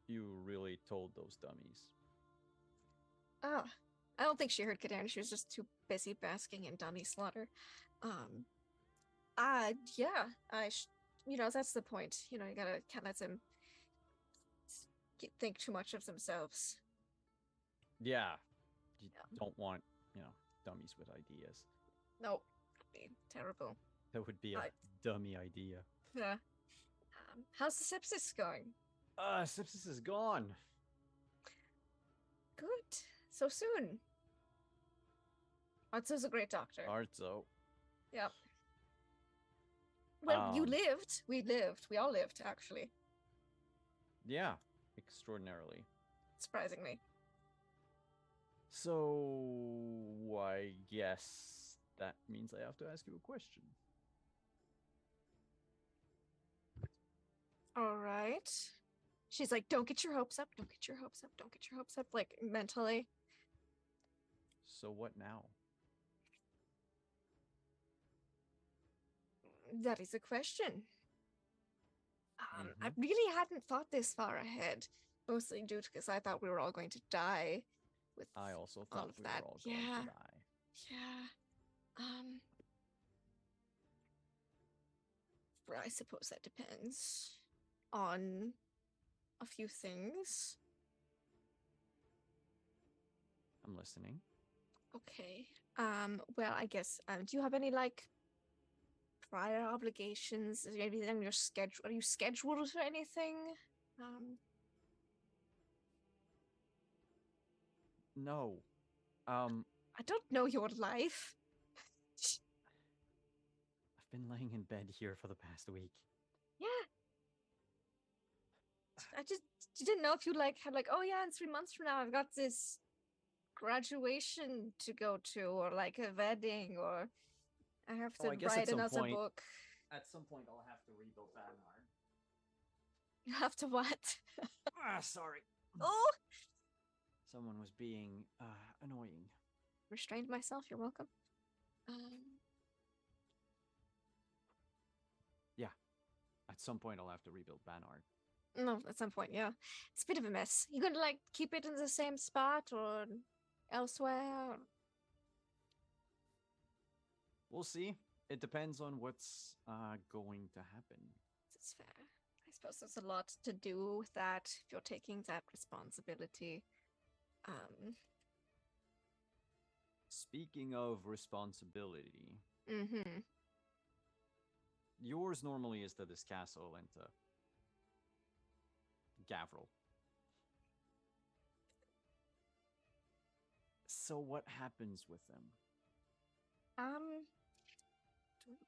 You really told those dummies. Oh, I don't think she heard Kadarin. She was just too busy basking in dummy slaughter. Yeah, that's the point. You gotta can't let them think too much of themselves. Yeah. You don't want, dummies with ideas. No, that'd be terrible. That would be a dummy idea. Yeah. How's the sepsis going? Sepsis is gone. Good. So soon. Arzo's a great doctor. Arzo. Yep. Well, you lived. We lived. We all lived, actually. Yeah, extraordinarily. Surprisingly. So, I guess that means I have to ask you a question. All right. She's like, don't get your hopes up. Don't get your hopes up. Don't get your hopes up. Like, mentally. So what now? That is a question. I really hadn't thought this far ahead. Mostly due to because I thought we were all going to die. With I also all thought of we that. were all going to die. Yeah. I suppose that depends on a few things. I'm listening. Okay. Well, I guess, do you have any, prior obligations? Is there anything on your schedule? Are you scheduled for anything? No. I don't know your life. I've been laying in bed here for the past week. Yeah. I just didn't know if you, had, oh yeah, in 3 months from now, I've got this graduation to go to, or, a wedding, or I have to write another book. At some point, I'll have to rebuild Banar. You have to what? Sorry. Oh! Someone was being annoying. Restrained myself, you're welcome. Yeah. At some point, I'll have to rebuild Banar. No, at some point, yeah. It's a bit of a mess. You gonna, keep it in the same spot, or elsewhere? We'll see. It depends on what's going to happen. It's fair. I suppose there's a lot to do with that if you're taking that responsibility. Speaking of responsibility, Mm-hmm. yours normally is to this castle and to Gavril. So what happens with them?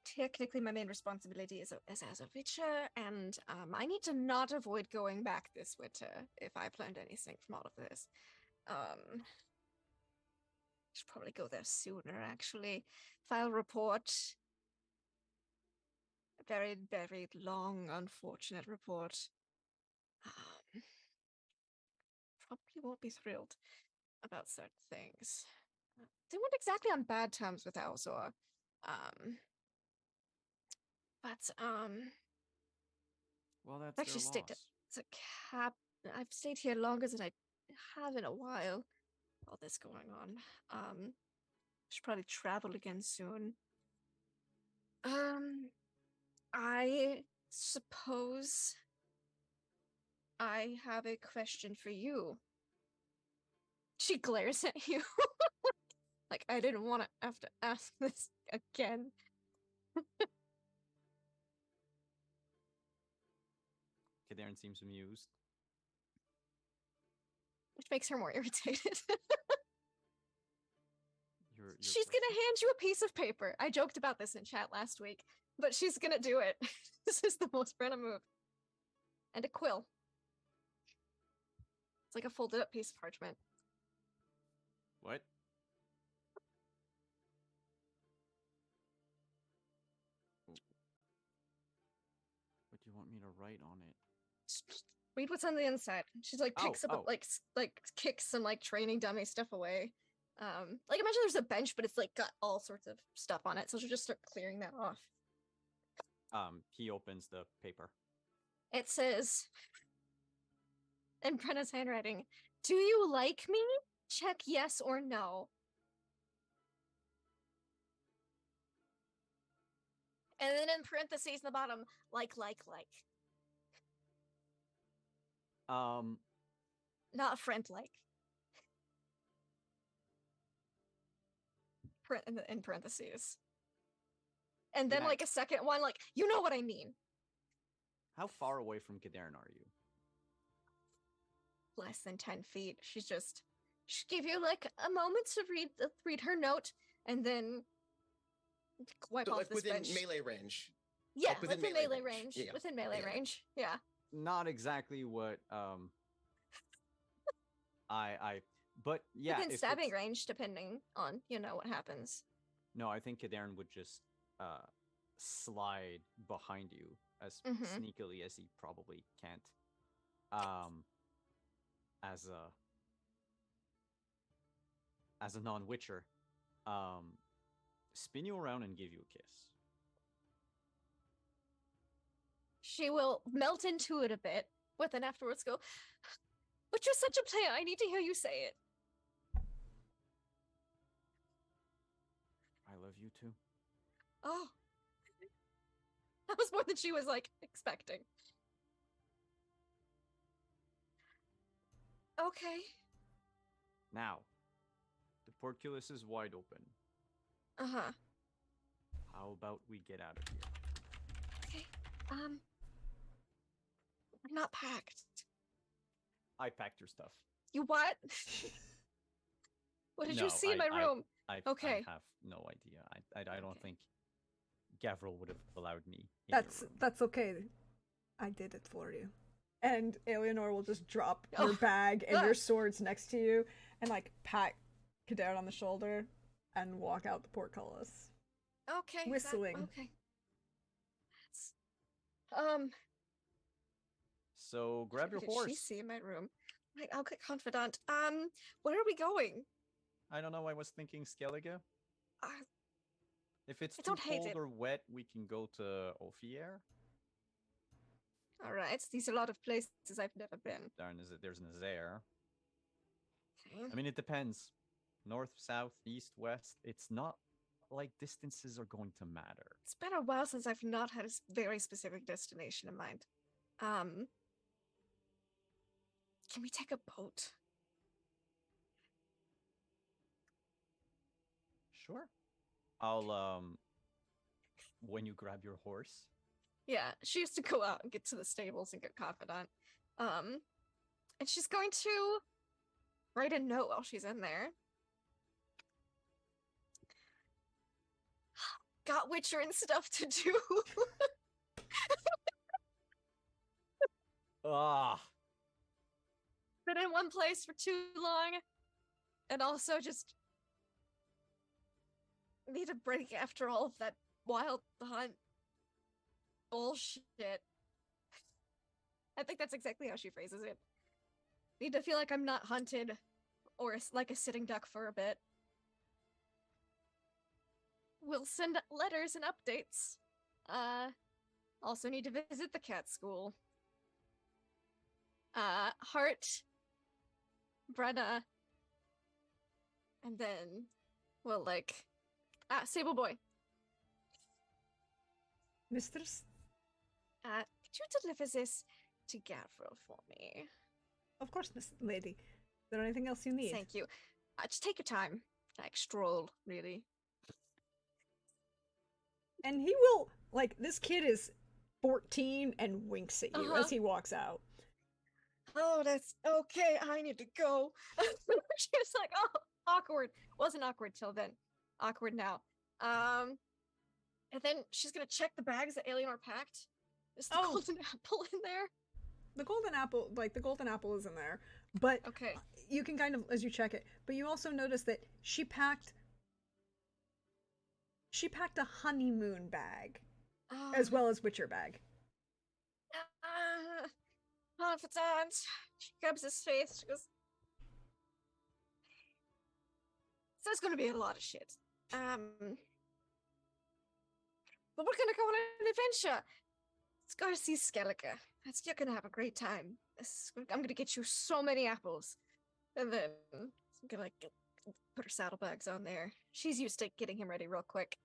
Technically, my main responsibility is as a witcher, and I need to not avoid going back this winter if I've learned anything from all of this. Should probably go there sooner, actually. File a report. A very, very long, unfortunate report. Probably won't be thrilled about certain things. They weren't exactly on bad terms with Alzor. Well, that's I've actually their loss. it's a cap. I've stayed here longer than I have in a while. All this going on. Should probably travel again soon. I suppose I have a question for you. She glares at you. I didn't want to have to ask this again. Kadarin seems amused. Which makes her more irritated. She's question. gonna hand you a piece of paper. I joked about this in chat last week, but she's gonna do it. This is the most Brenna move. And a quill. It's like a folded up piece of parchment. What? What do you want me to write on it? Just read what's on the inside. She's like picks up like kicks some like training dummy stuff away. Like imagine there's a bench, but it's like got all sorts of stuff on it. So she'll just start clearing that off. He opens the paper. It says in Brenna's handwriting, "Do you like me? Check yes or no." And then in parentheses in the bottom, like. Not friend like. In parentheses. And then Nice. like a second one, like, you know what I mean. How far away from Kadarin are you? Less than 10 feet. She give you like a moment to read her note and then wipe So off like this within bench. melee range. Yeah, like within within melee melee range. range. Yeah. Within melee Yeah. range. Yeah. Not exactly what but yeah, Within if stabbing it's- range, depending on, what happens. No, I think Kadarin would just slide behind you as Mhm. sneakily as he probably can't. As a non-witcher, spin you around and give you a kiss. She will melt into it a bit, but then afterwards go, "But you're such a player, I need to hear you say it." I love you too. Oh. That was more than she was, like, expecting. Okay. Now, the portcullis is wide open. Uh-huh. How about we get out of here? Okay. I'm not packed. I packed your stuff. You what? What did you No, see in my room? Okay. I have no idea. I don't Okay. think Gavril would have allowed me. In That's your room. that's okay. I did it for you. And Eleanor will just drop Oh. your bag and Ah. your swords next to you and like pat Kadarin on the shoulder and walk out the portcullis. Okay. Whistling. Okay. That's- So grab your Did horse. she see in my room? Right, I'll get confidant. Where are we going? I don't know. I was thinking Skellige. Uh, If it's I too don't hate cold it. or wet, we can go to Ophir. all right. These are a lot of places I've never been. There's Nazaire. Okay. I mean, it depends. North, south, east, west. It's not like distances are going to matter. It's been a while since I've not had a very specific destination in mind. Can we take a boat? Sure. I'll when you grab your horse. Yeah, she has to go out and get to the stables and get confidant. And she's going to write a note while she's in there. Got Witcher and stuff to do. Ah, Been in one place for too long. And also just need a break after all of that wild hunt bullshit. I think that's exactly how she phrases it. Need to feel like I'm not hunted or like a sitting duck for a bit. We'll send letters and updates. Also need to visit the cat school. Hart, Brenna, and then we'll Sable Boy. Mistress? Could you deliver this to Gavril for me? Of course, Miss Lady. Is there anything else you need? Thank you. Just take your time. Like, stroll, really. And he will, like, this kid is 14 and winks at you Uh-huh. as he walks out. Oh, that's okay. I need to go. She was like, oh, awkward. Wasn't awkward till then. awkward now. And then she's gonna check the bags that Eleanor packed. Is the Oh. golden apple in there? The golden apple is in there, but Okay. you can kind of, as you check it, but you also notice that she packed a honeymoon bag as well as Witcher bag. Confidant. She grabs his face. She goes, so it's gonna be a lot of shit. But we're gonna go on an adventure. Let's go to see Skellige. You're gonna have a great time. I'm gonna get you so many apples. And then I'm gonna like put her saddlebags on there. She's used to getting him ready real quick.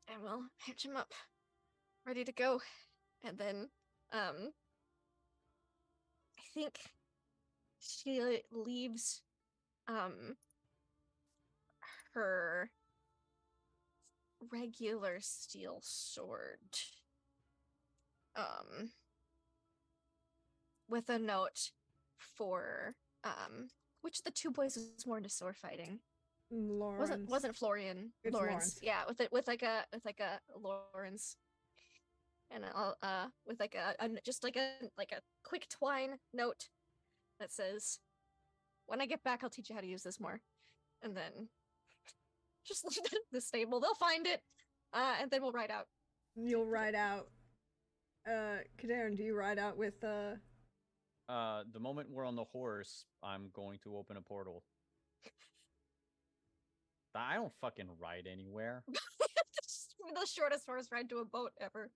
And we'll hitch him up. Ready to go. And then, I think she leaves, her regular steel sword, with a note for, which of the two boys was more into sword fighting? Lawrence. Wasn't Florian. It's Lawrence. Yeah, with like a Lawrence. And I'll with like just like a quick twine note that says, when I get back I'll teach you how to use this more. And then just leave it at the stable. They'll find it. And then we'll ride out. You'll ride out. Kadarn, do you ride out with The moment we're on the horse, I'm going to open a portal. I don't fucking ride anywhere. The shortest horse ride to a boat ever.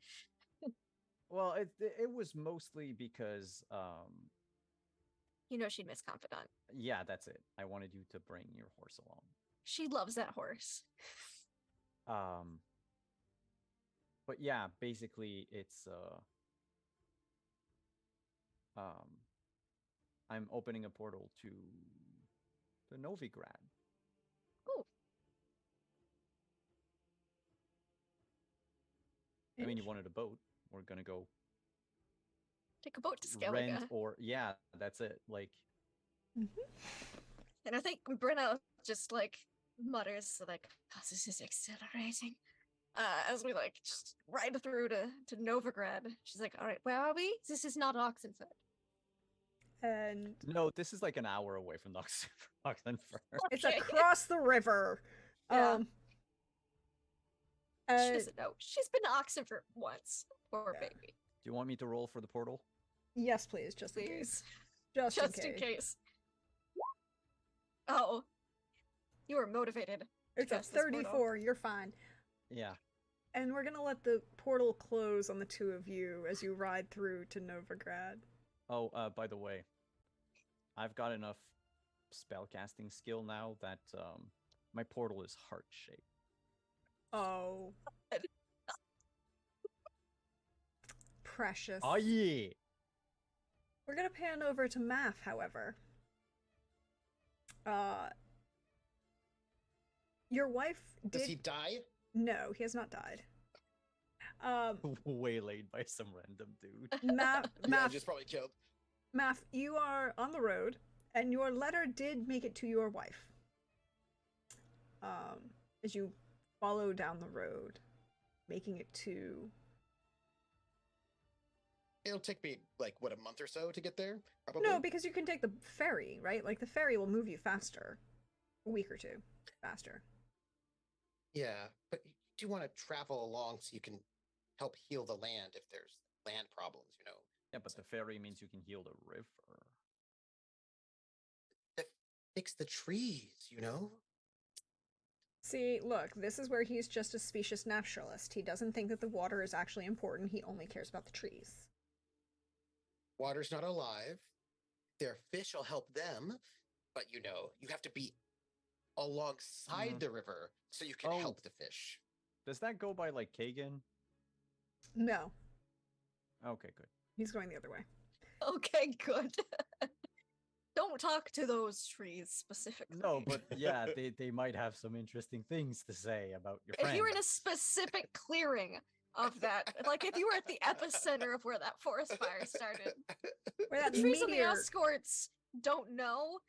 Well, it was mostly because You know she'd miss Confidant. yeah, that's it. I wanted you to bring your horse along. She loves that horse. But yeah, basically it's I'm opening a portal to Novigrad. Ooh. I mean, you wanted a boat. We're gonna go Take a boat to rent, Skellige. or yeah, that's it. Like, And I think Brenna just like mutters like, oh, this is exhilarating. As we like just ride through to Novigrad. She's like, all right, where are we? This is not Oxenford. and no, this is like an hour away from Oxenford. it's Okay. across the river. Yeah. She And doesn't know. She's been to Oxenford once. Poor Yeah. baby. Do you want me to roll for the portal? yes, please, just in case. Please. Just In case. Oh. You are motivated. It's a Cast this portal. 34. You're fine. Yeah. And we're gonna let the portal close on the two of you as you ride through to Novigrad. Oh, by the way, I've got enough spellcasting skill now that my portal is heart shaped. Oh. Precious. Oh yeah. We're gonna pan over to Math, however. Your wife did. Does he die? No, he has not died. Waylaid by some random dude. Math, Yeah, just probably killed. Math, you are on the road, and your letter did make it to your wife. As you follow down the road, making it to. It'll take me like what, a month or so to get there. Probably. No, because you can take the ferry, right? Like the ferry will move you faster, a week or two faster. Yeah, but you do want to travel along so you can help heal the land if there's land problems, you know. Yeah, but the ferry means you can heal the river. To fix the trees, you know. See, look, this is where he's just a specious naturalist. He doesn't think that the water is actually important. He only cares about the trees. Water's not alive. Their fish will help them, but you know, you have to be alongside the river so you can Oh. help the fish. Does that go by like Kagan? No, Okay, good. he's going the other way. Okay, good. Don't talk to those trees specifically. No, but yeah, they might have some interesting things to say about your if friend. you were in a specific clearing of that, like if you were at the epicenter of where that forest fire started, Where that the trees on the meteor. outskirts don't know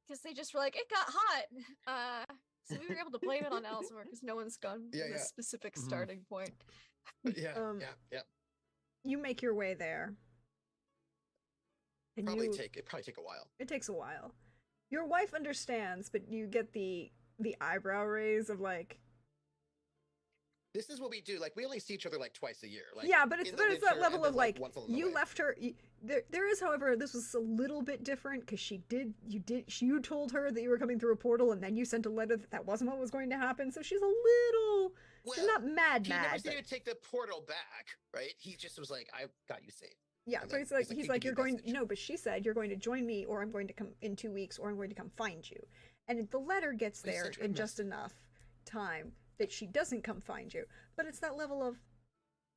because they just were like, it got hot. So we were able to blame it on Alzheimer because no one's gone Yeah, to yeah. this specific Mhm. starting point. Yeah, yeah. You make your way there. And It'd probably take a while. it takes a while. Your wife understands, but you get the eyebrow raise of like, This is what we do. Like, we only see each other like twice a year. Like, yeah, but it's in the that winter level and then, of like once along the you way. left her. There is, however, this was a little bit different because you told her that you were coming through a portal, and then you sent a letter that wasn't what was going to happen. So she's a little, she's not mad. He never But, seemed to take the portal back, right? He just was like, "I got you safe." yeah, and so then he's "You like give you're me a going. message." No, but she said you're going to join me, or I'm going to come in 2 weeks, or I'm going to come find you. And the letter gets He there sent you a in just enough time that she doesn't come find you. But it's that level of,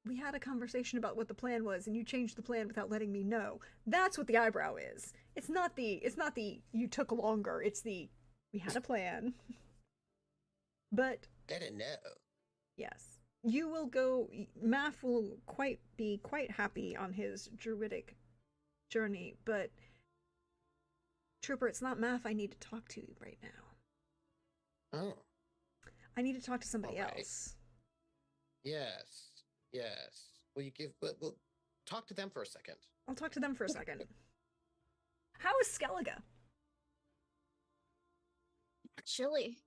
we had a conversation about what the plan was, and you changed the plan without letting me know. That's what the eyebrow is. It's not the you took longer. It's the, we had a plan. But Let it know. yes, you will go. Math will be quite happy on his druidic journey. But Trooper, it's not Math I need to talk to right now. Oh, I need to talk to somebody Alright. else. yes. Will you give? We'll talk to them for a second. I'll talk to them for a second. How is Skellige? Chilly.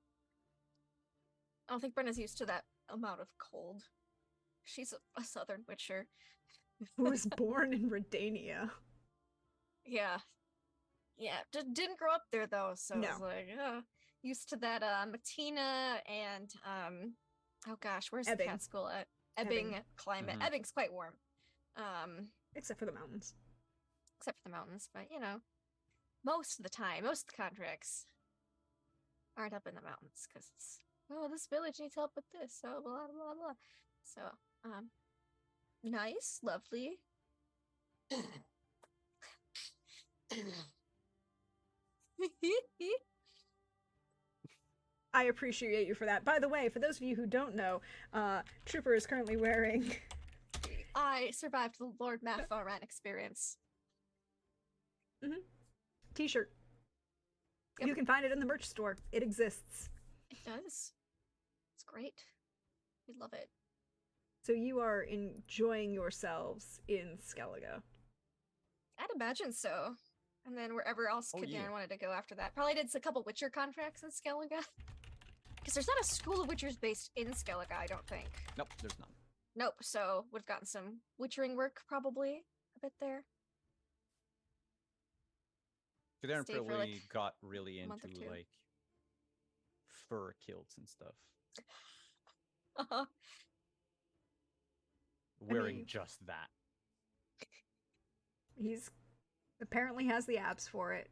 I don't think Brenna's used to that amount of cold. She's a southern witcher. Who was born in Redania? Yeah. Yeah. Didn't grow up there though, so I No. was like, used to that Matina and oh gosh, where's the Ebbing. cat school at? Ebbing Ebbing. climate. Mhm. Ebbing's quite warm. Except for the mountains. Except for the mountains, but you know, most of the time, most of the contracts aren't up in the mountains because it's, oh, this village needs help with this, so blah blah blah. So, nice, lovely. I appreciate you for that. By the way, for those of you who don't know, Trooper is currently wearing I survived the Lord Matharan experience. t-shirt. Yep. You can find it in the merch store. It exists. It does. It's great. We love it. So you are enjoying yourselves in Skellige. I'd imagine so. And then wherever else Oh, Kadarin yeah. wanted to go after that. Probably did a couple Witcher contracts in Skellige. Because there's not a school of Witchers based in Skellige, I don't think. Nope, there's none. Nope, so would have gotten some Witchering work probably a bit there. Kadarin Stay for, probably like, got really a month or into two. like fur kilts and stuff. Wearing mean- just that. He's apparently has the abs for it.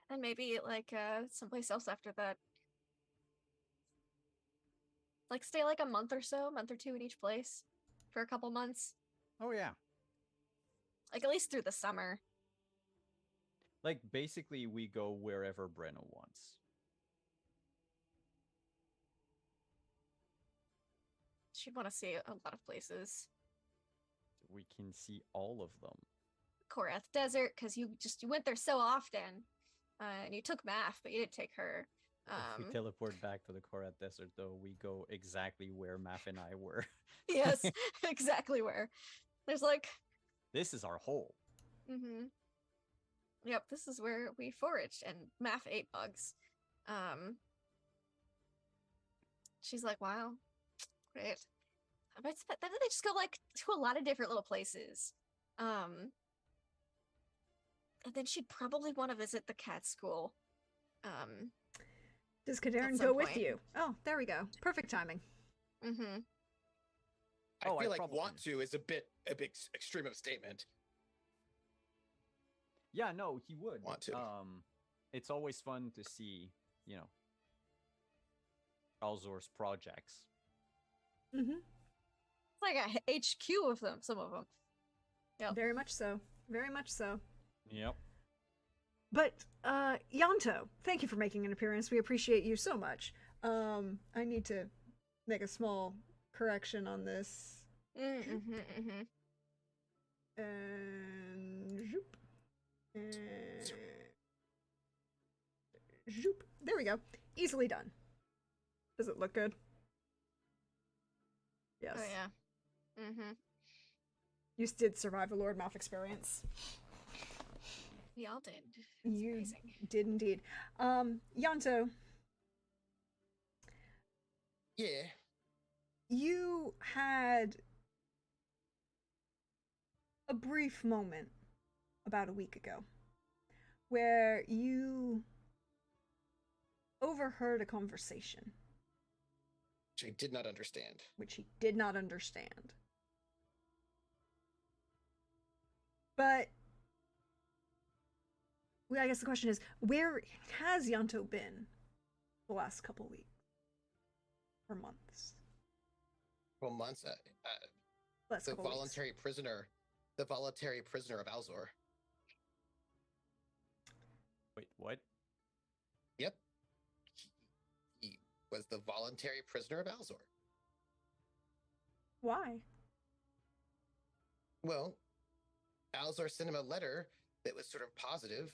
And maybe like someplace else after that. Like stay like a month or so, month or two in each place for a couple months. Oh yeah. Like at least through the summer. Like basically we go wherever Brenna wants. She'd want to see a lot of places. We can see all of them. Korath Desert, because you went there so often. And you took Math, but you didn't take her. If we teleport back to the Korat Desert, though, we go exactly where Math and I were. Yes, exactly where. There's like, This is our hole. Yep, this is where we foraged, and Math ate bugs. She's like, wow, great. But then they just go like to a lot of different little places. And then she'd probably want to visit the cat school. Does Kadarin some go with point. you? Oh, there we go. Perfect timing. Mm-hmm. I Oh, I feel like probably- want to is a bit extreme of a statement. Yeah, no, he would. Want to. It's always fun to see, you know, Alzor's projects. Mm-hmm. It's like a HQ of them, some of them. Yep. Very much so. Very much so. Yep. But, Yanto, thank you for making an appearance. We appreciate you so much. I need to make a small correction on this. Mm-hmm, mm-hmm. And zoop. And zoop. There we go. Easily done. Does it look good? Yes. Oh yeah. Mm-hmm. You did survive a Lord Mouth experience. We all did. It's You amazing. did indeed. Yanto, Yeah. you had a brief moment about a week ago where you overheard a conversation Which I did not understand. which he did not understand. But well, I guess the question is, where has Yanto been the last couple weeks or months? Well, months. Last The couple weeks. voluntary prisoner of Alzor. Wait, what? Yep. He was the voluntary prisoner of Alzor. Why? Well, Alzor sent him a letter that was sort of positive,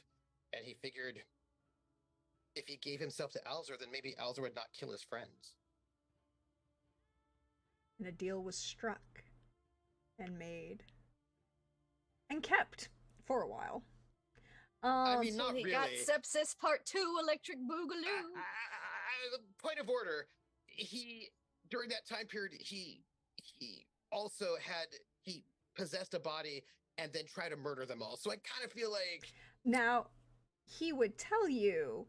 and he figured if he gave himself to Alzor, then maybe Alzor would not kill his friends. And a deal was struck and made and kept for a while. I mean, So not he really. got sepsis part 2 electric boogaloo. Point of order. He during that time period, he also he possessed a body and then tried to murder them all. So I kind of feel like Now, he would tell you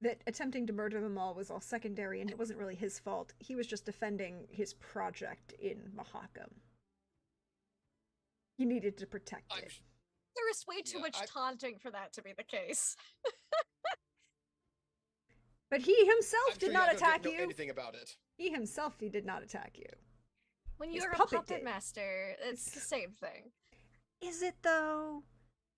that attempting to murder them all was all secondary and it wasn't really his fault. He was just defending his project in Mahakam. He needed to protect I'm it. There is way too Yeah, much I- taunting for that to be the case. But he himself I'm did sure not Yato attack didn't know you. anything about it. He himself, he did not attack you. When His you're a puppet puppet did. master, it's the same thing. Is it though?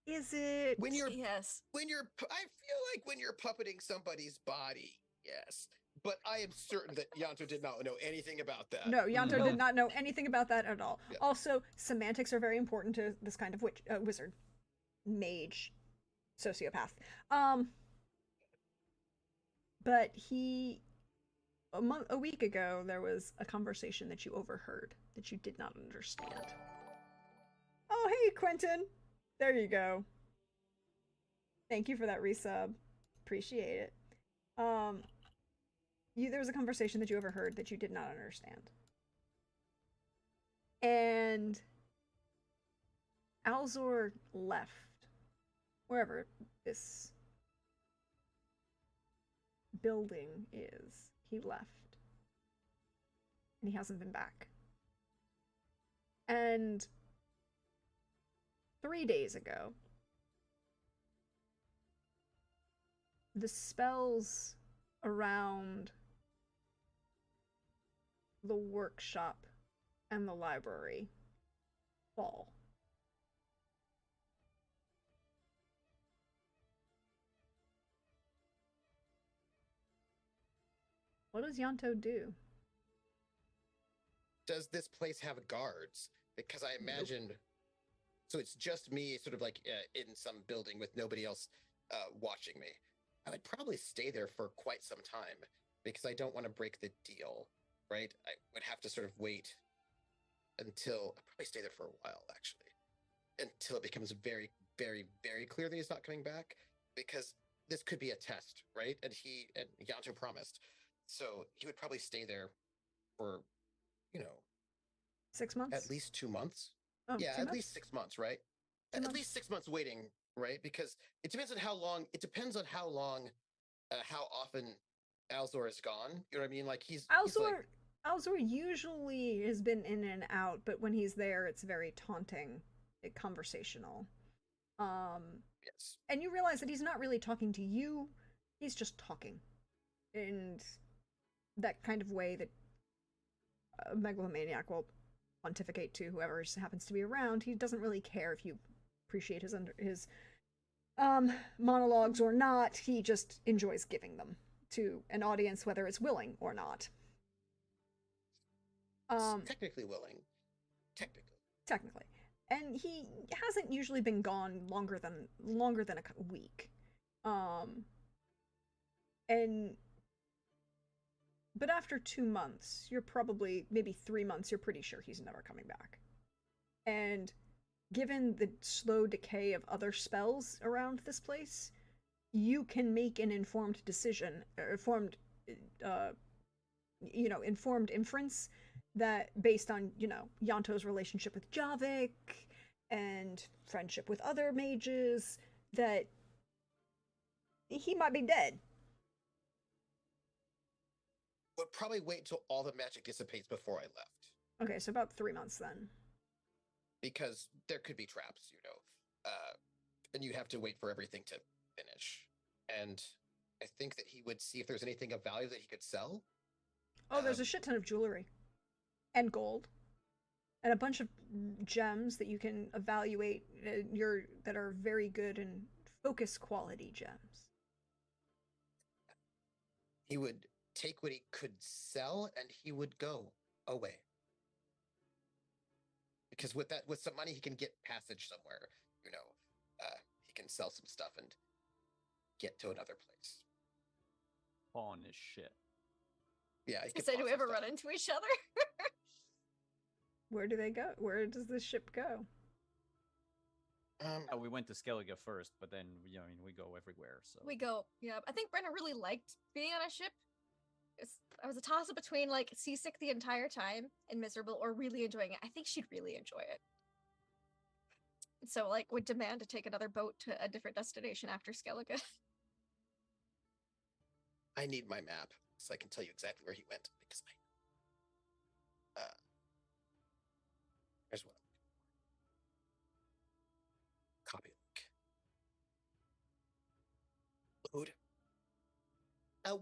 Is it? When you're Yes. I feel like when you're puppeting somebody's body, yes. But I am certain that Yanto did not know anything about that. No, Yanto No. did not know anything about that at all. Yeah. Also, semantics are very important to this kind of wizard, mage, sociopath. But a week ago, there was a conversation that you overheard that you did not understand. Oh, hey, Quentin. There you go. Thank you for that resub. Appreciate it. There was a conversation that you overheard that you did not understand. And Alzor left wherever this building is. He left. And he hasn't been back. And 3 days ago, the spells around the workshop and the library fall. What does Yanto do? Does this place have guards? Because I imagined. So it's just me, sort of like in some building with nobody else watching me. I would probably stay there for quite some time because I don't want to break the deal, right? I would have to sort of wait until I'd probably stay there for a while, actually, until it becomes very, very, very clear that he's not coming back. Because this could be a test, right? And Yanto promised, so he would probably stay there for, 6 months? at least 2 months. Oh, Yeah, 2 at months? least 6 months, right? 2 At months. least 6 months waiting, right? Because it depends on how long. It depends on how long, how often Alzor is gone. You know what I mean? Like he's like, Alzor usually has been in and out, but when he's there, it's very taunting, conversational. yes. And you realize that he's not really talking to you; he's just talking, in that kind of way that a megalomaniac will pontificate to whoever happens to be around. He doesn't really care if you appreciate his monologues or not. He just enjoys giving them to an audience, whether it's willing or not. Technically willing. Technically. And he hasn't usually been gone longer than a week. And But after 2 months, you're probably, maybe 3 months, you're pretty sure he's never coming back. And given the slow decay of other spells around this place, you can make an informed decision, informed inference that based on, Yanto's relationship with Javik and friendship with other mages, that he might be dead. Would probably wait until all the magic dissipates before I left. Okay, so about 3 months then. Because there could be traps, and you have to wait for everything to finish. And I think that he would see if there's anything of value that he could sell. Oh, there's a shit ton of jewelry. And gold. And a bunch of gems that you can evaluate that are very good and focus quality gems. He would take what he could sell and he would go away. Because with some money, he can get passage somewhere. He can sell some stuff and get to another place. Pawn is shit. Yeah, he could So pawn do we some ever stuff. run into each other? Where do they go? Where does this ship go? We went to Skellige first, but then we go everywhere. So We go. Yeah, I think Brenna really liked being on a ship. I was a toss-up between like seasick the entire time and miserable, or really enjoying it. I think she'd really enjoy it. So like would demand to take another boat to a different destination after Skellige. I need my map so I can tell you exactly where he went because here's what. Copy link. Load.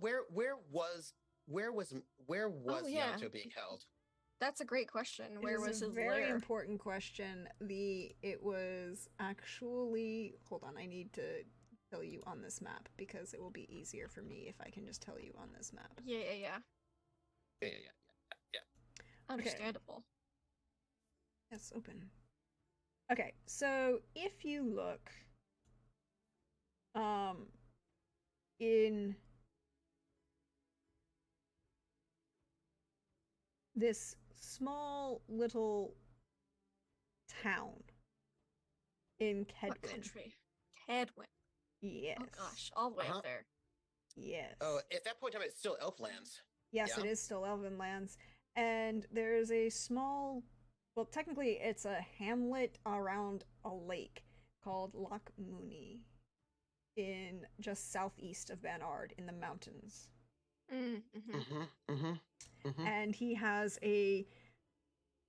Where was yeah. Yanto being held? That's a great question. Where It is was a his very lair? important question. It was actually, hold on, I need to tell you on this map because it will be easier for me if I can just tell you on this map. Yeah. Yeah. Understandable. Yes, open. Okay, so if you look in this small little town in What Kedwin. country? Kedwin. Yes. Oh gosh, all the way up there. Yes. Oh, at that point in time, it's still Elflands. Yes, yeah. it is still Elven lands. And there's a small, well, technically it's a hamlet around a lake called Loch Mooney in just southeast of Banard in the mountains. Mm-hmm. And he has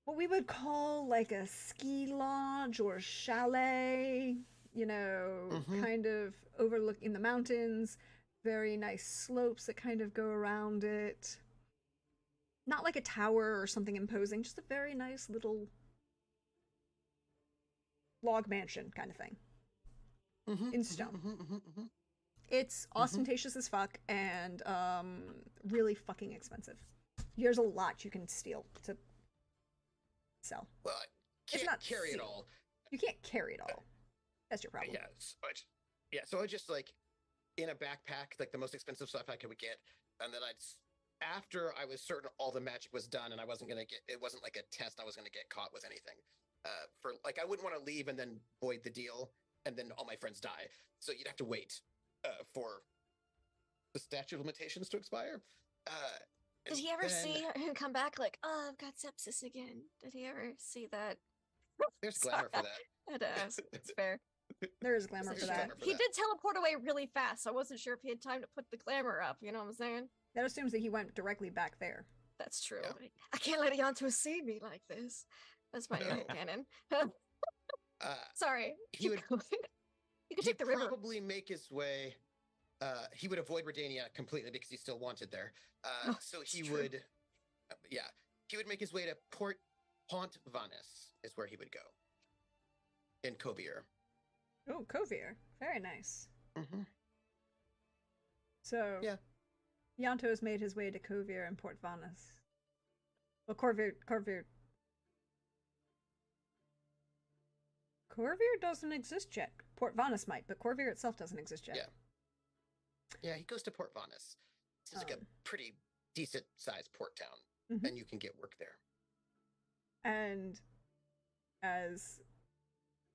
what we would call like a ski lodge or chalet, kind of overlooking the mountains, very nice slopes that kind of go around it. Not like a tower or something imposing, just a very nice little log mansion kind of thing. In stone. It's ostentatious as fuck and really fucking expensive. There's a lot you can steal to sell. Well, I can't not carry it steal. all. You can't carry it all. That's your problem. So I just like in a backpack, like the most expensive stuff I could get, and then after I was certain all the magic was done and I wasn't gonna get, it wasn't like a test, I was gonna get caught with anything. I wouldn't want to leave and then void the deal and then all my friends die. So you'd have to wait for the statute of limitations to expire. Did he ever see him come back like, oh, I've got sepsis again? Did he ever see that? There's glamour for that. I had to ask. It's fair. There is glamour for There's that. glamour for He that. did teleport away really fast, so I wasn't sure if he had time to put the glamour up, you know what I'm saying? That assumes that he went directly back there. That's true. Yeah. I can't let Yanto see me like this. That's my No. canon. Uh, Sorry. He Keep would- going. You could take the river. probably make his way. He would avoid Redania completely because he's still wanted there. Oh, So it's he true. would, he would make his way to Port Vanis is where he would go. In Kovier. Oh, Kovier. Very nice. Mm-hmm. So, Yeah. Yanto has made his way to Kovier and Port Vanis. Well, Corvair doesn't exist yet. Port Vanis might, but Corvair itself doesn't exist yet. Yeah. Yeah, he goes to Port Vanis. Seems like a pretty decent sized port town, Mhm. and you can get work there. And as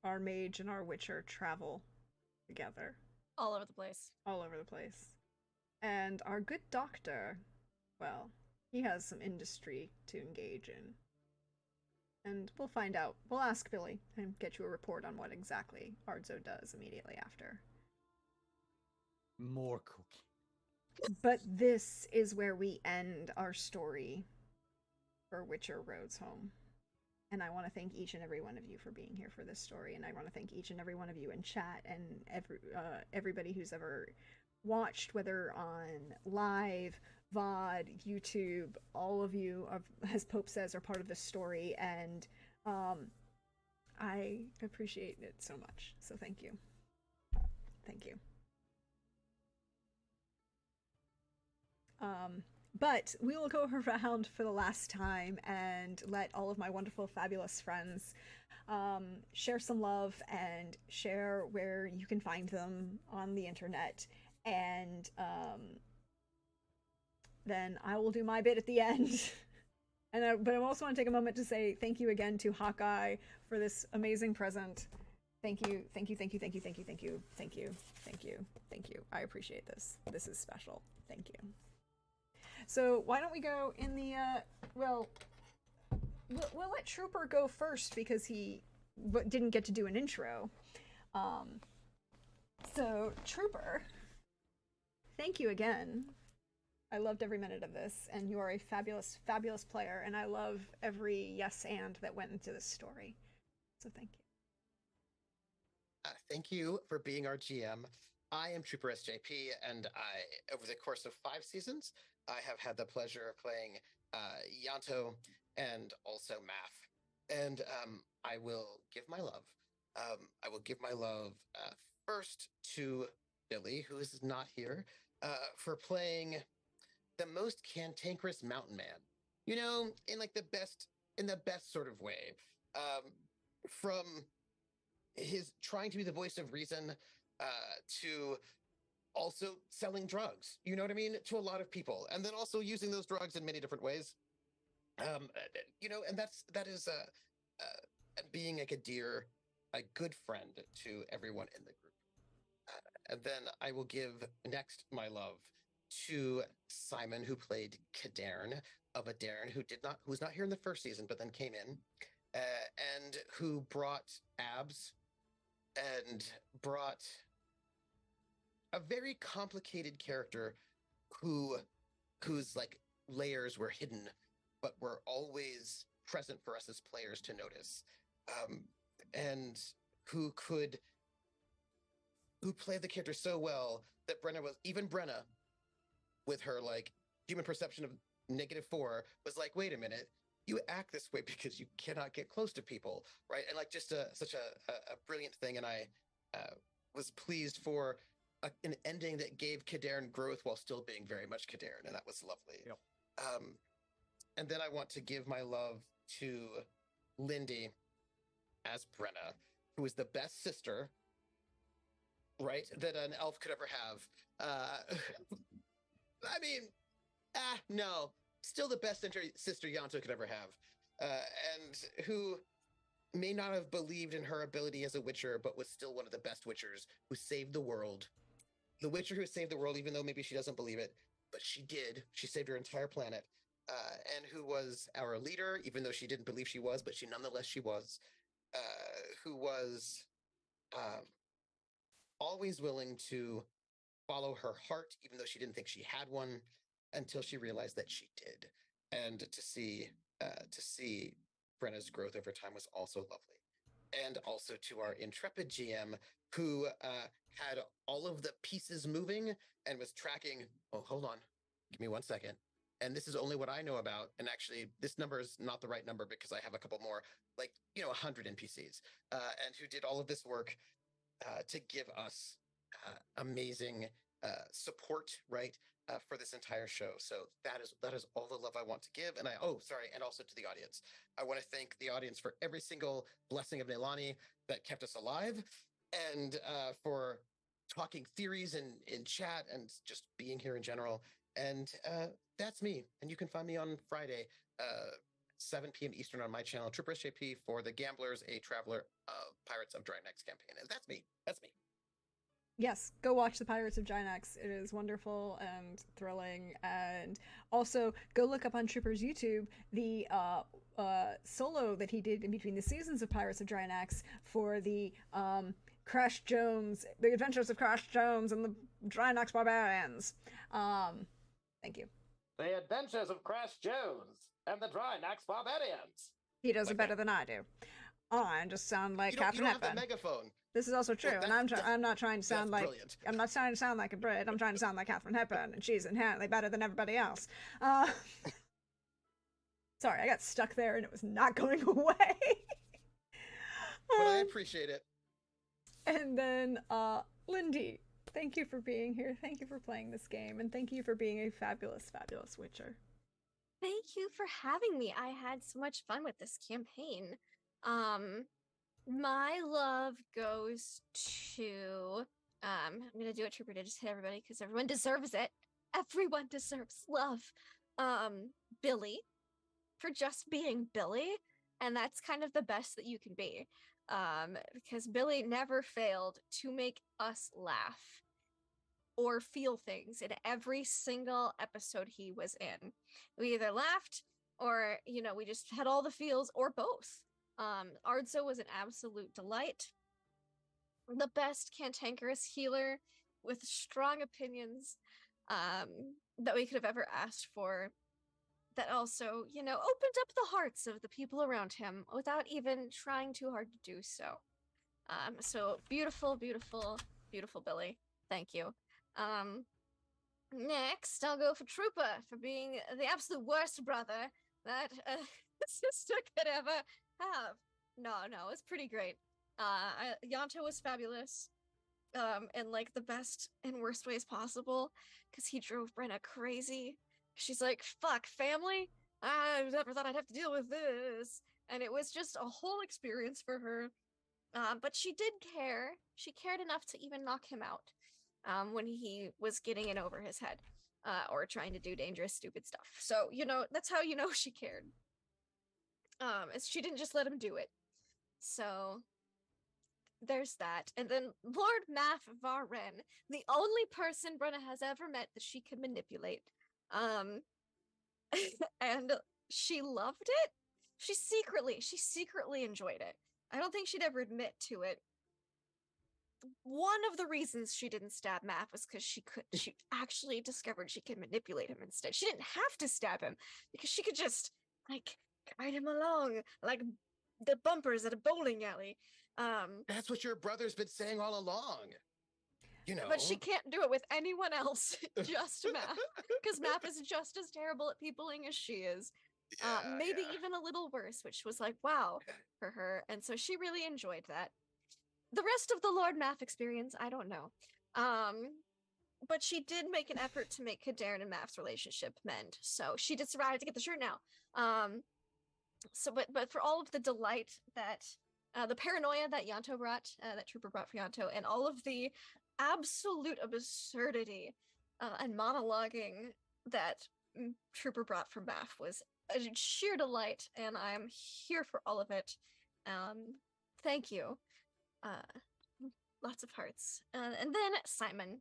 our mage and our witcher travel together All over the place. all over the place, and our good doctor, well, he has some industry to engage in. And we'll find out. We'll ask Billy and get you a report on what exactly Ardzo does immediately after. More cooking. But this is where we end our story for Witcher Roads Home. And I want to thank each and every one of you for being here for this story. And I want to thank each and every one of you in chat and everybody who's ever watched, whether on live, VOD, YouTube. All of you, as Pope says, are part of this story. And I appreciate it so much. So thank you. Thank you. But we will go around for the last time and let all of my wonderful, fabulous friends share some love and share where you can find them on the internet. And then I will do my bit at the end. But I also want to take a moment to say thank you again to Hawkeye for this amazing present. Thank you, thank you, thank you, thank you, thank you, thank you, thank you, thank you, thank you. I appreciate this. This is special. Thank you. So why don't we go in the, we'll let Trooper go first because he didn't get to do an intro. So Trooper, thank you again. I loved every minute of this, and you are a fabulous, fabulous player, and I love every yes and that went into this story. So thank you. Thank you for being our GM. I am Trooper SJP, and over the course of 5 seasons, I have had the pleasure of playing Yanto and also Math. And I will give my love. I will give my love first to Billy, who is not here, for playing the most cantankerous mountain man. You know, in like the best sort of way. From his trying to be the voice of reason to also selling drugs, you know what I mean, to a lot of people, and then also using those drugs in many different ways. You know, and that is being like a good friend to everyone in the group. And then I will give next my love to Simon, who played Cadarn of Adairn, who's not here in the first season, but then came in, and who brought abs and brought a very complicated character whose like layers were hidden, but were always present for us as players to notice, and who played the character so well that Brenna, with her like human perception of -4, was like, wait a minute, you act this way because you cannot get close to people, right? And like just such a brilliant thing, and I was pleased for an ending that gave Cadarn growth while still being very much Cadarn, and that was lovely. Yep. And then I want to give my love to Lindy as Brenna, who is the best sister, right, that an elf could ever have. I mean, no, still the best sister Yanto could ever have, and who may not have believed in her ability as a witcher, but was still one of the best witchers who saved the world. The witcher who saved the world, even though maybe she doesn't believe it, but she did. She saved her entire planet, and who was our leader, even though she didn't believe she was, but nonetheless she was, who was always willing to follow her heart, even though she didn't think she had one, until she realized that she did. And to see Brenna's growth over time was also lovely. And also to our intrepid GM, who had all of the pieces moving and was tracking. Oh, hold on, give me 1 second. And this is only what I know about. And actually, this number is not the right number because I have a couple more, like 100 NPCs, and who did all of this work to give us amazing support, right, for this entire show. So that is all the love I want to give. And and also to the audience. I want to thank the audience for every single blessing of Neilani that kept us alive, and for talking theories in chat and just being here in general. And that's me. And you can find me on Friday, 7 p.m. Eastern on my channel, Trooper SJP, for the Gamblers, a Traveler of Pirates of Drynex campaign. And that's me. That's me. Yes, go watch the Pirates of Gynax. It is wonderful and thrilling. And also, go look up on Trooper's YouTube the solo that he did in between the seasons of Pirates of Drynax for the Crash Jones, the Adventures of Crash Jones and the Drynax Barbarians. Thank you. The Adventures of Crash Jones and the Drynax Barbarians. He does it Like better that. than I do. I just sound like You don't Catherine have the Hepburn. megaphone. This is also true, Well, and I'm not trying to sound that's like brilliant. I'm not trying to sound like a Brit. I'm trying to sound like Catherine Hepburn, and she's inherently better than everybody else. Sorry, I got stuck there, and it was not going away. But I appreciate it. And then, Lindy, thank you for being here. Thank you for playing this game, and thank you for being a fabulous, fabulous Witcher. Thank you for having me. I had so much fun with this campaign. My love goes to I'm gonna do what Trooper did, just hit everybody because everyone deserves it. Everyone deserves love. Billy, for just being Billy, and that's kind of the best that you can be. Because Billy never failed to make us laugh or feel things in every single episode he was in. We either laughed or, we just had all the feels, or both. Ardzo was an absolute delight. The best cantankerous healer with strong opinions that we could have ever asked for. That also, opened up the hearts of the people around him without even trying too hard to do so. So beautiful, beautiful, beautiful Billy. Thank you. Next, I'll go for Trooper for being the absolute worst brother that a sister could ever have. No, it's pretty great. Yanto was fabulous, in like the best and worst ways possible, because he drove Brenna crazy. She's like, fuck, family? I never thought I'd have to deal with this. And it was just a whole experience for her. But she did care. She cared enough to even knock him out when he was getting in over his head or trying to do dangerous, stupid stuff. So, that's how you know she cared. She didn't just let him do it. So there's that. And then Lord Math Varen, the only person Brenna has ever met that she could manipulate. And she loved it. She secretly enjoyed it. I don't think she'd ever admit to it. One of the reasons she didn't stab Math was because she actually discovered she could manipulate him instead. She didn't have to stab him because she could just guide him along like the bumpers at a bowling alley. That's what your brother's been saying all along. But she can't do it with anyone else, just Math, because Math is just as terrible at peopling as she is. Maybe even a little worse, which was like, wow, for her. And so she really enjoyed that. The rest of the Lord Math experience, I don't know. But she did make an effort to make Kadarn and Math's relationship mend. So she did survive to get the shirt now. But for all of the delight that, the paranoia that Yanto brought, that Trooper brought for Yanto, and all of the absolute absurdity and monologuing that Trooper brought from Math was a sheer delight, and I'm here for all of it. Thank you. Lots of hearts. And then Simon.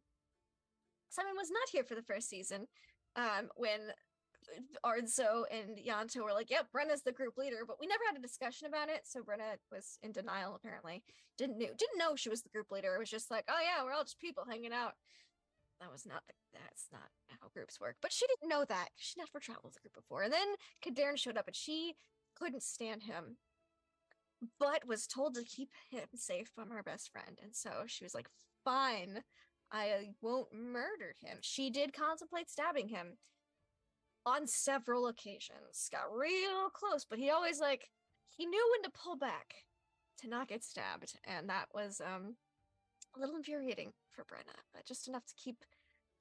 Simon was not here for the first season, when Ardzo and Yanto were like, yep, Brenna's the group leader, but we never had a discussion about it, so Brenna was in denial, apparently. Didn't know she was the group leader. It was just like, oh yeah, we're all just people hanging out. That's not how groups work. But she didn't know that. She never traveled with a group before. And then Kadarn showed up, and she couldn't stand him, but was told to keep him safe from her best friend. And so she was like, fine, I won't murder him. She did contemplate stabbing him on several occasions. Got real close, but he always he knew when to pull back to not get stabbed. And that was a little infuriating for Brenna, but just enough to keep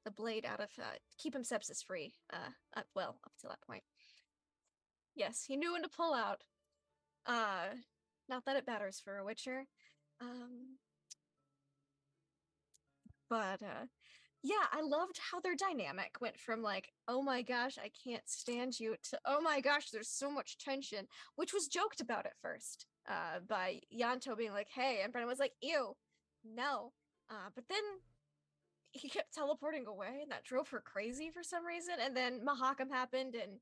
the blade out of, keep him sepsis free. Up to that point. Yes, he knew when to pull out. Not that it matters for a Witcher. But yeah, I loved how their dynamic went from like, oh my gosh, I can't stand you, to oh my gosh, there's so much tension, which was joked about at first, by Yanto being like, hey, and Brennan was like, ew, no. But then he kept teleporting away, and that drove her crazy for some reason. And then Mahakam happened, and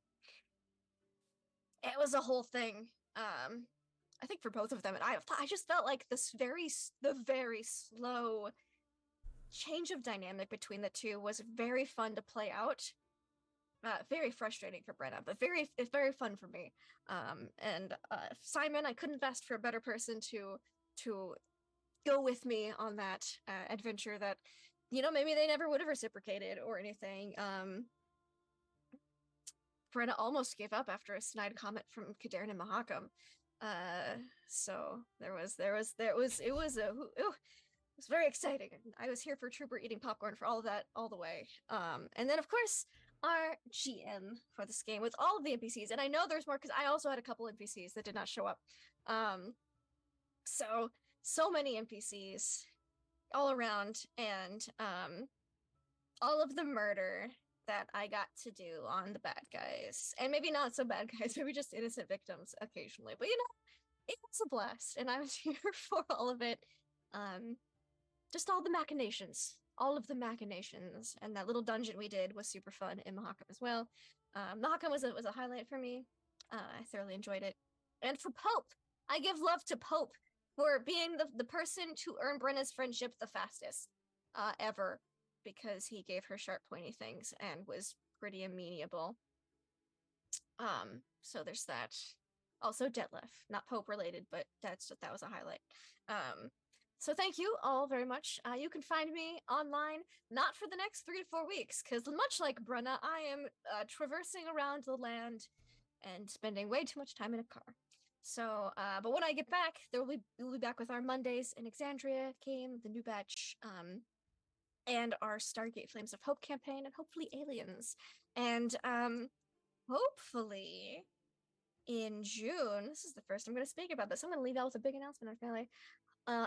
it was a whole thing. I think for both of them, and I just felt like the very slow change of dynamic between the two was very fun to play out. Very frustrating for Brenna, but very fun for me. And Simon, I couldn't have asked for a better person to go with me on that adventure that, maybe they never would have reciprocated or anything. Brenna almost gave up after a snide comment from Kaderin and Mahakam. So it was very exciting. I was here for Trooper eating popcorn for all of that all the way. And then of course our GM for this game with all of the NPCs, and I know there's more because I also had a couple NPCs that did not show up. So many NPCs all around, and all of the murder that I got to do on the bad guys, and maybe not so bad guys, maybe just innocent victims occasionally, but it was a blast, and I was here for all of it. Just all the machinations, and that little dungeon we did was super fun in Mahakam as well. Mahakam was a highlight for me. I thoroughly enjoyed it. And for Pope, I give love to Pope for being the person to earn Brenna's friendship the fastest ever, because he gave her sharp, pointy things and was pretty amenable. So there's that. Also Detlef, not Pope related, but that was a highlight. So thank you all very much. You can find me online, not for the next 3 to 4 weeks, because much like Brenna, I am traversing around the land and spending way too much time in a car. So, but when I get back, we'll be back with our Mondays in Exandria game, the new batch, and our Stargate Flames of Hope campaign, and hopefully aliens. And hopefully in June, this is the first I'm going to speak about this. I'm going to leave out with a big announcement, okay?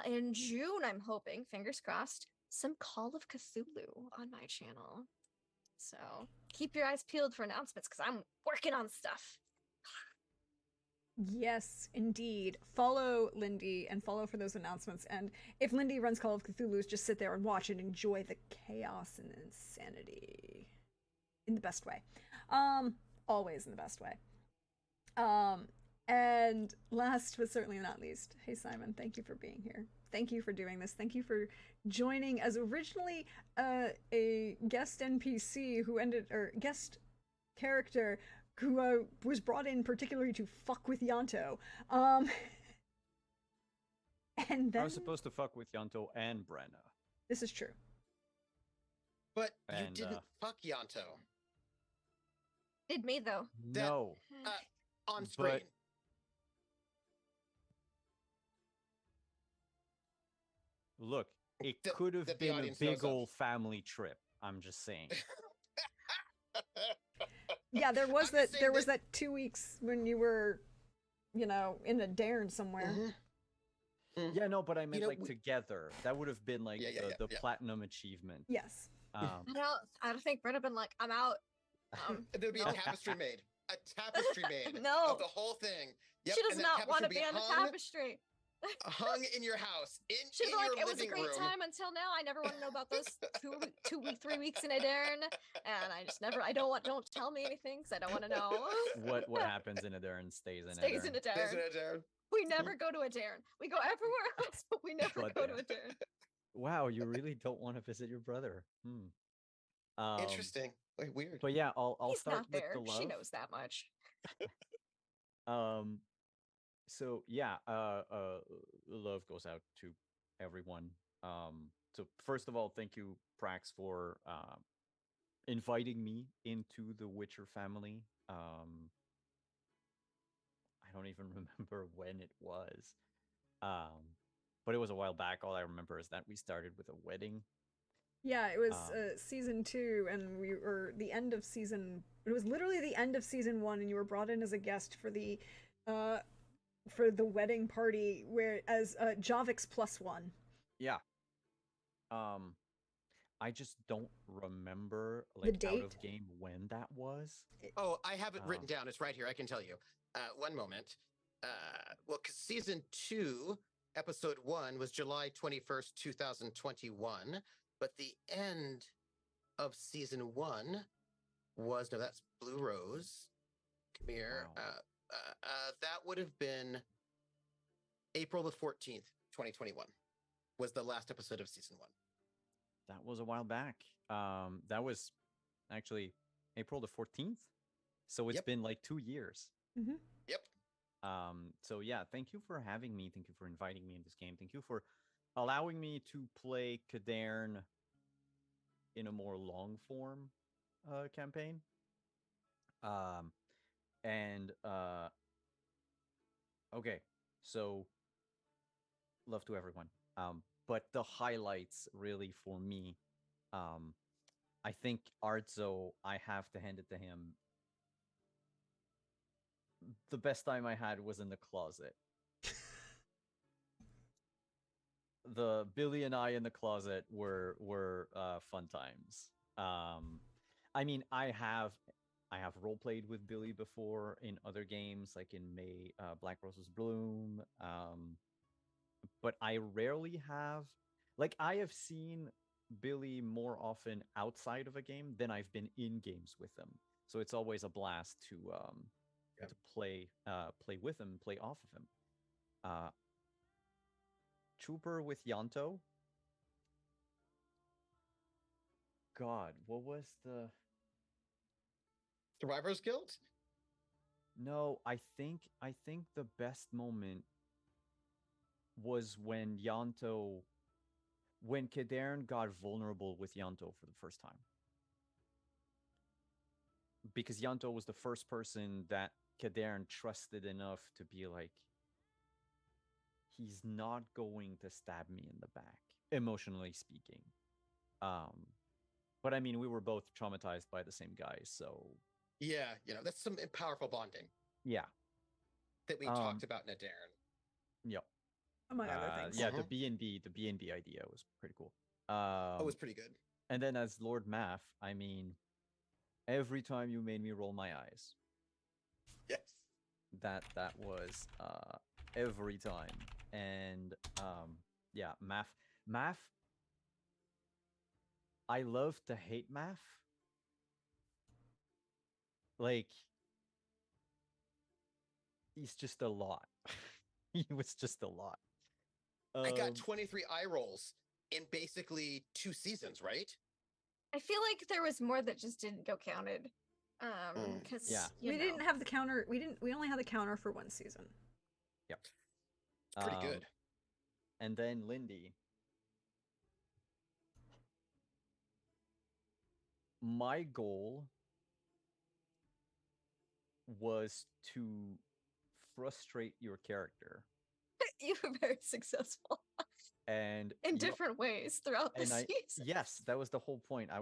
In June, I'm hoping, fingers crossed, some Call of Cthulhu on my channel. So keep your eyes peeled for announcements, because I'm working on stuff. Yes, indeed. Follow Lindy and follow for those announcements. And if Lindy runs Call of Cthulhu, just sit there and watch and enjoy the chaos and insanity in the best way. Always in the best way. And last but certainly not least, hey Simon, thank you for being here. Thank you for doing this. Thank you for joining as originally a guest NPC guest character who was brought in particularly to fuck with Yanto. And then I was supposed to fuck with Yanto and Brenna. This is true. But you didn't fuck Yanto. Did me though. No. On screen. Look, it could have been a big old family trip. I'm just saying. Yeah, there was that 2 weeks when you were, in a Dairn somewhere. Mm-hmm. Yeah, no, but I meant together. That would have been like the platinum achievement. Yes. I don't think Brett have been like, I'm out. There'd be a tapestry made. A tapestry made no. of the whole thing. Yep, she does not want to be on the tapestry. Hung in your house. She's like, it was a great time until now. I never want to know about those 3 weeks in Adairn, and don't tell me anything because I don't want to know. What happens in Adairn stays in Adairn. Stays in Adairn. We never go to Adairn. We go everywhere else, but we never go to Adairn. Wow, you really don't want to visit your brother. Interesting. Weird. But yeah, I'll He's start not with there. the love. She knows that much. So yeah, love goes out to everyone. So first of all, thank you, Prax, for inviting me into the Witcher family. I don't even remember when it was. But it was a while back. All I remember is that we started with a wedding. Yeah, it was season 2, and we were the end of season. It was literally the end of season 1, and you were brought in as a guest for the wedding party, as Javix +1. Yeah. I just don't remember The like out of date? game when that was. Oh, I have it written Um, down. It's right here. I can tell you. One moment. Well, because season 2, episode 1 was July 21st, 2021, but the end of season 1 was no, that's Blue Rose. Come here. Wow. That would have been April the 14th, 2021, was the last episode of season 1. That was a while back. That was actually April the 14th. So it's Yep. been like 2 years. Mm-hmm. Yep. So yeah, thank you for having me. Thank you for inviting me in this game. Thank you for allowing me to play Kadern in a more long form campaign. And okay, so love to everyone. But the highlights really for me, I think Arzo, I have to hand it to him. The best time I had was in the closet. The Billy and I in the closet were fun times. I mean, I have role played with Billy before in other games, like in May Black Roses Bloom. But I rarely have, like, I have seen Billy more often outside of a game than I've been in games with him. So it's always a blast to Yep. play with him, play off of him. Trooper with Yanto. God, what was the? Survivor's Guild? No, I think the best moment was when Kadern got vulnerable with Yanto for the first time. Because Yanto was the first person that Kadern trusted enough to be like, he's not going to stab me in the back, emotionally speaking. But I mean, we were both traumatized by the same guy, so Yeah, that's some powerful bonding yeah. that we talked about in Adarin. Yep. Among other things. Yeah, Mhm. the B&B idea was pretty cool. It was pretty good. And then as Lord Math, I mean, every time you made me roll my eyes, Yes. that was every time. And yeah, Math. I love to hate Math. Like, he's just a lot. He was just a lot. I got 23 eye rolls in basically 2 seasons, right? I feel like there was more that just didn't go counted. Because Yeah. We didn't have the counter. We only had the counter for one season. Yep. It's pretty good. And then Lindy. My goal was to frustrate your character. You were very successful And in different ways throughout the and I season. yes, that was the whole point. I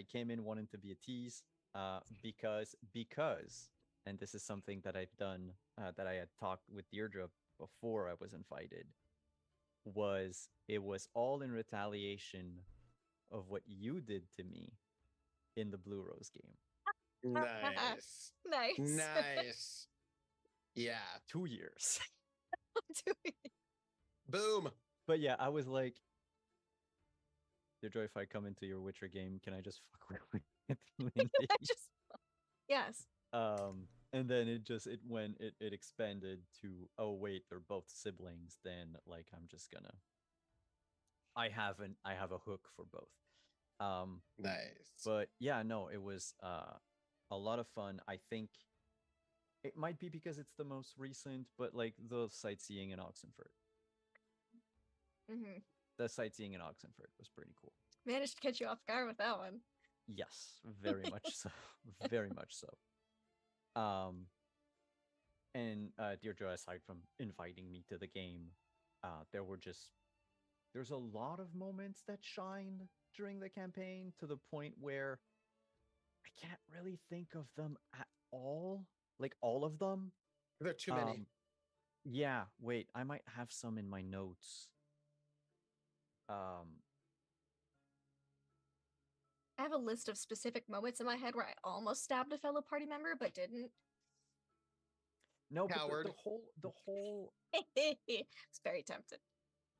came in wanting to be a tease because and this is something that I've done that I had talked with Deirdre before I was invited, it was all in retaliation of what you did to me in the Blue Rose game. Nice. Nice. Nice. Yeah. 2 years. Boom. But yeah, I was like, Deirdre, if I come into your Witcher game, can I just fuck with Lindy? Yes. And then it expanded to, oh wait, they're both siblings, then like I'm just gonna I have a hook for both. Nice. But yeah, no, it was a lot of fun. I think it might be because it's the most recent, but like the sightseeing in Oxenford. Mm-hmm. The sightseeing in Oxenford was pretty cool. Managed to catch you off guard with that one. Yes, very much so. Very much so. And Deirdre, aside from inviting me to the game, there's a lot of moments that shined during the campaign to the point where I can't really think of them at all. Like all of them. There are too many. Yeah, wait, I might have some in my notes. I have a list of specific moments in my head where I almost stabbed a fellow party member but didn't. No, but Coward. the whole It's very tempted.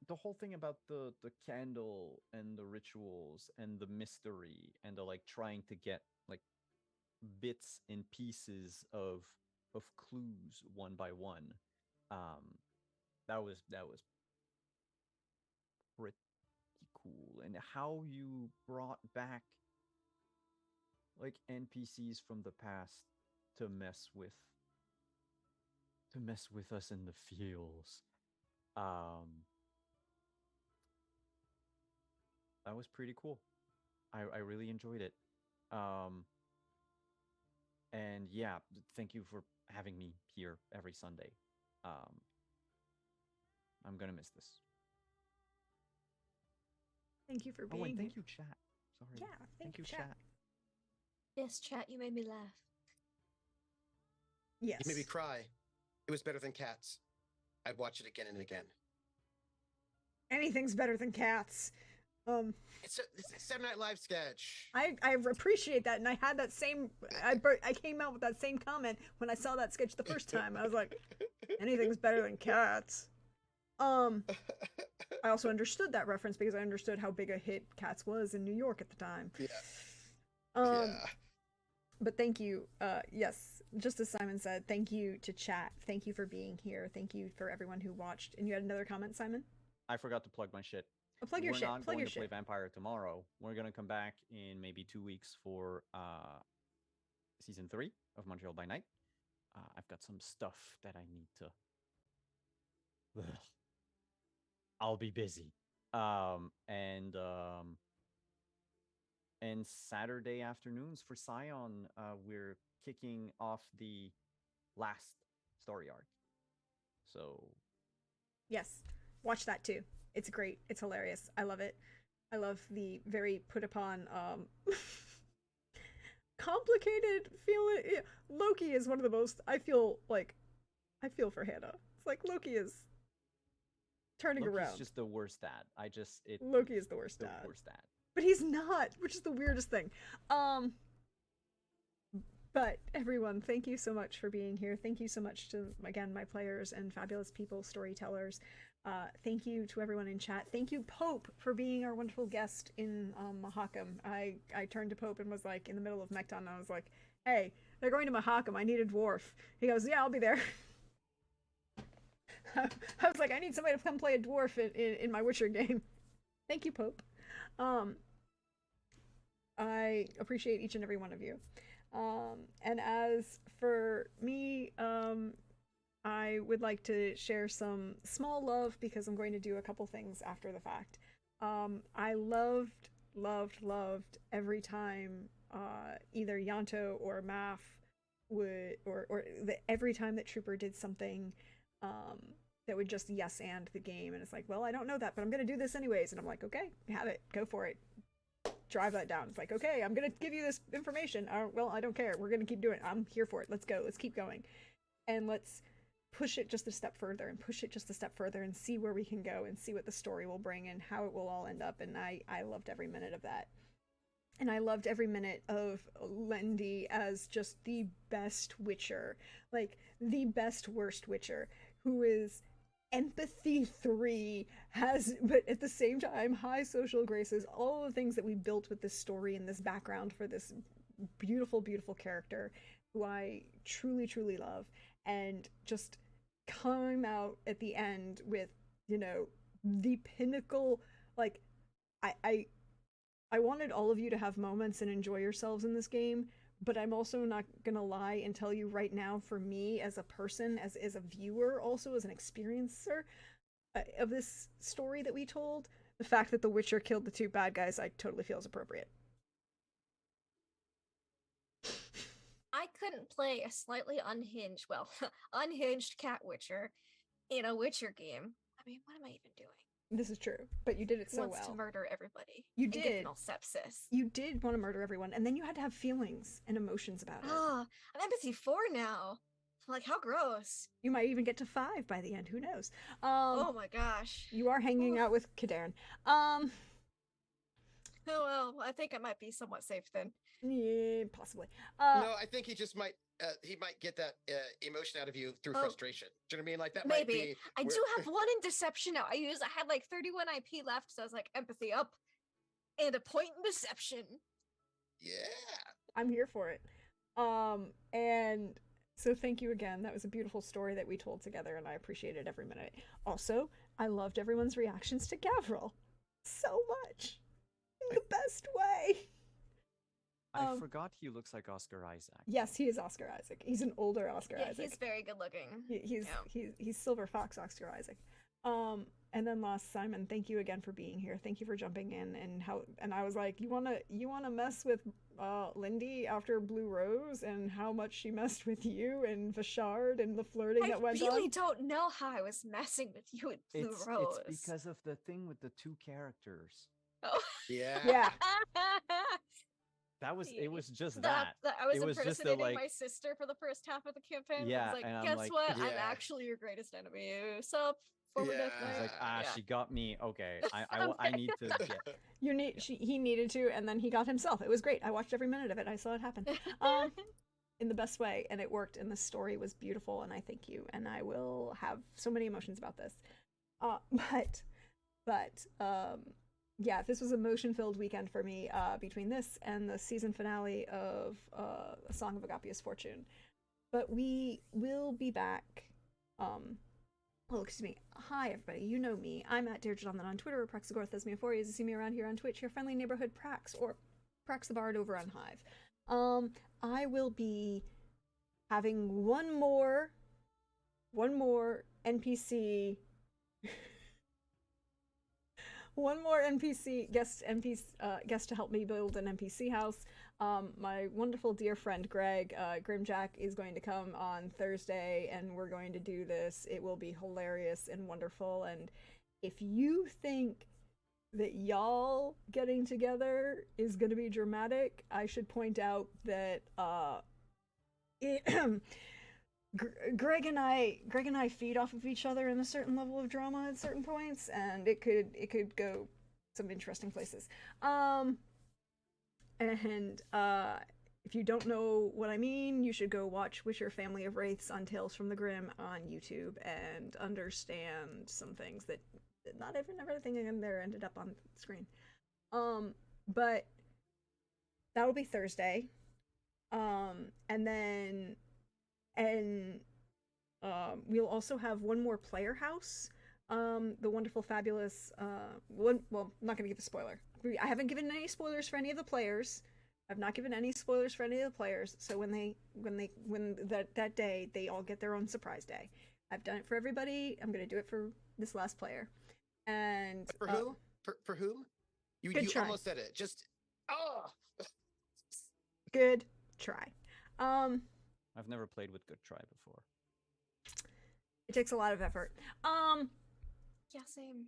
the whole thing about the candle and the rituals and the mystery and the like trying to get like bits and pieces of clues one by one. That was pretty cool. And how you brought back like NPCs from the past to mess with us in the fields. That was pretty cool. I really enjoyed it. And yeah, thank you for having me here every Sunday. I'm gonna miss this. Thank you for Oh, being and thank here. you, chat. Sorry. Yeah, Thank you, chat. chat. Yes, chat, you made me laugh. Yes. You made me cry. It was better than Cats. I'd watch it again and again. Anything's better than Cats. It's a Saturday Night Live sketch. I appreciate that, and I had that same. I came out with that same comment when I saw that sketch the first time. I was like, anything's better than Cats. I also understood that reference because I understood how big a hit Cats was in New York at the time. Yeah. Yeah. Yeah. But thank you. Yes, just as Simon said, thank you to chat. Thank you for being here. Thank you for everyone who watched. And you had another comment, Simon? I forgot to plug my shit. Oh, plug your We're shit. not Plug going your to play shit. Vampire tomorrow. We're gonna come back in maybe 2 weeks for season 3 of Montreal by Night. I've got some stuff that I need to. Ugh. I'll be busy. And Saturday afternoons for Scion, we're kicking off the last story arc. So Yes, watch that too. It's great. It's hilarious. I love it. I love the very put upon, complicated feeling. Yeah, Loki is one of the most. I feel for Hannah. It's like Loki is turning Loki's around. just the worst dad. Loki is the worst the dad. worst dad. But he's not, which is the weirdest thing. But everyone, thank you so much for being here. Thank you so much to, again, my players and fabulous people, storytellers. Thank you to everyone in chat. Thank you, Pope, for being our wonderful guest in Mahakam. I turned to Pope and was like, in the middle of Mekton, and I was like, hey, they're going to Mahakam. I need a dwarf. He goes, yeah, I'll be there. I was like, I need somebody to come play a dwarf in my Witcher game. Thank you, Pope. I appreciate each and every one of you. And as for me, I would like to share some small love because I'm going to do a couple things after the fact. I loved every time either Yanto or Maf would, every time that Trooper did something that would just yes and the game, and it's like, well, I don't know that, but I'm gonna do this anyways, and I'm like, okay, have it, go for it. Drive that down. It's like, okay, I'm gonna give you this information. Well, I don't care. We're gonna keep doing it. I'm here for it. Let's go. Let's keep going. And let's push it just a step further and push it just a step further and see where we can go and see what the story will bring and how it will all end up. And I loved every minute of that. And I loved every minute of Lendy as just the best Witcher. Like, the best worst Witcher, who is empathy 3, has, but at the same time, high social graces, all the things that we built with this story and this background for this beautiful, beautiful character who I truly, truly love, and just come out at the end with, you know, the pinnacle. Like, I wanted all of you to have moments and enjoy yourselves in this game, but I'm also not gonna lie and tell you right now, for me as a person, as a viewer, also as an experiencer of this story that we told, the fact that the Witcher killed the 2 bad guys, I totally feel is appropriate. I couldn't play a slightly unhinged, well, unhinged cat Witcher in a Witcher game. I mean, what am I even doing? This is true, but you did it so Wants well. to murder everybody. You and did. Get all sepsis. You did want to murder everyone, and then you had to have feelings and emotions about it. Ah, I'm empathy 4 now. I'm like, how gross. You might even get to 5 by the end, who knows? Oh my gosh. You are hanging out with Kadarn. Oh, well, I think I might be somewhat safe then. Yeah, possibly. No, I think he just might. He might get that emotion out of you through Oh. frustration. Do you know what I mean? Like that might Maybe. be. I where- do have one in deception now. I had like 31 IP left, so I was like empathy up. And a point in deception. Yeah. I'm here for it. And so thank you again. That was a beautiful story that we told together, and I appreciated every minute. Also, I loved everyone's reactions to Gavril so much. In the best way. I forgot he looks like Oscar Isaac. Yes, he is Oscar Isaac. He's an older Oscar Yeah, Isaac. he's very good looking. He's Silver Fox Oscar Isaac. And then last, Simon, thank you again for being here. Thank you for jumping in and I was like, you wanna mess with Lindy after Blue Rose and how much she messed with you and Vashard and the flirting that went I really on? don't know how I was messing with you at Blue It's Rose. because of the thing with the two characters. Oh. Yeah. Yeah. It was just that that. I was It was just the, impersonating like- my sister for the first half of the campaign. Yeah, I was like, and I'm guess like, what? I'm Yeah. actually your greatest enemy. Sup? Forward Yeah. death I was like, knight. Yeah. she got me. Okay, I need to get. He needed to, and then he got himself. It was great. I watched every minute of it. I saw it happen. In the best way, and it worked, and the story was beautiful, and I thank you, and I will have so many emotions about this. Yeah, this was a emotion-filled weekend for me, between this and the season finale of A Song of Agapia's Fortune. But we will be back. Excuse me. Hi, everybody. You know me. I'm at Deirdre Donlan on Twitter, or Praxagorth Thesmiophorias. You see me around here on Twitch, your friendly neighborhood Prax, or Prax the Bard over on Hive. I will be having one more NPC guest to help me build an NPC house. My wonderful dear friend Greg Grimjack is going to come on Thursday, and we're going to do this. It will be hilarious and wonderful. And if you think that y'all getting together is going to be dramatic, I should point out that Greg and I feed off of each other in a certain level of drama at certain points, and it could go some interesting places. If you don't know what I mean, you should go watch Witcher Family of Wraiths on Tales from the Grim on YouTube and understand some things that not everything in there ended up on screen. But that'll be Thursday. We'll also have one more player house. The wonderful, fabulous, I'm not gonna give a spoiler. I haven't given any spoilers for any of the players. I've not given any spoilers for any of the players. So when that day, they all get their own surprise day. I've done it for everybody. I'm gonna do it for this last player. And For who? For whom? You try. almost said it. Just Good try. I've never played with Good Try before. It takes a lot of effort. Yeah, same.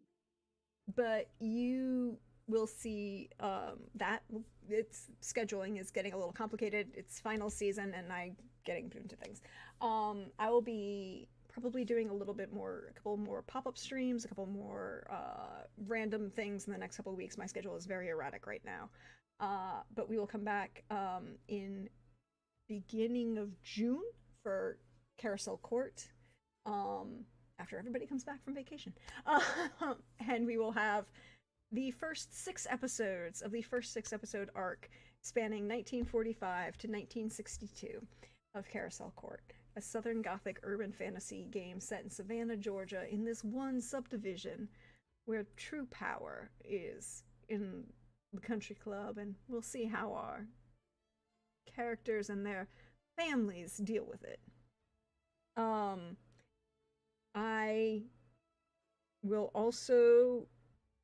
But you will see that its scheduling is getting a little complicated. It's final season, and I'm getting into things. I will be probably doing a couple more pop-up streams, a couple more random things in the next couple of weeks. My schedule is very erratic right now. But we will come back in beginning of June for Carousel Court, after everybody comes back from vacation. And we will have the first 6 episodes of the first 6-episode arc spanning 1945 to 1962 of Carousel Court, a Southern Gothic urban fantasy game set in Savannah, Georgia, in this one subdivision where true power is in the country club, and we'll see how our characters and their families deal with it. I will also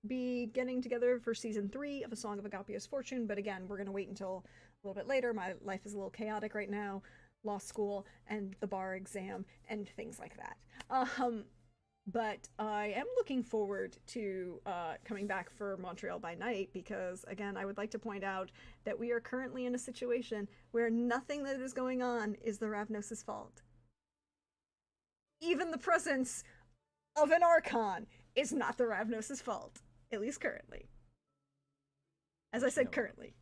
be getting together for season 3 of A Song of Agapia's Fortune, but again, we're going to wait until a little bit later. My life is a little chaotic right now, law school and the bar exam and things like that. But I am looking forward to coming back for Montreal by Night, because, again, I would like to point out that we are currently in a situation where nothing that is going on is the Ravnos' fault. Even the presence of an Archon is not the Ravnos' fault, at least currently. As I said, No. currently.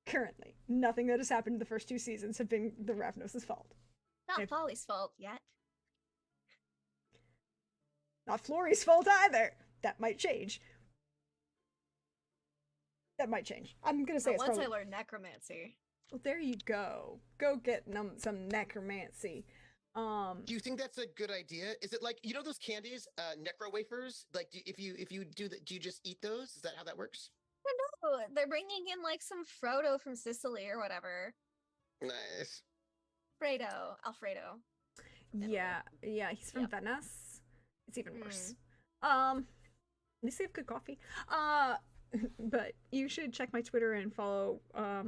Currently. Nothing that has happened in the first 2 seasons have been the Ravnos' fault. Not If- Folly's fault yet. Not Flory's fault either. That might change. That might change. I'm gonna say But it's once probably... I learn necromancy. Well, there you go. Go get some necromancy. Do you think that's a good idea? Is it like, you know those candies, necro wafers? Like, if you do that, do you just eat those? Is that how that works? Oh, they're bringing in like some Frodo from Sicily or whatever. Nice. Alfredo. yeah, he's from Yep. Venice. It's even worse. Mm. At least they have good coffee. But you should check my Twitter and follow.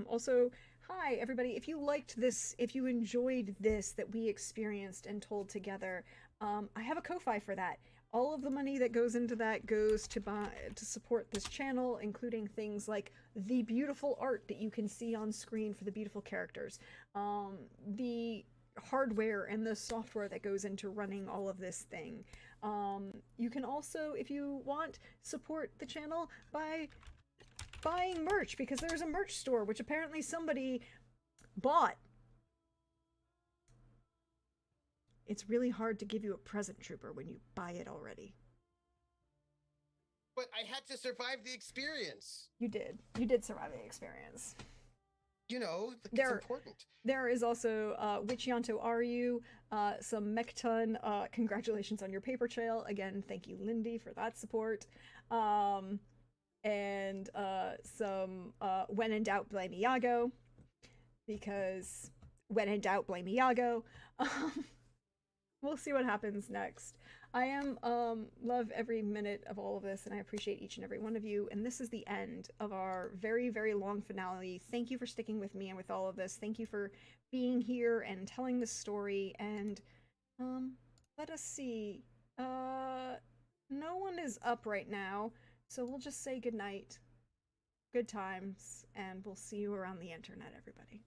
Also, hi everybody. If you liked this, if you enjoyed this that we experienced and told together, I have a Ko-fi for that. All of the money that goes into that goes to support this channel, including things like the beautiful art that you can see on screen for the beautiful characters, the hardware and the software that goes into running all of this thing. You can also, if you want, support the channel by buying merch, because there's a merch store which apparently somebody bought. It's really hard to give you a present, Trooper, when you buy it already. But I had to survive the experience. You did. You did survive the experience. You know, it's There- important. There is also Which Yanto Are You? Some Mechton. Congratulations on your paper trail. Again, thank you, Lindy, for that support. And some When in Doubt, Blame Iago. Because when in doubt, blame Iago. We'll see what happens next. I love every minute of all of this, and I appreciate each and every one of you. And this is the end of our very, very long finale. Thank you for sticking with me and with all of this. Thank you for being here and telling this story. And let us see. No one is up right now, so we'll just say goodnight, good times, and we'll see you around the internet, everybody.